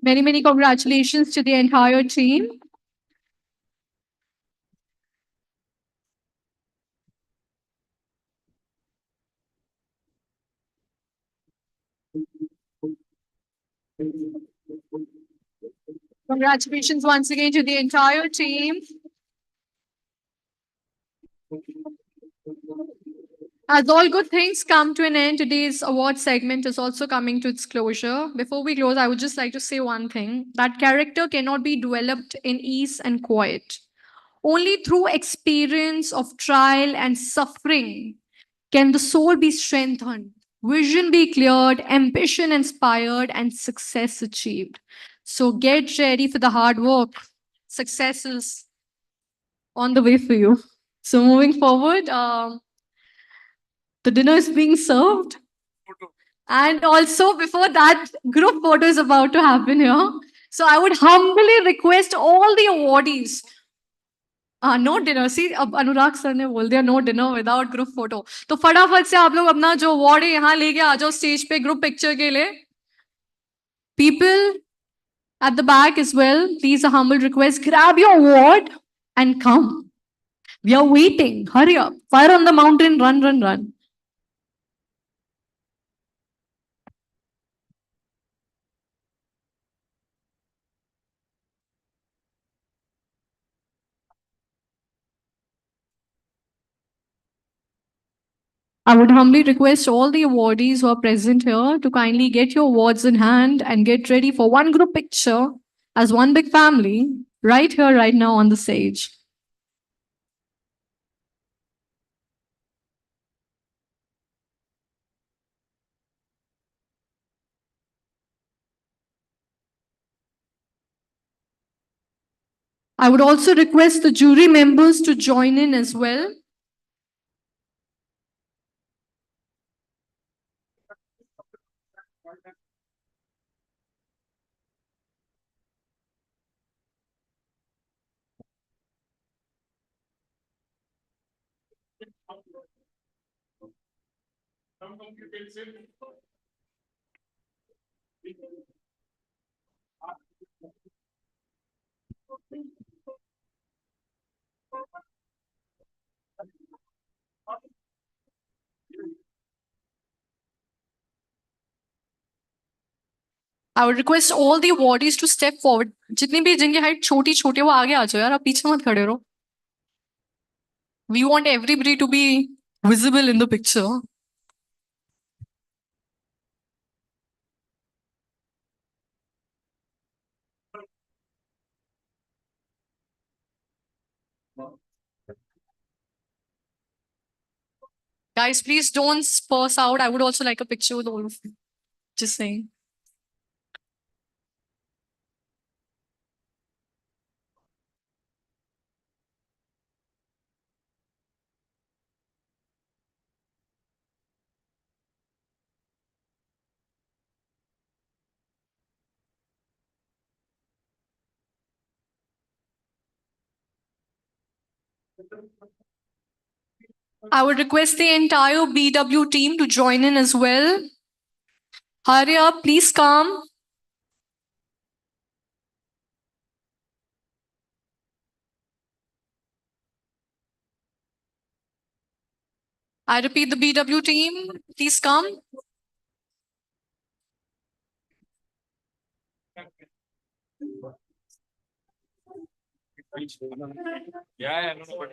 Many, many congratulations to the entire team. Congratulations once again to the entire team. As all good things come to an end, today's award segment is also coming to its closure. Before we close, I would just like to say one thing, that character cannot be developed in ease and quiet. Only through experience of trial and suffering can the soul be strengthened, vision be cleared, ambition inspired, and success achieved. So get ready for the hard work. Success is on the way for you. So moving forward, the dinner is being served. And also before that, group photo is about to happen here. So I would humbly request all the awardees. No dinner. See, अब अनुराग sir ने बोल दिया no dinner without group photo. तो फटाफट से आप लोग अपना जो अवार्ड है यहाँ लेके आ जाओ स्टेज पे ग्रुप पिक्चर के लिए. People at the back as well, please a humble request, grab your award and come. We are waiting. Hurry up. Fire on the mountain. Run, run, run. I would humbly request all the awardees who are present here to kindly get your awards in hand and get ready for one group picture as one big family right here, right now on the stage. I would also request the jury members to join in as well. I would request all the awardees to step forward. जितनी भी जिनकी height छोटी छोटी वो आगे आ जाओ यार, आप पीछे मत खड़े रहो. We want everybody to be visible in the picture. Guys, please don't spurse out. I would also like a picture with all of you. Just saying. I would request the entire BW team to join in as well. Hurry up, please come. I repeat, the BW team, please come. Yeah, I don't know what